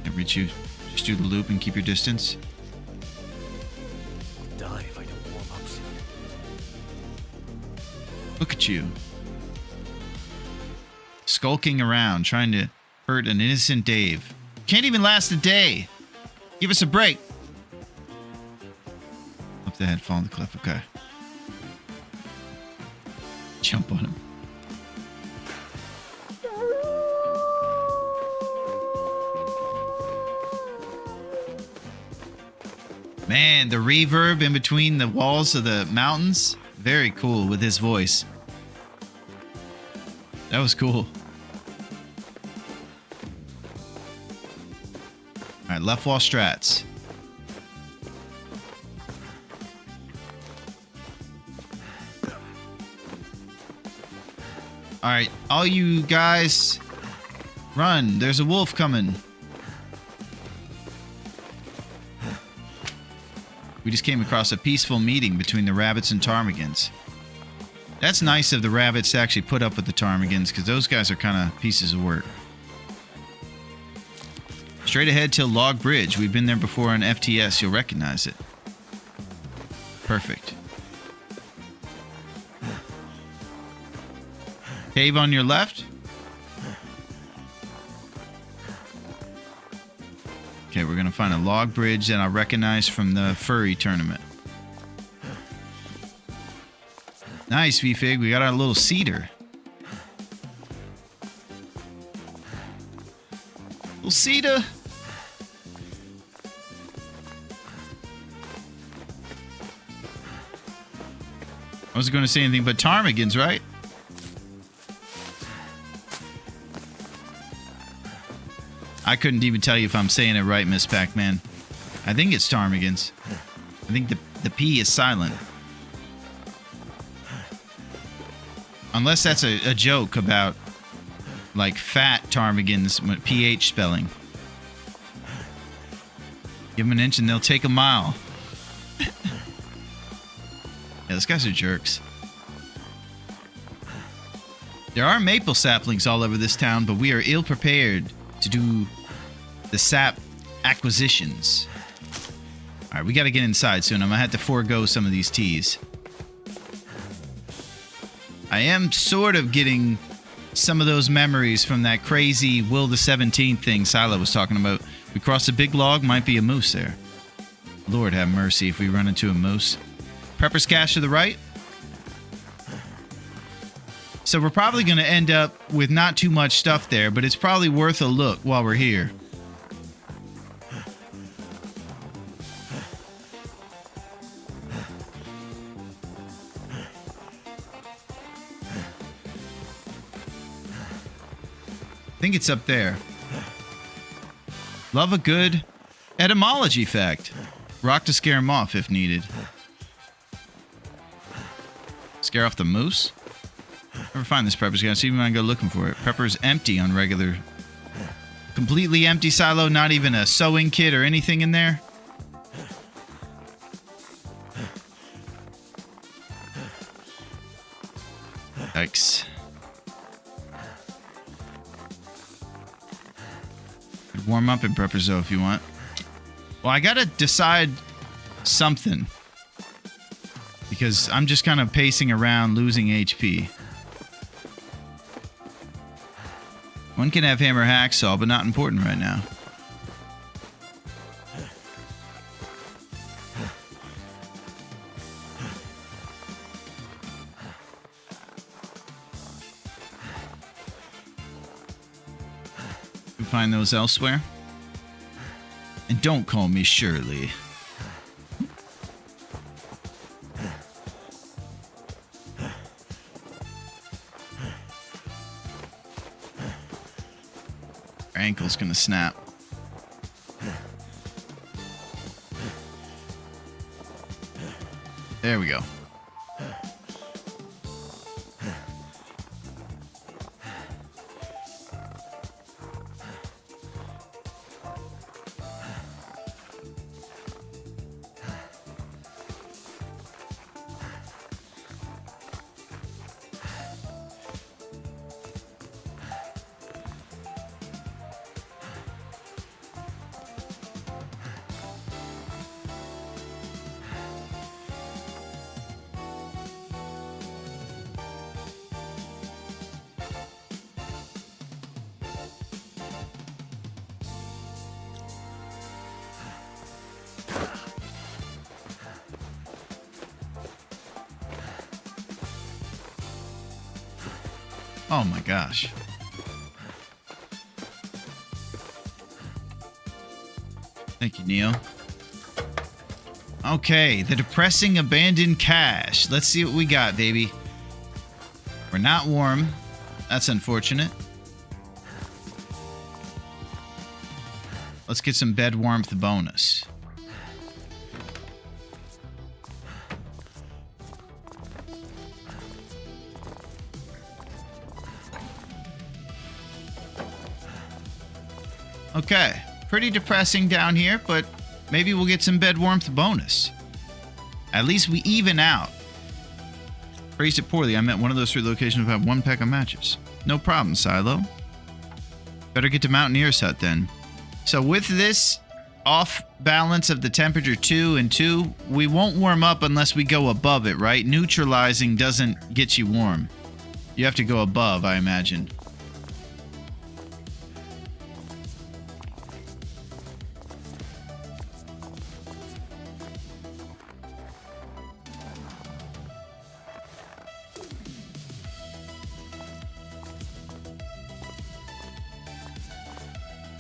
Can't reach you. Just do the loop and keep your distance. I'll die if I don't warm up soon. Look at you. Skulking around, trying to hurt an innocent Dave. Can't even last a day. Give us a break. Up the head, fall on the cliff. Okay. Jump on him. Man, the reverb in between the walls of the mountains. Very cool with his voice. That was cool. Alright, left wall strats. Alright, all you guys, run. There's a wolf coming. We just came across a peaceful meeting between the rabbits and ptarmigans. That's nice of the rabbits to actually put up with the ptarmigans, because those guys are kind of pieces of work. Straight ahead till Log Bridge. We've been there before on FTS. You'll recognize it. Perfect. Cave on your left. Okay, we're going to find a log bridge that I recognize from the furry tournament. Nice, V-Fig. We got our little cedar. Little cedar. I wasn't going to say anything but ptarmigans, right? I couldn't even tell you if I'm saying it right, Miss Pac-Man. I think it's ptarmigans. I think the P is silent. Unless that's a joke about, like, fat ptarmigans with PH spelling. Give them an inch and they'll take a mile. Yeah, those guys are jerks. There are maple saplings all over this town, but we are ill-prepared to do the sap acquisitions. Alright, we gotta get inside soon. I'm gonna have to forego some of these teas. I am sort of getting some of those memories from that crazy Will the 17th thing Silo was talking about. We crossed a big log, might be a moose there. Lord have mercy if we run into a moose. Prepper's Cache to the right. So we're probably going to end up with not too much stuff there, but it's probably worth a look while we're here. I think it's up there. Love a good etymology fact. Rock to scare him off if needed. Scare off the moose? Never find this Prepper's Cache. See if we might go looking for it. Prepper's empty on regular. Completely empty silo. Not even a sewing kit or anything in there. Yikes. Could warm up in Prepper's though if you want. Well, I gotta decide something. Because I'm just kind of pacing around, losing HP. One can have hammer hacksaw, but not important right now. find those elsewhere. And don't call me Shirley. Her ankle's gonna snap. There we go. Oh my gosh. Thank you, Neo. Okay, the depressing abandoned cache. Let's see what we got, baby. We're not warm. That's unfortunate. Let's get some bed warmth bonus. Okay, pretty depressing down here, but maybe we'll get some bed warmth bonus. At least we even out. Phrased it poorly. I meant one of those 3 locations will have 1 pack of matches. No problem, Silo. Better get to Mountaineer's Hut then. So with this off balance of the temperature 2 and 2, we won't warm up unless we go above it, right? Neutralizing doesn't get you warm. You have to go above, I imagine.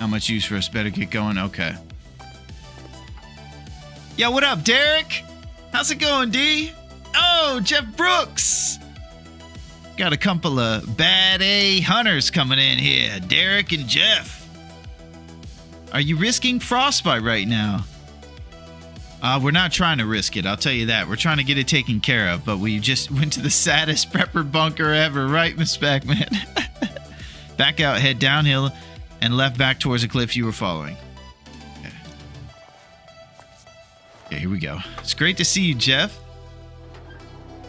Not much use for us. Better get going. Okay. Yo, what up, Derek? How's it going, D? Oh, Jeff Brooks. Got a couple of bad A hunters coming in here. Derek and Jeff. Are you risking frostbite right now? We're not trying to risk it. I'll tell you that. We're trying to get it taken care of, but we just went to the saddest prepper bunker ever, right, Miss Backman? Back out, head downhill, and left back towards the cliff you were following. Okay, here we go. It's great to see you, Jeff.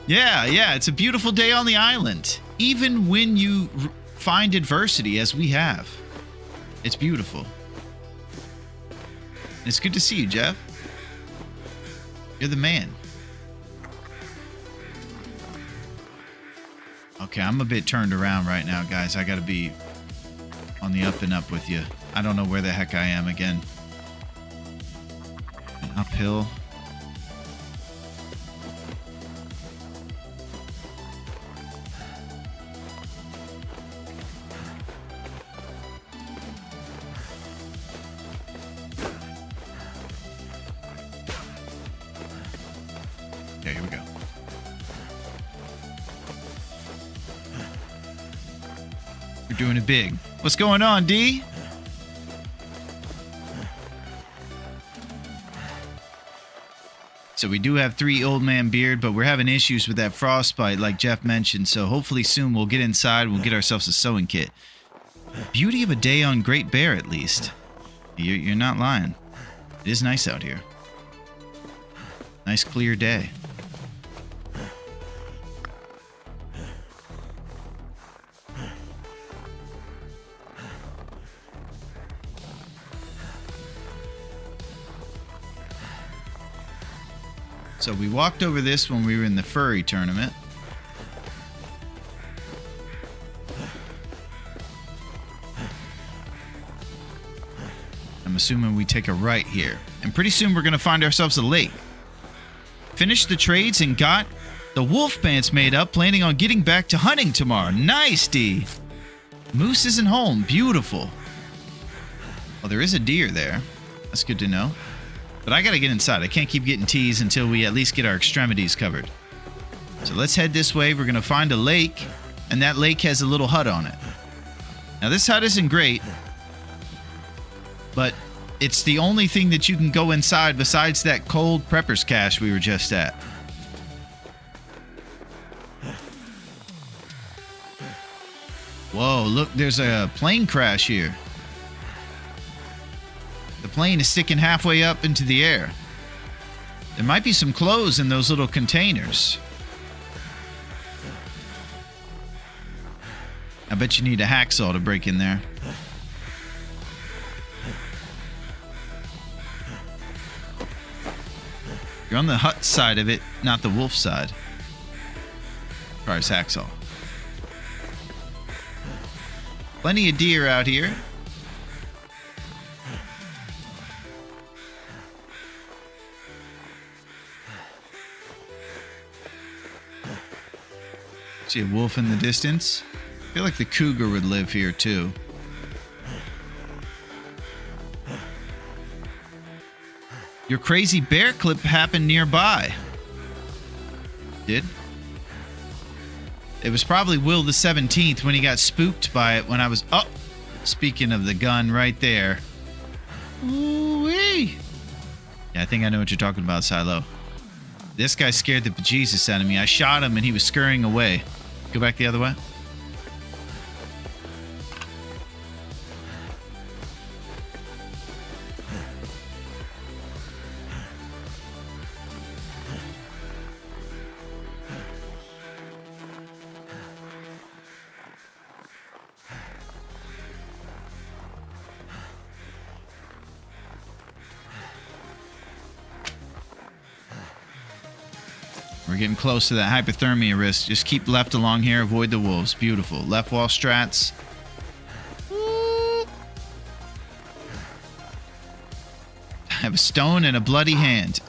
Yeah, it's a beautiful day on the island. Even when you find adversity, as we have. It's beautiful. It's good to see you, Jeff. You're the man. Okay, I'm a bit turned around right now, guys. I gotta be on the up and up with you. I don't know where the heck I am again. Uphill. Okay, here we go. We're doing it big. What's going on, D? So we do have 3 Old Man Beard, but we're having issues with that frostbite like Jeff mentioned, so hopefully soon we'll get inside, we'll get ourselves a sewing kit. Beauty of a day on Great Bear, at least. You're not lying. It is nice out here. Nice clear day. So we walked over this when we were in the furry tournament. I'm assuming we take a right here. And pretty soon we're going to find ourselves a lake. Finished the trades and got the wolf pants made up, planning on getting back to hunting tomorrow. Nice, D. Moose isn't home. Beautiful. Well, there is a deer there. That's good to know. But I gotta get inside. I can't keep getting teased until we at least get our extremities covered. So let's head this way. We're gonna find a lake, and that lake has a little hut on it. Now this hut isn't great, but it's the only thing that you can go inside besides that cold prepper's cache we were just at. Whoa, look, there's a plane crash here. The plane is sticking halfway up into the air. There might be some clothes in those little containers. I bet you need a hacksaw to break in there. You're on the hut side of it, not the wolf side. Requires hacksaw. Plenty of deer out here. See a wolf in the distance. I feel like the cougar would live here too. Your crazy bear clip happened nearby. Did? It was probably Will the 17th when he got spooked by it when I was... Oh! Speaking of the gun right there. Ooh-wee! Yeah, I think I know what you're talking about, Silo. This guy scared the bejesus out of me. I shot him and he was scurrying away. Go back the other way. We're getting close to that hypothermia risk. Just keep left along here. Avoid the wolves. Beautiful. Left wall strats. Woo. I have a stone and a bloody hand.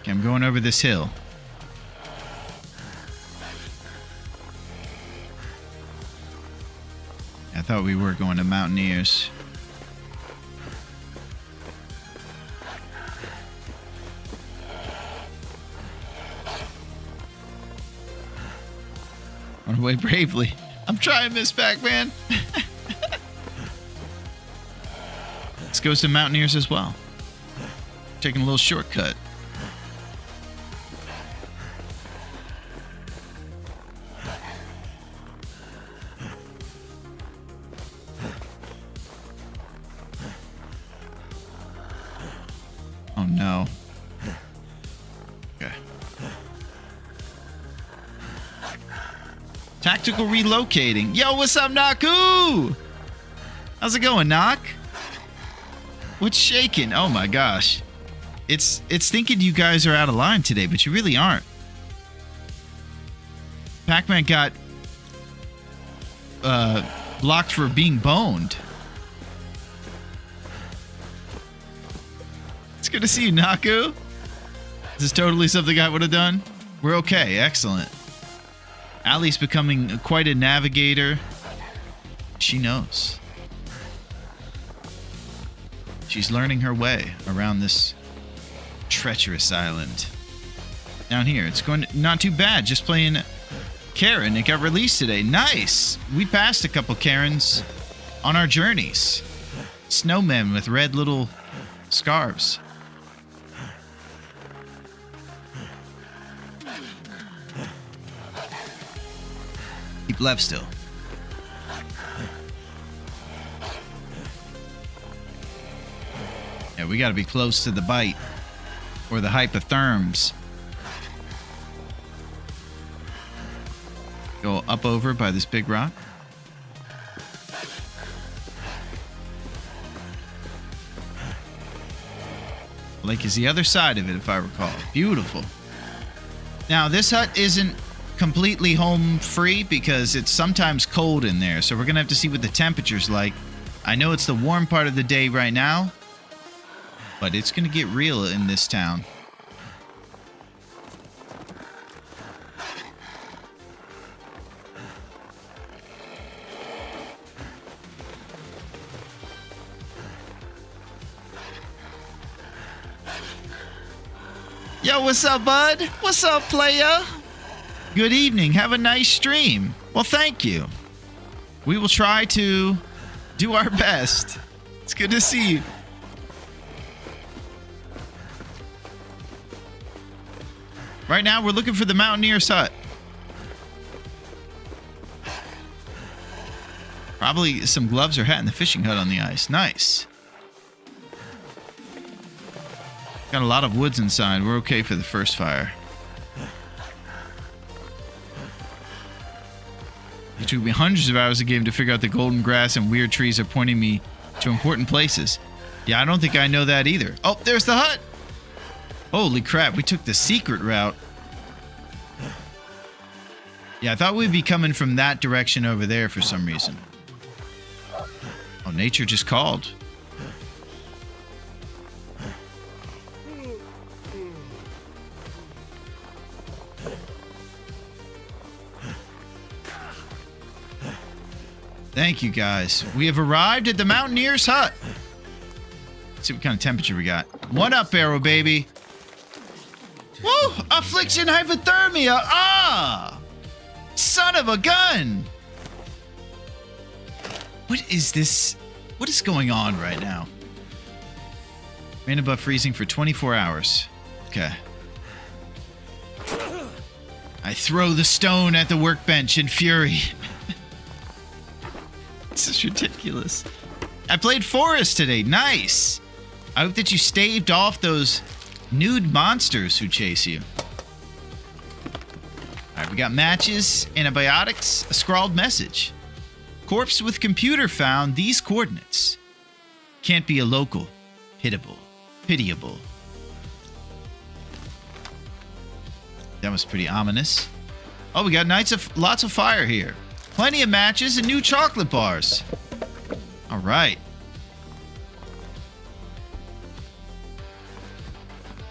Okay, I'm going over this hill. I thought we were going to Mountaineers. Run away bravely. I'm trying, Miss Pac-Man. This goes to Mountaineers as well. Taking a little shortcut. Oh no. Okay. Tactical relocating. Yo, what's up, Naku? How's it going, Knock? What's shaking? Oh my gosh. It's thinking you guys are out of line today, but you really aren't. Pac-Man got blocked for being boned. It's good to see you, Naku. Is this totally something I would have done? We're okay. Excellent. Allie's becoming quite a navigator. She knows. She's learning her way around this treacherous island. Down here, it's going not too bad. Just playing Karen. It got released today. Nice. We passed a couple Karens on our journeys. Snowmen with red little scarves. Keep left still. Yeah, we gotta be close to the bite. Or the hypotherms. Go up over by this big rock. Lake is the other side of it, if I recall. Beautiful. Now, this hut isn't completely home free because it's sometimes cold in there. So we're going to have to see what the temperature's like. I know it's the warm part of the day right now, but it's going to get real in this town. Yo, what's up, bud? What's up, playa? Good evening. Have a nice stream. Well, thank you. We will try to do our best. It's good to see you. Right now, we're looking for the Mountaineer's hut. Probably some gloves or hat in the fishing hut on the ice. Nice. Got a lot of woods inside. We're okay for the first fire. It took me hundreds of hours a game to figure out the golden grass and weird trees are pointing me to important places. Yeah, I don't think I know that either. Oh, there's the hut! Holy crap, we took the secret route. Yeah, I thought we'd be coming from that direction over there for some reason. Oh, nature just called. Thank you, guys. We have arrived at the Mountaineer's hut. Let's see what kind of temperature we got. 1 up, arrow, baby. Woo! Affliction hypothermia. Ah! Son of a gun! What is this? What is going on right now? Rain above freezing for 24 hours. Okay. I throw the stone at the workbench in fury. This is ridiculous. I played Forest today. Nice. I hope that you staved off those nude monsters who chase you. Alright, we got matches, antibiotics, a scrawled message. Corpse with computer found these coordinates. Can't be a local. Hittable. Pitiable. That was pretty ominous. Oh, we got lots of fire here. Plenty of matches and new chocolate bars. All right.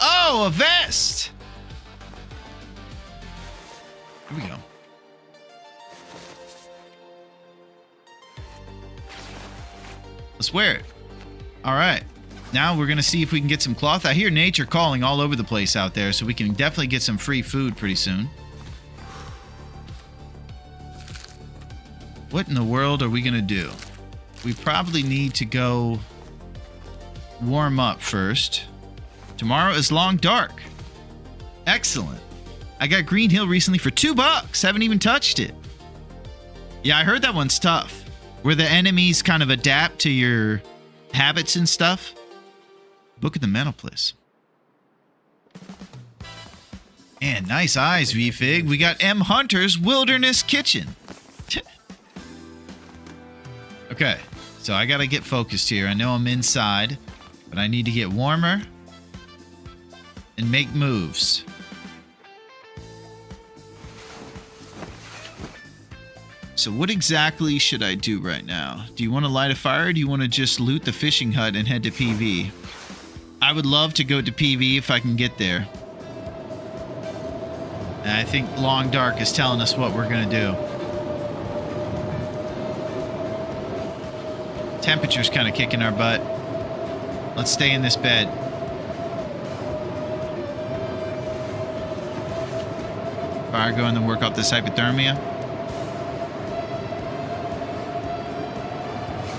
Oh, a vest. Here we go. Let's wear it. All right. Now we're going to see if we can get some cloth. I hear nature calling all over the place out there, so we can definitely get some free food pretty soon. What in the world are we going to do? We probably need to go warm up first. Tomorrow is long dark. Excellent. I got Green Hill recently for $2. Haven't even touched it. Yeah, I heard that one's tough. Where the enemies kind of adapt to your habits and stuff. Book of the Mental Place. And nice eyes, VFig. We got M. Hunter's Wilderness Kitchen. Okay, so I gotta get focused here. I know I'm inside, but I need to get warmer and make moves. So what exactly should I do right now? Do you want to light a fire, or do you want to just loot the fishing hut and head to PV? I would love to go to PV if I can get there. And I think Long Dark is telling us what we're gonna do. Temperature's kind of kicking our butt. Let's stay in this bed. Fire going to work off this hypothermia.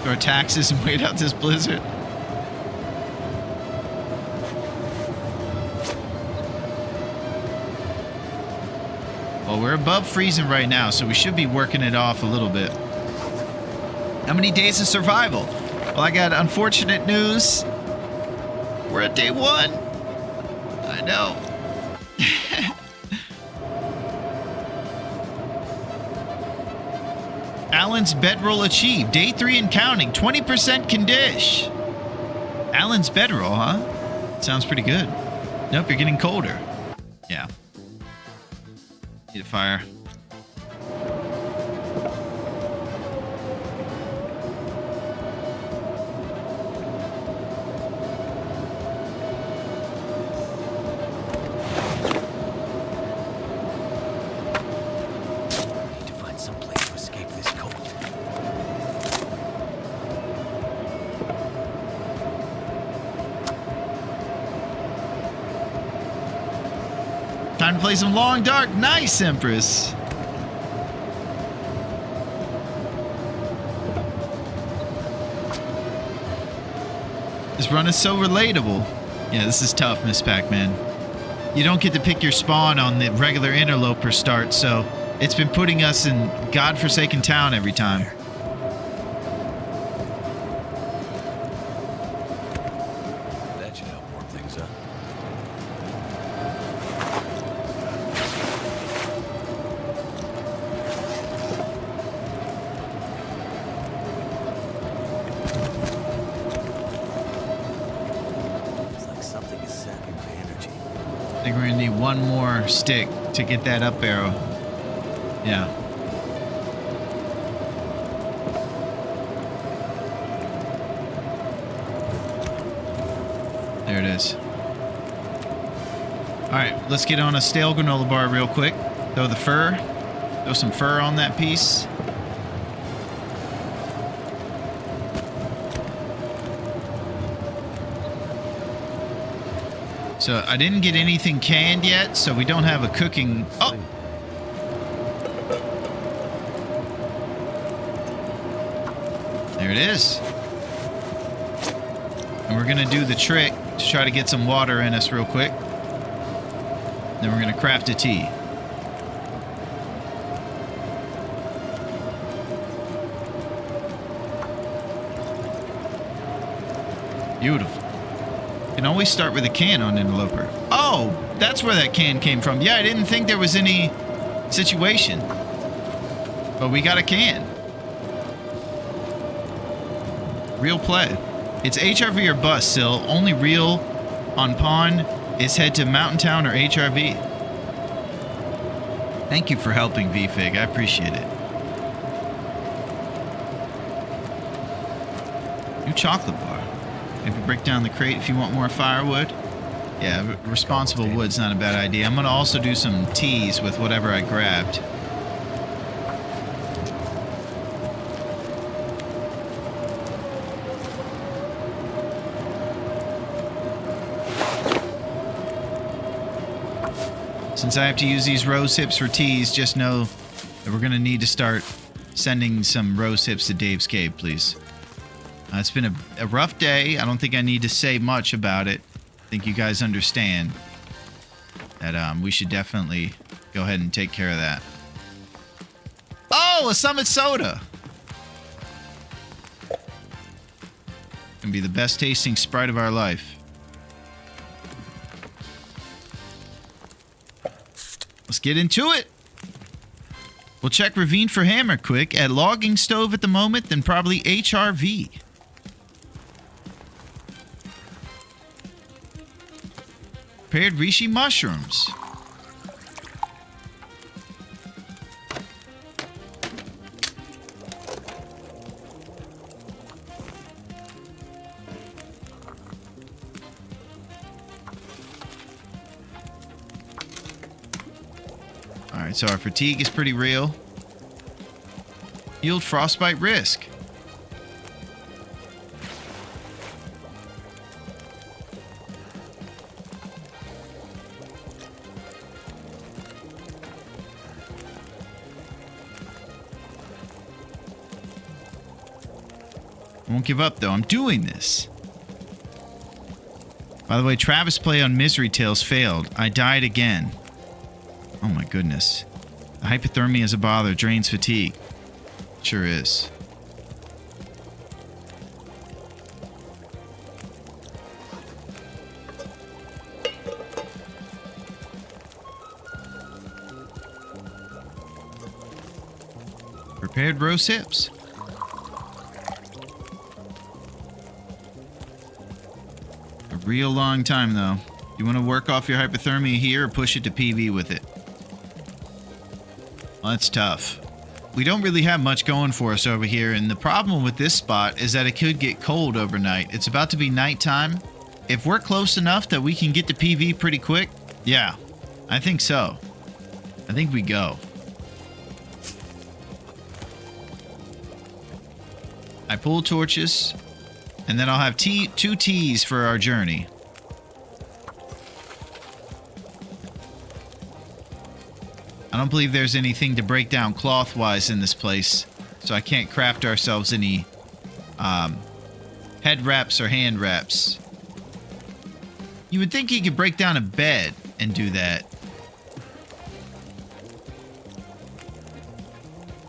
Throw taxes and wait out this blizzard. Well, we're above freezing right now, so we should be working it off a little bit. How many days of survival? Well, I got unfortunate news. We're at day 1. I know. Alan's bedroll achieved. Day 3 and counting. 20% condish. Alan's bedroll, huh? Sounds pretty good. Nope, you're getting colder. Yeah. Need a fire. Time to play some Long Dark. Nice, Empress. This run is so relatable. Yeah, this is tough, Miss Pac-Man. You don't get to pick your spawn on the regular interloper start, so it's been putting us in godforsaken town every time. That should help warm things up. It's like something is sapping my energy. I think we're gonna need one more stick to get that up arrow. Yeah. There it is. Alright, let's get on a stale granola bar real quick. Throw the fur. Throw some fur on that piece. So I didn't get anything canned yet, so we don't have a cooking... Oh! There it is. And we're going to do the trick to try to get some water in us real quick. Then we're going to craft a tea. Beautiful. You can always start with a can on interloper. Oh, that's where that can came from. Yeah, I didn't think there was any situation. But we got a can. Real play. It's HRV or bust, Sil. Only real on pawn is head to Mountain Town or HRV. Thank you for helping, VFig. I appreciate it. New chocolate bar. Maybe break down the crate if you want more firewood. Yeah, responsible wood's not a bad idea. I'm going to also do some teas with whatever I grabbed. Since I have to use these rose hips for teas, just know that we're going to need to start sending some rose hips to Dave's Cave, please. It's been a rough day. I don't think I need to say much about it. I think you guys understand that we should definitely go ahead and take care of that. Oh, a Summit Soda! Gonna be the best tasting Sprite of our life. Let's get into it. We'll check Ravine for hammer quick. At logging stove at the moment, then probably HRV. Prepared reishi mushrooms. Alright, so our fatigue is pretty real. Yield frostbite risk. I won't give up though. I'm doing this. By the way, Travis' play on Misery Tales failed. I died again. Oh my goodness. The hypothermia is a bother. Drains fatigue. Sure is. Prepared roast hips. A real long time though. You want to work off your hypothermia here or push it to PV with it? Well, that's tough. We don't really have much going for us over here, and the problem with this spot is that it could get cold overnight. It's about to be nighttime. If we're close enough that we can get to PV pretty quick, yeah, I think so. I think we go. I pull torches, and then I'll have 2 teas for our journey. I don't believe there's anything to break down cloth-wise in this place, so I can't craft ourselves any head wraps or hand wraps. You would think he could break down a bed and do that.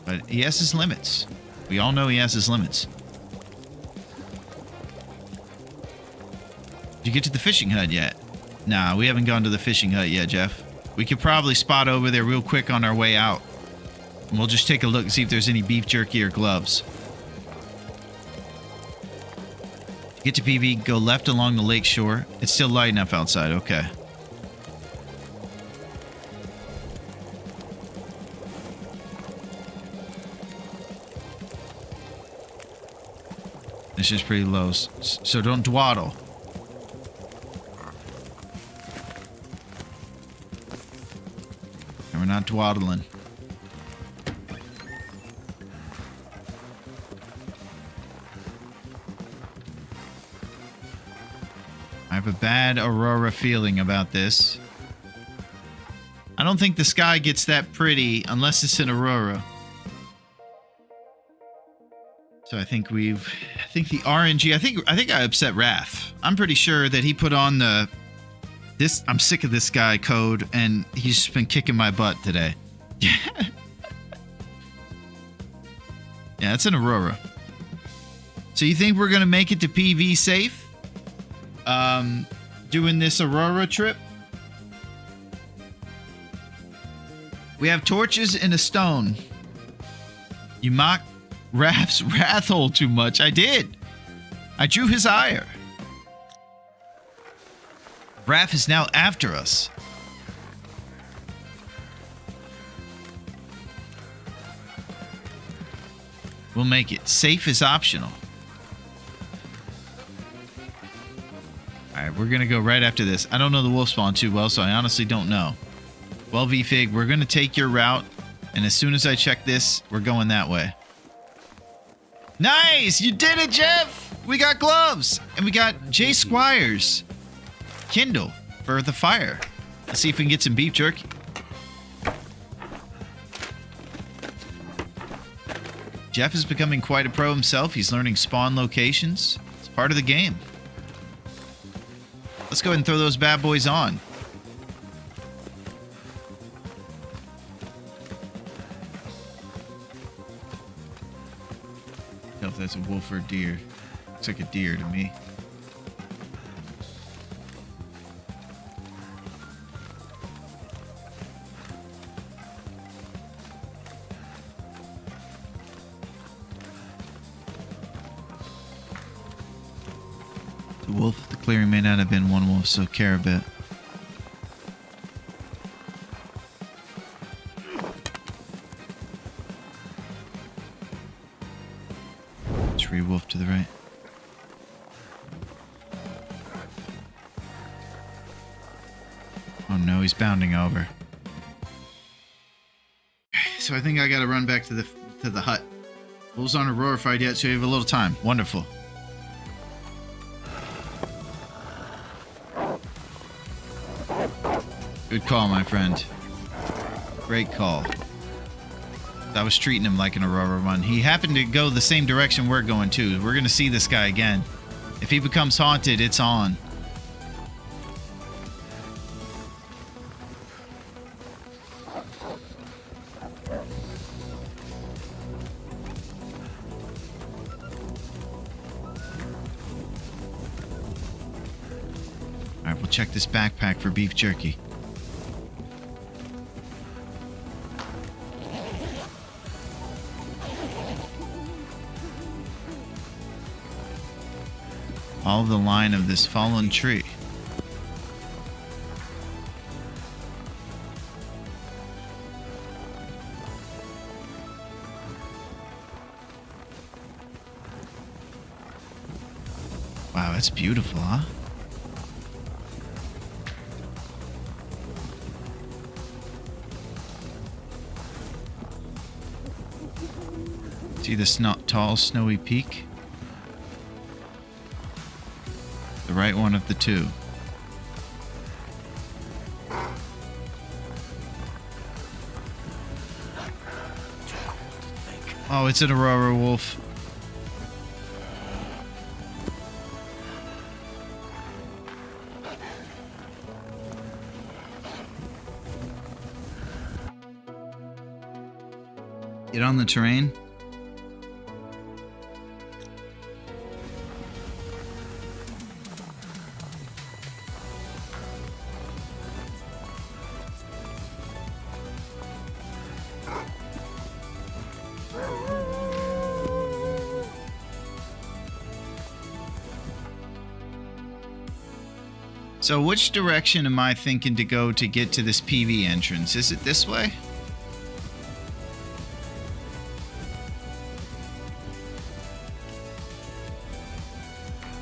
But he has his limits. We all know he has his limits. Did you get to the fishing hut yet? Nah, we haven't gone to the fishing hut yet, Jeff. We could probably spot over there real quick on our way out. And we'll just take a look and see if there's any beef jerky or gloves. Get to PV, go left along the lake shore. It's still light enough outside, okay. This is pretty low, so don't dawdle. And we're not dwaddling. I have a bad Aurora feeling about this. I don't think the sky gets that pretty unless it's an Aurora. So I think the RNG, I think I upset Wrath. I'm pretty sure that he put on this I'm sick of this guy code, and he's just been kicking my butt today. Yeah, it's an Aurora. So you think we're gonna make it to PV safe? Doing this Aurora trip? We have torches and a stone. You mock Raph's wrath hole too much. I did. I drew his ire. Raph is now after us. We'll make it. Safe is optional. Alright, we're going to go right after this. I don't know the wolf spawn too well, so I honestly don't know. Well, VFig, we're going to take your route, and as soon as I check this, we're going that way. Nice! You did it, Jeff! We got gloves! And we got J Squires Kindle for the fire. Let's see if we can get some beef jerky. Jeff is becoming quite a pro himself. He's learning spawn locations. It's part of the game. Let's go ahead and throw those bad boys on. Tell if that's a wolf or a deer. Looks like a deer to me. The wolf, the clearing may not have been one wolf, so care a bit. Tree wolf to the right. Oh no, he's bounding over. So I think I gotta run back to the hut. Wolves aren't Aurorified yet, so we have a little time. Wonderful. Good call, my friend. Great call. I was treating him like an Aurora run. He happened to go the same direction we're going to. We're going to see this guy again. If he becomes haunted, it's on. Alright, we'll check this backpack for beef jerky. Follow the line of this fallen tree. Wow, that's beautiful, huh? See this tall, snowy peak? The right one of the two. Oh, it's an Aurora wolf. Get on the terrain. So which direction am I thinking to go to get to this PV entrance? Is it this way?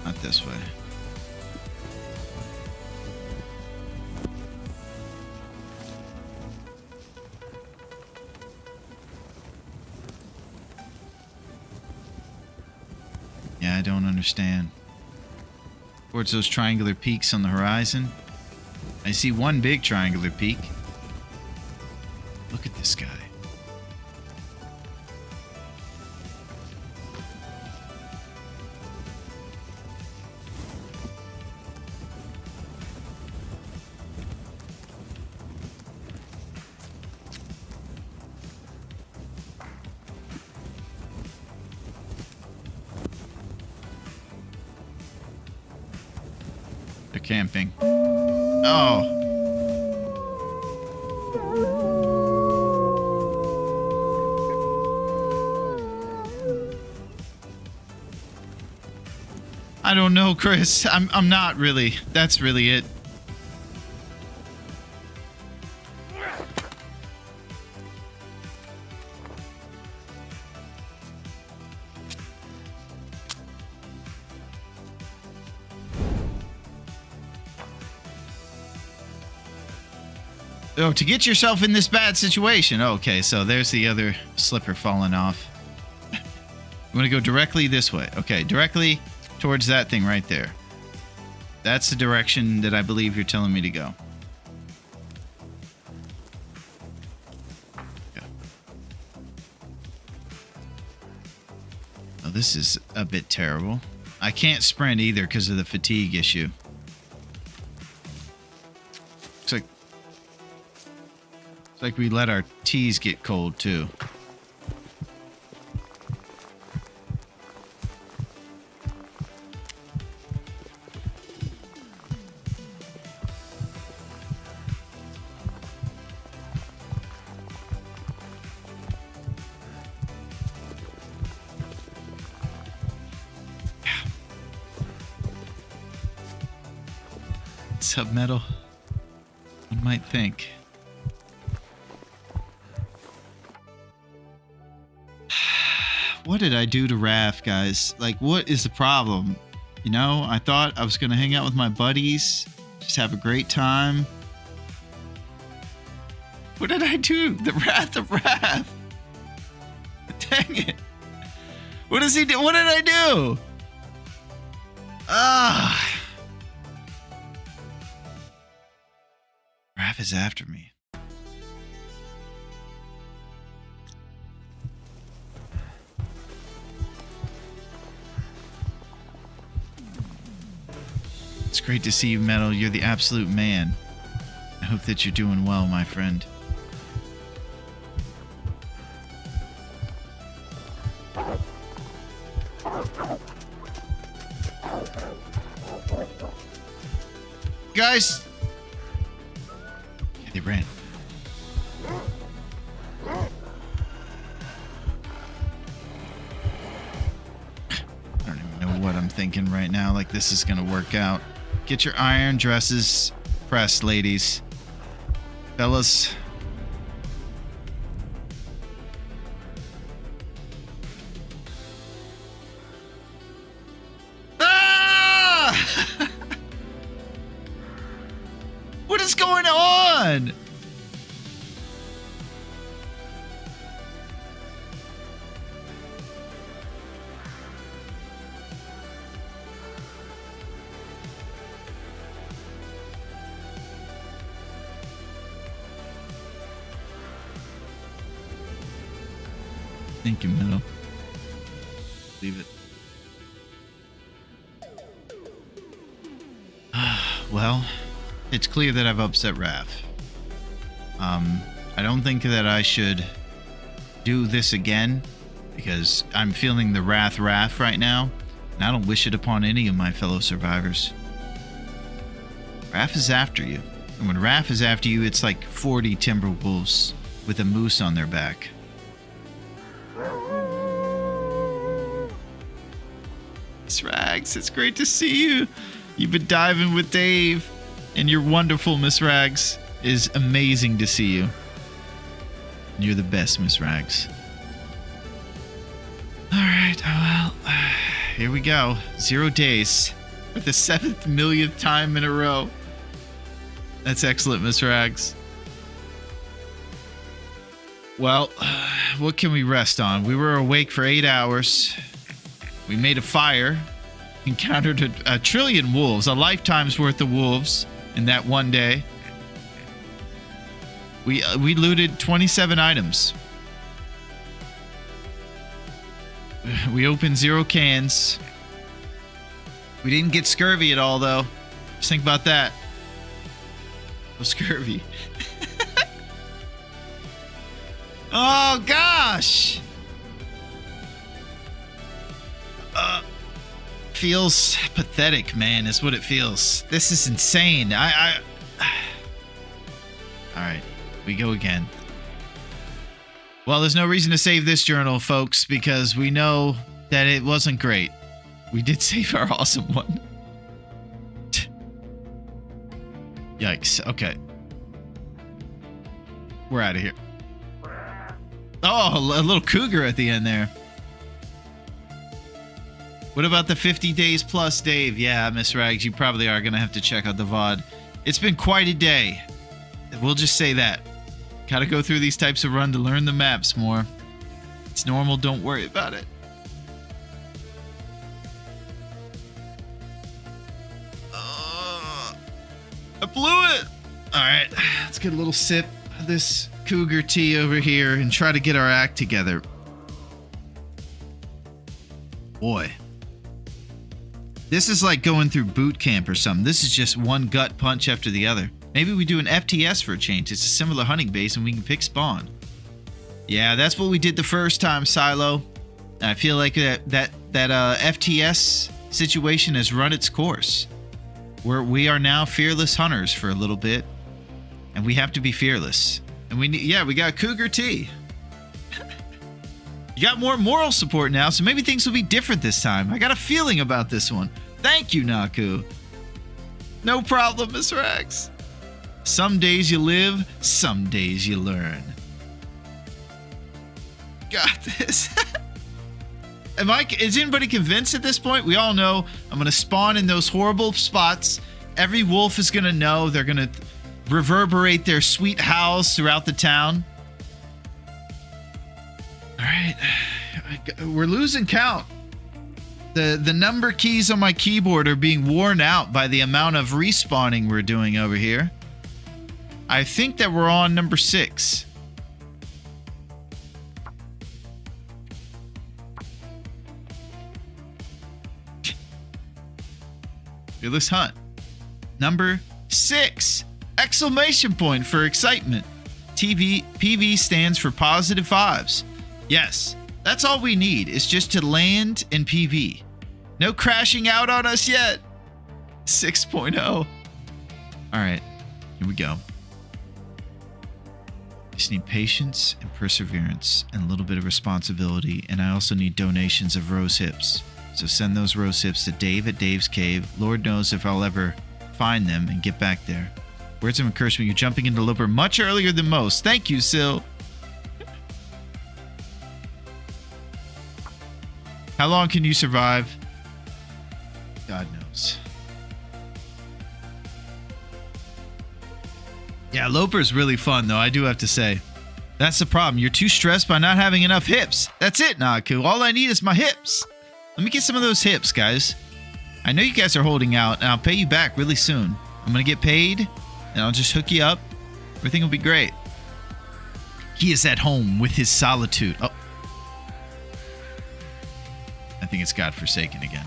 Not this way. Yeah, I don't understand. Towards those triangular peaks on the horizon. I see one big triangular peak. Look at this guy. They're camping. Oh. I don't know, Chris. I'm not really. That's really it. Oh, to get yourself in this bad situation. Okay, so there's the other slipper falling off. You want to go directly this way. Okay, directly towards that thing right there. That's the direction that I believe you're telling me to go. Okay. Oh, this is a bit terrible. I can't sprint either because of the fatigue issue. It's like we let our teas get cold too. Submetal, one might think. What did I do to Raph, guys? Like, what is the problem? You know, I thought I was going to hang out with my buddies, just have a great time. What did I do? The Wrath of Raph. Dang it. What does he do? What did I do? Raph is after me. It's great to see you, Metal. You're the absolute man. I hope that you're doing well, my friend. Guys! Yeah, they ran. I don't even know what I'm thinking right now. Like, this is gonna work out. Get your iron dresses pressed, ladies. Fellas. Ah! What is going on? Thank you, Meadow. Leave it. Well, it's clear that I've upset Raph. I don't think that I should do this again because I'm feeling the wrath right now, and I don't wish it upon any of my fellow survivors. Raph is after you, and when Raph is after you, it's like 40 timber wolves with a moose on their back. Miss Rags, it's great to see you. You've been diving with Dave, and you're wonderful, Miss Rags. It is amazing to see you. You're the best, Miss Rags. Alright, well, here we go. 0 days for the 7th millionth time in a row. That's excellent, Miss Rags. Well, what can we rest on? We were awake for 8 hours. We made a fire. Encountered a trillion wolves, a lifetime's worth of wolves in that one day. We looted 27 items. We opened 0 cans. We didn't get scurvy at all, though. Just think about that. No scurvy. Oh, gosh! Feels pathetic, man, is what it feels. This is insane. Alright, we go again. Well, there's no reason to save this journal, folks, because we know that it wasn't great. We did save our awesome one. Yikes. Okay. We're out of here. Oh, a little cougar at the end there. What about the 50 days plus, Dave? Yeah, Miss Rags, you probably are going to have to check out the VOD. It's been quite a day. We'll just say that. Gotta go through these types of run to learn the maps more. It's normal, don't worry about it. I blew it! Alright, let's get a little sip of this cougar tea over here and try to get our act together. Boy. This is like going through boot camp or something. This is just one gut punch after the other. Maybe we do an FTS for a change. It's a similar hunting base and we can pick spawn. Yeah, that's what we did the first time, Silo. I feel like that FTS situation has run its course. We are now fearless hunters for a little bit. And we have to be fearless. And we got Cougar Tea. You got more moral support now, so maybe things will be different this time. I got a feeling about this one. Thank you, Naku. No problem, Miss Rags. Some days you live, some days you learn. Got this. Is anybody convinced at this point? We all know I'm going to spawn in those horrible spots. Every wolf is going to know. They're going to reverberate their sweet howls throughout the town. All right. We're losing count. The number keys on my keyboard are being worn out by the amount of respawning we're doing over here. I think that we're on number 6. Fearless Hunt. Number 6! Exclamation point for excitement. PV stands for positive vibes. Yes, that's all we need is just to land in PV. No crashing out on us yet. 6.0. All right, here we go. Just need patience and perseverance and a little bit of responsibility, and I also need donations of rose hips. So send those rose hips to Dave at Dave's Cave. Lord knows if I'll ever find them and get back there. Words of encouragement. You're jumping into Loper much earlier than most. Thank you, Sil. How long can you survive? God knows. Yeah, Loper's really fun, though, I do have to say. That's the problem. You're too stressed by not having enough hips. That's it, Naku. All I need is my hips. Let me get some of those hips, guys. I know you guys are holding out, and I'll pay you back really soon. I'm going to get paid, and I'll just hook you up. Everything will be great. He is at home with his solitude. Oh. think it's godforsaken again.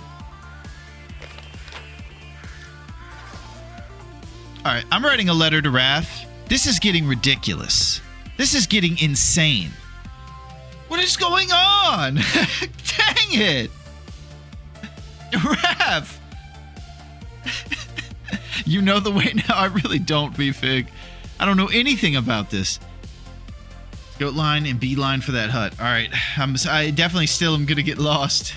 Alright, I'm writing a letter to Wrath. This is getting ridiculous. This is getting insane. What is going on? Dang it! Wrath! You know the way now? I really don't, B-Fig. I don't know anything about this. Goat line and B line for that hut. Alright, I definitely still am gonna get lost.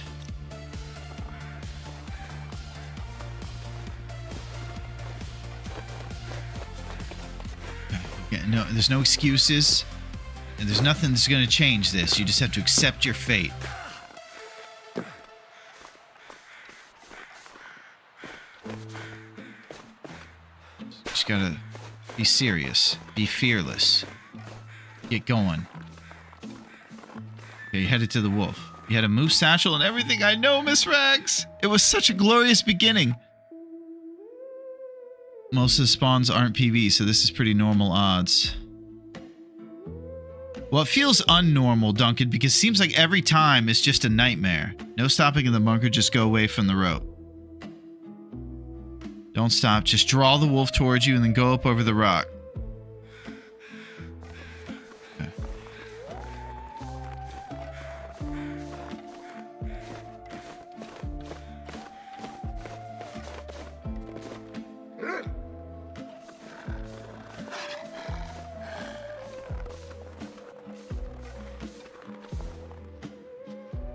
Yeah, no, there's no excuses. And there's nothing that's gonna change this. You just have to accept your fate. Just gotta be serious. Be fearless. Get going. Okay, you headed to the wolf. You had a moose satchel and everything. I know, Miss Rags. It was such a glorious beginning. Most of the spawns aren't PV, so this is pretty normal odds. Well, it feels unnormal, Duncan, because it seems like every time it's just a nightmare. No stopping in the bunker, just go away from the rope. Don't stop, just draw the wolf towards you and then go up over the rock.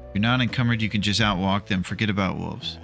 If you're not encumbered, you can just outwalk them. Forget about wolves.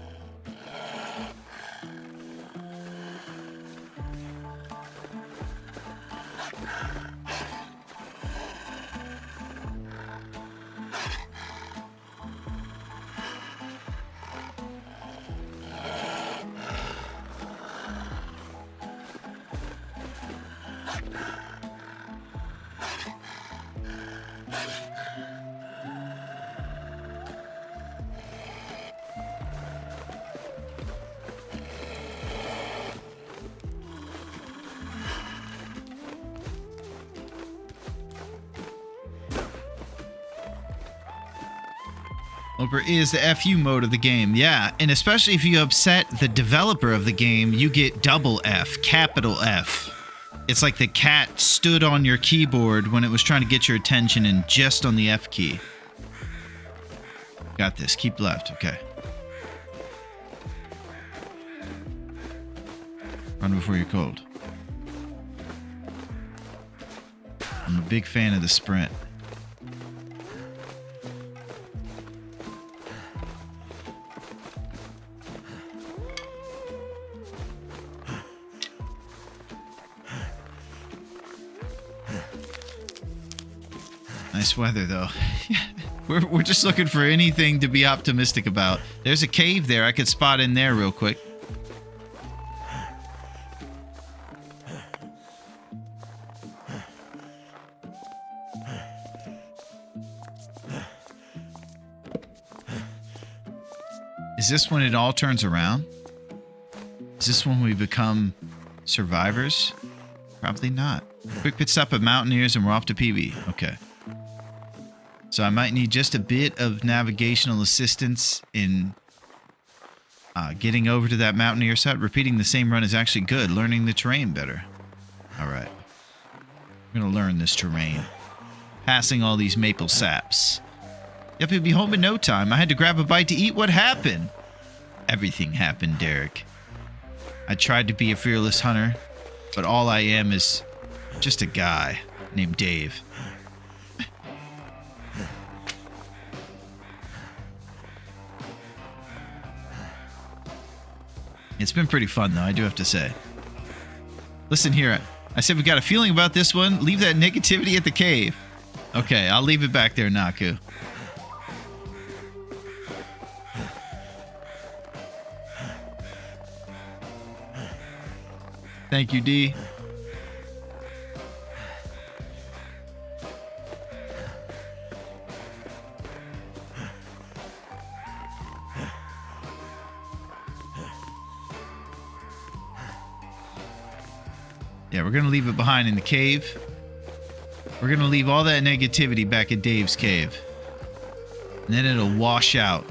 Loper is the FU mode of the game, yeah, and especially if you upset the developer of the game, you get double F, capital F. It's like the cat stood on your keyboard when it was trying to get your attention and just on the F key. Got this, keep left, okay. Run before you're cold. I'm a big fan of the sprint. Nice weather, though. We're just looking for anything to be optimistic about. There's a cave there. I could spot in there real quick. Is this when it all turns around? Is this when we become survivors? Probably not. Quick pit stop at Mountaineers and we're off to PB. Okay. So I might need just a bit of navigational assistance in getting over to that Mountaineer side. Repeating the same run is actually good. Learning the terrain better. All right. I'm going to learn this terrain. Passing all these maple saps. Yep, he'll be home in no time. I had to grab a bite to eat. What happened? Everything happened, Derek. I tried to be a fearless hunter, but all I am is just a guy named Dave. It's been pretty fun, though, I do have to say. Listen here. I said we got a feeling about this one. Leave that negativity at the cave. Okay, I'll leave it back there, Naku. Thank you, D. Yeah, we're going to leave it behind in the cave. We're going to leave all that negativity back at Dave's cave. And then it'll wash out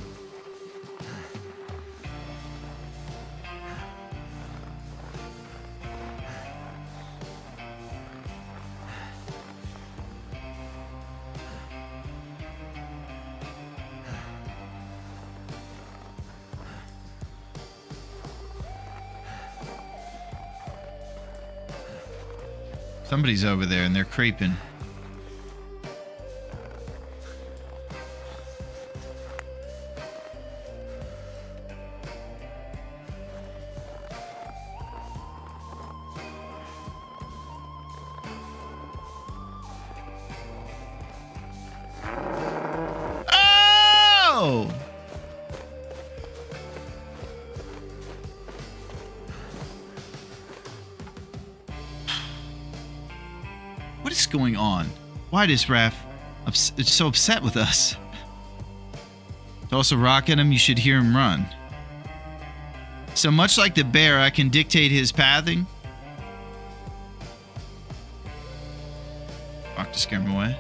Somebody's over there and they're creeping. Oh! What is going on? Why is Raph so upset with us? Also rock at him, you should hear him run. So much like the bear, I can dictate his pathing. Fuck to scare him away.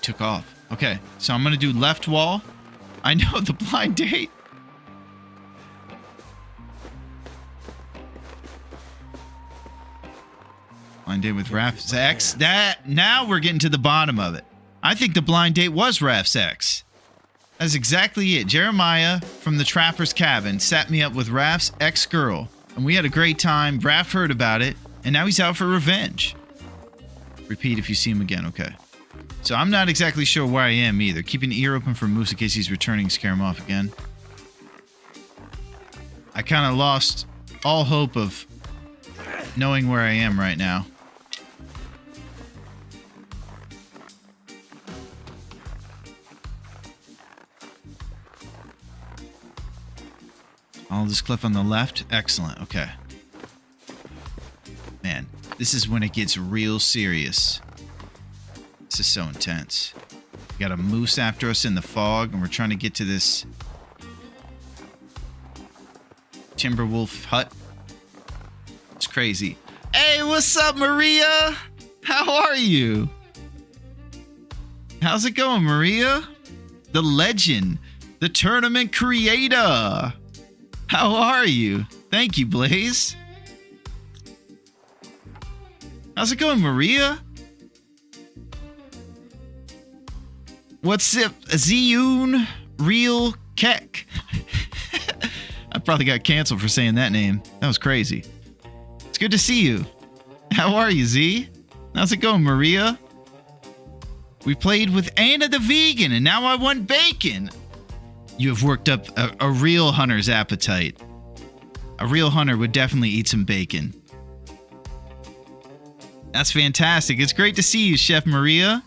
Took off. Okay, so I'm gonna do left wall. I know the blind date. Blind date with Raph's ex. That now we're getting to the bottom of it. I think the blind date was Raph's ex. That's exactly it. Jeremiah from the Trapper's Cabin set me up with Raph's ex-girl, and we had a great time. Raph heard about it, and now he's out for revenge. Repeat if you see him again. Okay. So I'm not exactly sure where I am either. Keep an ear open for Moose in case he's returning, scare him off again. I kind of lost all hope of knowing where I am right now. All this cliff on the left. Excellent. Okay. Man, this is when it gets real serious. This is so intense. We got a moose after us in the fog, and we're trying to get to this Timberwolf hut. It's crazy. Hey, what's up, Maria? How are you? How's it going, Maria? The legend, the tournament creator. How are you? Thank you, Blaze. How's it going, Maria? What's up, Ziyun Real Kek? I probably got canceled for saying that name. That was crazy. It's good to see you. How are you, Z? How's it going, Maria? We played with Anna the Vegan, and now I want bacon. You have worked up a real hunter's appetite. A real hunter would definitely eat some bacon. That's fantastic. It's great to see you, Chef Maria.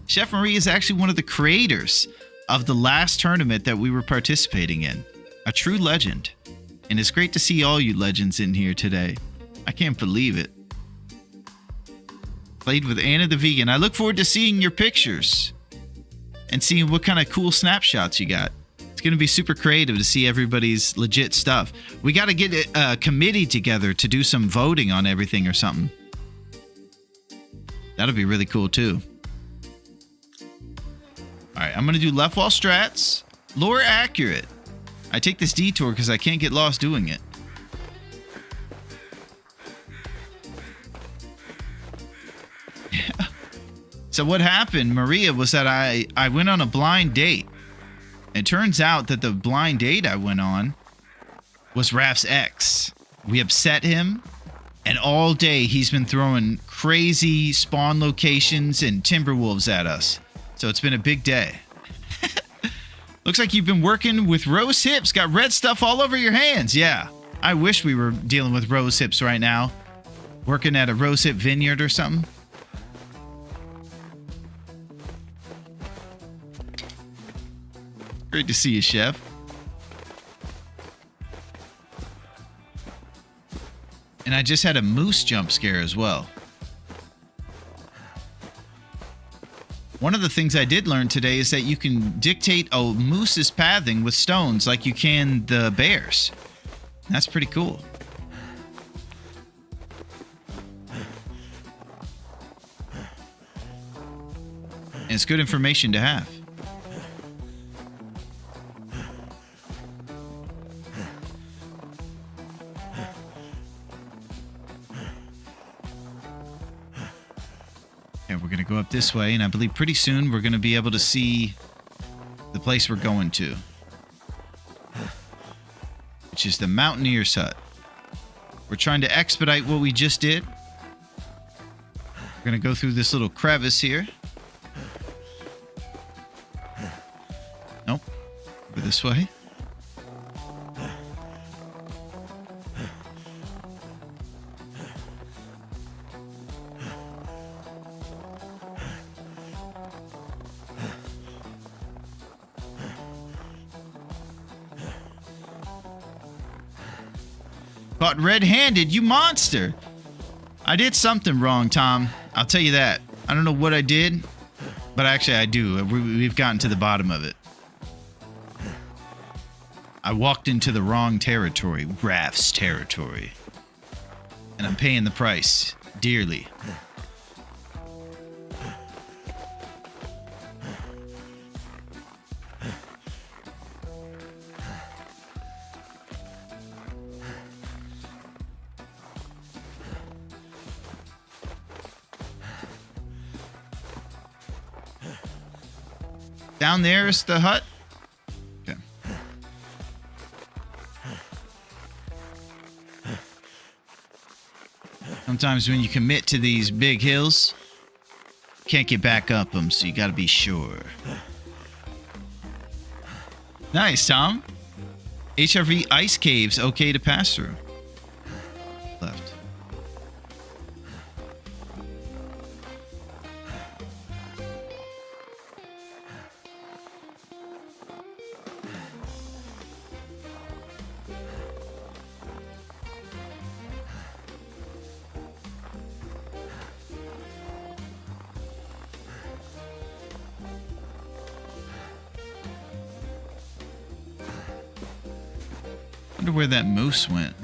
Chef Maria is actually one of the creators of the last tournament that we were participating in. A true legend. And it's great to see all you legends in here today. I can't believe it. Played with Anna the Vegan. I look forward to seeing your pictures and seeing what kind of cool snapshots you got. It's going to be super creative to see everybody's legit stuff. We got to get a committee together to do some voting on everything or something. That'll be really cool too. Alright, I'm going to do left wall strats. Lore accurate. I take this detour because I can't get lost doing it. Yeah. So what happened, Maria, was that I went on a blind date. It turns out that the blind date I went on was Raph's ex. We upset him, and all day he's been throwing crazy spawn locations and timberwolves at us. So it's been a big day. Looks like you've been working with rose hips. Got red stuff all over your hands. Yeah, I wish we were dealing with rose hips right now. Working at a rose hip vineyard or something. Great to see you, Chef. And I just had a moose jump scare as well. One of the things I did learn today is that you can dictate a moose's pathing with stones like you can the bears. That's pretty cool. And it's good information to have. Go up this way, and I believe pretty soon we're going to be able to see the place we're going to, which is the Mountaineer's Hut. We're trying to expedite what we just did. We're going to go through this little crevice here. Nope. Over this way. Caught red-handed, you monster! I did something wrong, Tom. I'll tell you that. I don't know what I did, but actually I do. We've gotten to the bottom of it. I walked into the wrong territory, Raph's territory. And I'm paying the price, dearly. Down there is the hut. Okay. Sometimes when you commit to these big hills, you can't get back up them, so you gotta be sure. Nice, Tom. HRV ice caves okay to pass through. Left. Wonder where that moose went.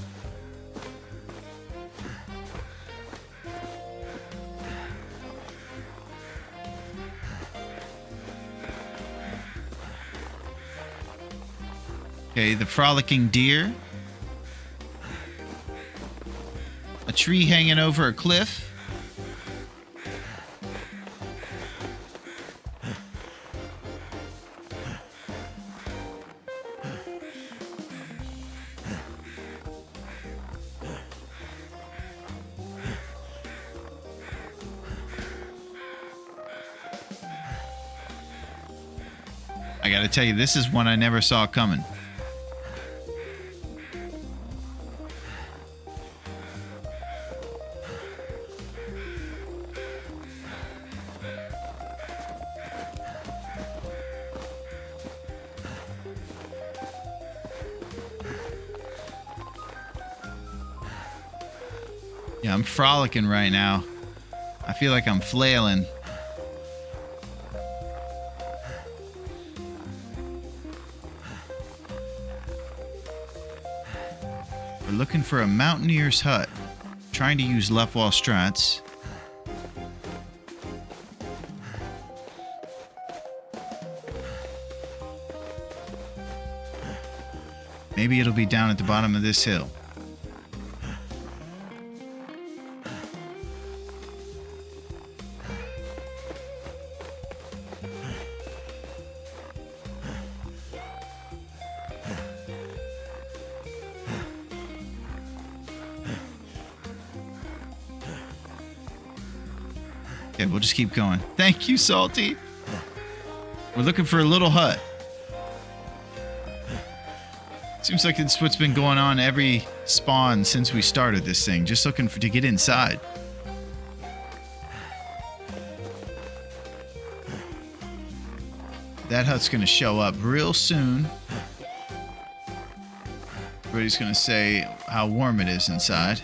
Okay, the frolicking deer. A tree hanging over a cliff. I gotta tell you, this is one I never saw coming. Yeah, I'm frolicking right now. I feel like I'm flailing. We're looking for a Mountaineer's Hut. Trying to use left wall strats. Maybe it'll be down at the bottom of this hill. Okay, we'll just keep going. Thank you, Salty. We're looking for a little hut. Seems like it's what's been going on every spawn since we started this thing. Just looking to get inside. That hut's going to show up real soon. Everybody's going to say how warm it is inside.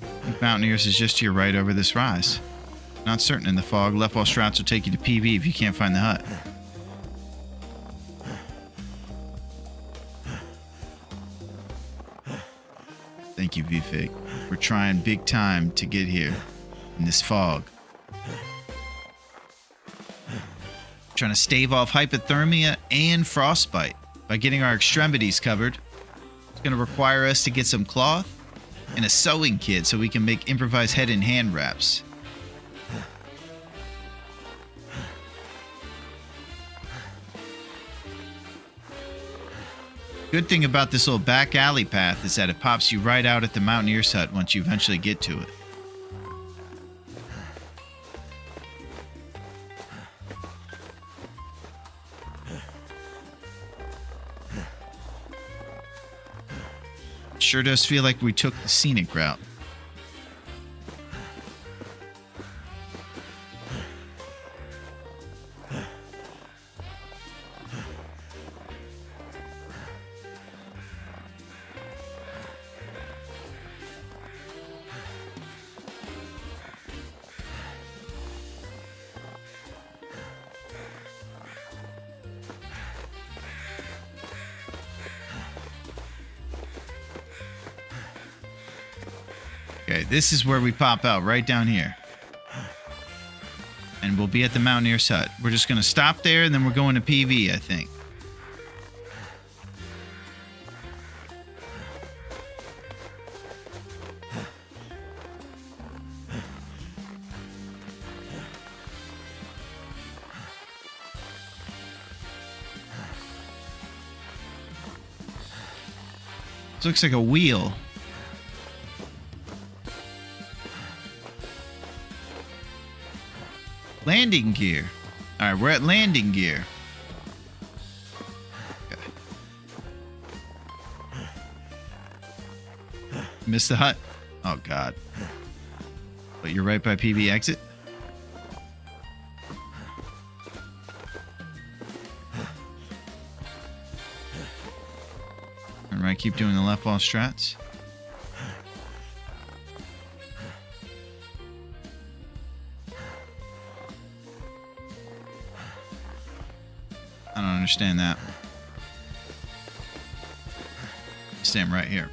I think Mountaineers is just to your right over this rise. Not certain in the fog. Left wall strats will take you to PV if you can't find the hut. Thank you, VFig. We're trying big time to get here in this fog. Trying to stave off hypothermia and frostbite by getting our extremities covered. It's going to require us to get some cloth and a sewing kit so we can make improvised head and hand wraps. Good thing about this little back alley path is that it pops you right out at the Mountaineer's hut once you eventually get to it. Sure does feel like we took the scenic route. Okay, this is where we pop out, right down here. And we'll be at the Mountaineer's hut. We're just going to stop there, and then we're going to PV, I think. This looks like a wheel. Landing gear. All right, we're at landing gear. Okay. Missed the hut. Oh, God. But you're right by PV exit? All right, keep doing the left wall strats. I don't understand that. Stand right here.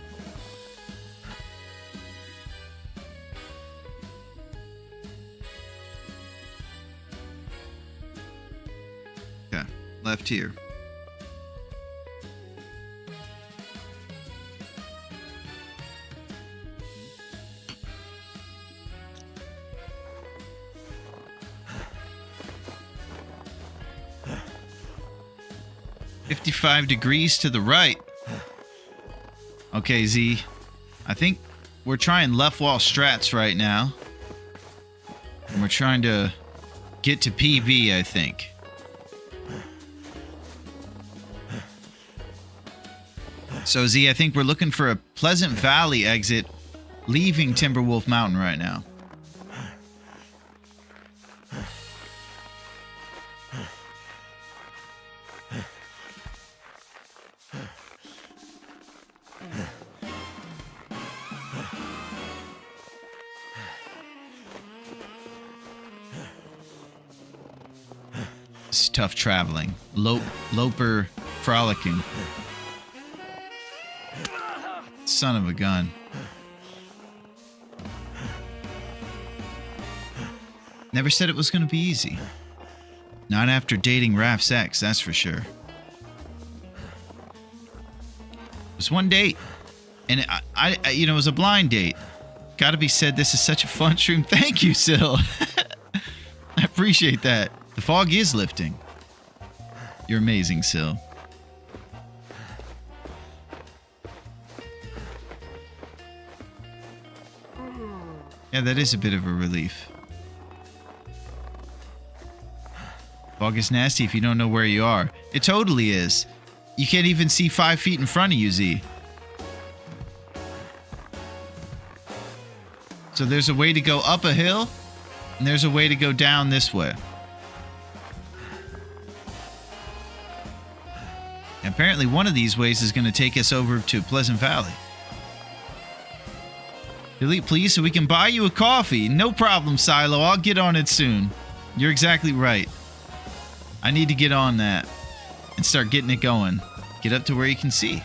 Okay, left here. "55 degrees to the right." Okay, Z. I think we're trying left wall strats right now. And we're trying to get to PV, I think. So, Z, I think we're looking for a Pleasant Valley exit leaving Timberwolf Mountain right now. This is tough traveling. Loper frolicking. Son of a gun. Never said it was going to be easy. Not after dating Raph's ex, that's for sure. It was one date. And I it was a blind date. Gotta be said, this is such a fun stream. Thank you, Sil. I appreciate that. The fog is lifting. You're amazing, Sil. Yeah, that is a bit of a relief. Fog is nasty if you don't know where you are. It totally is. You can't even see 5 feet in front of you, Z. So there's a way to go up a hill, and there's a way to go down this way. And apparently one of these ways is going to take us over to Pleasant Valley. Delete, please, so we can buy you a coffee. No problem, Silo. I'll get on it soon. You're exactly right. I need to get on that and start getting it going. Get up to where you can see.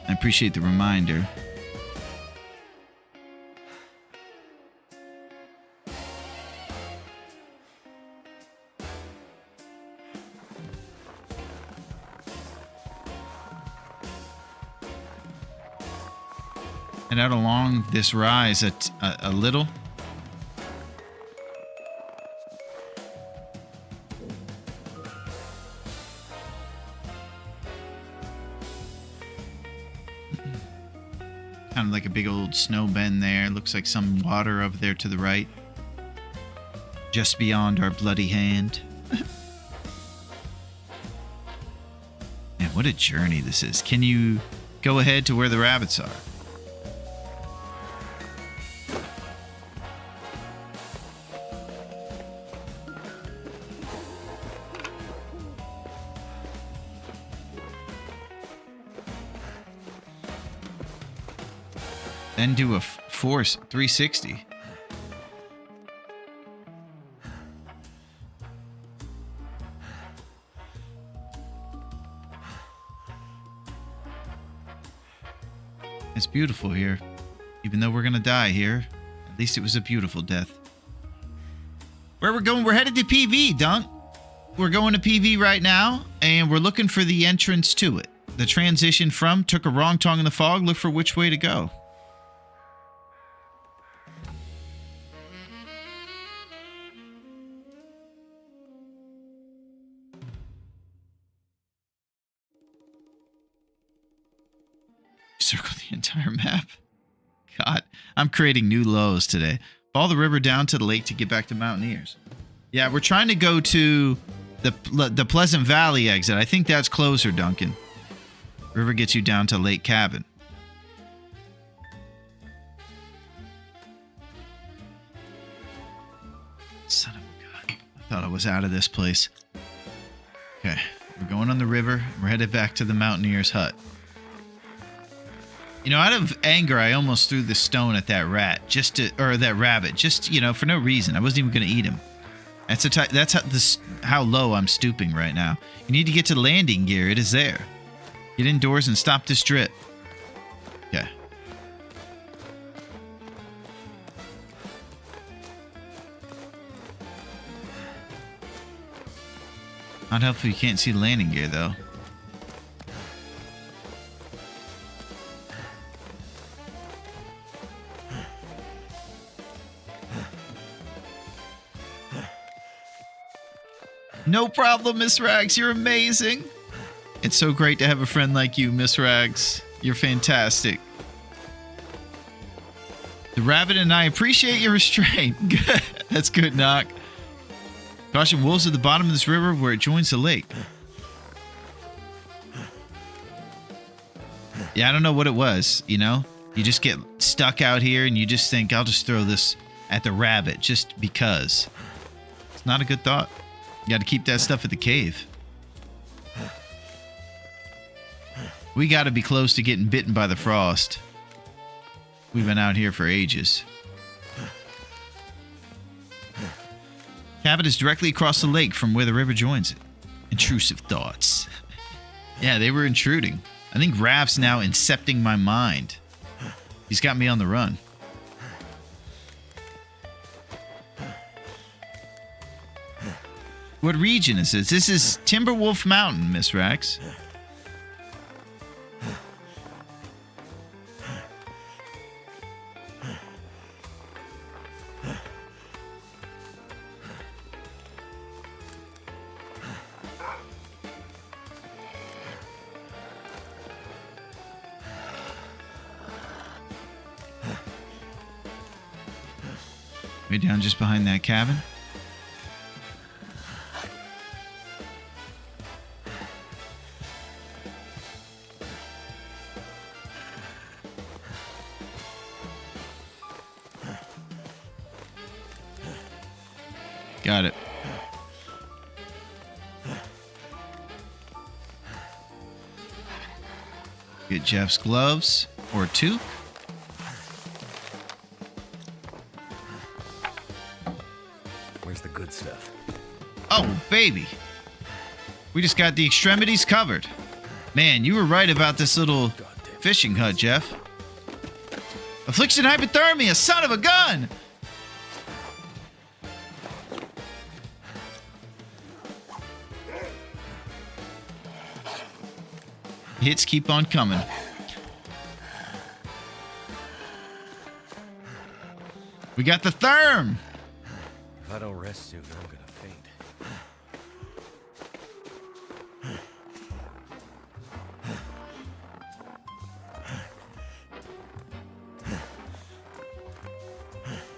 I appreciate the reminder. And out along this rise a little. Kind of like a big old snow bend there. Looks like some water over there to the right. Just beyond our bloody hand. Man, what a journey this is. Can you go ahead to where the rabbits are? Then do a force 360. It's beautiful here. Even though we're gonna die here, at least it was a beautiful death. Where we're going? We're headed to PV, Dunk. We're going to PV right now, and we're looking for the entrance to it. The transition from took a wrong turn in the fog. Look for which way to go. Circle the entire map. God, I'm creating new lows today. Follow the river down to the lake to get back to Mountaineers. Yeah, we're trying to go to the Pleasant Valley exit. I think that's closer, Duncan. River gets you down to Lake Cabin. Son of a gun. I thought I was out of this place. Okay, we're going on the river. We're headed back to the Mountaineers' hut. You know, out of anger, I almost threw the stone at that rat, or that rabbit, just, you know, for no reason. I wasn't even going to eat him. That's how low I'm stooping right now. You need to get to the landing gear. It is there. Get indoors and stop this drip. Okay. Not helpful you can't see the landing gear, though. No problem, Miss Rags. You're amazing. It's so great to have a friend like you, Miss Rags. You're fantastic. The rabbit and I appreciate your restraint. That's good, Knock. Caution, wolves at the bottom of this river where it joins the lake. Yeah, I don't know what it was, you know? You just get stuck out here and you just think, I'll just throw this at the rabbit just because. It's not a good thought. You got to keep that stuff at the cave. We got to be close to getting bitten by the frost. We've been out here for ages. Cabin is directly across the lake from where the river joins it. Intrusive thoughts. Yeah, they were intruding. I think Raph's now incepting my mind. He's got me on the run. What region is this? This is Timberwolf Mountain, Miss Rax. Way down just behind that cabin. Got it. Get Jeff's gloves or two. Where's the good stuff? Oh, baby. We just got the extremities covered. Man, you were right about this little fishing hut, Jeff. Affliction hypothermia, son of a gun! Hits keep on coming. We got the therm. If I don't rest soon, I'm gonna faint.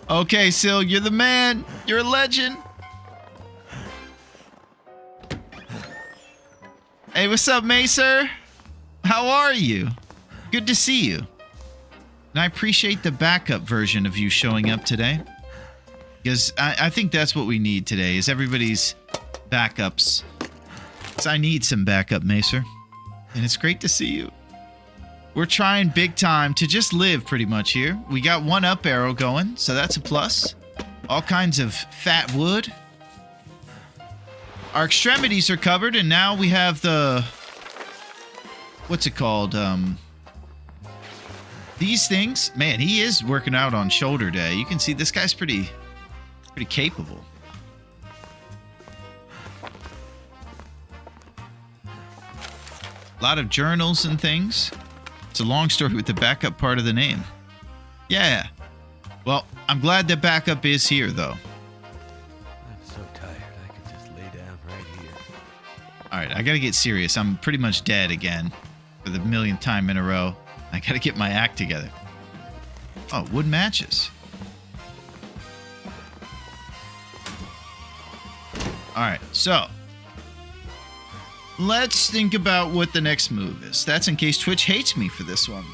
Okay, Sil, you're the man. You're a legend. Hey, what's up, Macer? How are you? Good to see you. And I appreciate the backup version of you showing up today. Because I think that's what we need today, is everybody's backups. Because I need some backup, Macer. And it's great to see you. We're trying big time to just live pretty much here. We got one up arrow going, so that's a plus. All kinds of fat wood. Our extremities are covered, and now we have the... What's it called? These things. Man, he is working out on shoulder day. You can see this guy's pretty capable. A lot of journals and things. It's a long story with the backup part of the name. Yeah. Well, I'm glad that backup is here, though. I'm so tired, I could just lay down right here. Alright, I gotta get serious. I'm pretty much dead again. For the millionth time in a row. I gotta get my act together. Oh, wood matches. Alright, so... let's think about what the next move is. That's in case Twitch hates me for this one.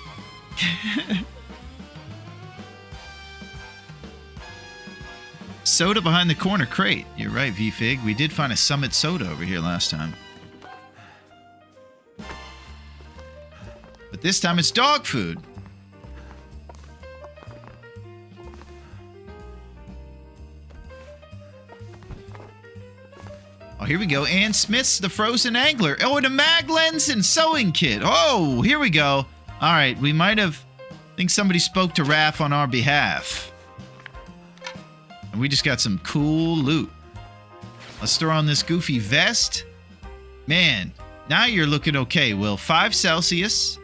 Soda behind the corner crate. You're right, VFig. We did find a Summit soda over here last time. But this time it's dog food. Oh, here we go. Ann Smith's The Frozen Angler. Oh, and a mag lens and sewing kit. Oh, here we go. All right, we might have... I think somebody spoke to Raph on our behalf. And we just got some cool loot. Let's throw on this goofy vest. Man, now you're looking okay, Will. 5 Celsius.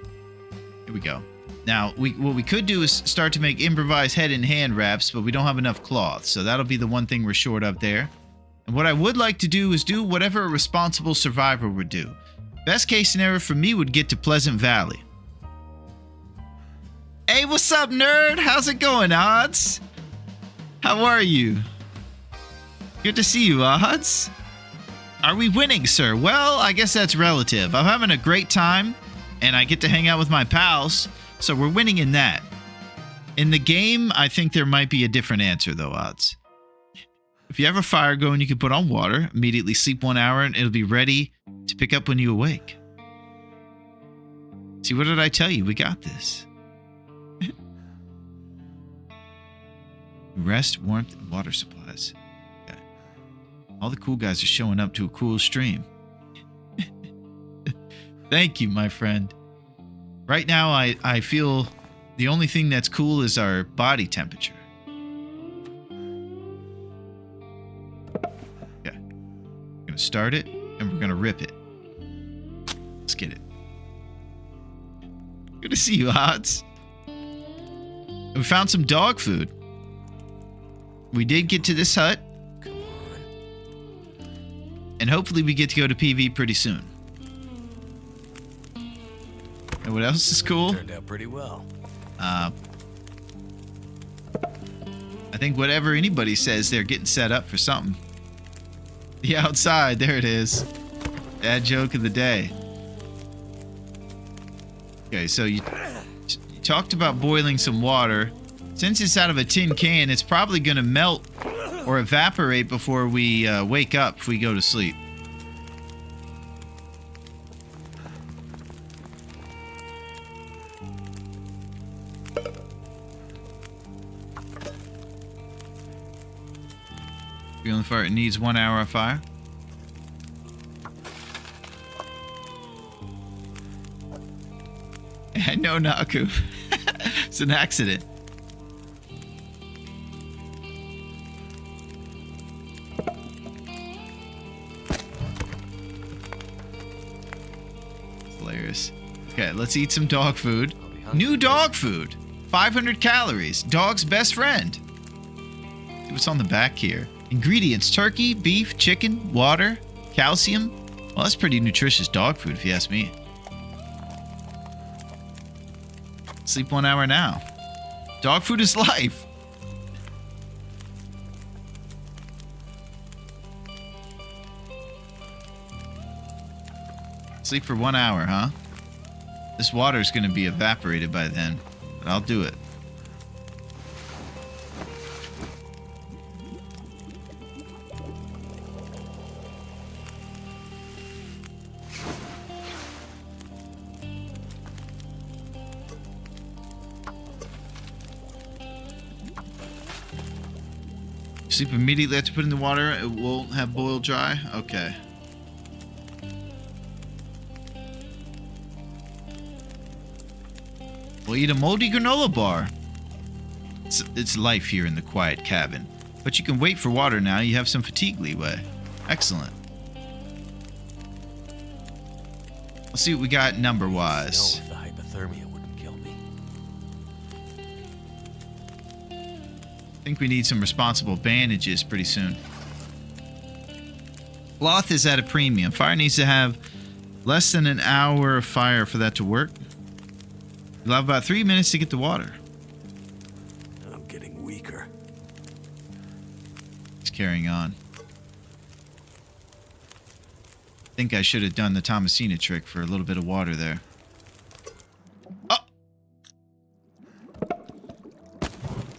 Here we go. Now, what we could do is start to make improvised head and hand wraps, but we don't have enough cloth. So that'll be the one thing we're short of there. And what I would like to do is do whatever a responsible survivor would do. Best case scenario for me would get to Pleasant Valley. Hey, what's up, nerd? How's it going, Odds? How are you? Good to see you, Odds. Are we winning, sir? Well, I guess that's relative. I'm having a great time, and I get to hang out with my pals, so we're winning in that. In the game, I think there might be a different answer, though, Odds. If you have a fire going, you can put on water, immediately sleep 1 hour, and it'll be ready to pick up when you awake. See, what did I tell you? We got this. Rest, warmth, and water supplies. Okay. All the cool guys are showing up to a cool stream. Thank you, my friend. Right now, I feel the only thing that's cool is our body temperature. Okay. We're going to start it, and we're going to rip it. Let's get it. Good to see you, Odds. We found some dog food. We did get to this hut. Come on. And hopefully we get to go to PV pretty soon. And what else is cool? Turned out pretty well. I think whatever anybody says, they're getting set up for something. The outside, there it is. Bad joke of the day. Okay, so you talked about boiling some water. Since it's out of a tin can, it's probably going to melt or evaporate before we wake up if we go to sleep. Feeling fire, it needs 1 hour of fire. I know, Naku. It's an accident. Hilarious. Okay, let's eat some dog food. New dog food. 500 calories. Dog's best friend. See what's on the back here. Ingredients: turkey, beef, chicken, water, calcium. Well, that's pretty nutritious dog food if you ask me. Sleep 1 hour now. Dog food is life. Sleep for 1 hour, huh? This water is going to be evaporated by then, but I'll do it. Sleep immediately after putting the water. It won't have boiled dry. Okay. We'll eat a moldy granola bar. It's life here in the quiet cabin. But you can wait for water now. You have some fatigue leeway. Excellent. Let's see what we got number-wise. No, the hypothermia wouldn't kill me. I think we need some responsible bandages pretty soon. Cloth is at a premium. Fire needs to have less than an hour of fire for that to work. You'll have about 3 minutes to get the water. I'm getting weaker. It's carrying on. I think I should have done the Thomasina trick for a little bit of water there. Oh!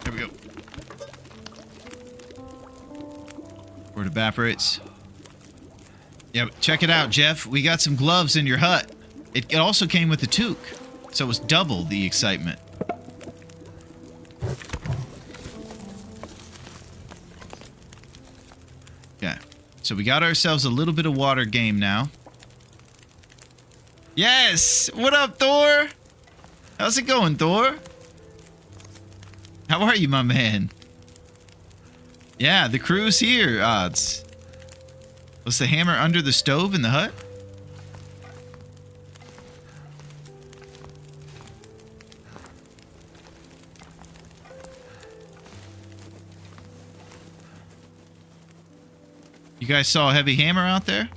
There we go. Where it evaporates. Yeah, check it out, Jeff. We got some gloves in your hut. It also came with a toque. So it was double the excitement. Okay. So we got ourselves a little bit of water game now. Yes! What up, Thor? How's it going, Thor? How are you, my man? Yeah, the crew's here, odds. Was the hammer under the stove in the hut? You guys saw a heavy hammer out there?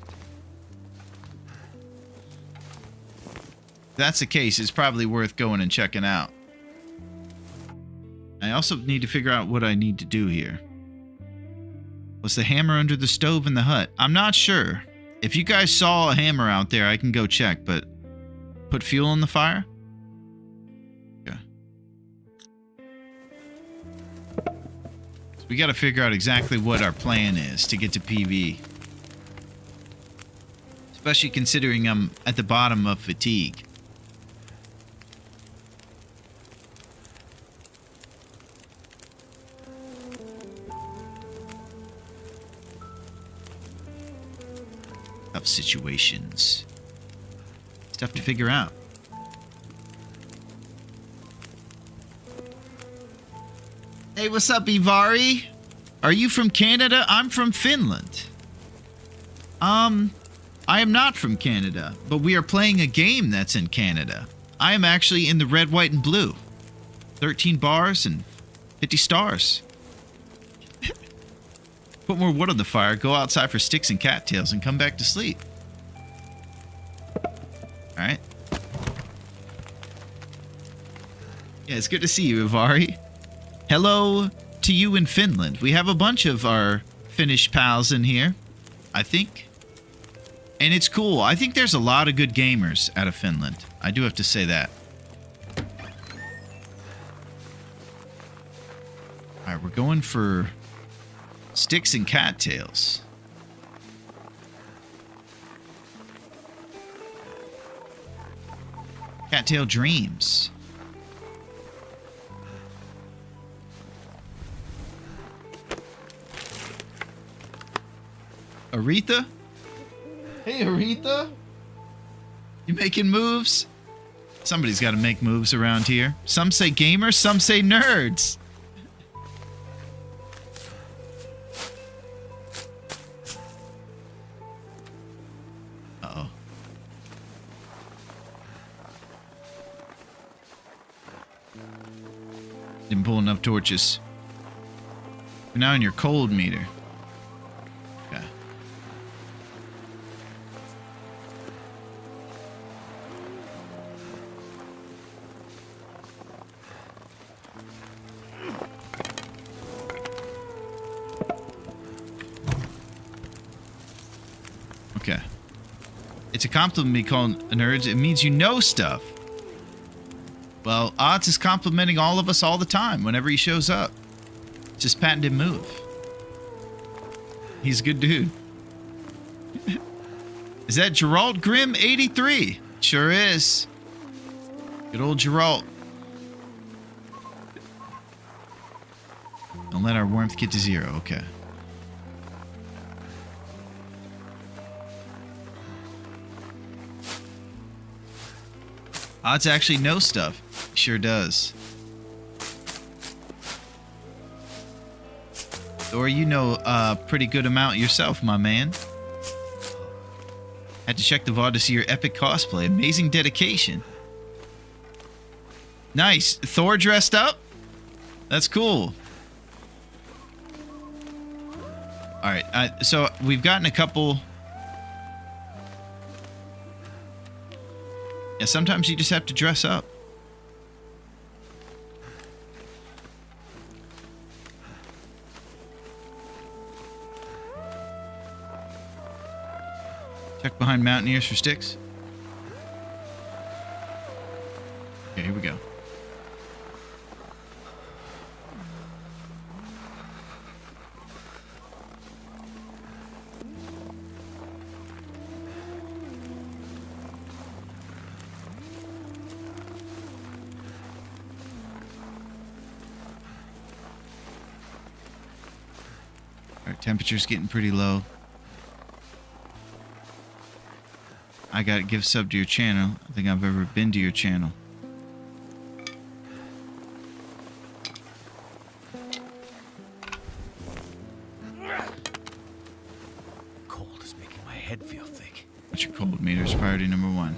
If that's the case, it's probably worth going and checking out. I also need to figure out what I need to do here. Was the hammer under the stove in the hut? I'm not sure. If you guys saw a hammer out there, I can go check, but put fuel in the fire? Okay. We got to figure out exactly what our plan is to get to PV. Especially considering I'm at the bottom of fatigue. Tough situations. It's tough to figure out. Hey, what's up, Ivari? Are you from Canada? I'm from Finland. I am not from Canada, but we are playing a game that's in Canada. I am actually in the red, white, and blue. 13 bars and 50 stars. Put more wood on the fire, go outside for sticks and cattails, and come back to sleep. Alright. Yeah, it's good to see you, Ivari. Hello to you in Finland. We have a bunch of our Finnish pals in here, I think. And it's cool. I think there's a lot of good gamers out of Finland. I do have to say that. Alright, we're going for sticks and cattails. Cattail dreams. Aretha? Hey, Aretha? You making moves? Somebody's got to make moves around here. Some say gamers, some say nerds. Uh-oh. Didn't pull enough torches. You're now in your cold meter. Okay. Okay. It's a compliment to be called nerds. It means you know stuff. Well, Odds is complimenting all of us all the time whenever he shows up. It's his patented move. He's a good dude. Is that Geralt Grimm 83? Sure is. Good old Geralt. Don't let our warmth get to 0. Okay. Odds actually knows stuff. He sure does. Or you know a pretty good amount yourself, my man. Had to check the VOD to see your epic cosplay. Amazing dedication. Nice. Thor dressed up? That's cool. Alright, so we've gotten a couple... Yeah, sometimes you just have to dress up. Check behind Mountaineers for sticks. Okay, here we go. Alright, temperature's getting pretty low. I gotta give sub to your channel. I think I've ever been to your channel. Cold is making my head feel thick. What's your cold meter's priority number 1?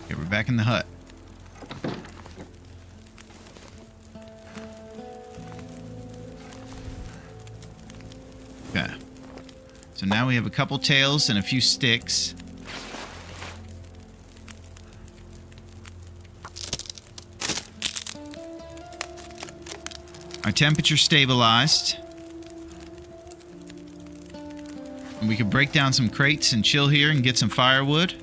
Okay, we're back in the hut. Okay. So now we have a couple tails and a few sticks. Our temperature stabilized. And we could break down some crates and chill here and get some firewood.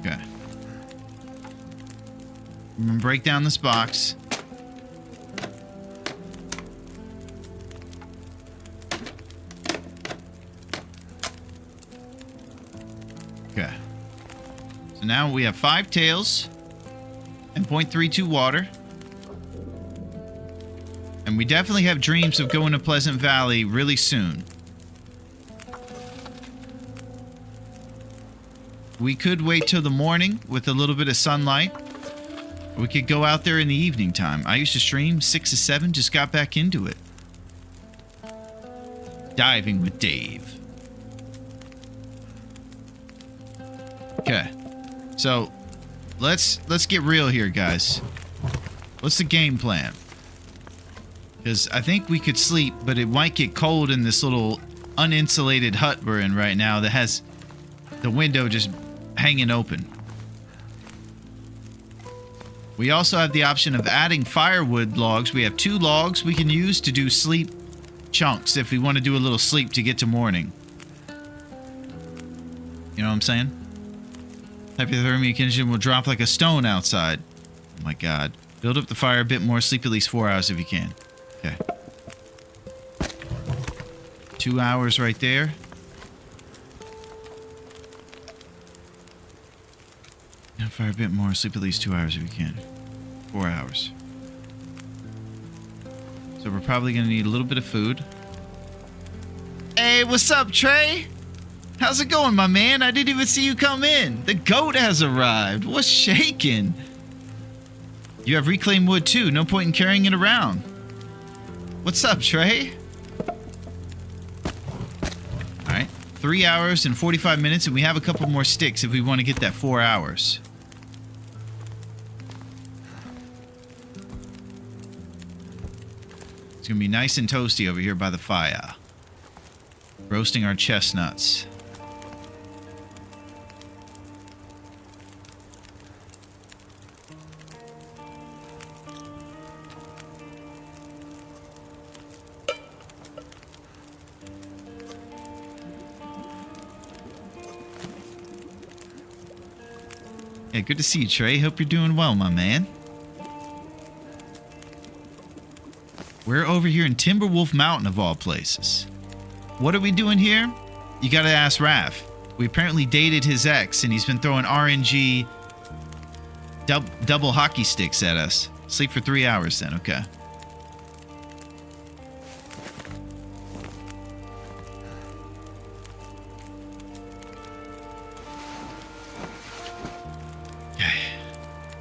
Okay. I'm gonna break down this box. Okay. So now we have 5 tails and 0.32 water. And we definitely have dreams of going to Pleasant Valley really soon. We could wait till the morning with a little bit of sunlight. Or we could go out there in the evening time. I used to stream 6 to 7, just got back into it. Diving with Dave. Okay. So, let's get real here, guys. What's the game plan? Because I think we could sleep, but it might get cold in this little uninsulated hut we're in right now that has the window just hanging open. We also have the option of adding firewood logs. We have 2 logs we can use to do sleep chunks if we want to do a little sleep to get to morning. You know what I'm saying? Hypothermia condition will drop like a stone outside. Oh my god. Build up the fire a bit more. Sleep at least 4 hours if you can. Okay. 2 hours right there. Fire a bit more. Sleep at least 2 hours if you can. 4 hours. So we're probably going to need a little bit of food. Hey, what's up, Trey? How's it going, my man? I didn't even see you come in. The goat has arrived. What's shaking? You have reclaimed wood too. No point in carrying it around. What's up, Trey? Alright. 3 hours and 45 minutes, and we have a couple more sticks if we want to get that 4 hours. It's going to be nice and toasty over here by the fire. Roasting our chestnuts. Yeah, good to see you, Trey. Hope you're doing well, my man. We're over here in Timberwolf Mountain, of all places. What are we doing here? You gotta ask Raph. We apparently dated his ex, and he's been throwing RNG double hockey sticks at us. Sleep for 3 hours then, okay.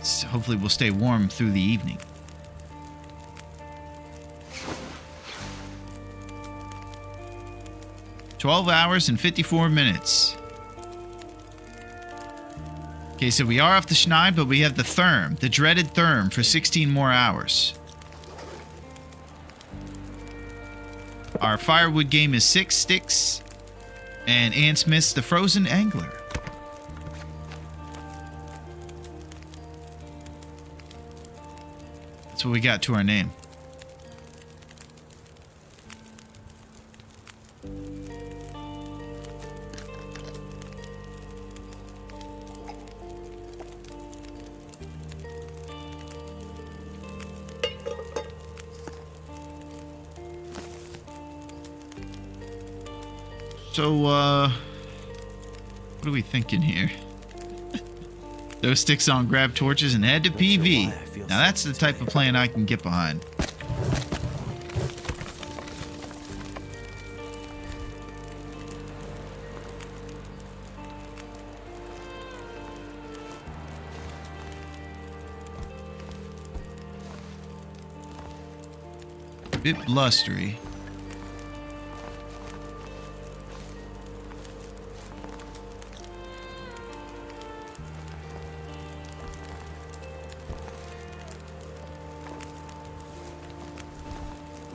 So hopefully we'll stay warm through the evening. $12 hours and 54 minutes. Okay, so we are off the Schneid, but we have the Therm, the dreaded Therm, for 16 more hours. Our firewood game is 6 sticks, and Ann Smith's the Frozen Angler. That's what we got to our name. So, what are we thinking here? Those sticks on, grab torches, and head to PV. Now that's the type of plan I can get behind. Bit blustery.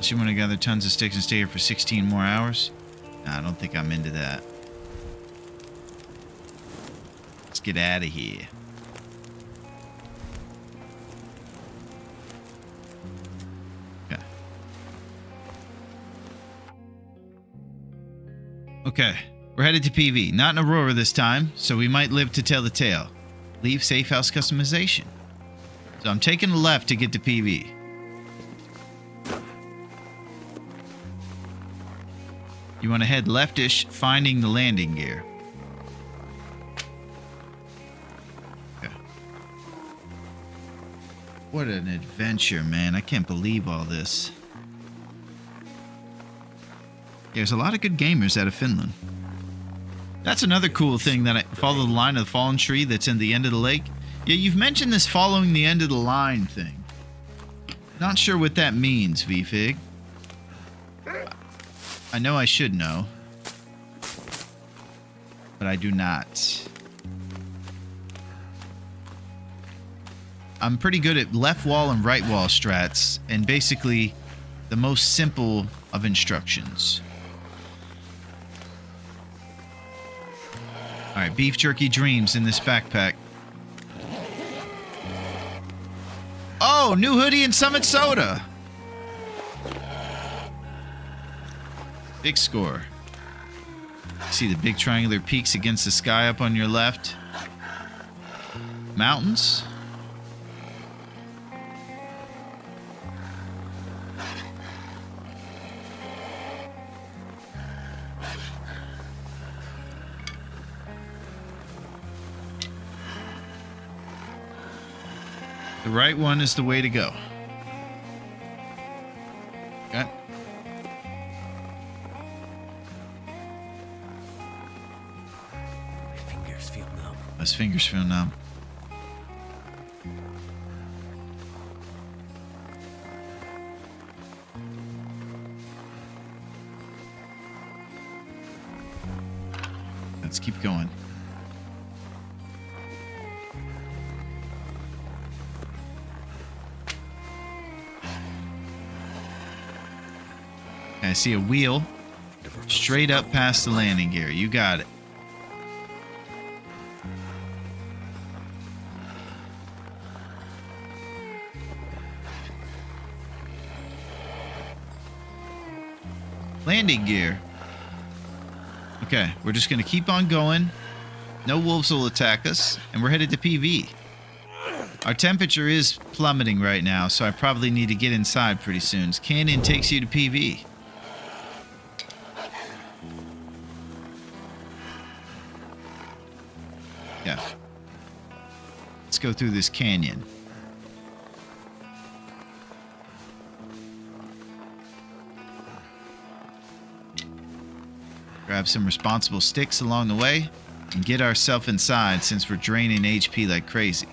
You want to gather tons of sticks and stay here for 16 more hours? Nah, I don't think I'm into that. Let's get out of here. Okay. Okay, we're headed to PV. Not in Aurora this time, so we might live to tell the tale. Leave safe house customization. So I'm taking a left to get to PV. You want to head leftish, finding the landing gear. Okay. What an adventure, man. I can't believe all this. There's a lot of good gamers out of Finland. That's another cool thing that I follow the line of the fallen tree that's in the end of the lake. Yeah, you've mentioned this following the end of the line thing. Not sure what that means, VFig. I know I should know, but I do not. I'm pretty good at left wall and right wall strats, and basically the most simple of instructions. Alright, beef jerky dreams in this backpack. Oh, new hoodie and Summit Soda! Big score. See the big triangular peaks against the sky up on your left? Mountains? The right one is the way to go. Okay. My fingers feel numb. His fingers feel numb. Let's keep going. I see a wheel straight up past the landing gear. You got it. Landing gear. Okay, we're just going to keep on going. No wolves will attack us, and we're headed to PV. Our temperature is plummeting right now, so I probably need to get inside pretty soon. Canyon takes you to PV. Yeah. Let's go through this canyon. Grab some responsible sticks along the way and get ourselves inside since we're draining HP like crazy.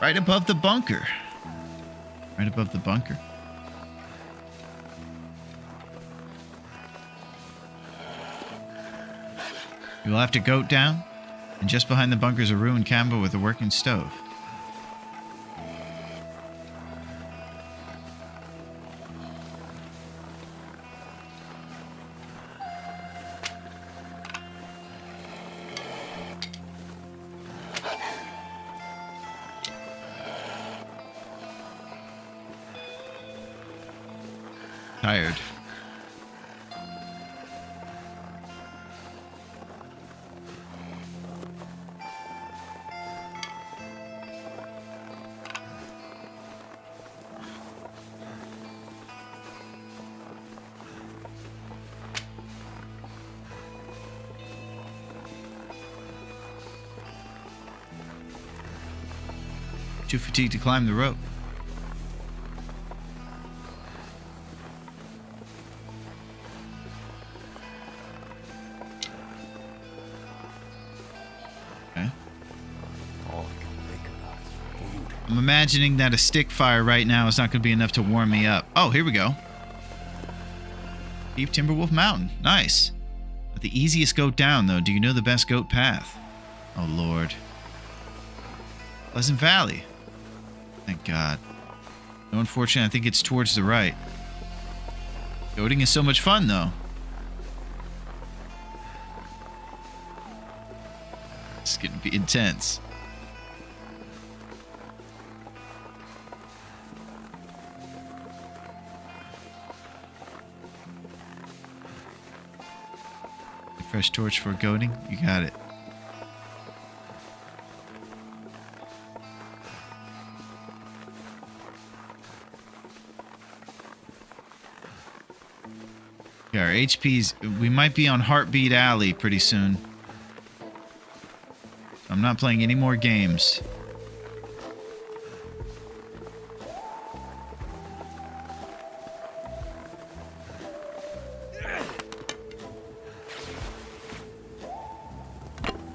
Right above the bunker. Right above the bunker. You'll have to goat down, and just behind the bunker is a ruined cabin with a working stove. Tired. Too fatigued to climb the rope. Okay. All I can think about is food. I'm imagining that a stick fire right now is not going to be enough to warm me up. Oh, here we go. Deep Timberwolf Mountain. Nice. But the easiest goat down, though. Do you know the best goat path? Oh, Lord. Pleasant Valley. Thank God. No, unfortunately, I think it's towards the right. Goating is so much fun, though. It's going to be intense. Fresh torch for goating? You got it. Yeah, our HP's... We might be on Heartbeat Alley pretty soon. I'm not playing any more games.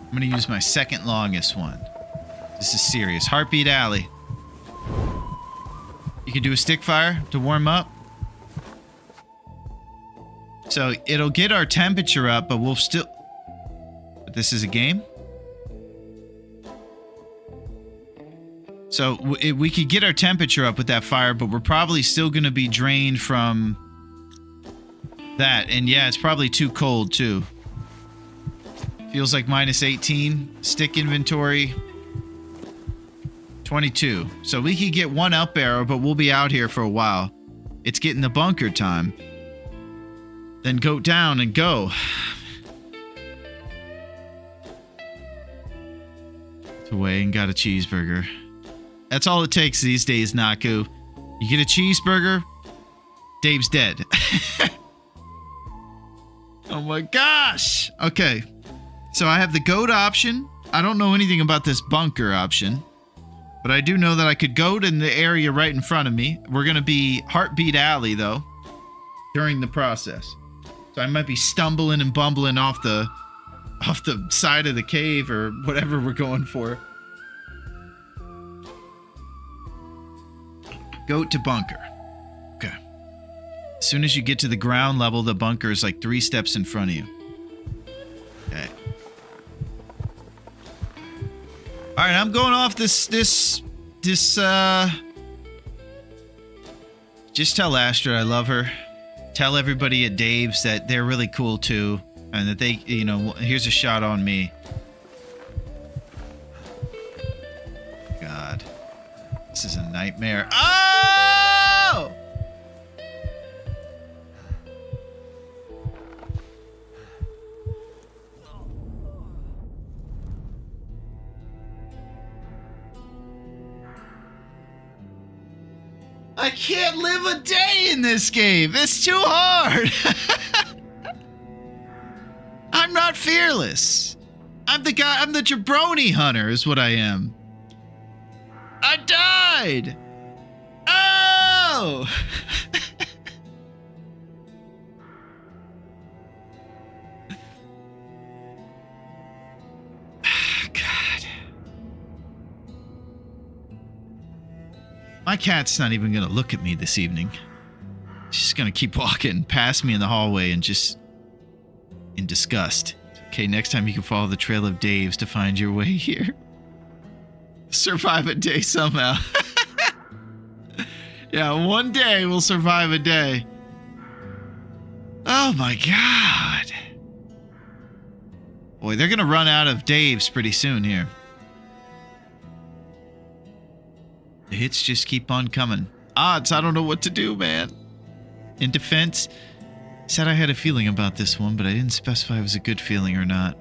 I'm gonna use my second longest one. This is serious. Heartbeat Alley. You can do a stick fire to warm up. So it'll get our temperature up, but we'll still... But this is a game? So we could get our temperature up with that fire, but we're probably still going to be drained from that. And yeah, it's probably too cold too. Feels like minus 18. Stick inventory. 22. So we could get one up arrow, but we'll be out here for a while. It's getting the bunker time. Then go down and go. Away and got a cheeseburger. That's all it takes these days, Naku. You get a cheeseburger, Dave's dead. Oh my gosh. Okay. So I have the goat option. I don't know anything about this bunker option. But I do know that I could goat in the area right in front of me. We're going to be Heartbeat Alley, though, during the process. So I might be stumbling and bumbling off the side of the cave or whatever we're going for. Goat to bunker. Okay. As soon as you get to the ground level, the bunker is like 3 steps in front of you. Okay. All right, I'm going off this, just tell Astra I love her. Tell everybody at Dave's that they're really cool too. And that they, you know, here's a shot on me. God. This is a nightmare. Oh! I can't live a day in this game. It's too hard. I'm not fearless. I'm the jabroni hunter is what I am. I died. Oh! God. My cat's not even gonna look at me this evening. She's gonna keep walking past me in the hallway and just in disgust. Okay, next time you can follow the trail of Dave's to find your way here. Survive a day somehow. Yeah, one day we'll survive a day. Oh my God. Boy, they're gonna run out of Dave's pretty soon here. The hits just keep on coming. Odds, I don't know what to do, man. In defense, said I had a feeling about this one, but I didn't specify if it was a good feeling or not.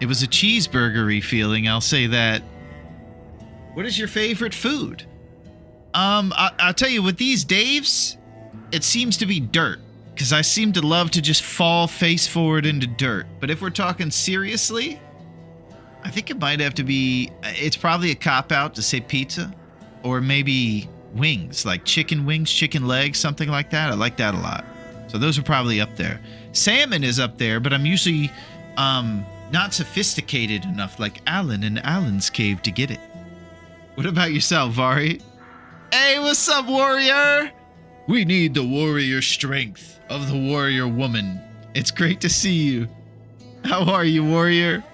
It was a cheeseburgery feeling, I'll say that. What is your favorite food? I'll tell you, with these Daves, it seems to be dirt. Because I seem to love to just fall face forward into dirt. But if we're talking seriously, I think it might have to be... It's probably a cop-out to say pizza. Or maybe wings, like chicken wings, chicken legs, something like that. I like that a lot. So those are probably up there. Salmon is up there, but I'm usually not sophisticated enough like Alan in Alan's cave to get it. What about yourself, Vari? Hey, what's up, warrior? We need the warrior strength of the warrior woman. It's great to see you. How are you, warrior?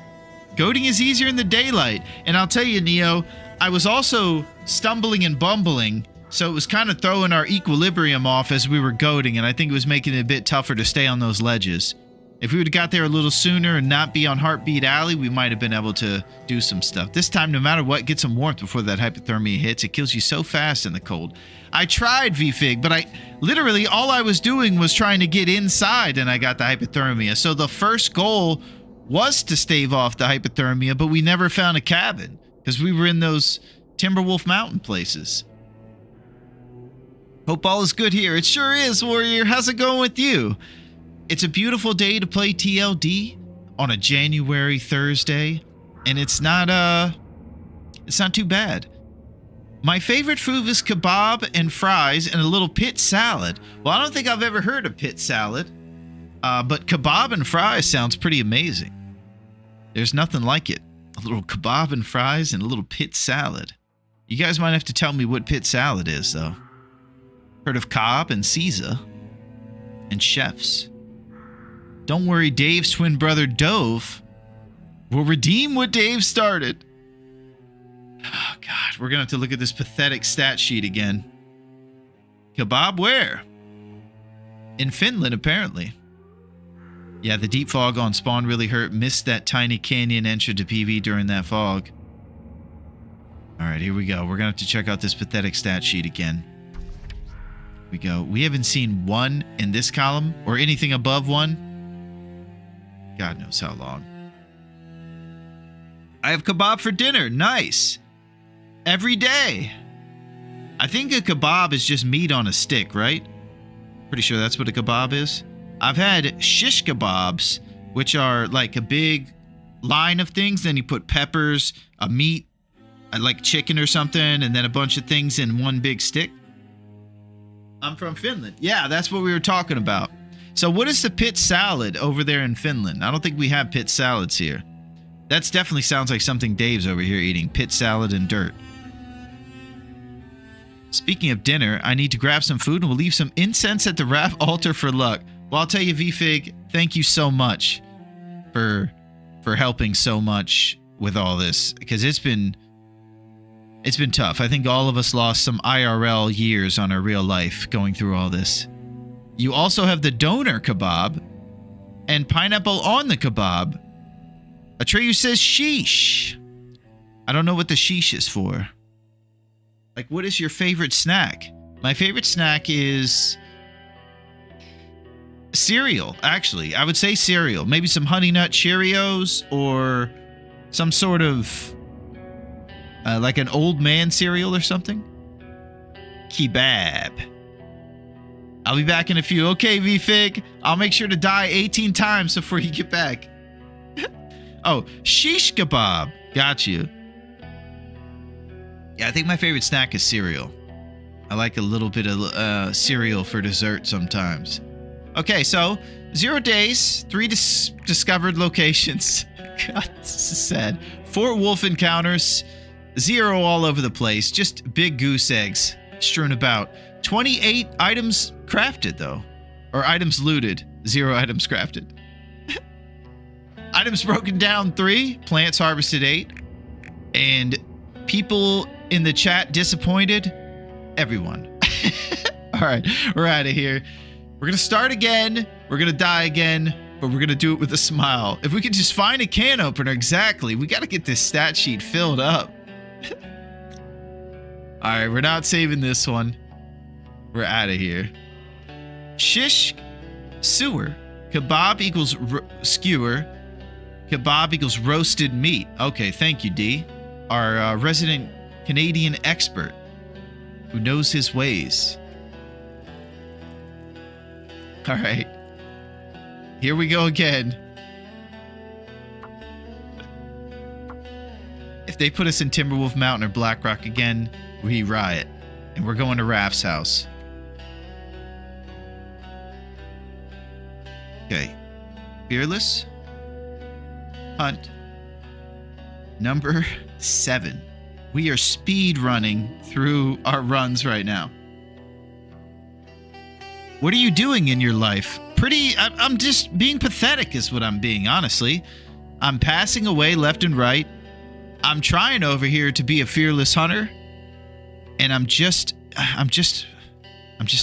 Goating is easier in the daylight. And I'll tell you, Neo, I was also stumbling and bumbling, so it was kind of throwing our equilibrium off as we were goating, and I think it was making it a bit tougher to stay on those ledges. If we would have got there a little sooner and not be on Heartbeat Alley, we might have been able to do some stuff. This time, no matter what, get some warmth before that hypothermia hits. It kills you so fast in the cold. I tried VFig, but literally all I was doing was trying to get inside, and I got the hypothermia. So the first goal was to stave off the hypothermia, but we never found a cabin because we were in those Timberwolf Mountain places. Hope all is good here. It sure is, warrior. How's it going with you? It's a beautiful day to play TLD on a January Thursday, and it's not too bad. My favorite food is kebab and fries and a little pit salad. Well, I don't think I've ever heard of pit salad, but kebab and fries sounds pretty amazing. There's nothing like it. A little kebab and fries and a little pit salad. You guys might have to tell me what pit salad is, though. Heard of Cobb and Caesar and chefs. Don't worry, Dave's twin brother Dove will redeem what Dave started. Oh, God, we're going to have to look at this pathetic stat sheet again. Kebab where? In Finland, apparently. Yeah, the deep fog on spawn really hurt. Missed that tiny canyon entered to PV during that fog. All right, here we go. We're going to have to check out this pathetic stat sheet again. We go. We haven't seen 1 in this column or anything above 1. God knows how long. I have kebab for dinner. Nice. Every day. I think a kebab is just meat on a stick, right? Pretty sure that's what a kebab is. I've had shish kebabs, which are like a big line of things. Then you put peppers, a meat, like chicken or something, and then a bunch of things in one big stick. I'm from Finland. Yeah, that's what we were talking about. So what is the pit salad over there in Finland? I don't think we have pit salads here. That definitely sounds like something Dave's over here eating. Pit salad and dirt. Speaking of dinner, I need to grab some food and we'll leave some incense at the raft altar for luck. Well, I'll tell you, VFig, thank you so much for helping so much with all this, because it's been tough. I think all of us lost some IRL years on our real life going through all this. You also have the doner kebab and pineapple on the kebab. Atreyu says sheesh. I don't know what the sheesh is for. Like, what is your favorite snack? My favorite snack is cereal, actually. I would say cereal. Maybe some Honey Nut Cheerios or some sort of like an old man cereal or something. Kebab. I'll be back in a few. Okay, VFig. I'll make sure to die 18 times before you get back. Oh, shish kebab. Got you. Yeah, I think my favorite snack is cereal. I like a little bit of cereal for dessert sometimes. Okay, so 0 days, 3 discovered locations. God, this is sad. 4 wolf encounters, 0 all over the place. Just big goose eggs strewn about. 28 items crafted, though. Or items looted. 0 items crafted. Items broken down, 3. Plants harvested, 8. And people in the chat disappointed. Everyone. All right, we're out of here. We're going to start again. We're going to die again. But we're going to do it with a smile. If we could just find a can opener, exactly. We got to get this stat sheet filled up. All right, we're not saving this one. We're out of here. Shish sewer. Kebab equals skewer. Kebab equals roasted meat. Okay, thank you, D. Our resident Canadian expert who knows his ways. All right. Here we go again. If they put us in Timberwolf Mountain or Black Rock again, we riot. And we're going to Raph's house. Okay. Fearless. Hunt. Number 7. We are speed running through our runs right now. What are you doing in your life? I'm just being pathetic is what I'm being, honestly. I'm passing away left and right. I'm trying over here to be a fearless hunter. And I'm just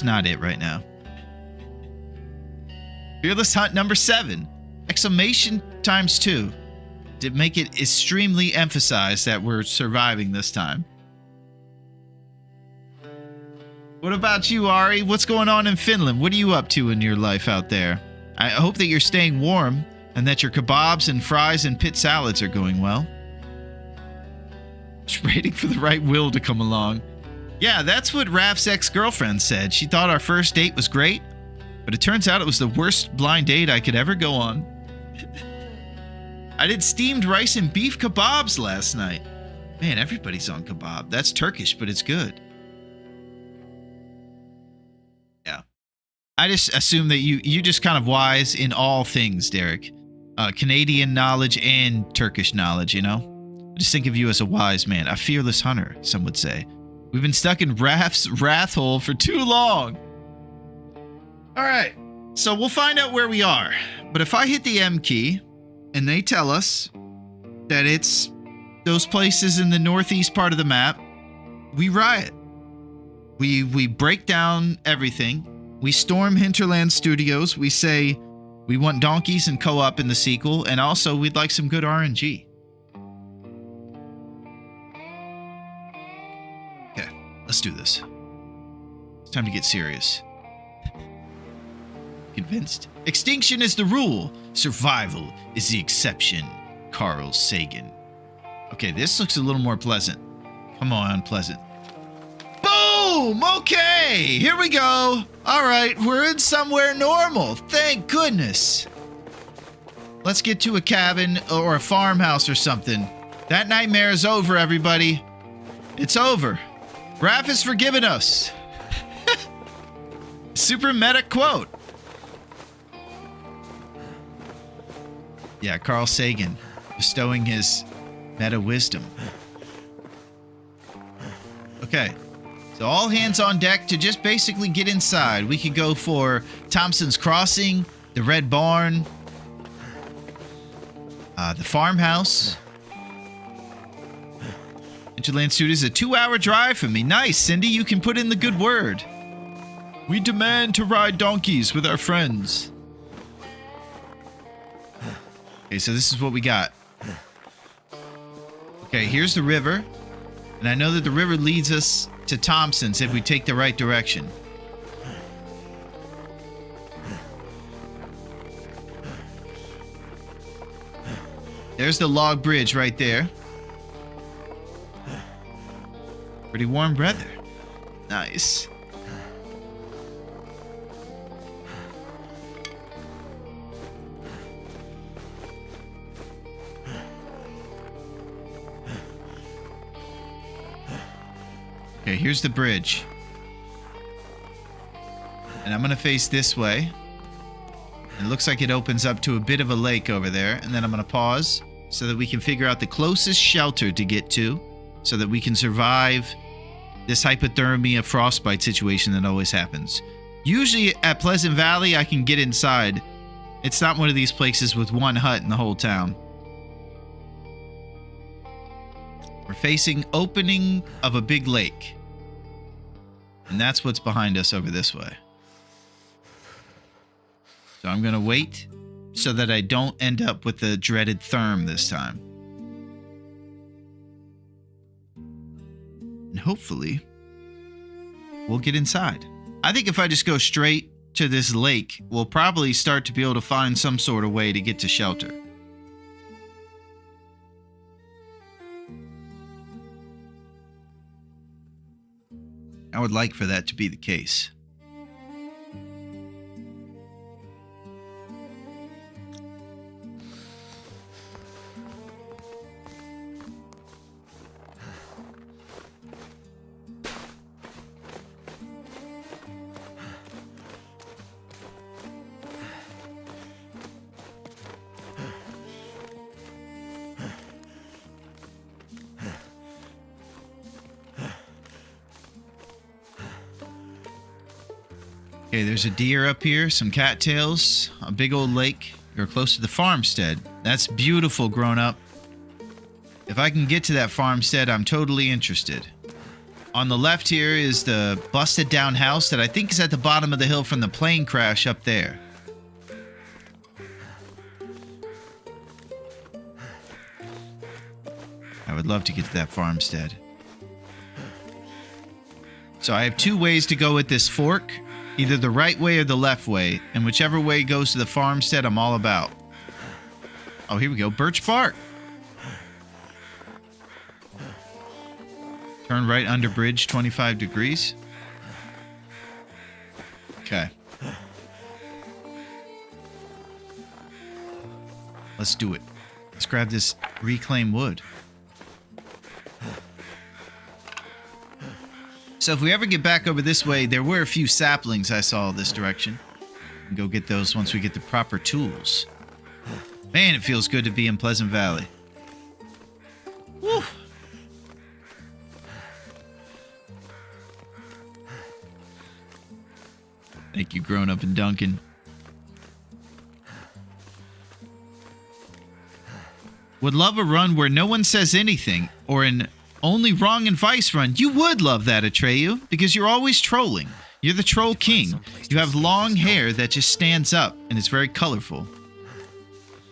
not it right now. Fearless hunt number 7. Exclamation times 2. To make it extremely emphasized that we're surviving this time. What about you, Ari? What's going on in Finland? What are you up to in your life out there? I hope that you're staying warm and that your kebabs and fries and pit salads are going well. Just waiting for the right will to come along. Yeah, that's what Raph's ex-girlfriend said. She thought our first date was great, but it turns out it was the worst blind date I could ever go on. I did steamed rice and beef kebabs last night. Man, everybody's on kebab. That's Turkish, but it's good. Yeah. I just assume that you just kind of wise in all things, Derek. Canadian knowledge and Turkish knowledge, you know? I just think of you as a wise man, a fearless hunter, some would say. We've been stuck in Raph's wrath hole for too long. All right, so we'll find out where we are. But if I hit the M key and they tell us that it's those places in the northeast part of the map, we riot. We break down everything. We storm Hinterland Studios. We say we want donkeys and co-op in the sequel, and also we'd like some good RNG. Okay, let's do this. It's time to get serious. Convinced? Extinction is the rule. Survival is the exception. Carl Sagan. Okay, this looks a little more pleasant. Come on, pleasant. Boom! Okay, here we go. All right, we're in somewhere normal. Thank goodness. Let's get to a cabin or a farmhouse or something. That nightmare is over, everybody. It's over. Raph has forgiven us. Super meta quote. Yeah, Carl Sagan bestowing his meta wisdom. Okay. So all hands on deck to just basically get inside. We could go for Thompson's Crossing, the Red Barn, the farmhouse. Interland Studios is a 2-hour drive from me. Nice, Cindy. You can put in the good word. We demand to ride donkeys with our friends. Okay, so this is what we got. Okay, here's the river. And I know that the river leads us to Thompson's if we take the right direction. There's the log bridge right there. Pretty warm weather. Nice. Okay, here's the bridge. And I'm going to face this way. It looks like it opens up to a bit of a lake over there. And then I'm going to pause so that we can figure out the closest shelter to get to so that we can survive this hypothermia frostbite situation that always happens. Usually at Pleasant Valley, I can get inside. It's not one of these places with one hut in the whole town. We're facing opening of a big lake. And that's what's behind us over this way. So I'm going to wait so that I don't end up with the dreaded therm this time. And hopefully, we'll get inside. I think if I just go straight to this lake, we'll probably start to be able to find some sort of way to get to shelter. I would like for that to be the case. Okay, there's a deer up here, some cattails, a big old lake. You're close to the farmstead. That's beautiful, grown up. If I can get to that farmstead, I'm totally interested. On the left here is the busted down house that I think is at the bottom of the hill from the plane crash up there. I would love to get to that farmstead. So I have two ways to go with this fork. Either the right way or the left way. And whichever way goes to the farmstead, I'm all about. Oh, here we go. Birch bark. Turn right under bridge, 25 degrees. Okay. Let's do it. Let's grab this reclaimed wood. So if we ever get back over this way, there were a few saplings I saw this direction. And go get those once we get the proper tools. Man, it feels good to be in Pleasant Valley. Woo! Thank you, Grown Up and Duncan. Would love a run where no one says anything, or an only wrong advice run. You would love that, Atreyu, because you're always trolling. You're the troll king. You have long hair that just stands up, and it's very colorful.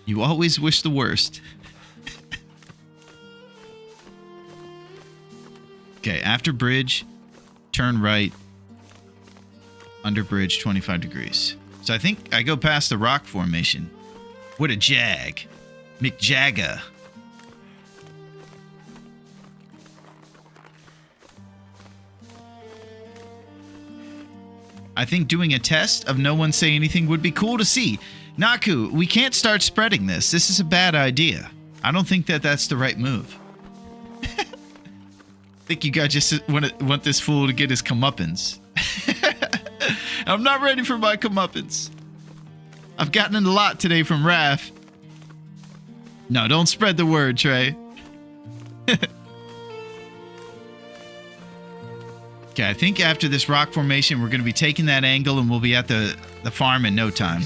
You always wish the worst. Okay, after bridge, turn right, under bridge, 25 degrees. So I think I go past the rock formation. What a jag. McJagga. I think doing a test of no one saying anything would be cool to see. Naku, we can't start spreading this. This is a bad idea. I don't think that that's the right move. I think you guys just want this fool to get his comeuppance. I'm not ready for my comeuppance. I've gotten a lot today from Raph. No, don't spread the word, Trey. Okay, I think after this rock formation, we're going to be taking that angle and we'll be at the farm in no time.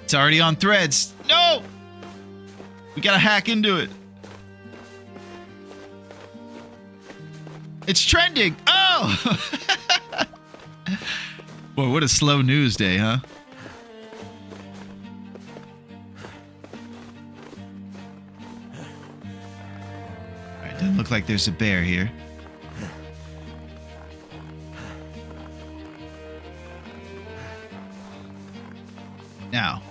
It's already on threads. No! We got to hack into it. It's trending. Oh! Boy, what a slow news day, huh? Alright, doesn't look like there's a bear here. Now,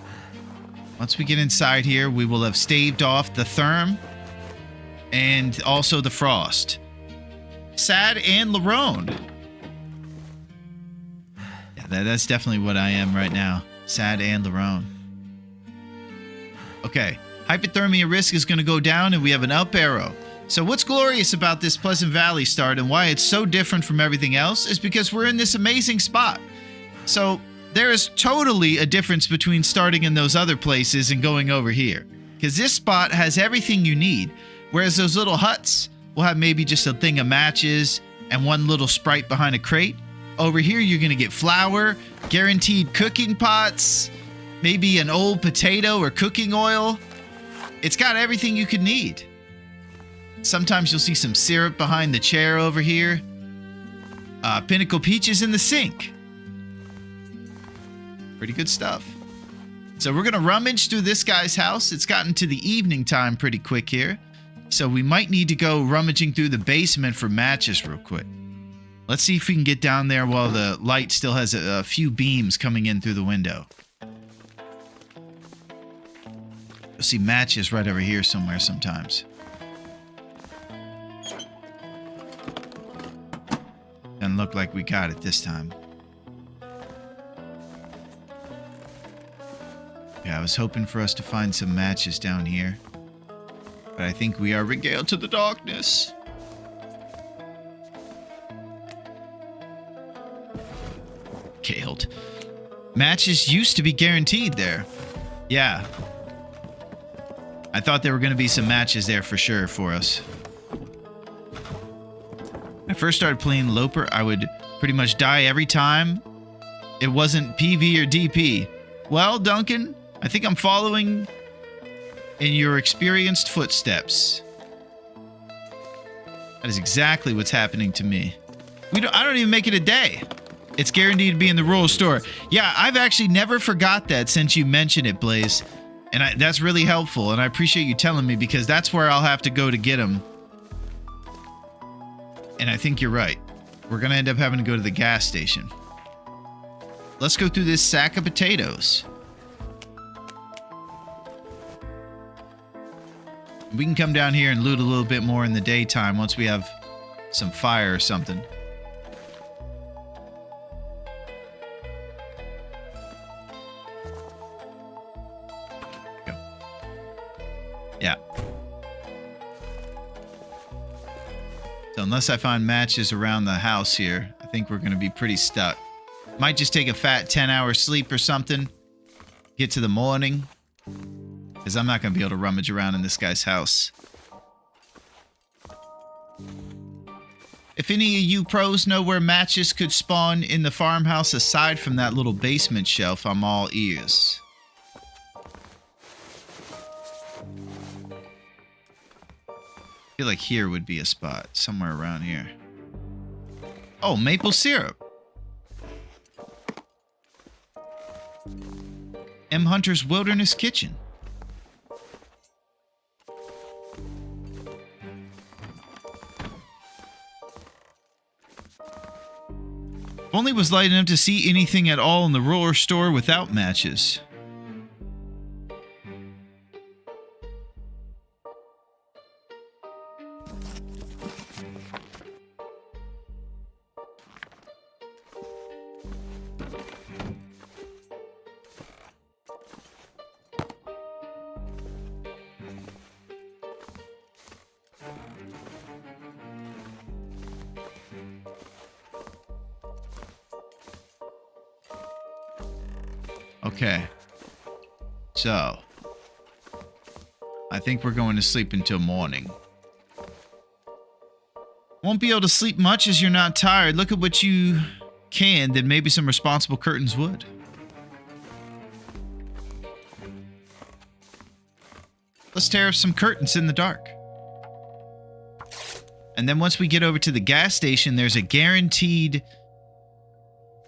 once we get inside here, we will have staved off the therm and also the frost. Sad and Larone. Yeah, that's definitely what I am right now. Sad and Larone. Okay, hypothermia risk is going to go down and we have an up arrow. So what's glorious about this Pleasant Valley start and why it's so different from everything else is because we're in this amazing spot. So there is totally a difference between starting in those other places and going over here. Because this spot has everything you need. Whereas those little huts will have maybe just a thing of matches and one little sprite behind a crate. Over here, you're going to get flour, guaranteed cooking pots, maybe an old potato or cooking oil. It's got everything you could need. Sometimes you'll see some syrup behind the chair over here. Pinnacle peaches in the sink. Pretty good stuff. So we're going to rummage through this guy's house. It's gotten to the evening time pretty quick here. So we might need to go rummaging through the basement for matches real quick. Let's see if we can get down there while the light still has a few beams coming in through the window. You'll see matches right over here somewhere sometimes. Doesn't look like we got it this time. Yeah, I was hoping for us to find some matches down here. But I think we are regaled to the darkness. Galed. Matches used to be guaranteed there. Yeah. I thought there were going to be some matches there for sure for us. When I first started playing Loper, I would pretty much die every time. It wasn't PV or DP. Well, Duncan, I think I'm following in your experienced footsteps. That is exactly what's happening to me. I don't even make it a day. It's guaranteed to be in the rural store. Yeah, I've actually never forgot that since you mentioned it, Blaze. And that's really helpful, and I appreciate you telling me because that's where I'll have to go to get them. And I think you're right. We're going to end up having to go to the gas station. Let's go through this sack of potatoes. We can come down here and loot a little bit more in the daytime once we have some fire or something. Go. Yeah. So unless I find matches around the house here, I think we're going to be pretty stuck. Might just take a fat 10-hour sleep or something. Get to the morning. Because I'm not going to be able to rummage around in this guy's house. If any of you pros know where matches could spawn in the farmhouse aside from that little basement shelf, I'm all ears. I feel like here would be a spot. Somewhere around here. Oh, maple syrup. M. Hunter's Wilderness Kitchen. If only was light enough to see anything at all in the roller store without matches. Okay. So, I think we're going to sleep until morning. Won't be able to sleep much as you're not tired. Look at what you can, then maybe some responsible curtains would. Let's tear up some curtains in the dark. And then once we get over to the gas station, there's a guaranteed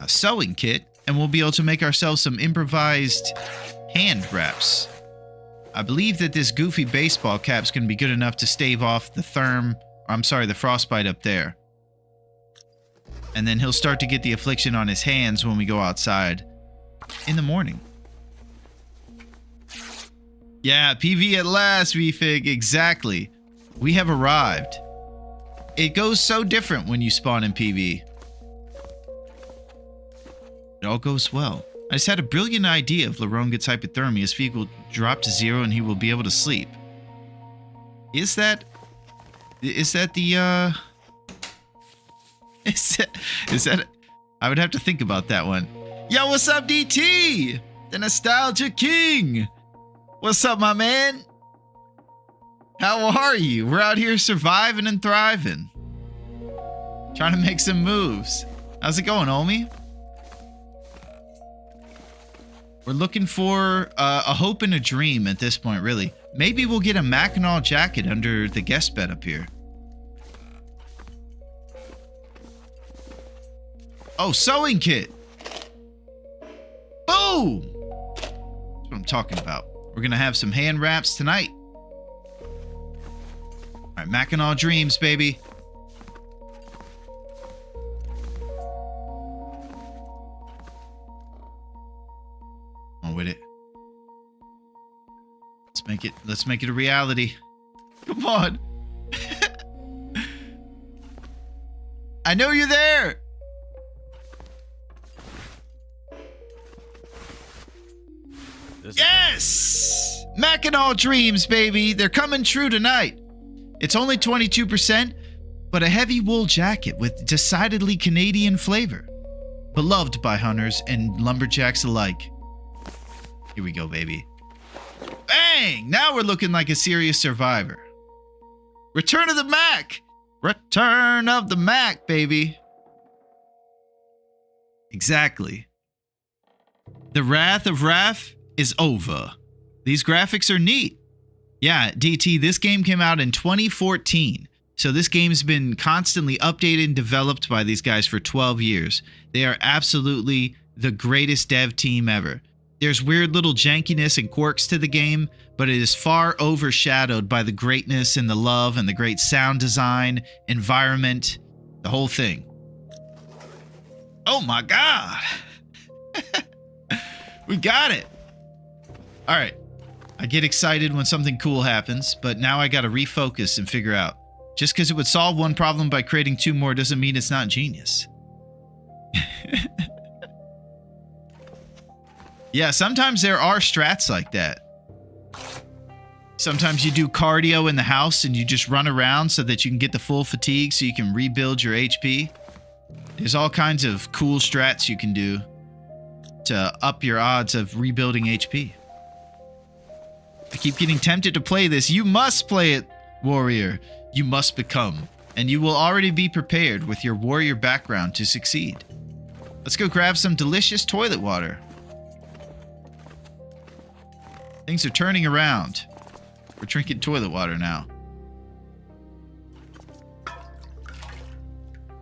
sewing kit, and we'll be able to make ourselves some improvised hand wraps. I believe that this goofy baseball cap's going to be good enough to stave off the the frostbite up there. And then he'll start to get the affliction on his hands when we go outside in the morning. Yeah, PV at last, VFig. Exactly. We have arrived. It goes so different when you spawn in PV. It all goes well. I just had a brilliant idea. If Larone gets hypothermia, his feet will drop to 0 and he will be able to sleep. Is that the, is that, I would have to think about that one. Yo, what's up, DT? The Nostalgia King. What's up, my man? How are you? We're out here surviving and thriving. Trying to make some moves. How's it going, homie? We're looking for a hope and a dream at this point, really. Maybe we'll get a Mackinac jacket under the guest bed up here. Oh, sewing kit. Boom! That's what I'm talking about. We're going to have some hand wraps tonight. All right, Mackinac dreams, baby. On with it. Let's make it a reality. Come on. I know you're there. Yes! Mackinac dreams, baby. They're coming true tonight. It's only 22%, but a heavy wool jacket with decidedly Canadian flavor. Beloved by hunters and lumberjacks alike. Here we go, baby. Bang! Now we're looking like a serious survivor. Return of the Mac! Return of the Mac, baby. Exactly. The wrath of Raph is over. These graphics are neat. Yeah, DT, this game came out in 2014. So this game's been constantly updated and developed by these guys for 12 years. They are absolutely the greatest dev team ever. There's weird little jankiness and quirks to the game, but it is far overshadowed by the greatness and the love and the great sound design, environment, the whole thing. Oh my God. We got it. All right. I get excited when something cool happens, but now I got to refocus and figure out. Just because it would solve one problem by creating 2 more doesn't mean it's not genius. Yeah, sometimes there are strats like that. Sometimes you do cardio in the house and you just run around so that you can get the full fatigue so you can rebuild your HP. There's all kinds of cool strats you can do to up your odds of rebuilding HP. I keep getting tempted to play this. You must play it, warrior. You must become. And you will already be prepared with your warrior background to succeed. Let's go grab some delicious toilet water. Things are turning around. We're drinking toilet water now.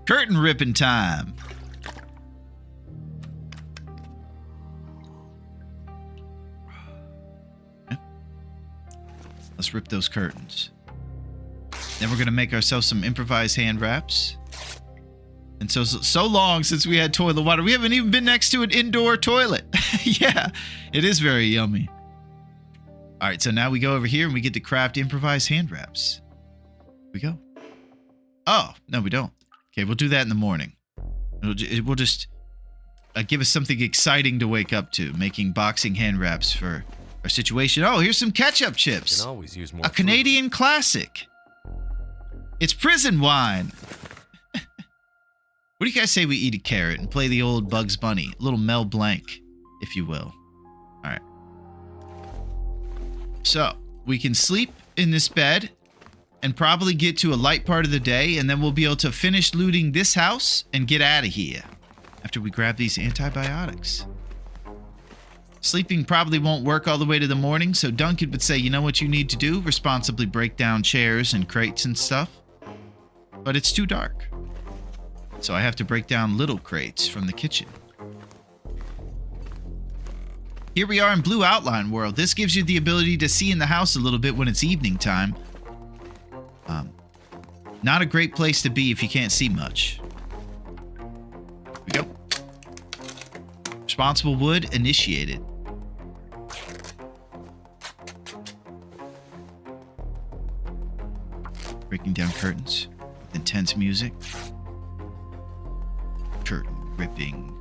Curtain ripping time. Let's rip those curtains. Then we're going to make ourselves some improvised hand wraps. And so long since we had toilet water. We haven't even been next to an indoor toilet. Yeah, it is very yummy. All right, so now we go over here and we get to craft improvised hand wraps. Here we go. Oh, no, we don't. Okay, we'll do that in the morning. We'll just give us something exciting to wake up to. Making boxing hand wraps for our situation. Oh, here's some ketchup chips. Can always use more A Canadian classic. It's prison wine. What do you guys say we eat a carrot and play the old Bugs Bunny? A little Mel Blanc, if you will. All right. So, we can sleep in this bed and probably get to a light part of the day, and then we'll be able to finish looting this house and get out of here after we grab these antibiotics. Sleeping probably won't work all the way to the morning, so Duncan would say, you know what you need to do? Responsibly break down chairs and crates and stuff. But it's too dark. So I have to break down little crates from the kitchen. Here we are in Blue Outline World. This gives you the ability to see in the house a little bit when it's evening time. Not a great place to be if you can't see much. Here we go. Responsible wood initiated. Breaking down curtains with intense music. Curtain ripping.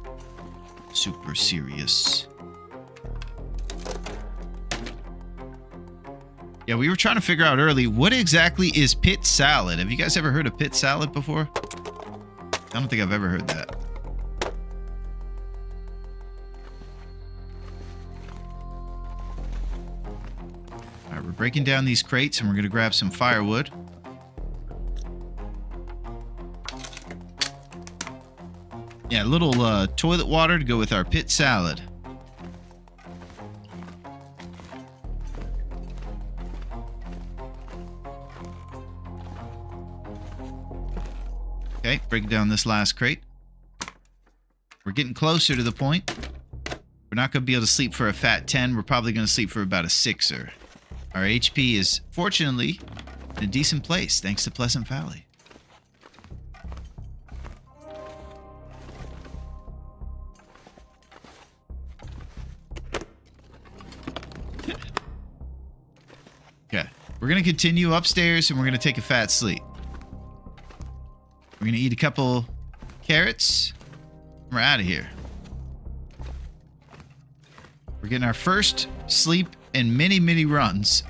Super serious. Yeah, we were trying to figure out early, what exactly is pit salad? Have you guys ever heard of pit salad before? I don't think I've ever heard that. All right, we're breaking down these crates and we're going to grab some firewood. Yeah, a little toilet water to go with our pit salad. Okay, break down this last crate. We're getting closer to the point. We're not going to be able to sleep for a fat 10. We're probably going to sleep for about a 6er. Our HP is, fortunately, in a decent place, thanks to Pleasant Valley. Okay, we're going to continue upstairs and we're going to take a fat sleep. We're going to eat a couple carrots. We're out of here. We're getting our first sleep in many, many runs.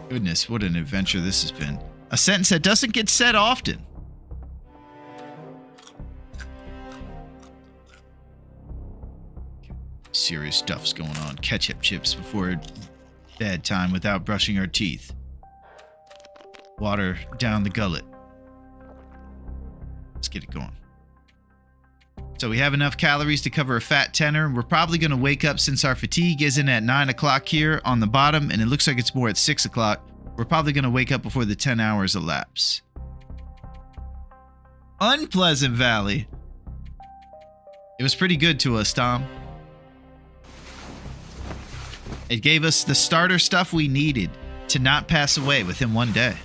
Goodness, what an adventure this has been. A sentence that doesn't get said often. Serious stuff's going on. Ketchup chips before bedtime without brushing our teeth. Water down the gullet. Let's get it going. So we have enough calories to cover a fat 10er. We're probably going to wake up since our fatigue isn't at 9 o'clock here on the bottom, and it looks like it's more at 6 o'clock. We're probably going to wake up before the 10 hours elapse. Unpleasant Valley. It was pretty good to us, Tom. It gave us the starter stuff we needed to not pass away within one day,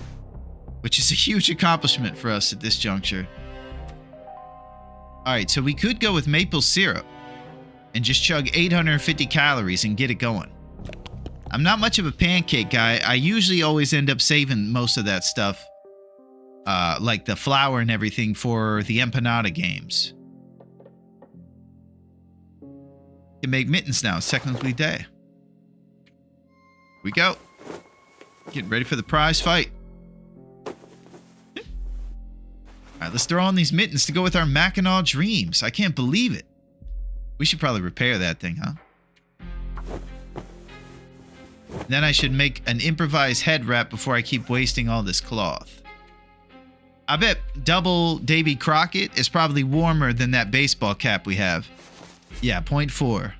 which is a huge accomplishment for us at this juncture. All right, so we could go with maple syrup and just chug 850 calories and get it going. I'm not much of a pancake guy. I usually always end up saving most of that stuff, like the flour and everything, for the empanada games. Can make mittens now. It's technically day. Here we go. Getting ready for the prize fight. All right, let's throw on these mittens to go with our Mackinac Dreams. I can't believe it. We should probably repair that thing, huh? Then I should make an improvised head wrap before I keep wasting all this cloth. I bet double Davy Crockett is probably warmer than that baseball cap we have. Yeah, 0.4.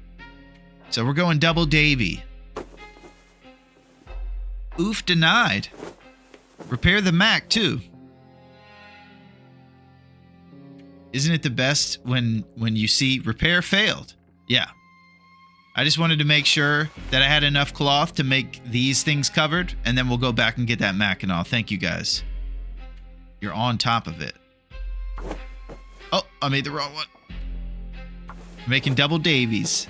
So we're going double Davy. Oof denied. Repair the Mac, too. Isn't it the best when you see repair failed? Yeah. I just wanted to make sure that I had enough cloth to make these things covered, and then we'll go back and get that Mackinac. Thank you, guys. You're on top of it. Oh, I made the wrong one. Making double Davies.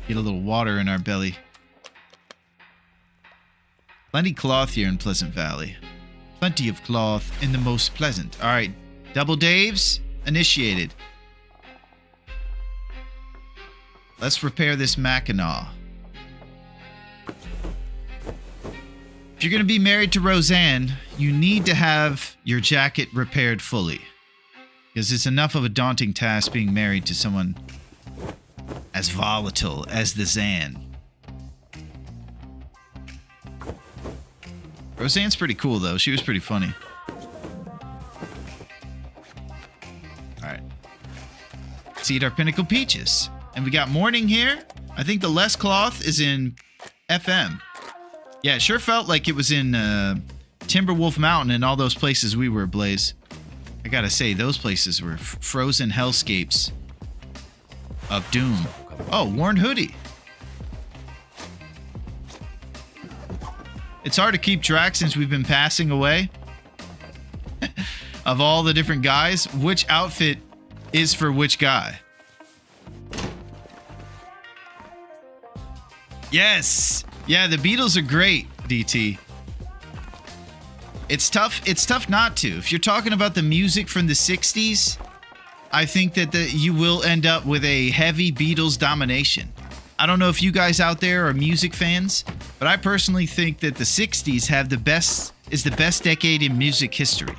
Get a little water in our belly. Plenty cloth here in Pleasant Valley. Plenty of cloth in the most pleasant. All right, Double Daves initiated. Let's repair this Mackinaw. If you're going to be married to Roseanne, you need to have your jacket repaired fully. Because it's enough of a daunting task being married to someone as volatile as the Zan. Roseanne's pretty cool, though. She was pretty funny. Alright. Let's eat our Pinnacle Peaches. And we got morning here. I think the less cloth is in FM. Yeah, it sure felt like it was in Timberwolf Mountain and all those places we were, Blaze. I gotta say, those places were frozen hellscapes of doom. Oh, worn hoodie. It's hard to keep track since we've been passing away of all the different guys. Which outfit is for which guy? Yes. Yeah, the Beatles are great, DT. It's tough not to. If you're talking about the music from the 60s, I think that you will end up with a heavy Beatles domination. I don't know if you guys out there are music fans, but I personally think that the 60s is the best decade in music history.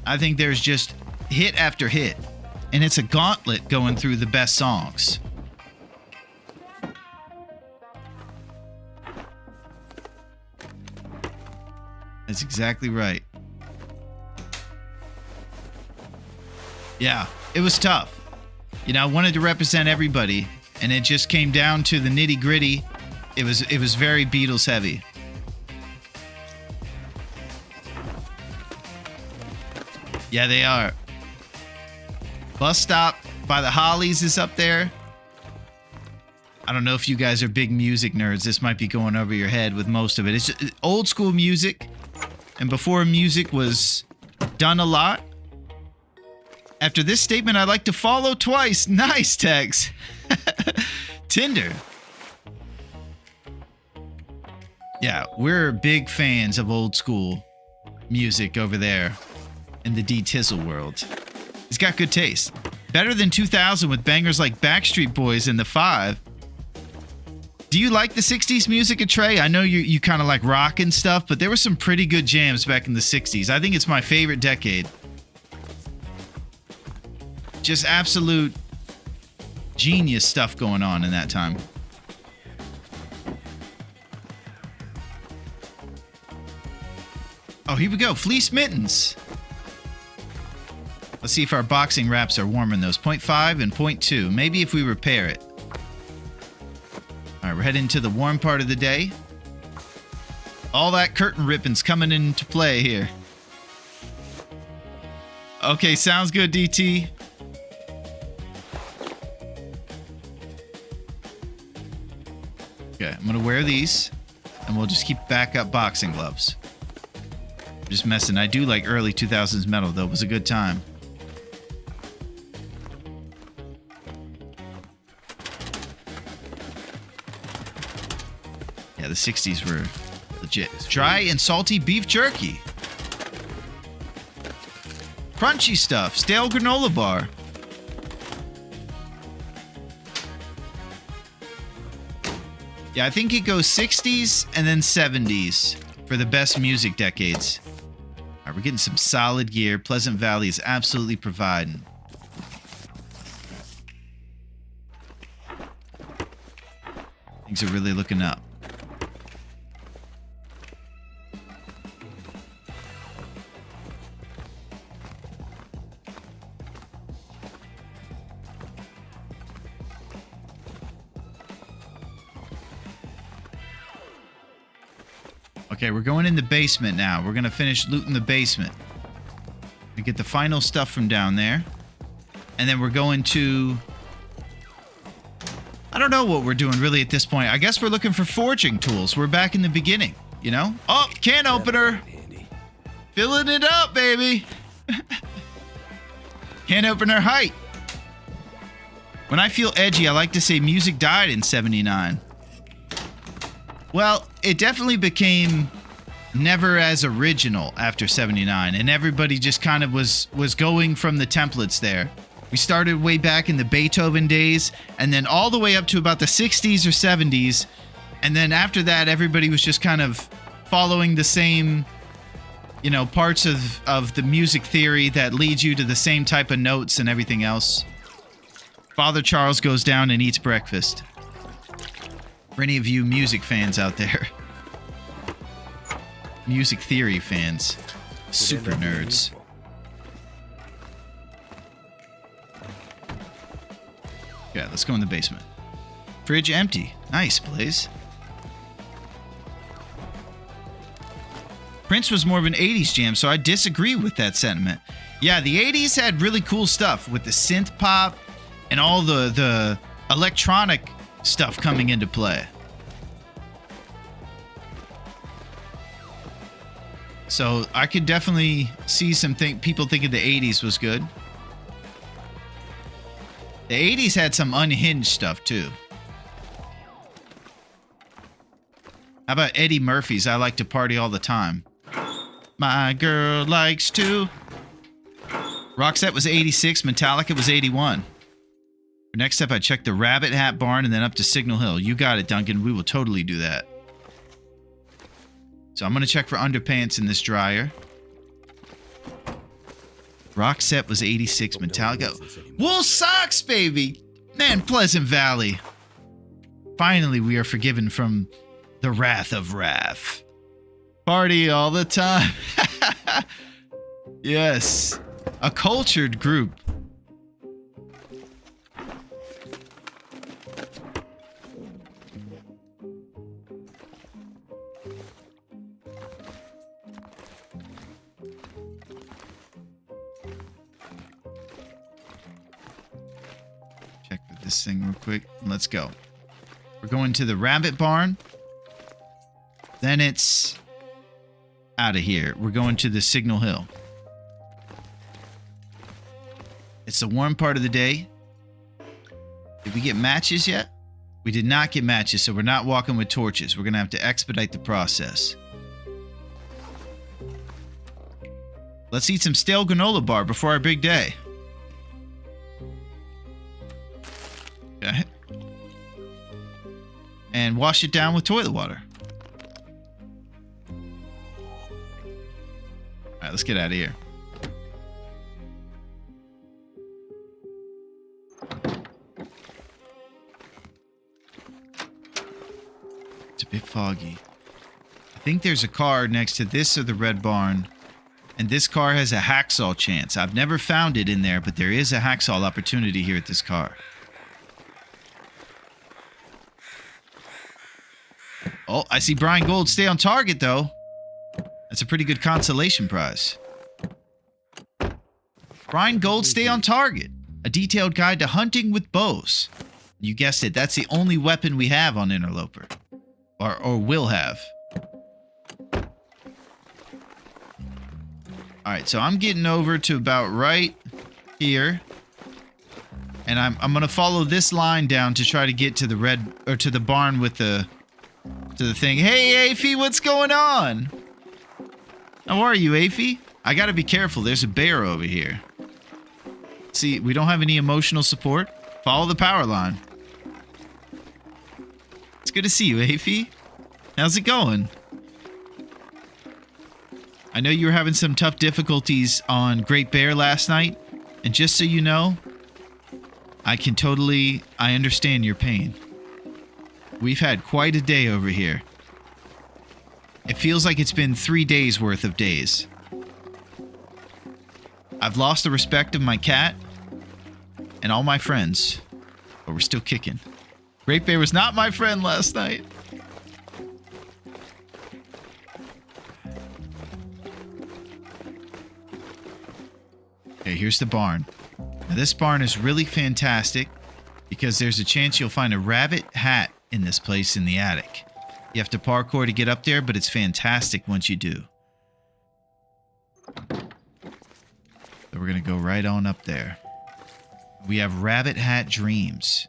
I think there's just hit after hit, and it's a gauntlet going through the best songs. That's exactly right. Yeah, it was tough. You know, I wanted to represent everybody, and it just came down to the nitty-gritty. It was very Beatles heavy. Yeah, they are. Bus Stop by the Hollies is up there. I don't know if you guys are big music nerds. This might be going over your head with most of it. It's just old school music. And before music was done a lot. After this statement, I'd like to follow twice. Nice, Tex. Tinder. Yeah, we're big fans of old school music over there in the D-Tizzle world. He's got good taste. Better than 2000 with bangers like Backstreet Boys and The Five. Do you like the 60s music, Trey? I know you kind of like rock and stuff, but there were some pretty good jams back in the 60s. I think it's my favorite decade. Just absolute genius stuff going on in that time. Oh, here we go. Fleece mittens. Let's see if our boxing wraps are warm in those. 0.5 and 0.2. Maybe if we repair it. All right, we're heading to the warm part of the day. All that curtain ripping's coming into play here. Okay, sounds good, DT. Okay, I'm gonna wear these, and we'll just keep backup boxing gloves. I'm just messing. I do like early 2000s metal, though. It was a good time. Yeah, the 60s were legit. Dry and salty beef jerky. Crunchy stuff. Stale granola bar. Yeah, I think it goes 60s and then 70s for the best music decades. All right, we're getting some solid gear. Pleasant Valley is absolutely providing. Things are really looking up. Okay, we're going in the basement now. We're going to finish looting the basement. We get the final stuff from down there. And then we're going to... I don't know what we're doing really at this point. I guess we're looking for forging tools. We're back in the beginning, you know? Oh, can opener. Filling it up, baby. Can opener height. When I feel edgy, I like to say music died in 79. Well, it definitely became never as original after 79, and everybody just kind of was going from the templates there. We started way back in the Beethoven days, and then all the way up to about the 60s or 70s, and then after that, everybody was just kind of following the same, you know, parts of the music theory that leads you to the same type of notes and everything else. Father Charles goes down and eats breakfast. For any of you music fans out there. Music theory fans. Super nerds. Yeah, let's go in the basement. Fridge empty. Nice, Blaze. Prince was more of an 80s jam, so I disagree with that sentiment. Yeah, the 80s had really cool stuff with the synth pop and all the electronic stuff coming into play. So I could definitely see people thinking the 80s was good. The 80s had some unhinged stuff too. How about Eddie Murphy's I Like to Party All the Time? My girl likes to. Roxette was 86, Metallica was 81. Next up, I checked the Rabbit Hat Barn and then up to Signal Hill. You got it, Duncan. We will totally do that. So I'm going to check for underpants in this dryer. Roxette was 86, Metallica. Wool socks, baby! Man, Pleasant Valley. Finally, we are forgiven from the wrath of Wrath. Party all the time. Yes. A cultured group. Check this thing real quick. Let's go. We're going to the Rabbit Barn. Then it's out of here. We're going to the Signal Hill. It's the warm part of the day. Did we get matches yet? We did not get matches, so we're not walking with torches. We're going to have to expedite the process. Let's eat some stale granola bar before our big day. Okay. And wash it down with toilet water. Alright, let's get out of here. It's a bit foggy. I think there's a car next to this or the Red Barn. And this car has a hacksaw chance. I've never found it in there, but there is a hacksaw opportunity here at this car. Oh, I see Brian Gold stay on target, though. That's a pretty good consolation prize. Brian Gold stay on target. A detailed guide to hunting with bows. You guessed it, that's the only weapon we have on Interloper. Or will have. Alright, so I'm getting over to about right here. And I'm gonna follow this line down to try to get to the barn with the thing. Hey, Afy, what's going on? How are you, Afy? I gotta be careful. There's a bear over here. See, we don't have any emotional support. Follow the power line. It's good to see you, Afy. How's it going? I know you were having some tough difficulties on Great Bear last night. And just so you know, I understand your pain. We've had quite a day over here. It feels like it's been 3 days worth of days. I've lost the respect of my cat and all my friends, but we're still kicking. Great Bear was not my friend last night. Okay, here's the barn. Now this barn is really fantastic because there's a chance you'll find a rabbit hat in this place in the attic. You have to parkour to get up there, but it's fantastic once you do. So we're going to go right on up there. We have Rabbit Hat Dreams.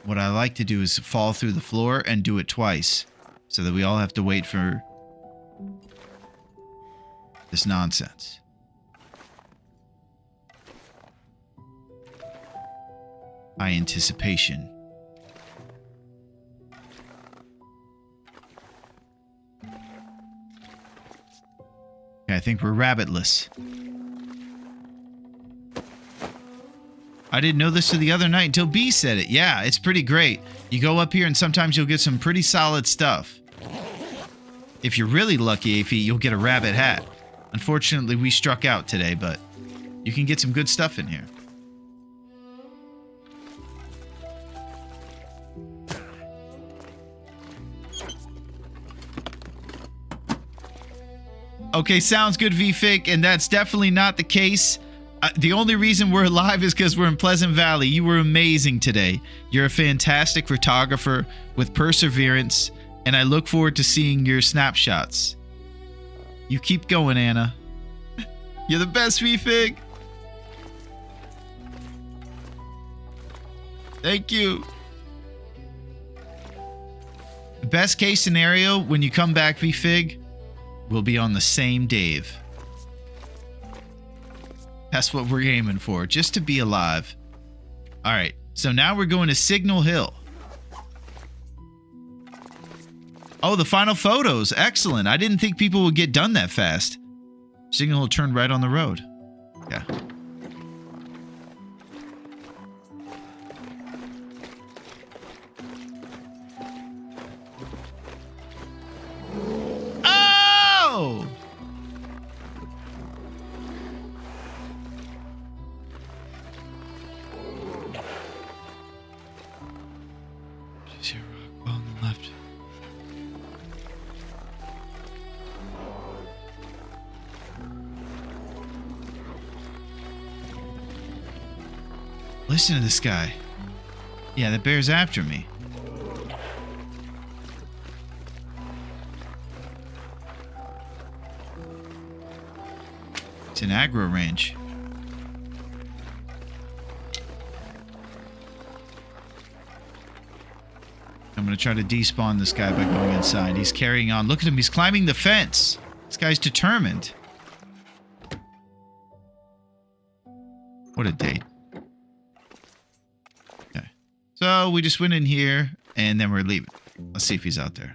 what I like to do is fall through the floor and do it twice, so that we all have to wait for this nonsense. High anticipation. Okay, I think we're rabbitless. I didn't know this till the other night until B said it. Yeah, it's pretty great. You go up here and sometimes you'll get some pretty solid stuff. If you're really lucky, AP, you'll get a rabbit hat. Unfortunately, we struck out today, but you can get some good stuff in here. Okay, sounds good, VFig, and that's definitely not the case. The only reason we're alive is because we're in Pleasant Valley. You were amazing today. You're a fantastic photographer with perseverance, and I look forward to seeing your snapshots. You keep going, Anna. You're the best, VFig. Thank you. The best case scenario, when you come back, VFig, we'll be on the same Dave. That's what we're aiming for, just to be alive. All right, so now we're going to Signal Hill. Oh, the final photos. Excellent. I didn't think people would get done that fast. Signal Hill turned right on the road. Yeah. Oh! See a rock wall on the left. Listen to this guy. Yeah, the bear's after me. It's an aggro range. I'm going to try to despawn this guy by going inside. He's carrying on. Look at him. He's climbing the fence. This guy's determined. What a date. Okay. So we just went in here and then we're leaving. Let's see if he's out there.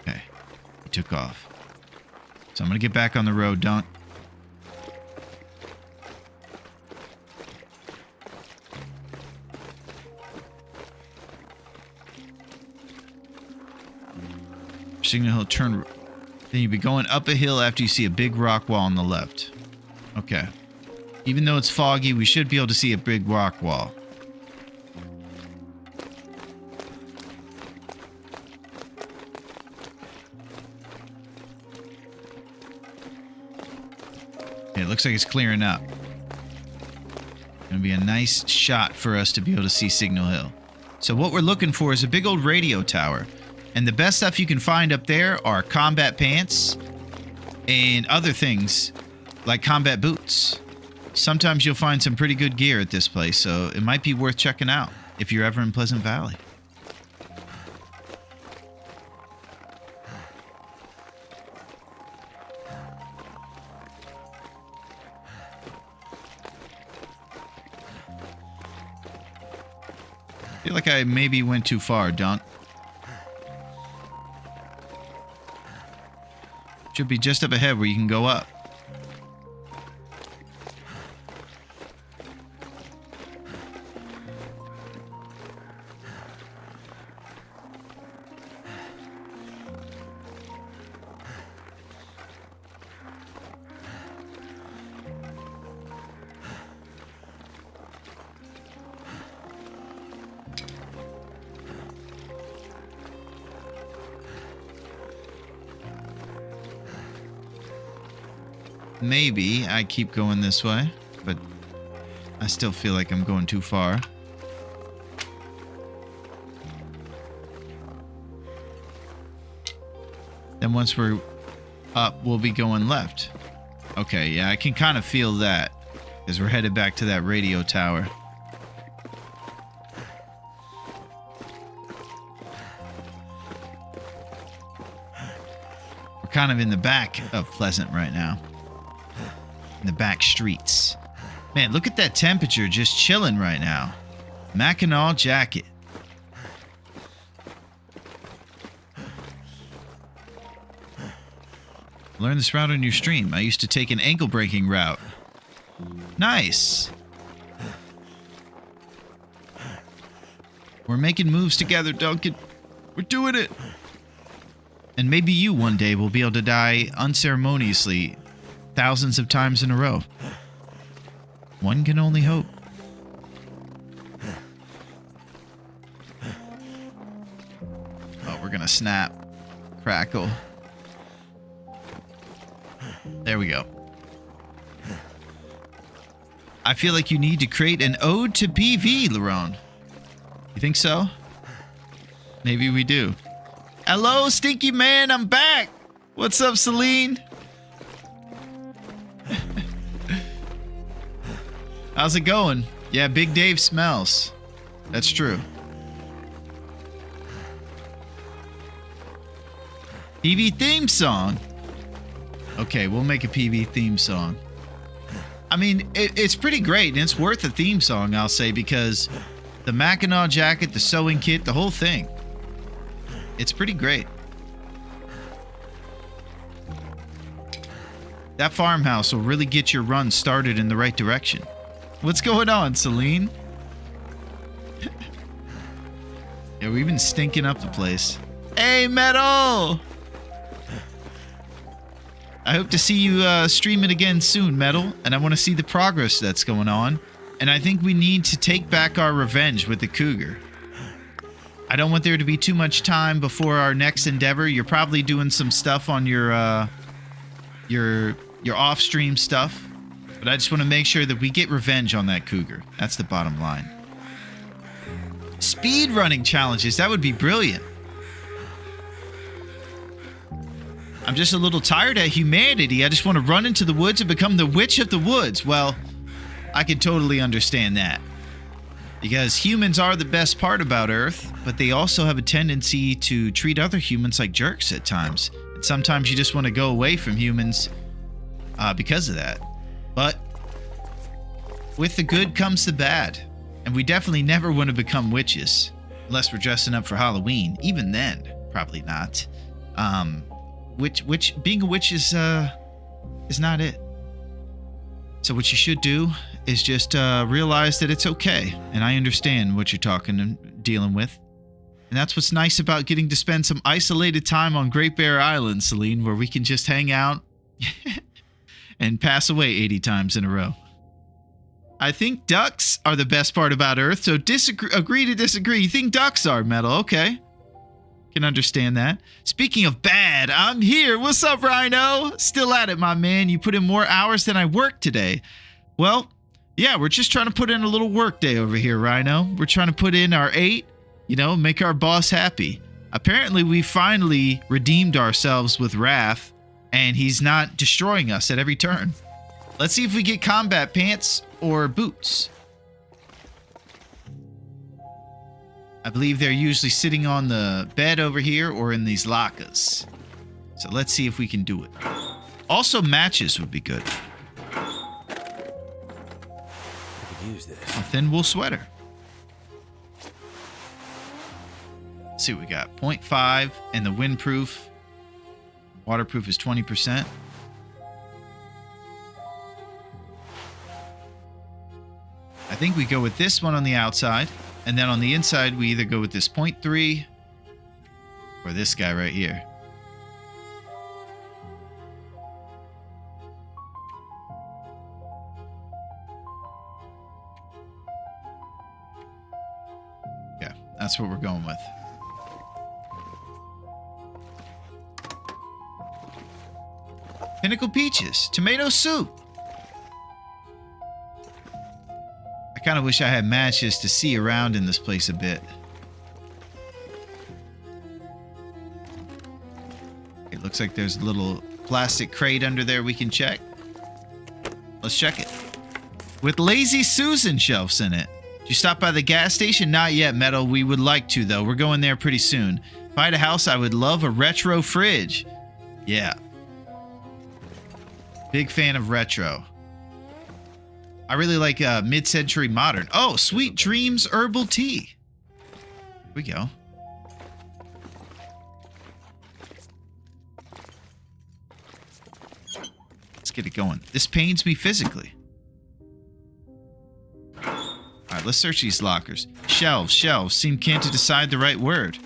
Okay. He took off. So I'm going to get back on the road. Don't. Signal Hill, turn. Then you'll be going up a hill after you see a big rock wall on the left. Okay. Even though it's foggy, we should be able to see a big rock wall. Okay, it looks like it's clearing up. Gonna be a nice shot for us to be able to see Signal Hill. So what we're looking for is a big old radio tower. And the best stuff you can find up there are combat pants and other things like combat boots. Sometimes you'll find some pretty good gear at this place, so it might be worth checking out if you're ever in Pleasant Valley. I feel like I maybe went too far, don't? Should be just up ahead where you can go up. Maybe I keep going this way, but I still feel like I'm going too far. Then once we're up, we'll be going left. Okay, yeah, I can kind of feel that as we're headed back to that radio tower. We're kind of in the back of Pleasant right now. In the back streets. Man, look at that temperature just chilling right now. Mackinac jacket. Learn this route on your stream. I used to take an ankle breaking route. Nice. We're making moves together, Duncan. We're doing it. And maybe you one day will be able to die unceremoniously thousands of times in a row. One can only hope. Oh, we're gonna snap. Crackle. There we go. I feel like you need to create an ode to PV, Larone. You think so? Maybe we do. Hello, Stinky Man, I'm back! What's up, Celine? How's it going? Yeah, Big Dave smells. That's true. PV theme song. Okay, we'll make a PV theme song. I mean, it's pretty great, and it's worth a theme song, I'll say, because the Mackinac jacket, the sewing kit, the whole thing. It's pretty great. That farmhouse will really get your run started in the right direction. What's going on, Celine? Yeah, we've been stinking up the place. Hey, Metal! I hope to see you stream it again soon, Metal, and I want to see the progress that's going on. And I think we need to take back our revenge with the cougar. I don't want there to be too much time before our next endeavor. You're probably doing some stuff on your off-stream stuff, but I just want to make sure that we get revenge on that cougar. That's the bottom line. Speed running challenges, that would be brilliant. I'm just a little tired of humanity. I just want to run into the woods and become the witch of the woods. Well, I can totally understand that. Because humans are the best part about Earth, but they also have a tendency to treat other humans like jerks at times. And sometimes you just want to go away from humans because of that. But with the good comes the bad. And we definitely never want to become witches. Unless we're dressing up for Halloween. Even then, probably not. Being a witch is not it. So what you should do is just realize that it's okay. And I understand what you're talking and dealing with. And that's what's nice about getting to spend some isolated time on Great Bear Island, Celine, where we can just hang out and pass away 80 times in a row. I think ducks are the best part about Earth, so agree to disagree. You think ducks are, Metal? Okay. Can understand that. Speaking of bad, I'm here. What's up, Rhino? Still at it, my man. You put in more hours than I worked today. Well, yeah, we're just trying to put in a little work day over here, Rhino. We're trying to put in our 8, make our boss happy. Apparently, we finally redeemed ourselves with Wrath, and he's not destroying us at every turn. Let's see if we get combat pants or boots. I believe they're usually sitting on the bed over here or in these lockers. So let's see if we can do it. Also, matches would be good. I could use this. A thin wool sweater. Let's see what we got. 0.5 and the windproof. Waterproof is 20%. I think we go with this one on the outside. And then on the inside, we either go with this 0.3 or this guy right here. Yeah, that's what we're going with. Pinnacle peaches, tomato soup. I kind of wish I had matches to see around in this place a bit. It looks like there's a little plastic crate under there we can check. Let's check it. With Lazy Susan shelves in it. Did you stop by the gas station? Not yet, Metal. We would like to, though. We're going there pretty soon. If I had a house, I would love a retro fridge. Yeah. Big fan of retro. I really like mid-century modern. Oh, Sweet Dreams Herbal Tea. Here we go. Let's get it going. This pains me physically. Alright, let's search these lockers. Shelves, shelves. Seem can't to decide the right word.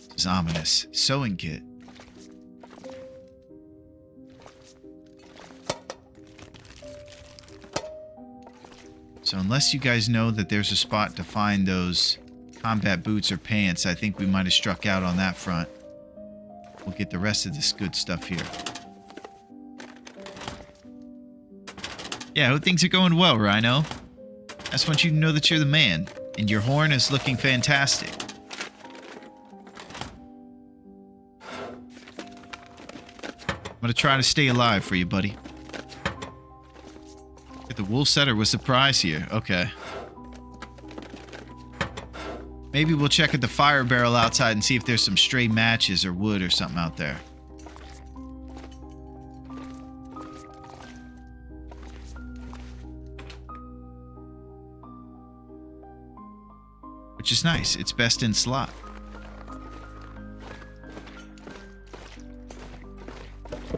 This is ominous. Sewing kit. So unless you guys know that there's a spot to find those combat boots or pants, I think we might have struck out on that front. We'll get the rest of this good stuff here. Yeah, hope things are going well, Rhino. I just want you to know that you're the man, and your horn is looking fantastic. I'm gonna try to stay alive for you, buddy. The wool setter was the prize here. Okay. Maybe we'll check at the fire barrel outside and see if there's some stray matches or wood or something out there. Which is nice. It's best in slot.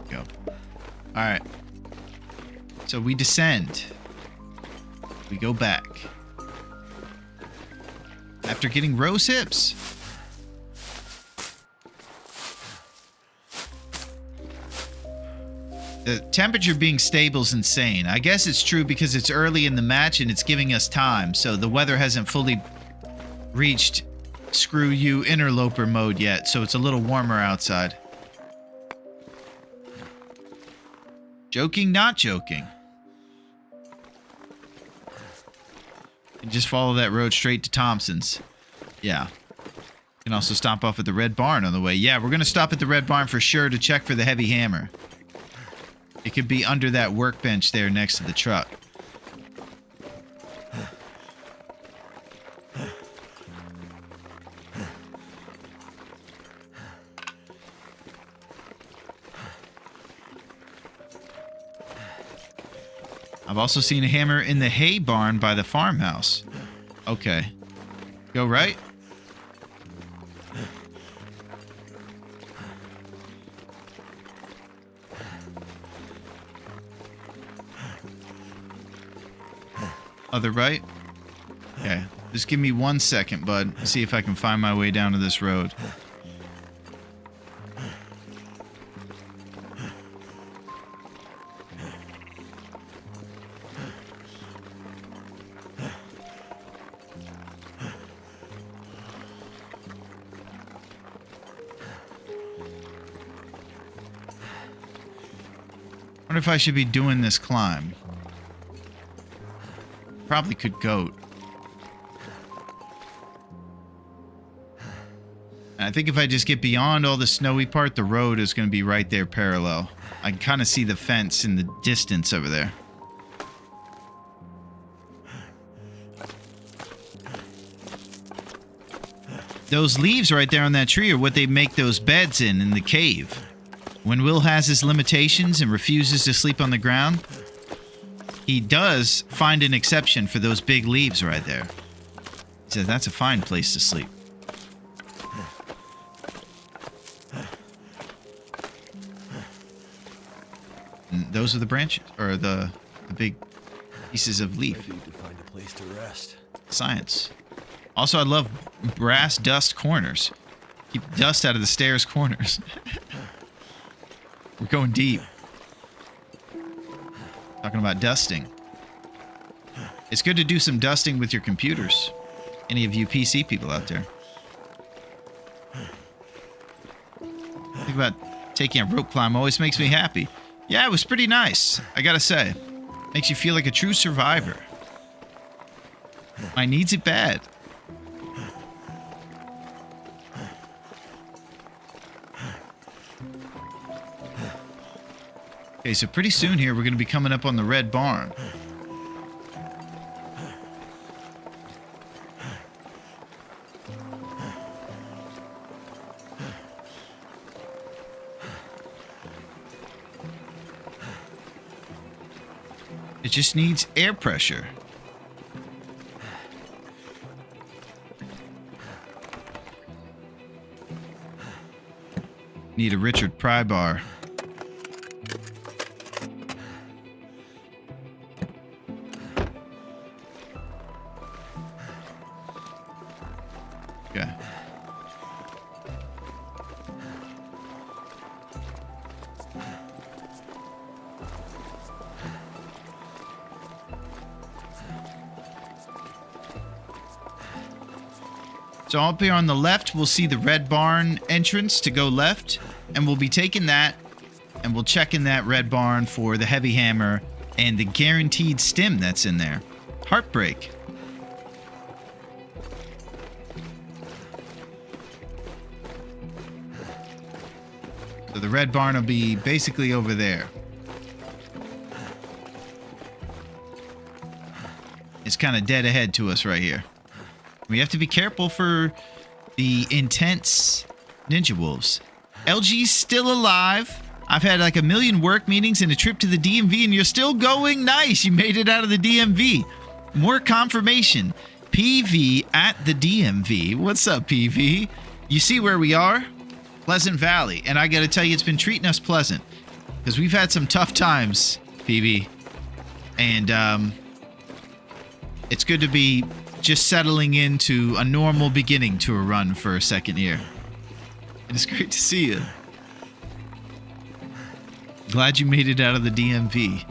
Go. Alright. So we descend. We go back. After getting rose hips. The temperature being stable is insane. I guess it's true because it's early in the match and it's giving us time. So the weather hasn't fully reached screw you interloper mode yet. So it's a little warmer outside. Joking, not joking. And just follow that road straight to Thompson's. Yeah. You can also stop off at the Red Barn on the way. Yeah, we're going to stop at the Red Barn for sure to check for the heavy hammer. It could be under that workbench there next to the truck. I've also seen a hammer in the hay barn by the farmhouse. Okay. Go right. Other right. Okay. Just give me 1 second, bud. See if I can find my way down to this road. I wonder if I should be doing this climb. Probably could goat. And I think if I just get beyond all the snowy part, the road is going to be right there parallel. I can kind of see the fence in the distance over there. Those leaves right there on that tree are what they make those beds in the cave. When Will has his limitations and refuses to sleep on the ground, he does find an exception for those big leaves right there. He says that's a fine place to sleep. And those are the branches, or the big pieces of leaf. I need to find a place to rest. Science. Also, I love brass dust corners. Keep dust out of the stairs corners. We're going deep. Talking about dusting. It's good to do some dusting with your computers. Any of you PC people out there. Think about taking a rope climb always makes me happy. Yeah, it was pretty nice, I gotta say. Makes you feel like a true survivor. My needs it bad. Okay, so pretty soon here, we're going to be coming up on the red barn. It just needs air pressure. Need a Richard pry bar. Okay. So up here on the left, we'll see the red barn entrance to go left, and we'll be taking that, and we'll check in that red barn for the heavy hammer and the guaranteed stim that's in there. Heartbreak. So the red barn will be basically over there. It's kind of dead ahead to us right here. We have to be careful for the intense ninja wolves. LG's still alive. I've had like a million work meetings and a trip to the DMV, and you're still going. Nice. You made it out of the DMV. More confirmation. PV at the DMV. What's up, PV? You see where we are? Pleasant Valley. And I got to tell you, it's been treating us pleasant because we've had some tough times, PV. And it's good to be just settling into a normal beginning to a run for a second year. It's great to see you. Glad you made it out of the DMV.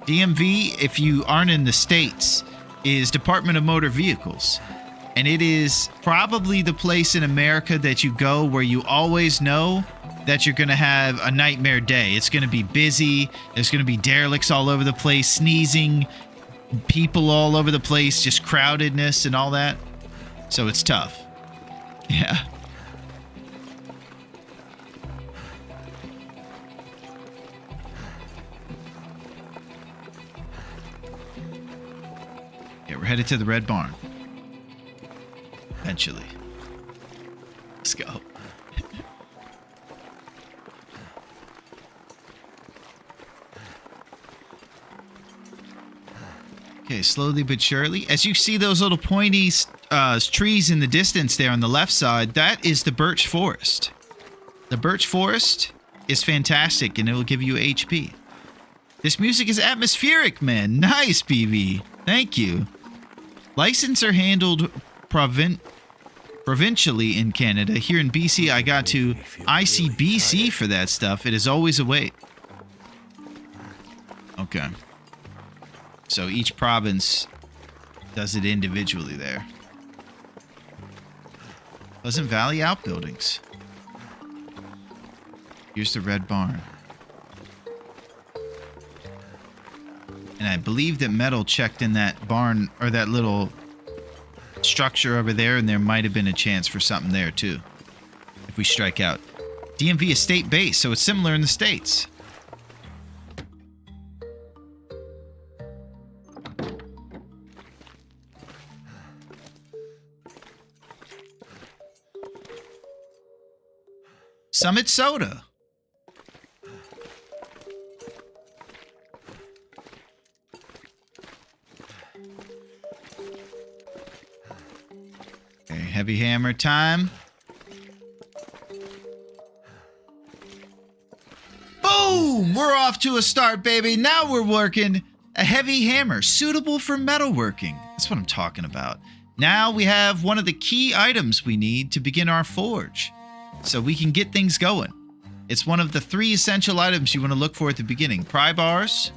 DMV, if you aren't in the States, is Department of Motor Vehicles. And it is probably the place in America that you go where you always know that you're going to have a nightmare day. It's going to be busy. There's going to be derelicts all over the place, sneezing, people all over the place, just crowdedness and all that. So it's tough. Yeah. Yeah, we're headed to the red barn. Eventually. Let's go. Okay, slowly but surely. As you see those little pointy trees in the distance there on the left side, that is the birch forest. The birch forest is fantastic, and it will give you HP. This music is atmospheric, man. Nice, BB. Thank you. License are handled provincially in Canada. Here in BC, I got to ICBC for that stuff. It is always a wait. Okay. So each province does it individually there. Pleasant Valley Outbuildings. Here's the red barn. And I believe that Metal checked in that barn, or that little structure over there, and there might have been a chance for something there too, if we strike out. DMV is state-based, so it's similar in the States. Summit Soda. Okay, heavy hammer time. Boom! We're off to a start, baby. Now we're working. A heavy hammer, suitable for metalworking. That's what I'm talking about. Now we have one of the key items we need to begin our forge, so we can get things going. It's one of the 3 essential items you want to look for at the beginning. Pry bars,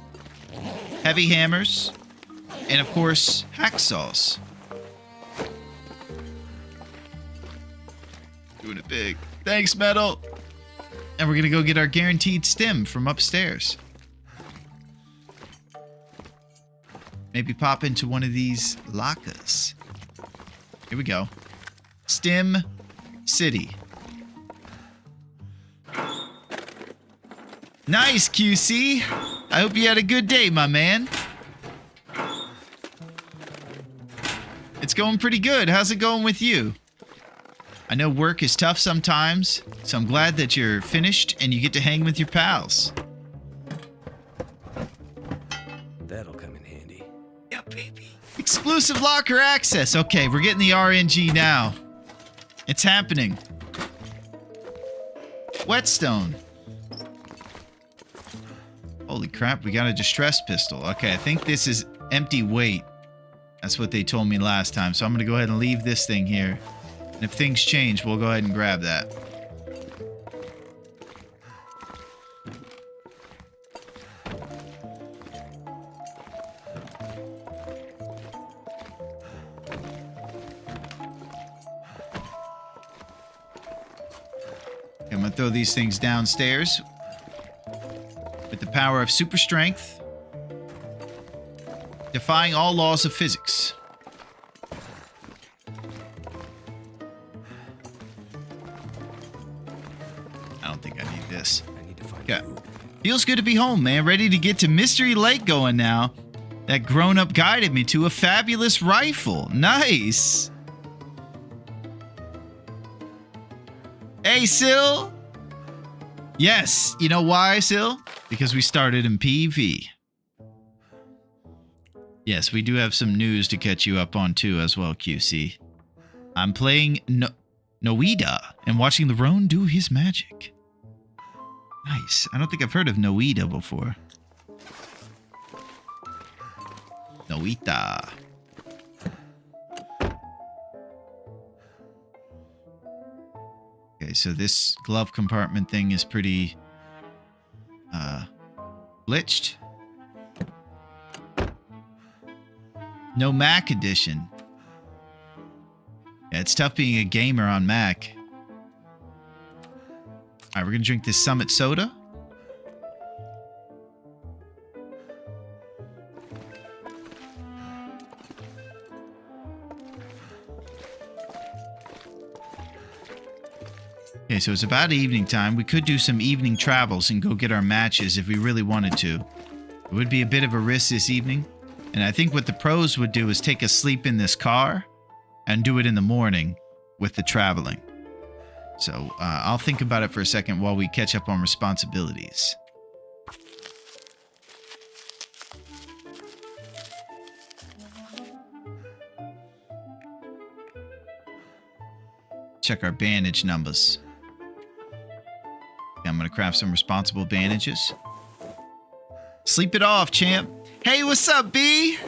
heavy hammers, and of course, hacksaws. Doing it big. Thanks, Metal. And we're going to go get our guaranteed stim from upstairs. Maybe pop into one of these lockers. Here we go. Stim City. Nice, QC. I hope you had a good day, my man. It's going pretty good. How's it going with you? I know work is tough sometimes, so I'm glad that you're finished and you get to hang with your pals. That'll come in handy. Yeah, baby. Exclusive locker access. Okay, we're getting the RNG now. It's happening. Whetstone. Holy crap, we got a distress pistol. Okay, I think this is empty weight. That's what they told me last time. So I'm going to go ahead and leave this thing here. And if things change, we'll go ahead and grab that. Okay, I'm going to throw these things downstairs. With the power of super strength. Defying all laws of physics. I don't think I need this. I need to find Okay. food. Feels good to be home, man. Ready to get to Mystery Lake going now. That grown-up guided me to a fabulous rifle. Nice. Hey, Sil. Yes. You know why, Sil? Because we started in PV. Yes, we do have some news to catch you up on too as well, QC. I'm playing Noida and watching Larone do his magic. Nice. I don't think I've heard of Noida before. Noita. Okay, so this glove compartment thing is pretty glitched. No Mac edition. Yeah, it's tough being a gamer on Mac. Alright, we're gonna drink this Summit soda. Okay, so it's about evening time. We could do some evening travels and go get our matches if we really wanted to. It would be a bit of a risk this evening. And I think what the pros would do is take a sleep in this car and do it in the morning with the traveling. So I'll think about it for a second while we catch up on responsibilities. Check our bandage numbers. I'm going to craft some responsible bandages. Sleep it off, champ. Hey, what's up, B?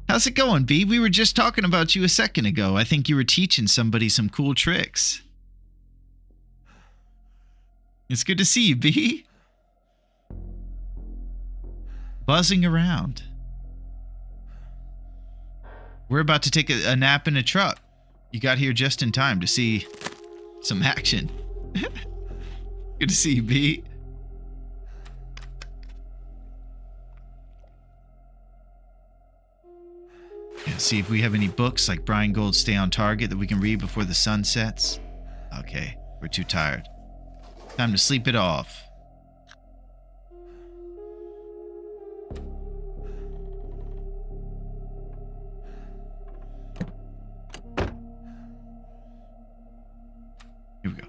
How's it going, B? We were just talking about you a second ago. I think you were teaching somebody some cool tricks. It's good to see you, B. Buzzing around. We're about to take a nap in a truck. You got here just in time to see some action. Good to see you, B. Yeah, see if we have any books like Brian Gold's Stay on Target that we can read before the sun sets. Okay, we're too tired. Time to sleep it off. Here we go.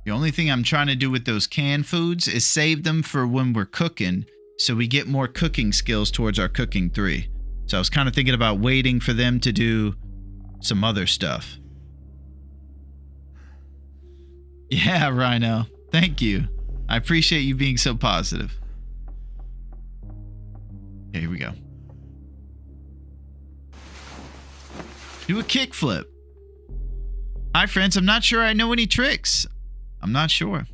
The only thing I'm trying to do with those canned foods is save them for when we're cooking, so we get more cooking skills towards our cooking 3. So I was kind of thinking about waiting for them to do some other stuff. Yeah, Rhino. Thank you. I appreciate you being so positive. Okay, here we go. Do a kickflip. Hi, friends. I'm not sure I know any tricks. I'm not sure.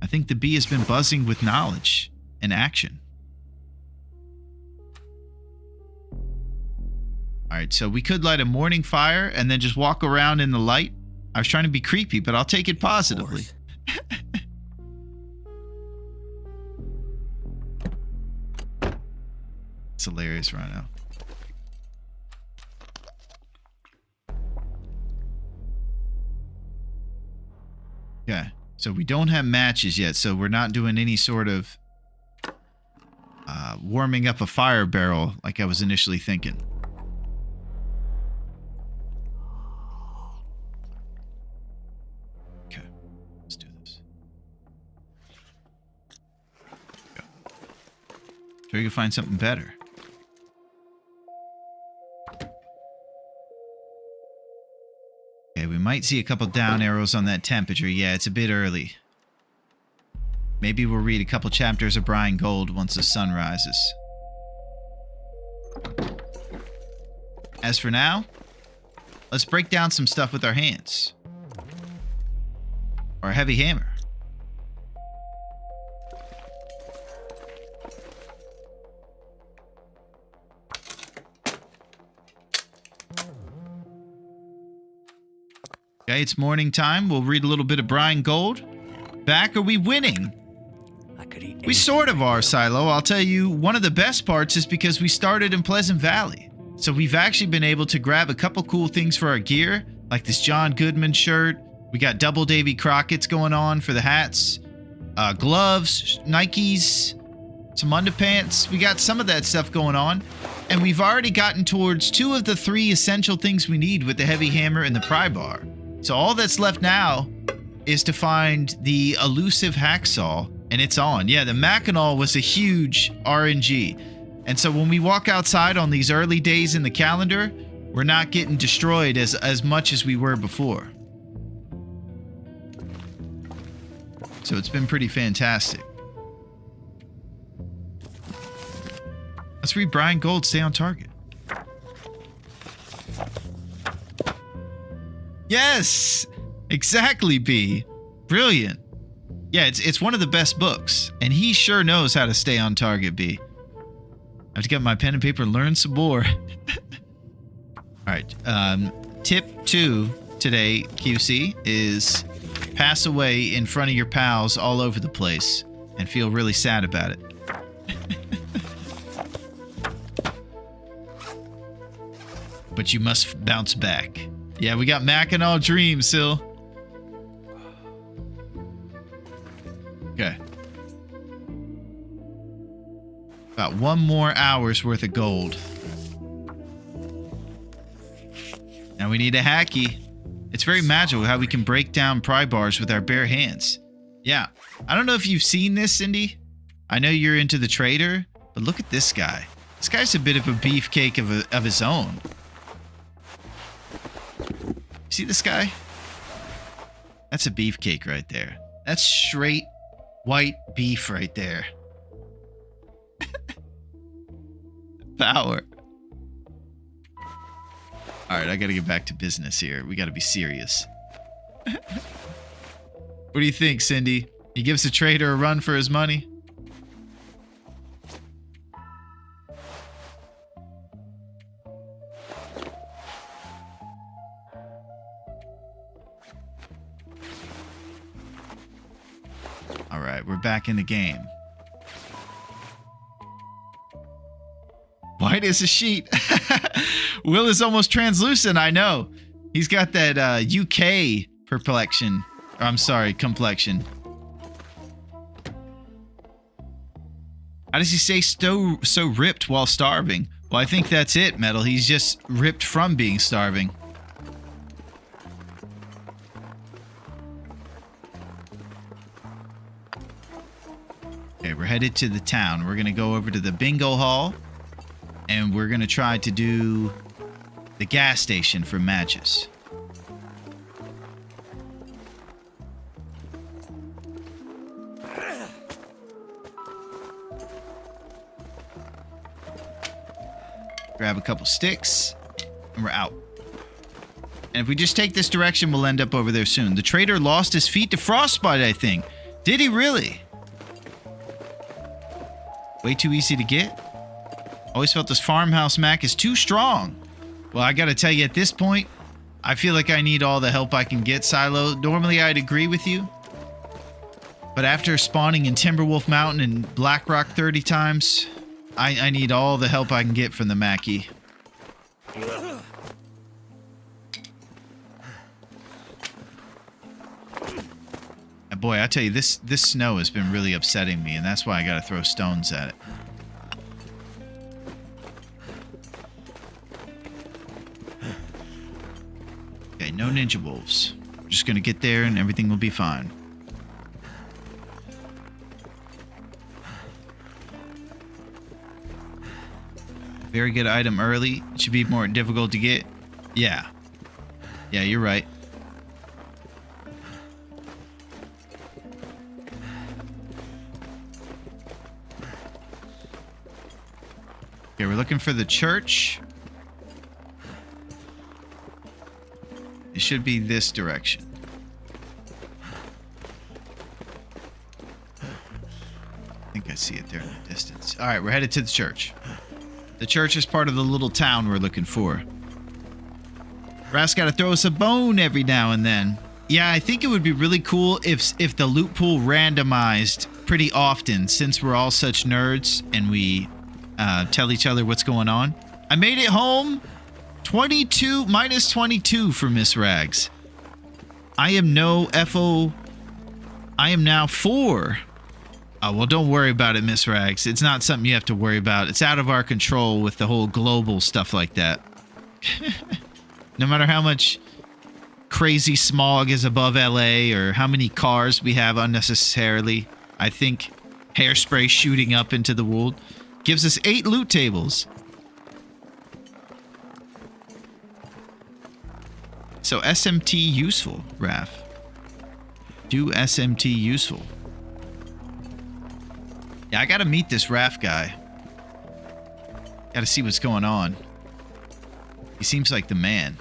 I think the bee has been buzzing with knowledge and action. Alright, so we could light a morning fire and then just walk around in the light. I was trying to be creepy, but I'll take it positively. It's hilarious, Rhino. Okay, so we don't have matches yet, so we're not doing any sort of warming up a fire barrel like I was initially thinking. Okay, let's do this. Go. Sure you can find something better. Okay, we might see a couple down arrows on that temperature. Yeah, it's a bit early. Maybe we'll read a couple chapters of Brian Gold once the sun rises. As for now, let's break down some stuff with our hands. Or a heavy hammer. Okay, it's morning time. We'll read a little bit of Brian Gold. Back, are we winning? I could eat We sort of are, Silo. I'll tell you, one of the best parts is because we started in Pleasant Valley. So we've actually been able to grab a couple cool things for our gear, like this John Goodman shirt. We got double Davy Crockett's going on for the hats. Gloves, Nikes, some underpants. We got some of that stuff going on. And we've already gotten towards 2 of the 3 essential things we need with the heavy hammer and the pry bar. So all that's left now is to find the elusive hacksaw, and it's on. Yeah, the Mackinac was a huge RNG. And so when we walk outside on these early days in the calendar, we're not getting destroyed as much as we were before. So it's been pretty fantastic. Let's read Brian Gold, Stay on Target. Yes! Exactly, B. Brilliant. Yeah, it's one of the best books. And he sure knows how to stay on target, B. I have to get my pen and paper and learn some more. Alright, tip 2 today, QC, is pass away in front of your pals all over the place and feel really sad about it. But you must bounce back. Yeah, we got Mackinac Dream, Sil. Okay. About 1 more hour's worth of gold. Now we need a hacky. It's very magical how we can break down pry bars with our bare hands. Yeah. I don't know if you've seen this, Cindy. I know you're into the trader, but look at this guy. This guy's a bit of a beefcake of his own. See this guy? That's a beefcake right there. That's straight white beef right there. Power. Alright, I gotta get back to business here. We gotta be serious. What do you think, Cindy? He gives the trader a run for his money? Alright, we're back in the game. White as a sheet. Will is almost translucent, I know. He's got that UK complexion. I'm sorry, complexion. How does he stay so ripped while starving? Well, I think that's it, Metal. He's just ripped from being starving. Okay, we're headed to the town. We're going to go over to the bingo hall. And we're going to try to do the gas station for matches. Grab a couple sticks, and we're out. And if we just take this direction, we'll end up over there soon. The trader lost his feet to frostbite, I think. Did he really? Way too easy to get? Always felt this farmhouse Mac is too strong. Well, I gotta tell you, at this point, I feel like I need all the help I can get, Silo. Normally, I'd agree with you. But after spawning in Timberwolf Mountain and Black Rock 30 times, I need all the help I can get from the Mackie. And boy, I tell you, this snow has been really upsetting me, and that's why I gotta throw stones at it. Okay, no ninja wolves. We're just gonna get there and everything will be fine. Very good item early. It should be more difficult to get. Yeah. Yeah, you're right. Okay, we're looking for the church. It should be this direction. I think I see it there in the distance. All right, we're headed to the church. The church is part of the little town we're looking for. Raph's got to throw us a bone every now and then. Yeah, I think it would be really cool if the loot pool randomized pretty often, since we're all such nerds and we tell each other what's going on. I made it home. 22 minus 22 for Miss Rags. I am no FO. I am now 4. Oh, well, don't worry about it, Miss Rags. It's not something you have to worry about. It's out of our control with the whole global stuff like that. No matter how much crazy smog is above LA or how many cars we have unnecessarily, I think hairspray shooting up into the world gives us 8 loot tables. So SMT useful, Raph. Do SMT useful. Yeah, I gotta meet this Raph guy. Gotta see what's going on. He seems like the man.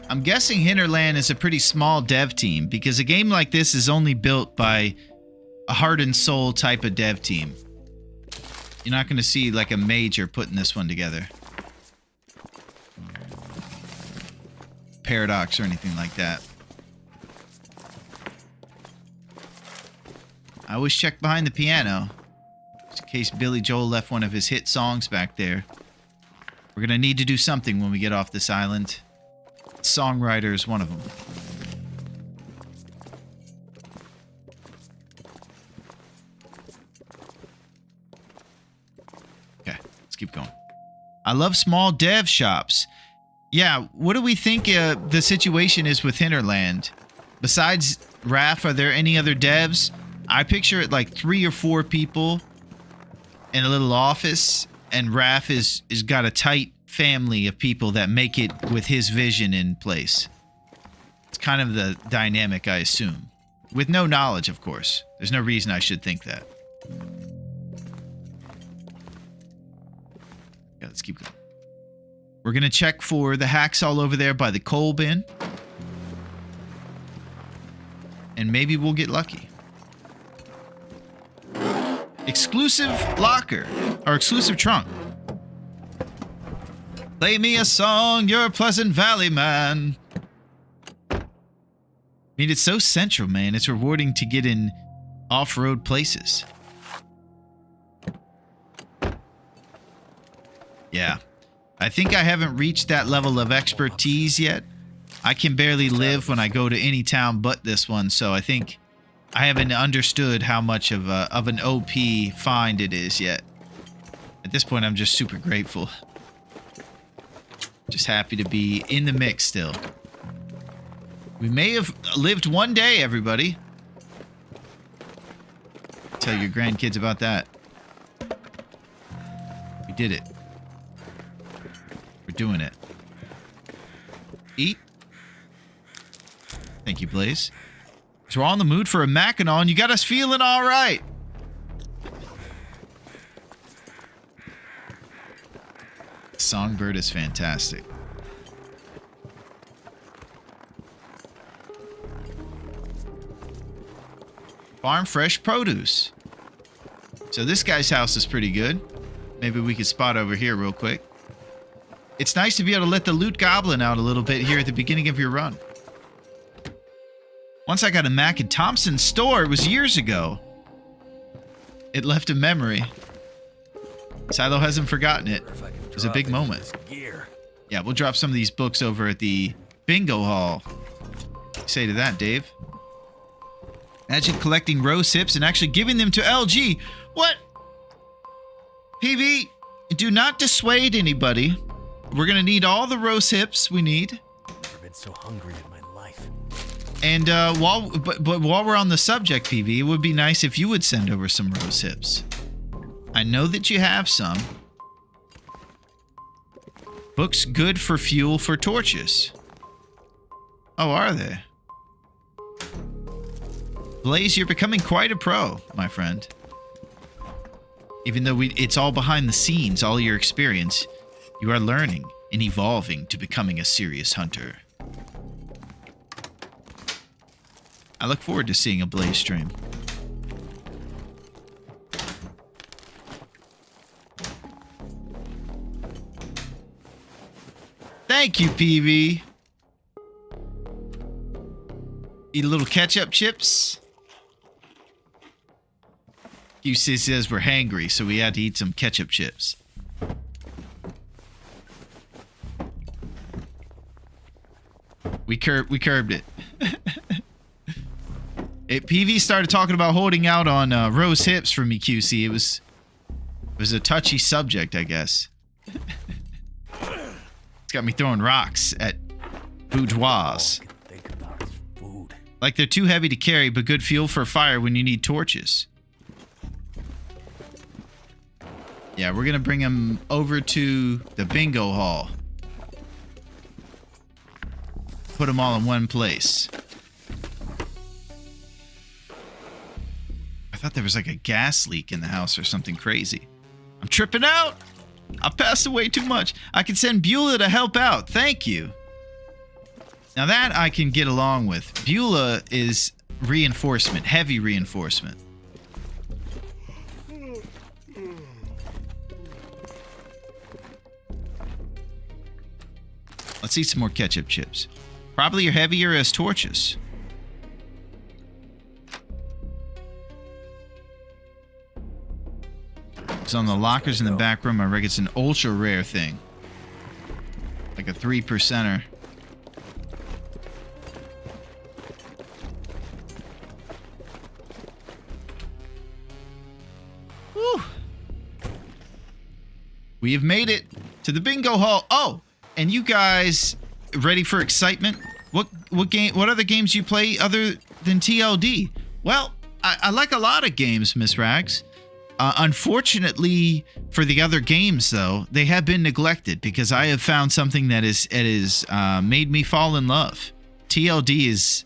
I'm guessing Hinterland is a pretty small dev team, because a game like this is only built by a heart and soul type of dev team. You're not gonna see like a major putting this one together. Paradox or anything like that. I always check behind the piano, just in case Billy Joel left one of his hit songs back there. We're gonna need to do something when we get off this island. Songwriter is one of them. Okay, let's keep going. I love small dev shops. Yeah, what do we think the situation is with Hinterland? Besides Raph, are there any other devs? I picture it like 3 or 4 people in a little office, and Raph is got a tight family of people that make it with his vision in place. It's kind of the dynamic, I assume. With no knowledge, of course. There's no reason I should think that. Yeah, let's keep going. We're going to check for the hacksaw over there by the coal bin. And maybe we'll get lucky. Exclusive locker. Or exclusive trunk. Play me a song, you're a Pleasant Valley man. I mean, it's so central, man. It's rewarding to get in off-road places. Yeah. I think I haven't reached that level of expertise yet. I can barely live when I go to any town but this one, so I think I haven't understood how much of an OP find it is yet. At this point, I'm just super grateful. Just happy to be in the mix still. We may have lived one day, everybody. Tell your grandkids about that. We did it. We're doing it. Eat. Thank you, Blaze. So we're all in the mood for a Mackinac. You got us feeling all right. Songbird is fantastic. Farm fresh produce. So this guy's house is pretty good. Maybe we could spot over here real quick. It's nice to be able to let the loot goblin out a little bit here at the beginning of your run. Once I got a Mac at Thompson's store. It was years ago. It left a memory. Silo hasn't forgotten it. It was a big moment. Yeah, we'll drop some of these books over at the bingo hall. What do you say to that, Dave? Imagine collecting rose hips and actually giving them to LG. What? PV, do not dissuade anybody. We're going to need all the rose hips we need. I've been so hungry in my life. And while we're on the subject, PV, it would be nice if you would send over some rose hips. I know that you have some. Books good for fuel for torches. Oh, are they? Blaze, you're becoming quite a pro, my friend. Even though it's all behind the scenes, all your experience, you are learning and evolving to becoming a serious hunter. I look forward to seeing a Blaze stream. Thank you, PV. Eat a little ketchup chips. QC says we're hangry, so we had to eat some ketchup chips. We curbed it. PV started talking about holding out on rose hips for me, QC. It was a touchy subject, I guess. It's got me throwing rocks at bourgeois. Like they're too heavy to carry, but good fuel for a fire when you need torches. Yeah, we're going to bring them over to the bingo hall. Put them all in one place. I thought there was like a gas leak in the house or something crazy. I'm tripping out. I passed away too much. I can send Beulah to help out. Thank you. Now that I can get along with. Beulah is reinforcement, heavy reinforcement. Let's eat some more ketchup chips. Probably are heavier as torches. It's on the lockers in the back room. I reckon it's an ultra rare thing. Like a 3%er. Woo. We have made it to the bingo hall. Oh, and you guys ready for excitement? What other games you play other than TLD? Well, I like a lot of games, Miss Rags. Unfortunately, for the other games, though, they have been neglected because I have found something that is made me fall in love. TLD is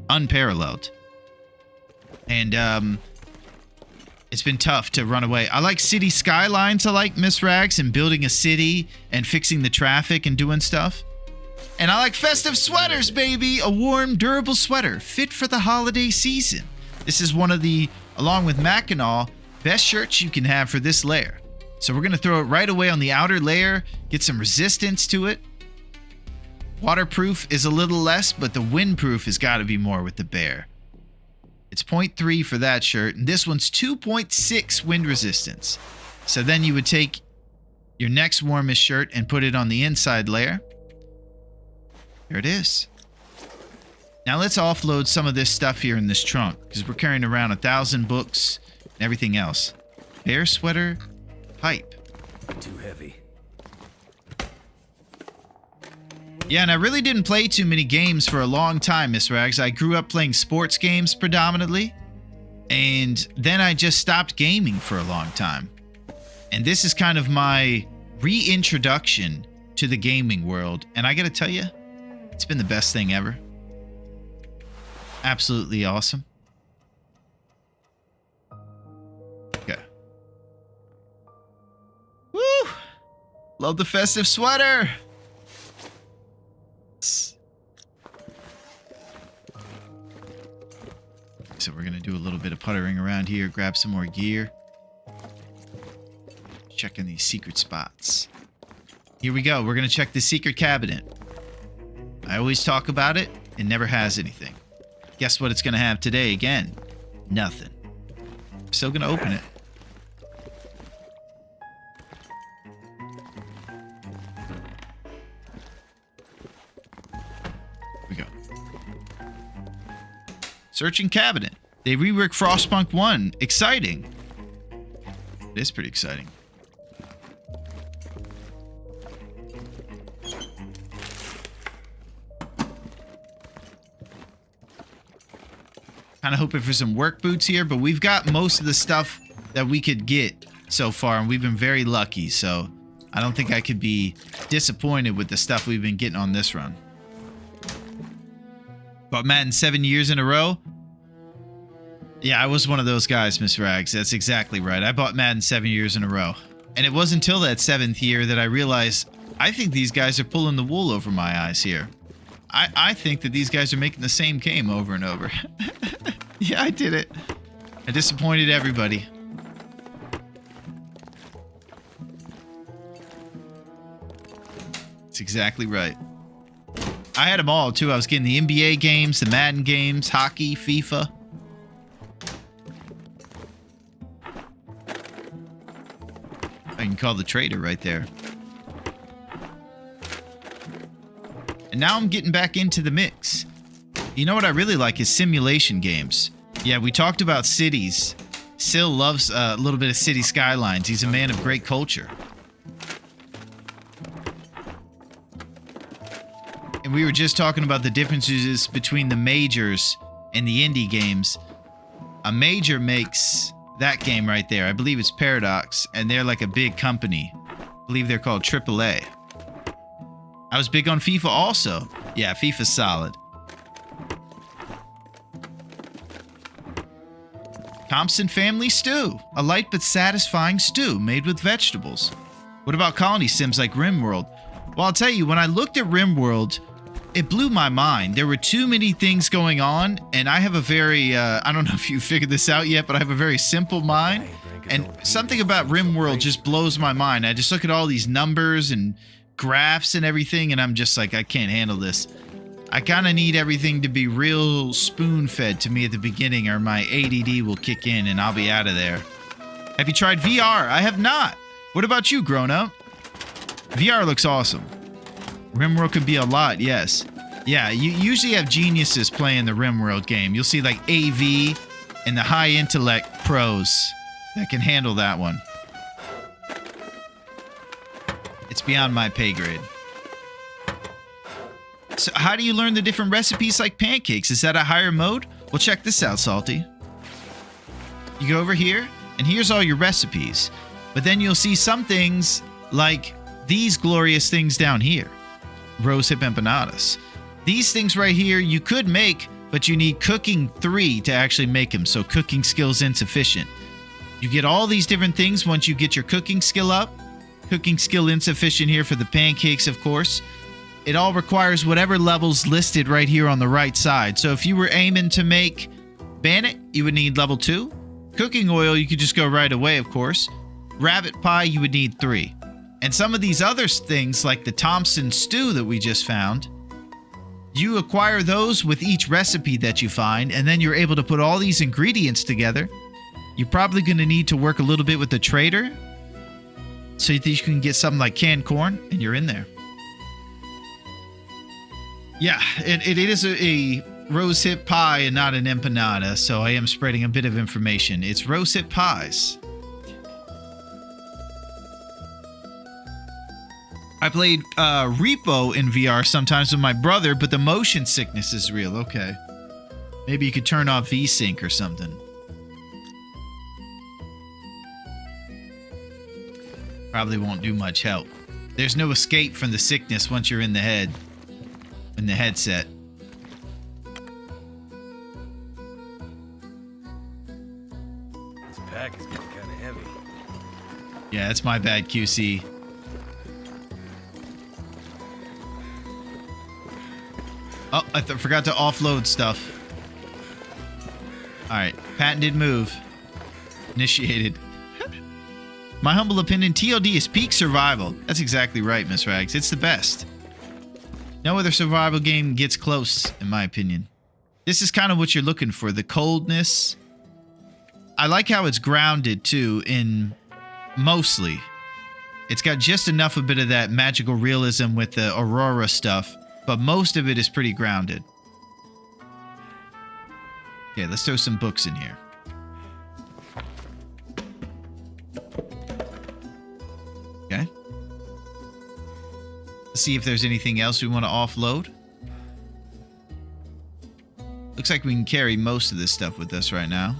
unparalleled. And it's been tough to run away. I like City Skylines, I like Miss Rags, and building a city and fixing the traffic and doing stuff. And I like festive sweaters, baby! A warm, durable sweater, fit for the holiday season. This is one of the, along with Mackinac, best shirts you can have for this layer. So we're going to throw it right away on the outer layer, get some resistance to it. Waterproof is a little less, but the windproof has got to be more with the bear. It's 0.3 for that shirt, and this one's 2.6 wind resistance. So then you would take your next warmest shirt and put it on the inside layer. There it is. Now let's offload some of this stuff here in this trunk, because we're carrying around 1,000 books and everything else. Bear sweater, pipe. Too heavy. Yeah, and I really didn't play too many games for a long time, Miss Rags. I grew up playing sports games predominantly, and then I just stopped gaming for a long time. And this is kind of my reintroduction to the gaming world, and I gotta tell you, it's been the best thing ever. Absolutely awesome. Okay. Woo! Love the festive sweater! So we're gonna do a little bit of puttering around here, grab some more gear. Checking these secret spots. Here we go. We're gonna check the secret cabinet. I always talk about it. It never has anything. Guess what it's going to have today again? Nothing. Still going to open it. Here we go. Searching cabinet. They reworked Frostpunk 1. Exciting. It is pretty exciting. Kind of hoping for some work boots here, but we've got most of the stuff that we could get so far, and we've been very lucky, so I don't think I could be disappointed with the stuff we've been getting on this run. Bought Madden 7 years in a row. Yeah, I was one of those guys, Miss Rags. That's exactly right. I bought Madden 7 years in a row. And it wasn't until that 7th year that I realized I think these guys are pulling the wool over my eyes here. I think that these guys are making the same game over and over. Yeah, I did it. I disappointed everybody. That's exactly right. I had them all, too. I was getting the NBA games, the Madden games, hockey, FIFA. I can call the trader right there. And now I'm getting back into the mix. You know what I really like is simulation games. Yeah, we talked about cities. Sil loves a little bit of city skylines. He's a man of great culture. And we were just talking about the differences between the majors and the indie games. A major makes that game right there. I believe it's Paradox, and they're like a big company. I believe they're called AAA. I was big on FIFA also. Yeah, FIFA's solid. Thompson Family Stew. A light but satisfying stew made with vegetables. What about colony sims like RimWorld? Well, I'll tell you, when I looked at RimWorld, it blew my mind. There were too many things going on, and I have a very, I don't know if you figured this out yet, but I have a very simple mind. And something about RimWorld just blows my mind. I just look at all these numbers and graphs and everything, and I'm just like, I can't handle this. I kind of need everything to be real spoon-fed to me at the beginning, or my ADD will kick in and I'll be out of there. Have you tried VR? I have not. What about you, grown-up? VR looks awesome. RimWorld could be a lot, yes. Yeah, you usually have geniuses playing the RimWorld game. You'll see like AV and the high-intellect pros that can handle that one. It's beyond my pay grade. So how do you learn the different recipes like pancakes? Is that a higher mode? Well, check this out, Salty. You go over here, and here's all your recipes. But then you'll see some things like these glorious things down here. Rose hip empanadas. These things right here you could make, but you need cooking 3 to actually make them, so cooking skill's insufficient. You get all these different things once you get your cooking skill up. Cooking skill insufficient here for the pancakes, of course. It all requires whatever level's listed right here on the right side. So if you were aiming to make Bannock, you would need level 2. Cooking oil, you could just go right away, of course. Rabbit pie, you would need 3. And some of these other things, like the Thompson stew that we just found, you acquire those with each recipe that you find, and then you're able to put all these ingredients together. You're probably going to need to work a little bit with the trader, so that you can get something like canned corn, and you're in there. Yeah, it is a rose hip pie and not an empanada, so I am spreading a bit of information. It's rose hip pies. I played Repo in VR sometimes with my brother, but the motion sickness is real. Okay. Maybe you could turn off VSync or something. Probably won't do much help. There's no escape from the sickness once you're in the headset. This pack is getting kind of heavy. Yeah, that's my bad, QC. Oh, I forgot to offload stuff. Alright, patented move. Initiated. My humble opinion, TLD is peak survival. That's exactly right, Miss Rags. It's the best. No other survival game gets close, in my opinion. This is kind of what you're looking for, the coldness. I like how it's grounded too in mostly. It's got just enough a bit of that magical realism with the Aurora stuff, but most of it is pretty grounded. Okay, let's throw some books in here. Okay. Let's see if there's anything else we want to offload. Looks like we can carry most of this stuff with us right now.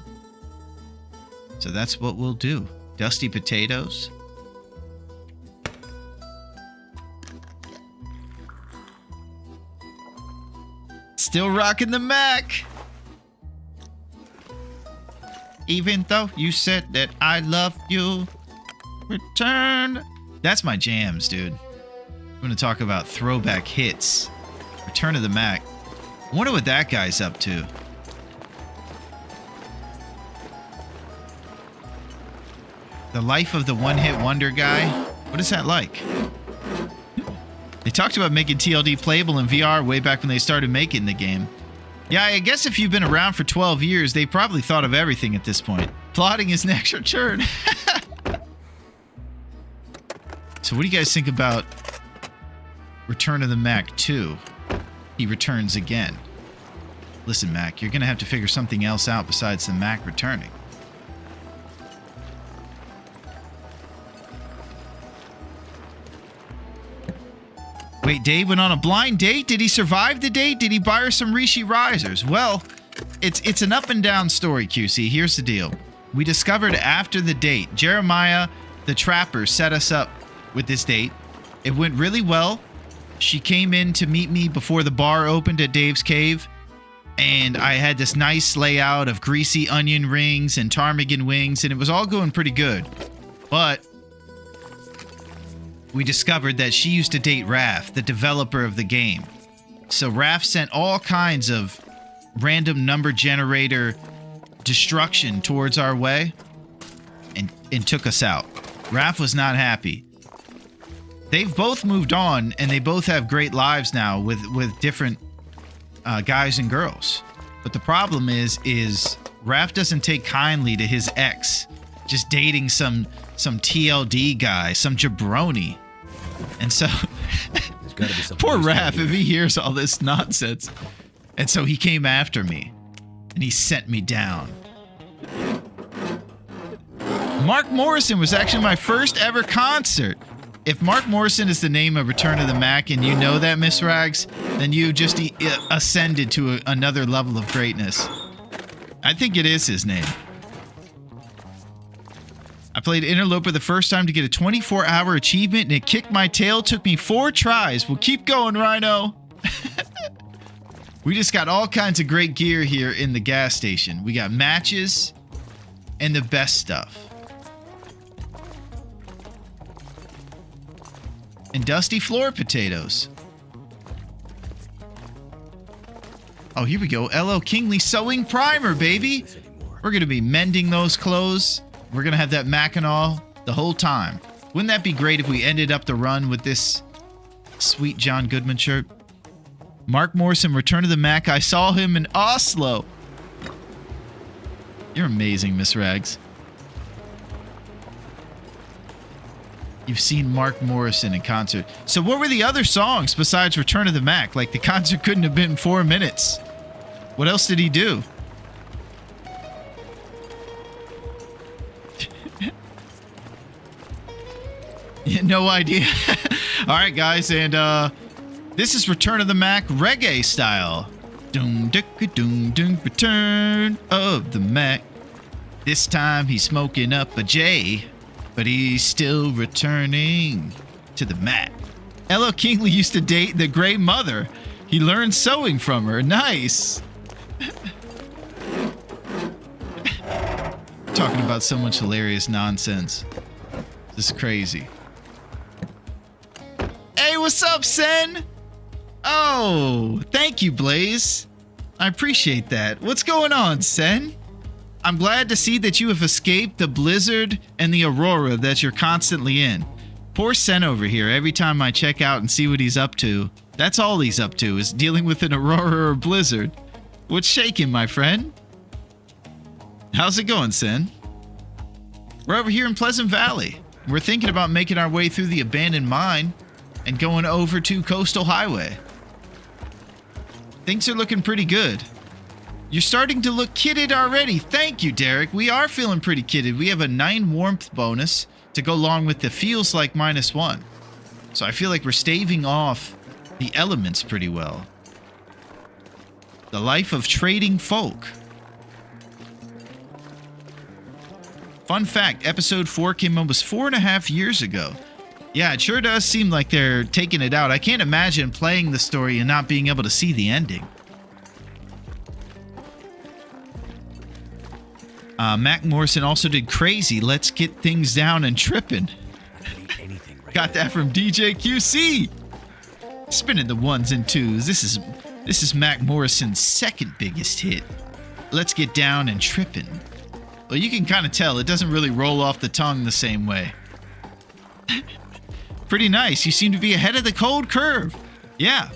So that's what we'll do. Dusty potatoes. Still rocking the Mac. Even though you said that I love you. Return. That's my jams, dude. I'm going to talk about throwback hits. Return of the Mac. I wonder what that guy's up to. The life of the one-hit wonder guy? What is that like? They talked about making TLD playable in VR way back when they started making the game. Yeah, I guess if you've been around for 12 years, they probably thought of everything at this point. Plotting is an extra churn. So what do you guys think about Return of the Mac 2? He returns again. Listen, Mac, you're going to have to figure something else out besides the Mac returning. Wait, Dave went on a blind date? Did he survive the date? Did he buy her some Rishi Risers? Well, it's an up and down story, QC. Here's the deal. We discovered after the date, Jeremiah, the trapper, set us up with this date. It went really well. She came in to meet me before the bar opened at Dave's Cave. And I had this nice layout of greasy onion rings and ptarmigan wings, and it was all going pretty good. But we discovered that she used to date Raph, the developer of the game. So Raph sent all kinds of random number generator destruction towards our way and took us out. Raph was not happy. They've both moved on, and they both have great lives now with different guys and girls. But the problem is Raph doesn't take kindly to his ex just dating some TLD guy, some jabroni. And so poor Raph, if he hears all this nonsense. And so he came after me and he sent me down. Mark Morrison was actually my first ever concert. If Mark Morrison is the name of Return of the Mac and you know that, Miss Rags, then you just ascended to another level of greatness. I think it is his name. I played Interloper the first time to get a 24-hour achievement, and it kicked my tail. Took me 4 tries. Well, keep going, Rhino. We just got all kinds of great gear here in the gas station. We got matches and the best stuff. And dusty floor potatoes. Oh, here we go. LL Kingley sewing primer, baby. We're going to be mending those clothes. We're going to have that Mackinac the whole time. Wouldn't that be great if we ended up the run with this sweet John Goodman shirt? Mark Morrison, Return of the Mac. I saw him in Oslo. You're amazing, Miss Rags. You've seen Mark Morrison in concert. So what were the other songs besides Return of the Mac? Like, the concert couldn't have been 4 minutes. What else did he do? No idea. All right, guys, and this is Return of the Mac reggae style. Doom, doom, doom, Return of the Mac. This time he's smoking up a J, but he's still returning to the Mac. LL Kingley used to date the Grey Mother. He learned sewing from her. Nice. Talking about so much hilarious nonsense. This is crazy. Hey, what's up, Sen? Oh, thank you, Blaze. I appreciate that. What's going on, Sen? I'm glad to see that you have escaped the blizzard and the aurora that you're constantly in. Poor Sen over here, every time I check out and see what he's up to, that's all he's up to, is dealing with an aurora or blizzard. What's shaking, my friend? How's it going, Sen? We're over here in Pleasant Valley. We're thinking about making our way through the abandoned mine and going over to Coastal Highway. Things are looking pretty good. You're starting to look kitted already. Thank you, Derek. We are feeling pretty kitted. We have a 9 warmth bonus to go along with the feels like -1. So I feel like we're staving off the elements pretty well. The life of trading folk. Fun fact, episode 4 came almost 4.5 years ago. Yeah, it sure does seem like they're taking it out. I can't imagine playing the story and not being able to see the ending. Mac Morrison also did Crazy. Let's get things down and tripping. Got that from DJ QC. Spinning the 1s and 2s. This is Mac Morrison's second biggest hit. Let's get down and tripping. Well, you can kind of tell it doesn't really roll off the tongue the same way. Pretty nice. You seem to be ahead of the cold curve. Yeah.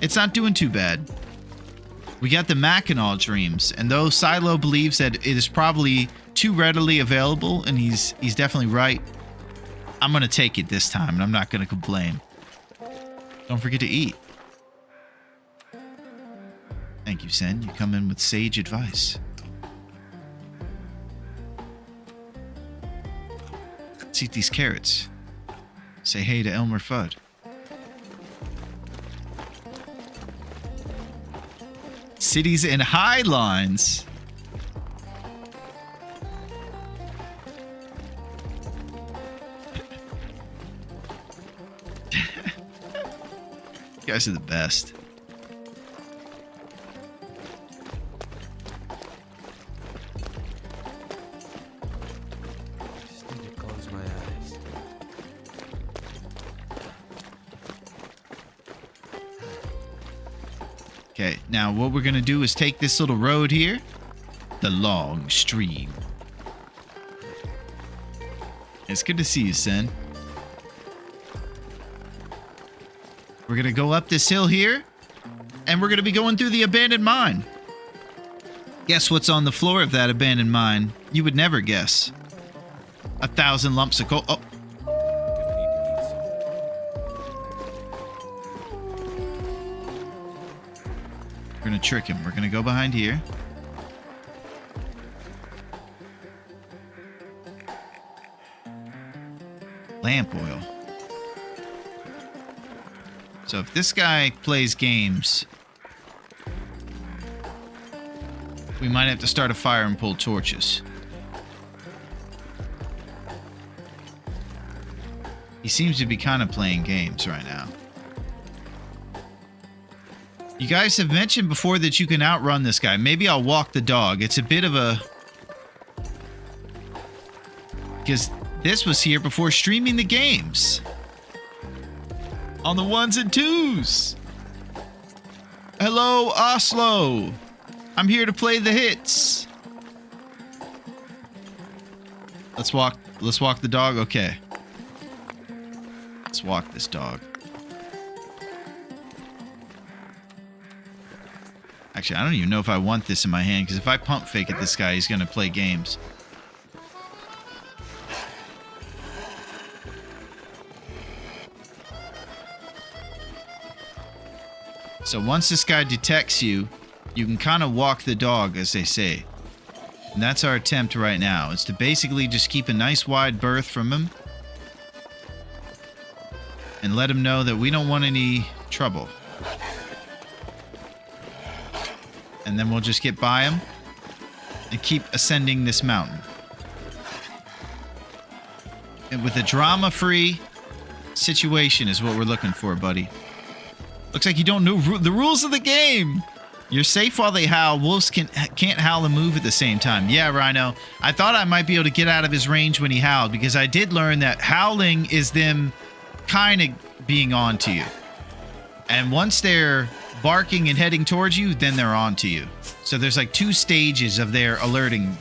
It's not doing too bad. We got the Mackinac dreams, and though Silo believes that it is probably too readily available, and he's definitely right, I'm going to take it this time, and I'm not going to complain. Don't forget to eat. Thank you, Sen. You come in with sage advice. Let's eat these carrots. Say hey to Elmer Fudd. Cities and High Lines. You guys are the best. Just need to close my eyes. Okay, now what we're gonna do is take this little road here, the long stream. It's good to see you, Sen. We're gonna go up this hill here, and we're gonna be going through the abandoned mine. Guess what's on the floor of that abandoned mine? You would never guess. 1,000 lumps of coal. Oh. Gonna need to eat some. We're gonna trick him. We're gonna go behind here. Lamp oil. So if this guy plays games, we might have to start a fire and pull torches. He seems to be kind of playing games right now. You guys have mentioned before that you can outrun this guy. Maybe I'll walk the dog. It's a bit of a... because this was here before streaming the games. On the 1s and 2s. Hello, Oslo. I'm here to play the hits. Let's walk the dog. Okay. Let's walk this dog. Actually, I don't even know if I want this in my hand, because if I pump fake at this guy, he's going to play games. So once this guy detects you, you can kind of walk the dog, as they say. And that's our attempt right now, is to basically just keep a nice wide berth from him. And let him know that we don't want any trouble. And then we'll just get by him and keep ascending this mountain. And with a drama-free situation is what we're looking for, buddy. Looks like you don't know the rules of the game. You're safe while they howl. Wolves can't howl and move at the same time. Yeah, Rhino. I thought I might be able to get out of his range when he howled, because I did learn that howling is them kind of being on to you. And once they're barking and heading towards you, then they're on to you. So there's like 2 stages of their alerting.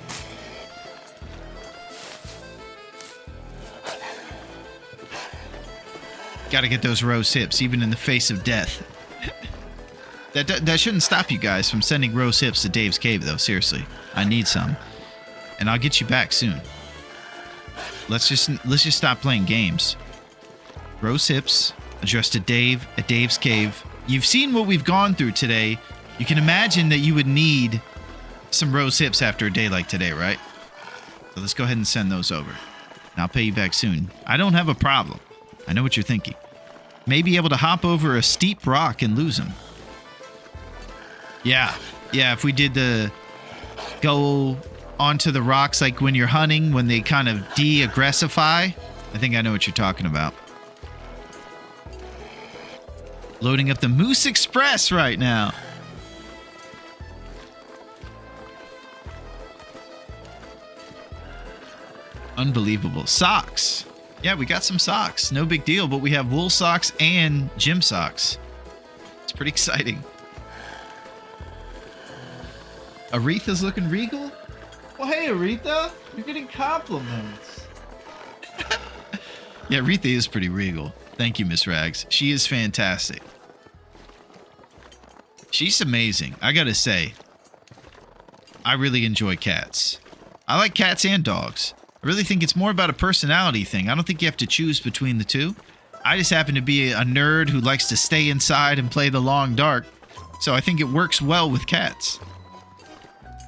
Gotta get those rose hips, even in the face of death. That shouldn't stop you guys from sending rose hips to Dave's cave, though. Seriously, I need some, and I'll get you back soon. Let's just stop playing games. Rose hips addressed to Dave at Dave's cave. You've seen what we've gone through today. You can imagine that you would need some rose hips after a day like today, right? So let's go ahead and send those over. And I'll pay you back soon. I don't have a problem. I know what you're thinking. May be able to hop over a steep rock and lose him. Yeah, if we did the go onto the rocks like when you're hunting, when they kind of de-aggressify. I think I know what you're talking about. Loading up the Moose Express right now. Unbelievable. Socks. Yeah, we got some socks. No big deal, but we have wool socks and gym socks. It's pretty exciting. Aretha's looking regal? Well, hey, Aretha. You're getting compliments. Yeah, Aretha is pretty regal. Thank you, Miss Rags. She is fantastic. She's amazing. I gotta say, I really enjoy cats. I like cats and dogs. I really think it's more about a personality thing. I don't think you have to choose between the two. I just happen to be a nerd who likes to stay inside and play the long dark. So I think it works well with cats.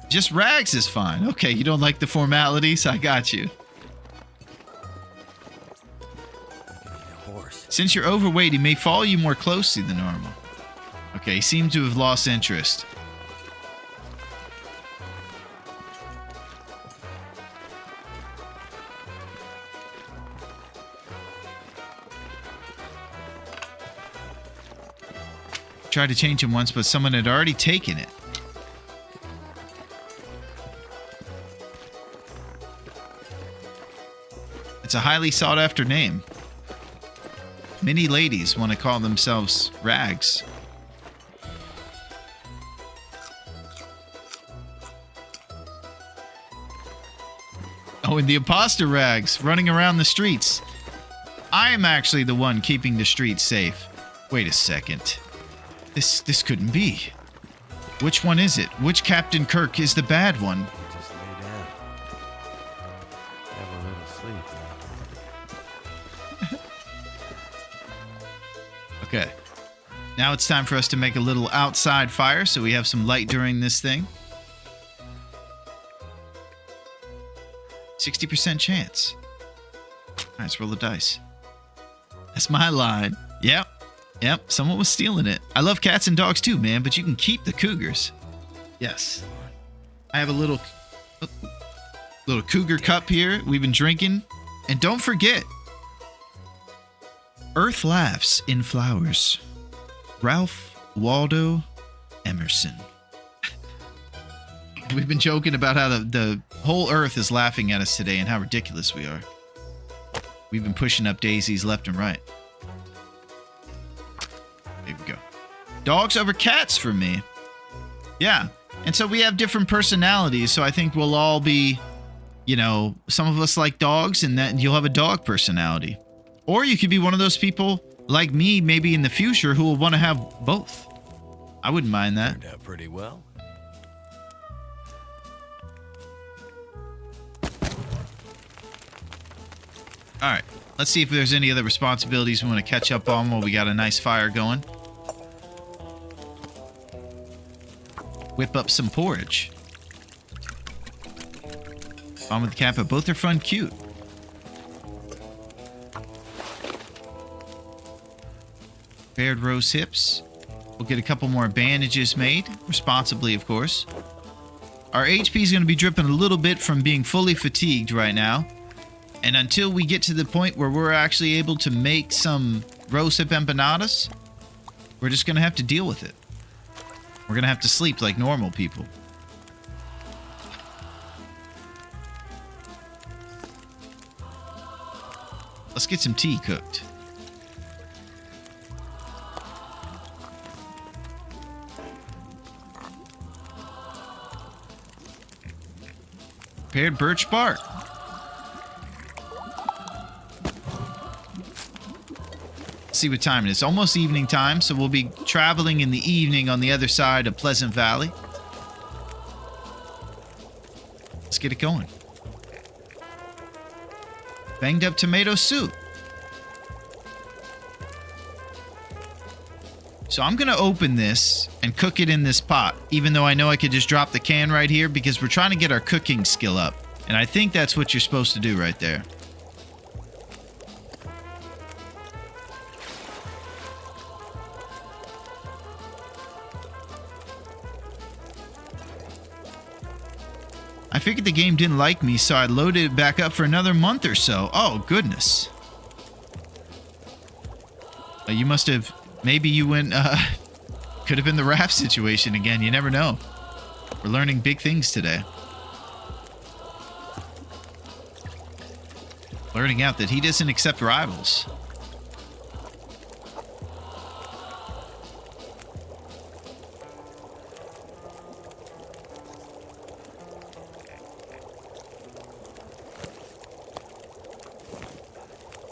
Just Rags is fine. Okay, you don't like the formalities? I got you. Since you're overweight, he may follow you more closely than normal. Okay, he seemed to have lost interest. Tried to change him once, but someone had already taken it. It's a highly sought after name. Many ladies want to call themselves Rags. Oh, and the imposter Rags running around the streets. I am actually the one keeping the streets safe. Wait a second. This couldn't be. Which one is it? Which Captain Kirk is the bad one? Just lay down. Have a little sleep. Okay. Now it's time for us to make a little outside fire so we have some light during this thing. 60% chance. Alright, let's roll the dice. That's my line. Yep, someone was stealing it. I love cats and dogs too, man, but you can keep the cougars. Yes. I have a little cougar cup here we've been drinking. And don't forget, Earth laughs in flowers. Ralph Waldo Emerson. We've been joking about how the whole Earth is laughing at us today and how ridiculous we are. We've been pushing up daisies left and right. Here we go. Dogs over cats for me. Yeah. And so we have different personalities, so I think we'll all be, you know, some of us like dogs, and that you'll have a dog personality. Or you could be one of those people like me, maybe in the future, who will want to have both. I wouldn't mind that. Turned out pretty well. All right, let's see if there's any other responsibilities we want to catch up on while we got a nice fire going. Whip up some porridge. On with the Kappa, both are fun, cute. Paired rose hips. We'll get a couple more bandages made, responsibly, of course. Our HP is going to be dripping a little bit from being fully fatigued right now. And until we get to the point where we're actually able to make some rose hip empanadas, we're just going to have to deal with it. We're going to have to sleep like normal people. Let's get some tea cooked. Prepared birch bark. See what time it is. Almost evening time, so we'll be traveling in the evening on the other side of Pleasant Valley. Let's get it going. Banged up tomato soup. So I'm going to open this and cook it in this pot, even though I know I could just drop the can right here because we're trying to get our cooking skill up. And I think that's what you're supposed to do right there. I figured the game didn't like me, so I loaded it back up for another month or so. Oh, goodness. You must have... Maybe you went... could have been the raft situation again. You never know. We're learning big things today. Learning out that he doesn't accept rivals.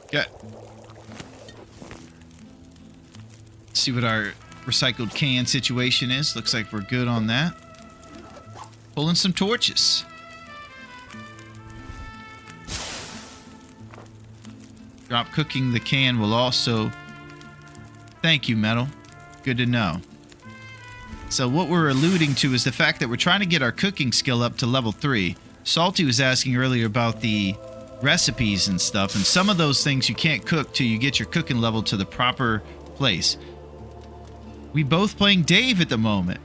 Okay. See what our recycled can situation is. Looks like we're good on that. Pulling some torches. Drop cooking the can will also... Thank you, Metal. Good to know. So what we're alluding to is the fact that we're trying to get our cooking skill up to level 3. Salty was asking earlier about the recipes and stuff, and some of those things you can't cook till you get your cooking level to the proper place. We both playing Dave at the moment.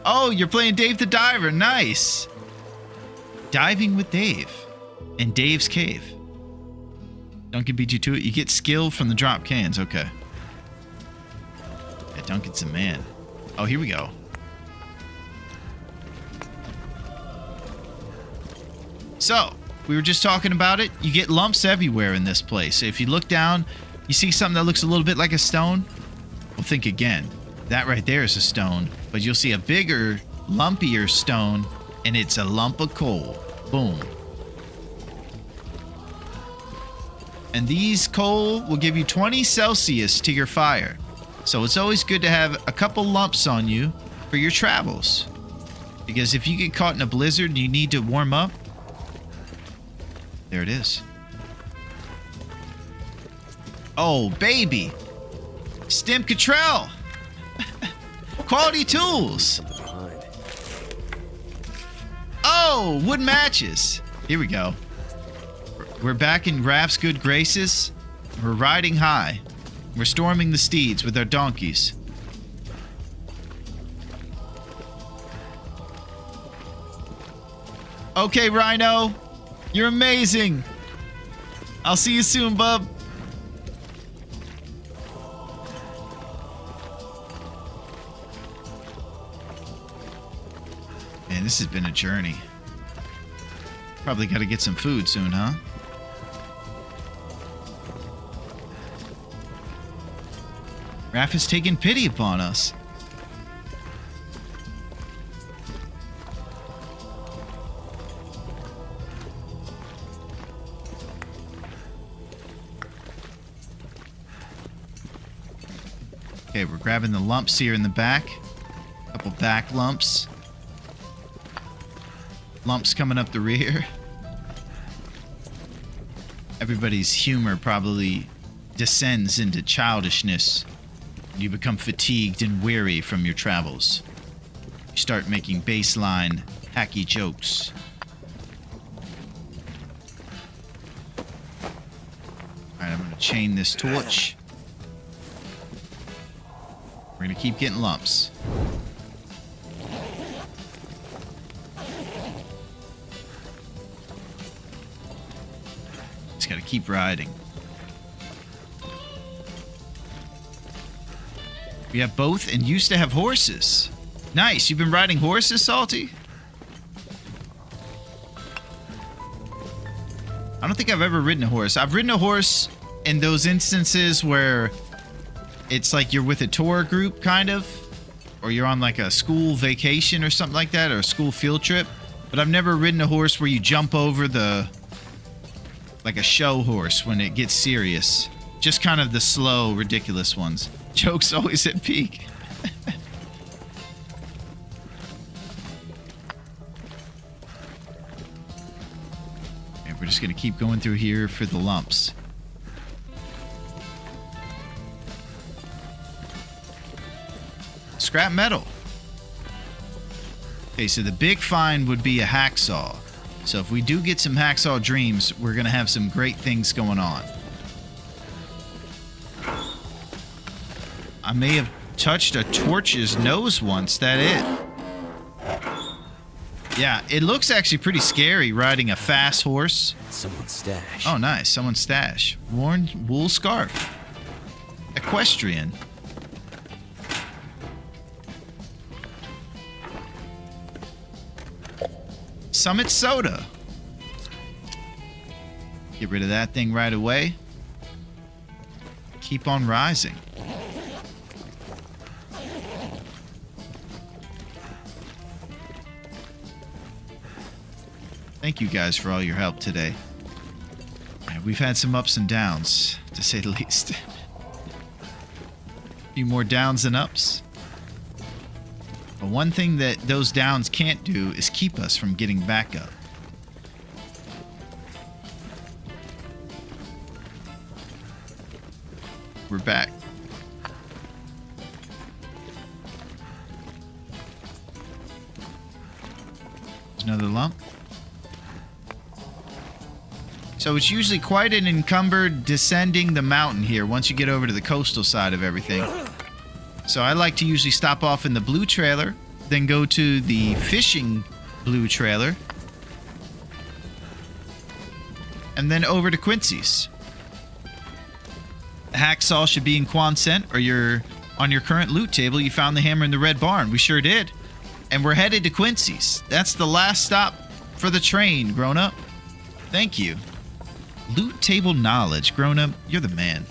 Oh, you're playing Dave the Diver. Nice. Diving with Dave in Dave's cave. Duncan beat you to it. You get skill from the drop cans. Okay. Yeah, Duncan's a man. Oh, here we go. So, we were just talking about it. You get lumps everywhere in this place. If you look down, you see something that looks a little bit like a stone. Well, think again. That right there is a stone, but you'll see a bigger, lumpier stone, and it's a lump of coal. Boom. And these coal will give you 20 Celsius to your fire. So it's always good to have a couple lumps on you for your travels. Because if you get caught in a blizzard and you need to warm up, there it is. Oh, baby. Stem Cottrell. Quality tools. Oh, wood matches. Here we go. We're back in Raph's good graces. We're riding high. We're storming the steeds with our donkeys. Okay, Rhino. You're amazing. I'll see you soon, bub. Man, this has been a journey. Probably got to get some food soon, huh? Raph has taken pity upon us. Okay, we're grabbing the lumps here in the back. A couple back lumps. Lumps coming up the rear. Everybody's humor probably descends into childishness. You become fatigued and weary from your travels. You start making baseline, hacky jokes. Alright, I'm going to chain this torch. We're going to keep getting lumps. Just got to keep riding. We have both and used to have horses. Nice. You've been riding horses, Salty? I don't think I've ever ridden a horse. I've ridden a horse in those instances where it's like you're with a tour group, kind of. Or you're on like a school vacation or something like that, or a school field trip. But I've never ridden a horse where you jump over the... like a show horse when it gets serious. Just kind of the slow, ridiculous ones. Joke's always at peak. And we're just going to keep going through here for the lumps. Scrap metal. Okay, so the big find would be a hacksaw. So if we do get some hacksaw dreams, we're going to have some great things going on. I may have touched a torch's nose once, that it. Yeah, it looks actually pretty scary riding a fast horse. Someone's stash. Oh, nice. Someone's stash. Worn wool scarf. Equestrian. Summit soda. Get rid of that thing right away. Keep on rising. Thank you guys for all your help today. We've had some ups and downs, to say the least. A few more downs than ups. But one thing that those downs can't do is keep us from getting back up. We're back. There's another lump. So it's usually quite an encumbered descending the mountain here once you get over to the coastal side of everything. So I like to usually stop off in the blue trailer, then go to the fishing blue trailer, and then over to Quincy's. The hacksaw should be in Quonsent, or you're on your current loot table. You found the hammer in the red barn. We sure did. And we're headed to Quincy's. That's the last stop for the train, grown up. Thank you. Loot table knowledge, grown up. You're the man.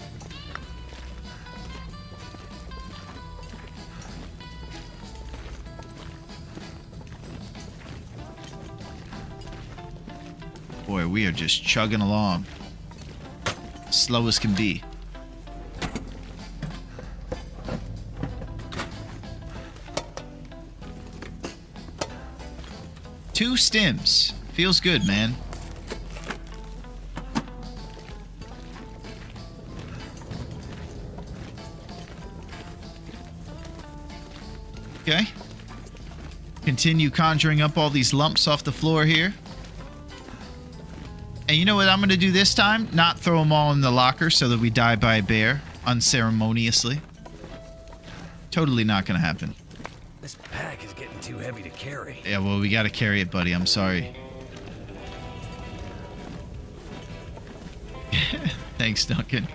Boy, we are just chugging along. Slow as can be. Two stems. Feels good, man. Okay. Continue conjuring up all these lumps off the floor here. And you know what I'm going to do this time? Not throw them all in the locker so that we die by a bear unceremoniously. Totally not going to happen. This pack is getting too heavy to carry. Yeah, well, we got to carry it, buddy. I'm sorry. Thanks, Duncan.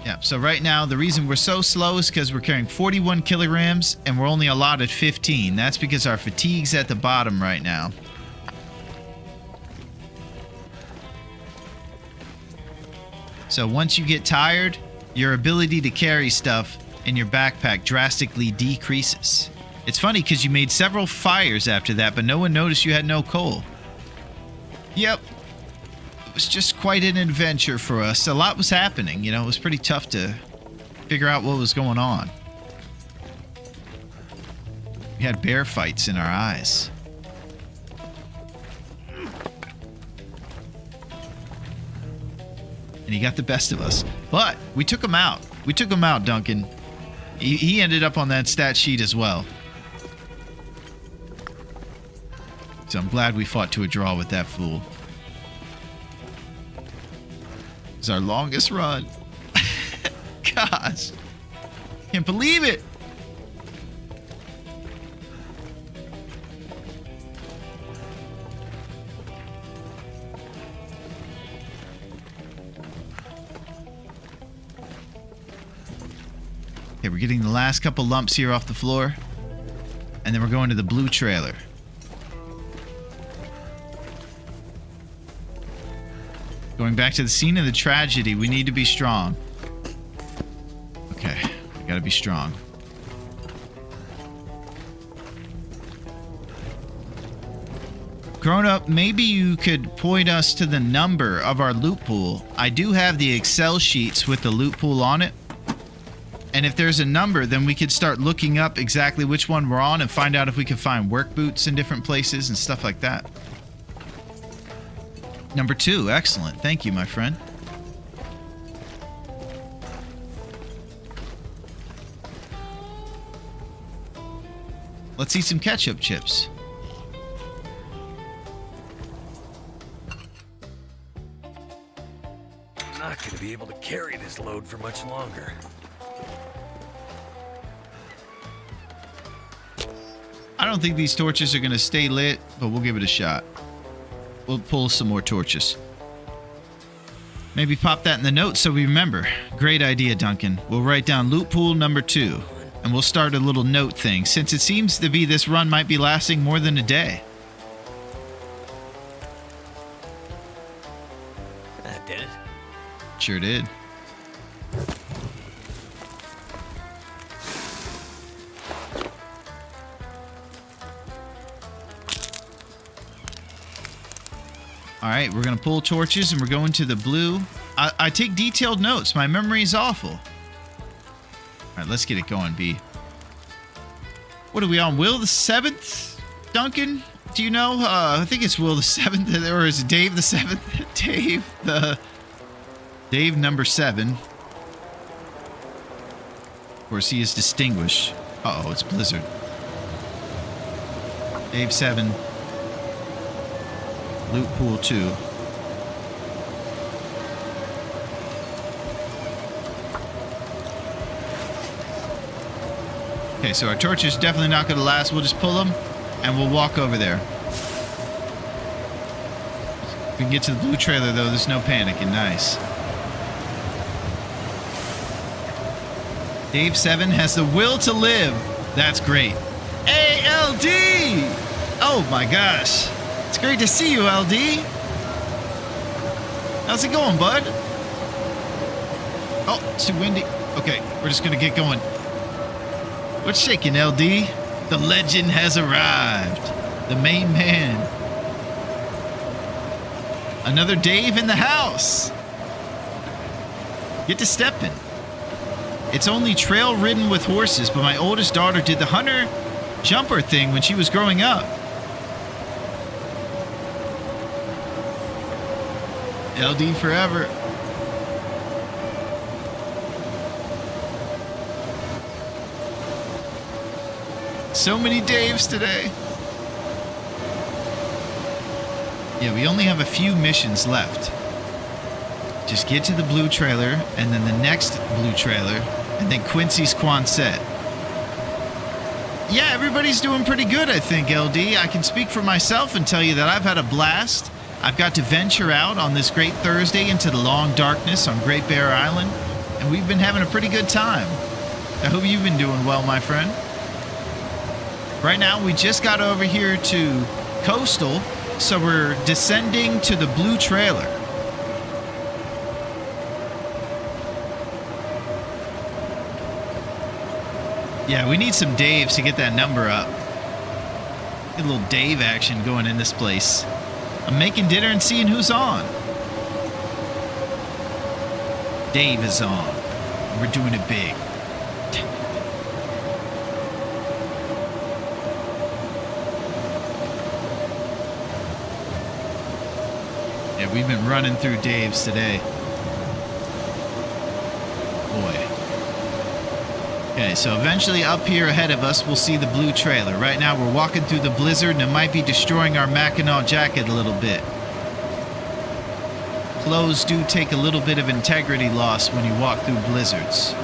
Yeah, so right now, the reason we're so slow is because we're carrying 41 kilograms and we're only allotted 15. That's because our fatigue's at the bottom right now. So once you get tired, your ability to carry stuff in your backpack drastically decreases. It's funny because you made several fires after that, but no one noticed you had no coal. Yep. It was just quite an adventure for us. A lot was happening, you know. It was pretty tough to figure out what was going on. We had bear fights in our eyes. And he got the best of us. But we took him out. We took him out, Duncan. He ended up on that stat sheet as well. So I'm glad we fought to a draw with that fool. It's our longest run. Gosh. Can't believe it. Okay, we're getting the last couple lumps here off the floor. And then we're going to the blue trailer. Going back to the scene of the tragedy, we need to be strong. Okay, we gotta be strong. Grown up, maybe you could point us to the number of our loot pool. I do have the Excel sheets with the loot pool on it. And if there's a number, then we could start looking up exactly which one we're on and find out if we can find work boots in different places and stuff like that. Number 2, excellent. Thank you, my friend. Let's eat some ketchup chips. I'm not gonna be able to carry this load for much longer. I don't think these torches are going to stay lit, but we'll give it a shot. We'll pull some more torches. Maybe pop that in the notes so we remember. Great idea, Duncan. We'll write down loot pool number 2, and we'll start a little note thing, since it seems to be this run might be lasting more than a day. That did it. Sure did. All right, we're going to pull torches and we're going to the blue. I take detailed notes. My memory is awful. All right, let's get it going, B. What are we on? Will the 7th? Duncan? Do you know? I think it's Will the 7th, or is it Dave the 7th? Dave number 7. Of course, he is distinguished. Uh-oh, it's Blizzard. Dave 7. Loot pool 2. Okay, so our torch is definitely not going to last. We'll just pull them and we'll walk over there. If we can get to the blue trailer, though, there's no panicking. Nice. Dave 7 has the will to live. That's great. ALD! Oh my gosh. It's great to see you, LD. How's it going, bud? Oh, it's too windy. Okay, we're just going to get going. What's shaking, LD? The legend has arrived. The main man. Another Dave in the house. Get to stepping. It's only trail ridden with horses, but my oldest daughter did the hunter jumper thing when she was growing up. LD forever. So many Daves today. Yeah, we only have a few missions left. Just get to the blue trailer, and then the next blue trailer, and then Quincy's Quonset. Yeah, everybody's doing pretty good, I think, LD. I can speak for myself and tell you that I've had a blast. I've got to venture out on this great Thursday into the long darkness on Great Bear Island, and we've been having a pretty good time. I hope you've been doing well, my friend. Right now, we just got over here to Coastal, so we're descending to the blue trailer. Yeah, we need some Daves to get that number up. Get a little Dave action going in this place. I'm making dinner and seeing who's on. Dave is on. We're doing it big. Yeah, we've been running through Dave's today. Boy. Okay, so eventually up here ahead of us, we'll see the blue trailer. Right now, we're walking through the blizzard, and it might be destroying our Mackinac jacket a little bit. Clothes do take a little bit of integrity loss when you walk through blizzards.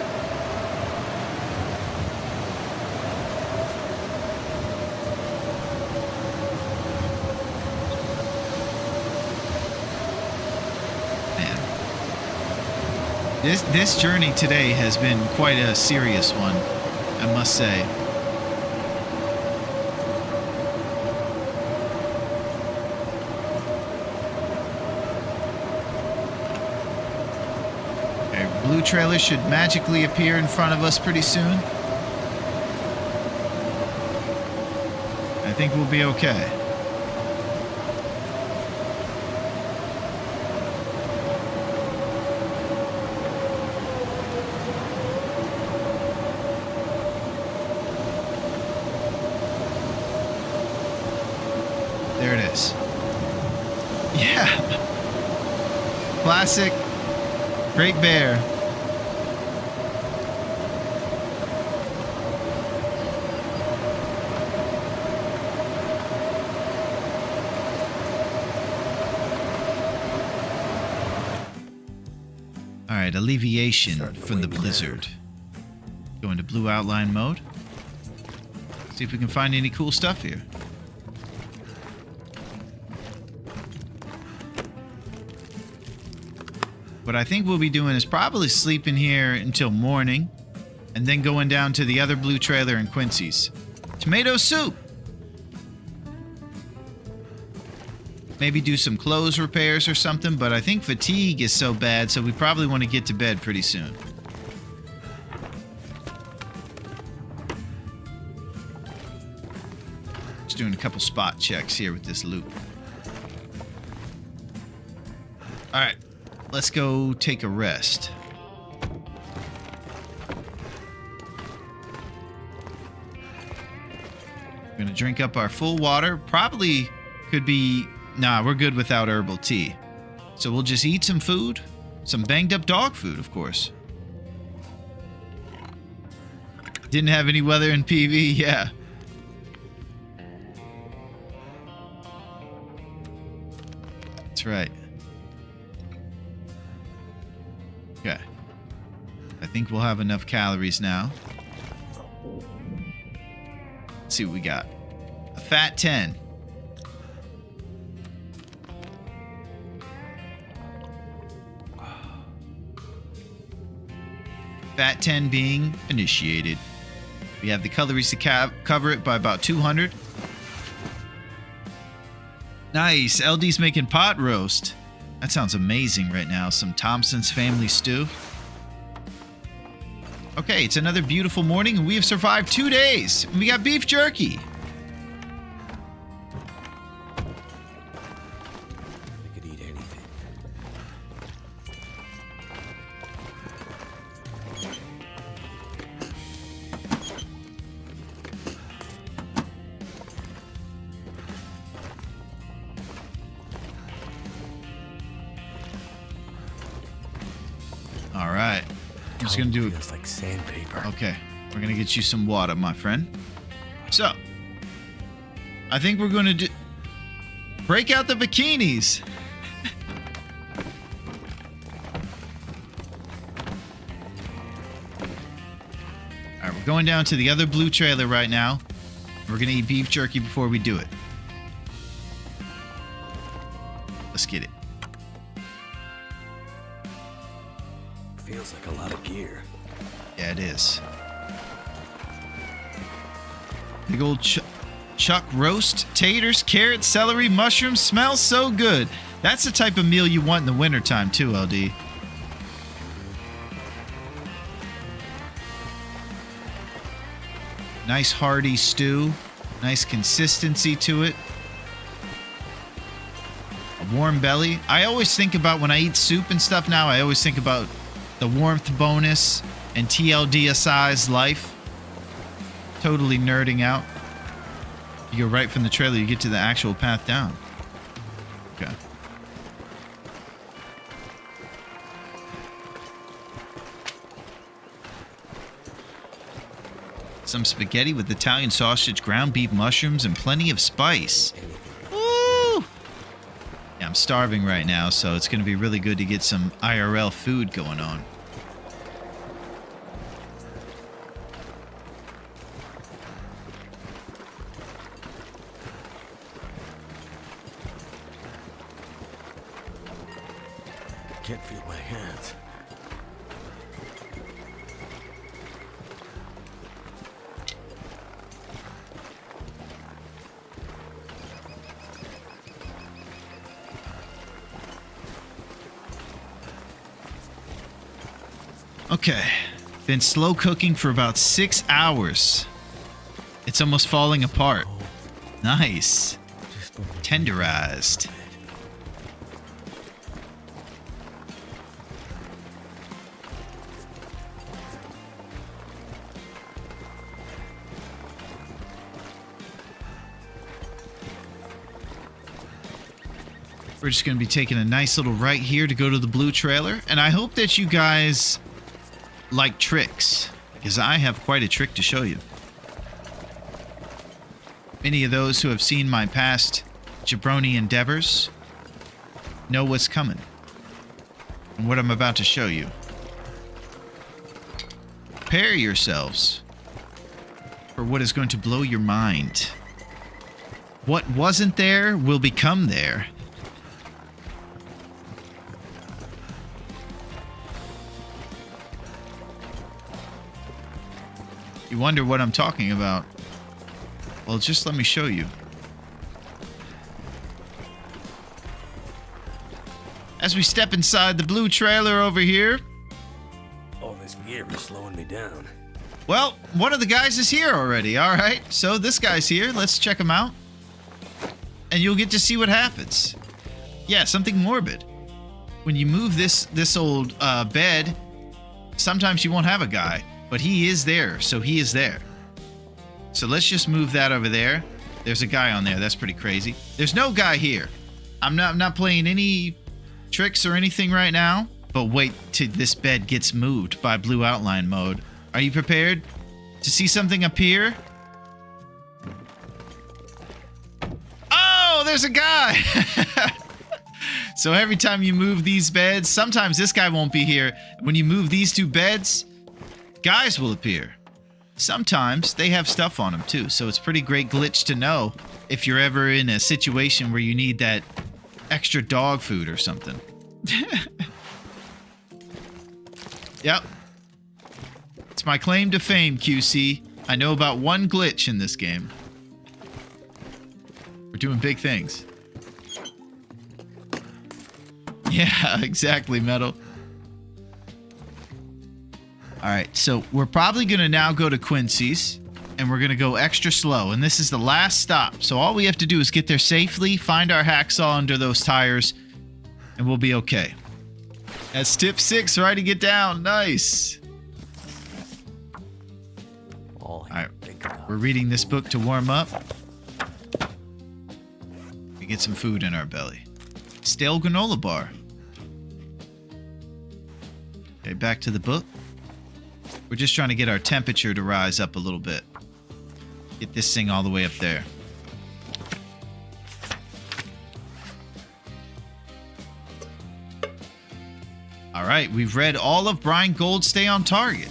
This journey today has been quite a serious one, I must say. Blue trailer should magically appear in front of us pretty soon. I think we'll be okay. There it is. Yeah. Classic. Great Bear. All right, alleviation from the blizzard. Go into blue outline mode. See if we can find any cool stuff here. What I think we'll be doing is probably sleeping here until morning and then going down to the other blue trailer in Quincy's. Tomato soup! Maybe do some clothes repairs or something, but I think fatigue is so bad, so we probably want to get to bed pretty soon. Just doing a couple spot checks here with this loop. Alright. Let's go take a rest. We're gonna drink up our full water. Probably could be... Nah, we're good without herbal tea. So we'll just eat some food. Some banged up dog food, of course. Didn't have any weather in PV, yeah. That's right. Okay. I think we'll have enough calories now. Let's see what we got. A fat 10. Fat 10 being initiated. We have the calories to cover it by about 200. Nice. LD's making pot roast. That sounds amazing right now. Some Thompson's family stew. Okay, it's another beautiful morning, and we have survived 2 days. We got beef jerky. I could eat anything. All right. I'm just going to do it. Feels like sandpaper. Okay. We're going to get you some water, my friend. So, I think we're going to break out the bikinis. All right, we're going down to the other blue trailer right now. We're going to eat beef jerky before we do it. Let's get it. Feels like a lot of gear. Yeah, it is. Big old chuck roast, taters, carrots, celery, mushrooms. Smells so good. That's the type of meal you want in the wintertime too, LD. Nice hearty stew. Nice consistency to it. A warm belly. I always think about when I eat soup and stuff now, I always think about the warmth bonus and TLDSI's life. Totally nerding out. You go right from the trailer, you get to the actual path down. Okay. Some spaghetti with Italian sausage, ground beef, mushrooms, and plenty of spice. Woo! Yeah, I'm starving right now, so it's going to be really good to get some IRL food going on. Can't feel my hands. Okay. Been slow cooking for about 6 hours. It's almost falling apart. Nice. Tenderized. We're just going to be taking a nice little right here to go to the blue trailer. And I hope that you guys like tricks, because I have quite a trick to show you. Many of those who have seen my past jabroni endeavors know what's coming and what I'm about to show you. Prepare yourselves for what is going to blow your mind. What wasn't there will become there. You wonder what I'm talking about? Well, just let me show you. As we step inside the blue trailer over here. All this gear is slowing me down. Well, one of the guys is here already. All right, so this guy's here. Let's check him out. And you'll get to see what happens. Yeah, something morbid. When you move this old bed, sometimes you won't have a guy. But he is there, so he is there. So let's just move that over there. There's a guy on there. That's pretty crazy. There's no guy here. I'm not playing any tricks or anything right now. But wait till this bed gets moved by blue outline mode. Are you prepared to see something appear? Oh, there's a guy. So every time you move these beds, sometimes this guy won't be here. When you move these two beds, guys will appear. Sometimes they have stuff on them too, so it's pretty great glitch to know if you're ever in a situation where you need that extra dog food or something. Yep. It's my claim to fame, QC. I know about one glitch in this game. We're doing big things. Yeah, exactly, Metal. Alright, so we're probably going to now go to Quincy's, and we're going to go extra slow, and this is the last stop. So all we have to do is get there safely, find our hacksaw under those tires, and we'll be okay. That's tip 6, writing it down. Nice. Alright, we're reading this book to warm up. We get some food in our belly. Stale granola bar. Okay, back to the book. We're just trying to get our temperature to rise up a little bit. Get this thing all the way up there. All right, we've read all of Brian Gold's Stay on Target.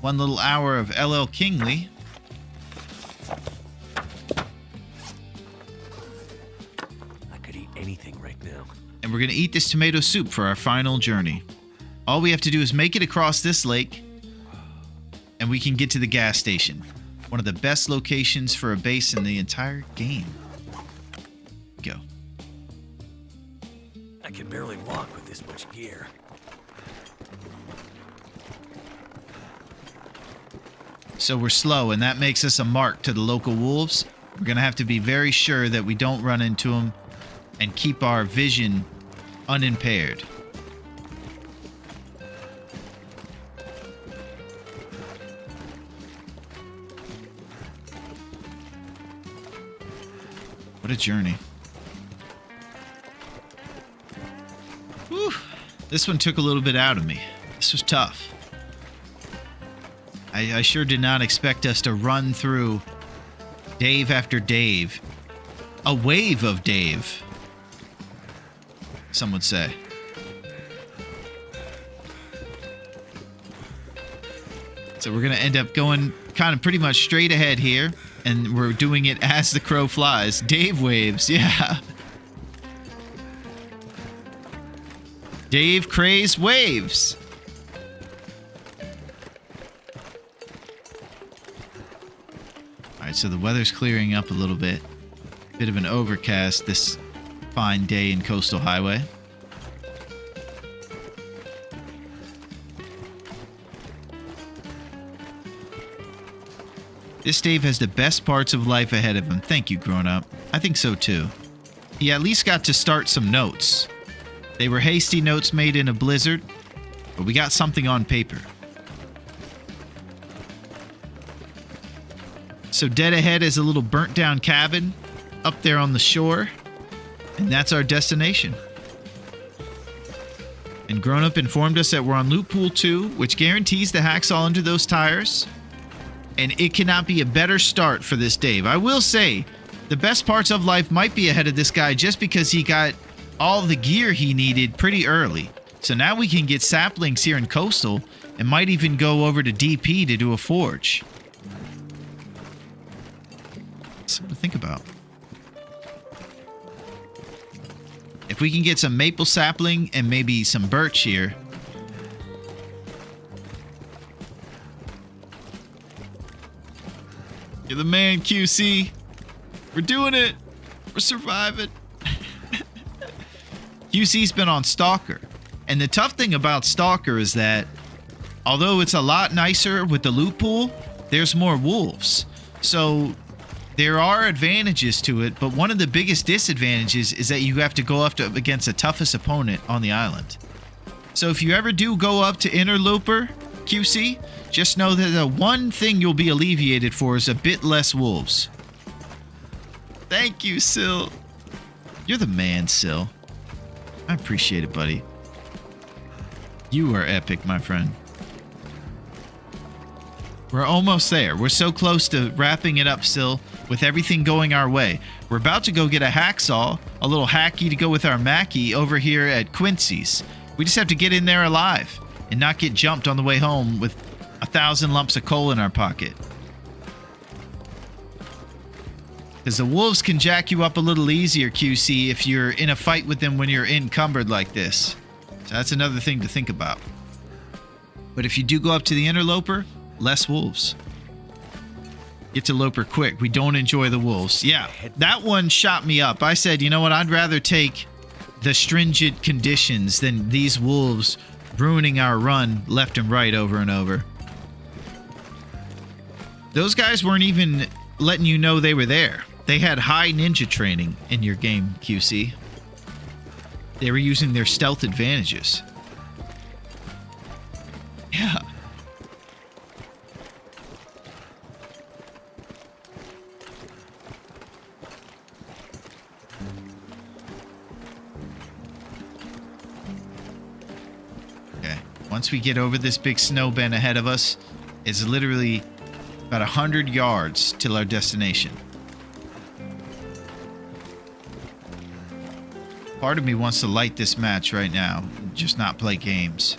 One little hour of LL Kingley. I could eat anything right now. And we're going to eat this tomato soup for our final journey. All we have to do is make it across this lake, and we can get to the gas station. One of the best locations for a base in the entire game. Go. I can barely walk with this much gear. So we're slow, and that makes us a mark to the local wolves. We're going to have to be very sure that we don't run into them and keep our vision unimpaired. What a journey. Whew. This one took a little bit out of me. This was tough. I sure did not expect us to run through Dave after Dave. A wave of Dave, some would say. So we're going to end up going kind of pretty much straight ahead here. And we're doing it as the crow flies. Dave waves, yeah. Dave Craze waves. Alright, so the weather's clearing up a little bit. Bit of an overcast this fine day in Coastal Highway. This Dave has the best parts of life ahead of him. Thank you, grown-up. I think so, too. He at least got to start some notes. They were hasty notes made in a blizzard, but we got something on paper. So dead ahead is a little burnt-down cabin up there on the shore, and that's our destination. And grown-up informed us that we're on Loop Pool 2, which guarantees the hacksaw under those tires. And it cannot be a better start for this Dave. I will say, the best parts of life might be ahead of this guy just because he got all the gear he needed pretty early. So now we can get saplings here in Coastal and might even go over to DP to do a forge. Something to think about. If we can get some maple sapling and maybe some birch here. You're the man, QC. We're doing it. We're surviving. QC's been on Stalker. And the tough thing about Stalker is that although it's a lot nicer with the loot pool, there's more wolves. So there are advantages to it, but one of the biggest disadvantages is that you have to go up against the toughest opponent on the island. So if you ever do go up to Interloper, QC, just know that the one thing you'll be alleviated for is a bit less wolves. Thank you, Sil. You're the man, Sil. I appreciate it, buddy. You are epic, my friend. We're almost there. We're so close to wrapping it up, Sil, with everything going our way. We're about to go get a hacksaw, a little hacky to go with our Mackie over here at Quincy's. We just have to get in there alive and not get jumped on the way home with 1,000 lumps of coal in our pocket. Because the wolves can jack you up a little easier, QC, if you're in a fight with them when you're encumbered like this. So that's another thing to think about. But if you do go up to the Interloper, less wolves. Get to Loper quick. We don't enjoy the wolves. Yeah, that one shot me up. I said, you know what? I'd rather take the stringent conditions than these wolves ruining our run left and right over and over. Those guys weren't even letting you know they were there. They had high ninja training in your game, QC. They were using their stealth advantages. Yeah. Okay. Once we get over this big snow bend ahead of us, it's literally about 100 yards till our destination. Part of me wants to light this match right now and just not play games.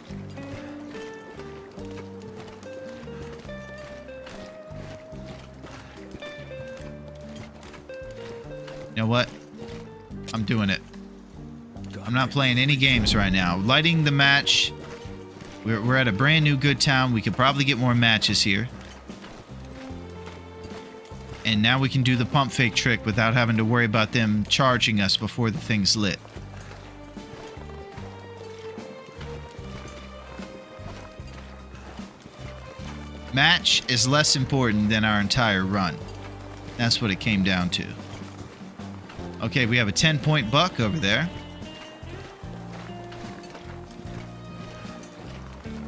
You know what? I'm doing it. I'm not playing any games right now. Lighting the match. We're at a brand new good town. We could probably get more matches here. And now we can do the pump fake trick without having to worry about them charging us before the thing's lit. Match is less important than our entire run. That's what it came down to. Okay, we have a 10-point buck over there.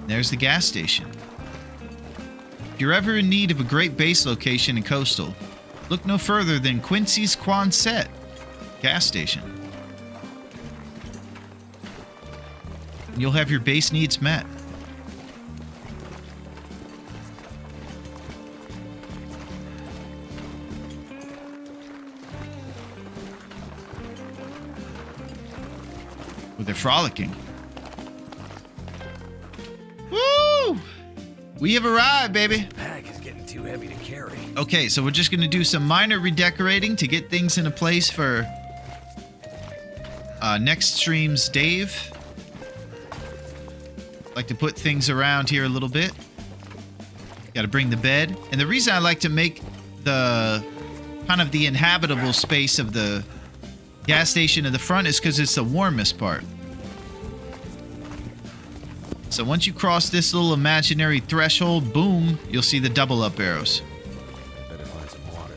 There's the gas station. If you're ever in need of a great base location in Coastal, look no further than Quincy's Quonset gas station. You'll have your base needs met. They're frolicking. Woo! We have arrived, baby. This pack is getting too heavy to carry. Okay, so we're just going to do some minor redecorating to get things into place for next stream's Dave. Like to put things around here a little bit. Got to bring the bed. And the reason I like to make the kind of the inhabitable space of the gas station in the front is because it's the warmest part. So once you cross this little imaginary threshold, boom, you'll see the double up arrows. Better find some water.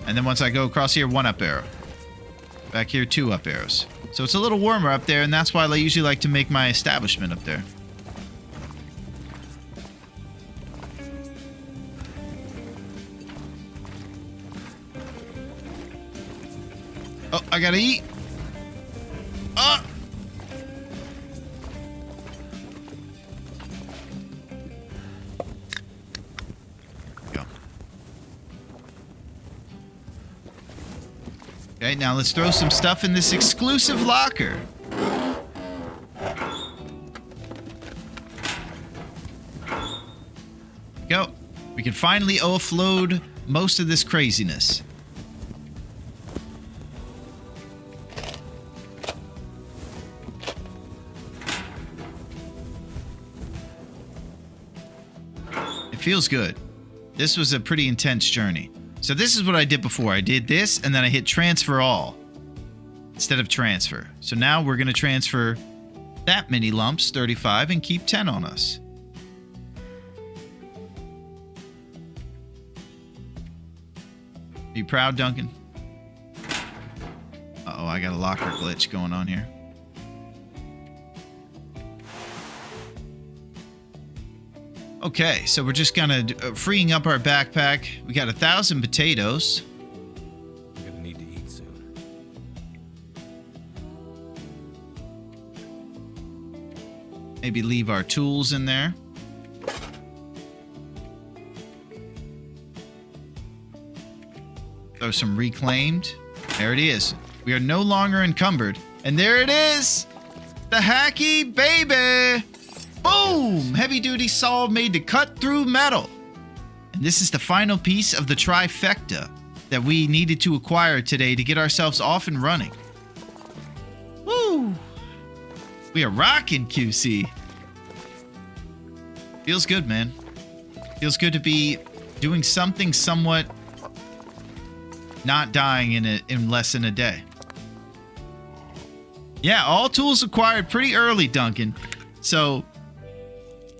And then once I go across here, 1 up arrow. Back here, 2 up arrows. So it's a little warmer up there, and that's why I usually like to make my establishment up there. Oh, I gotta eat. Oh! Go. Okay, now let's throw some stuff in this exclusive locker. Go. We can finally offload most of this craziness. Feels good. This was a pretty intense journey. So this is what I did before. I did this and then I hit transfer all instead of transfer. So now we're going to transfer that many lumps, 35, and keep 10 on us. Are you proud, Duncan? Uh-oh, I got a locker glitch going on here. Okay, so we're just gonna freeing up our backpack. We got 1,000 potatoes. I'm gonna need to eat soon. Maybe leave our tools in there. Throw some reclaimed. There it is. We are no longer encumbered. And there it is! The hacky baby! Boom! Heavy-duty saw made to cut through metal. And this is the final piece of the trifecta that we needed to acquire today to get ourselves off and running. Woo! We are rocking, QC. Feels good, man. Feels good to be doing something somewhat not dying in less than a day. Yeah, all tools acquired pretty early, Duncan. So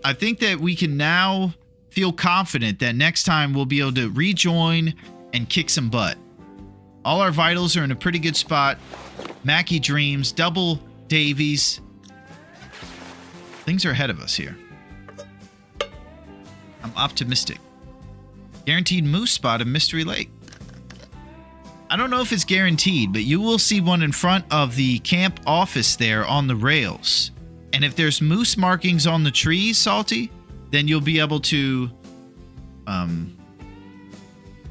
I think that we can now feel confident that next time we'll be able to rejoin and kick some butt. All our vitals are in a pretty good spot. Mackie Dreams, double Davies. Things are ahead of us here. I'm optimistic. Guaranteed moose spot in Mystery Lake. I don't know if it's guaranteed, but you will see one in front of the camp office there on the rails. And if there's moose markings on the trees, Salty, then you'll be able to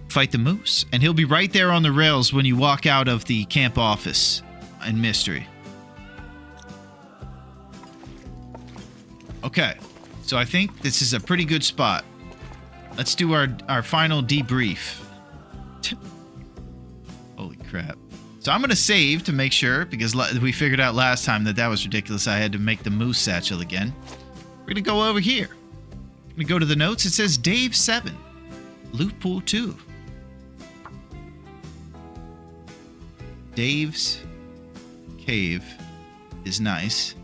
fight the moose. And he'll be right there on the rails when you walk out of the camp office in Mystery. Okay, so I think this is a pretty good spot. Let's do our final debrief. Holy crap. So I'm going to save to make sure, because we figured out last time that was ridiculous. I had to make the moose satchel again. We're going to go over here. I'm going to go to the notes. It says Dave 7. Loot Pool 2. Dave's cave is nice.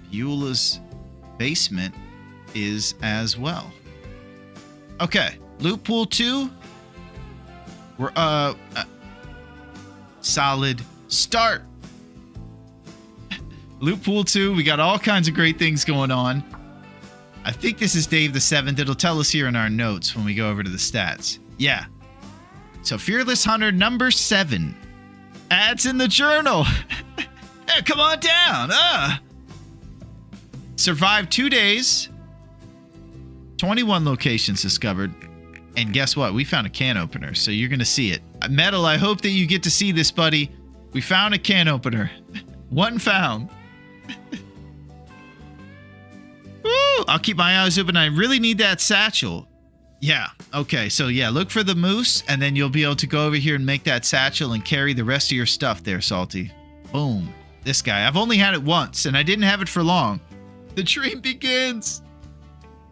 Beulah's basement is as well. Okay. Loot Pool 2. We're, solid start. Loot Pool 2, we got all kinds of great things going on. I think this is Dave the 7th. It'll tell us here in our notes when we go over to the stats. Yeah. So Fearless Hunter number 7. Ads in the journal. Hey, come on down. Survived 2 days. 21 locations discovered. And guess what? We found a can opener, so you're going to see it. Metal, I hope that you get to see this, buddy. We found a can opener. One found. Woo! I'll keep my eyes open. I really need that satchel. Yeah. Okay, so yeah, look for the moose, and then you'll be able to go over here and make that satchel and carry the rest of your stuff there, Salty. Boom. This guy. I've only had it once, and I didn't have it for long. The dream begins.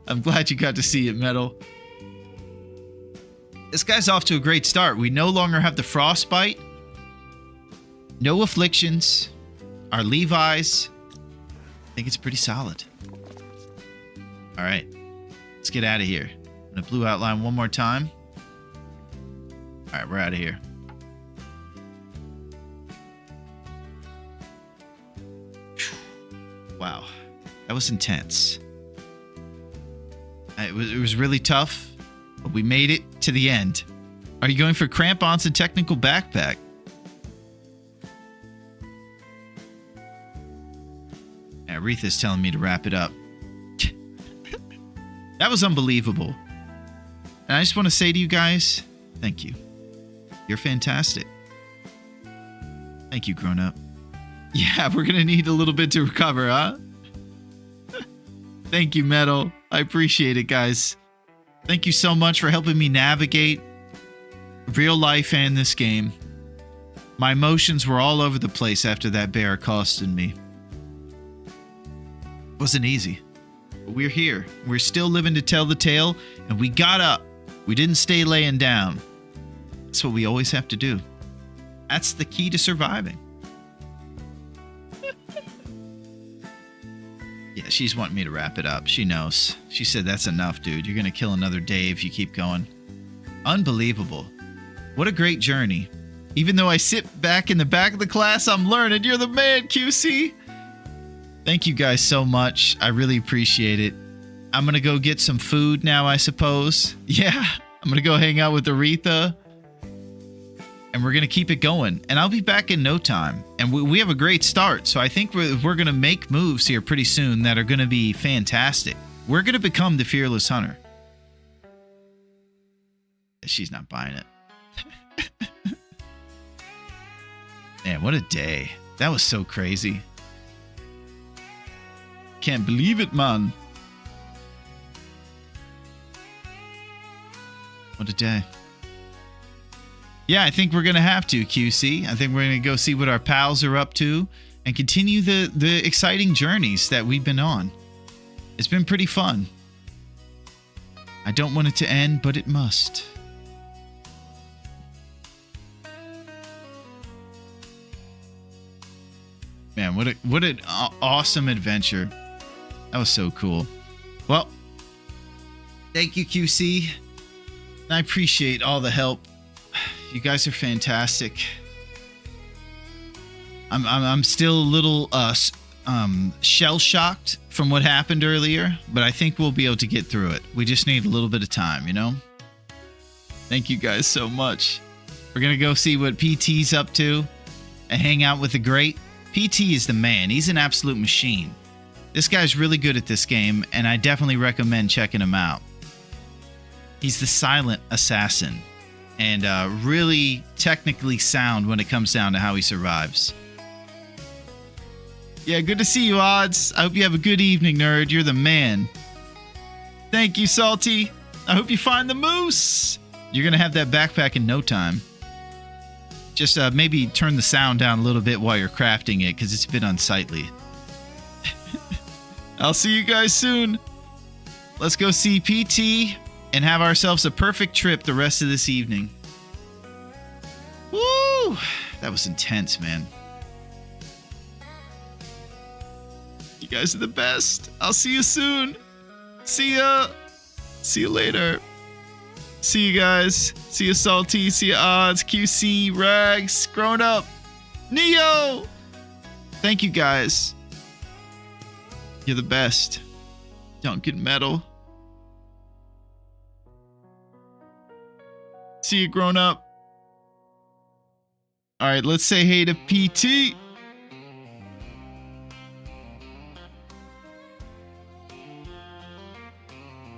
I'm glad you got to see it, Metal. This guy's off to a great start. We no longer have the frostbite, No afflictions. Our Levi's. I think it's pretty solid. All right. Let's get out of here. I'm going to blue outline one more time. All right, we're out of here. Wow. That was intense. It was really tough, but we made it to the end. Are you going for crampons and technical backpack? Aretha's telling me to wrap it up. That was unbelievable. And I just want to say to you guys, thank you. You're fantastic. Thank you, grown up. Yeah, we're going to need a little bit to recover, huh? Thank you, Metal. I appreciate it, guys. Thank you so much for helping me navigate real life and this game. My emotions were all over the place after that bear accosted me. It wasn't easy. But we're here. We're still living to tell the tale, and we got up. We didn't stay laying down. That's what we always have to do. That's the key to surviving. Yeah, she's wanting me to wrap it up. She knows. She said, that's enough, dude. You're going to kill another day if you keep going. Unbelievable. What a great journey. Even though I sit back in the back of the class, I'm learning. You're the man, QC. Thank you guys so much. I really appreciate it. I'm going to go get some food now, I suppose. Yeah, I'm going to go hang out with Aretha. And we're going to keep it going. And I'll be back in no time. And we have a great start. So I think we're going to make moves here pretty soon that are going to be fantastic. We're going to become the Fearless Hunter. She's not buying it. Man, what a day. That was so crazy. Can't believe it, man. What a day. Yeah, I think we're going to have to, QC. I think we're going to go see what our pals are up to and continue the exciting journeys that we've been on. It's been pretty fun. I don't want it to end, but it must. Man, what an awesome adventure. That was so cool. Well, thank you, QC. I appreciate all the help. You guys are fantastic. I'm still a little shell shocked from what happened earlier, but I think we'll be able to get through it. We just need a little bit of time, you know? Thank you guys so much. We're gonna go see what PT's up to and hang out with the great. PT is the man. He's an absolute machine. This guy's really good at this game, and I definitely recommend checking him out. He's the silent assassin. And really technically sound when it comes down to how he survives. Yeah, good to see you, Odds. I hope you have a good evening, nerd. You're the man. Thank you, Salty. I hope you find the moose. You're going to have that backpack in no time. Just maybe turn the sound down a little bit while you're crafting it, because it's a bit unsightly. I'll see you guys soon. Let's go see PT and have ourselves a perfect trip the rest of this evening. Woo! That was intense, man. You guys are the best. I'll see you soon. See ya. See you later. See you guys. See you, Salty. See you, Odds, QC, Rags, Grown Up, Neo. Thank you, guys. You're the best. Duncan Metal. See you, Grown Up. All right, let's say hey to PT.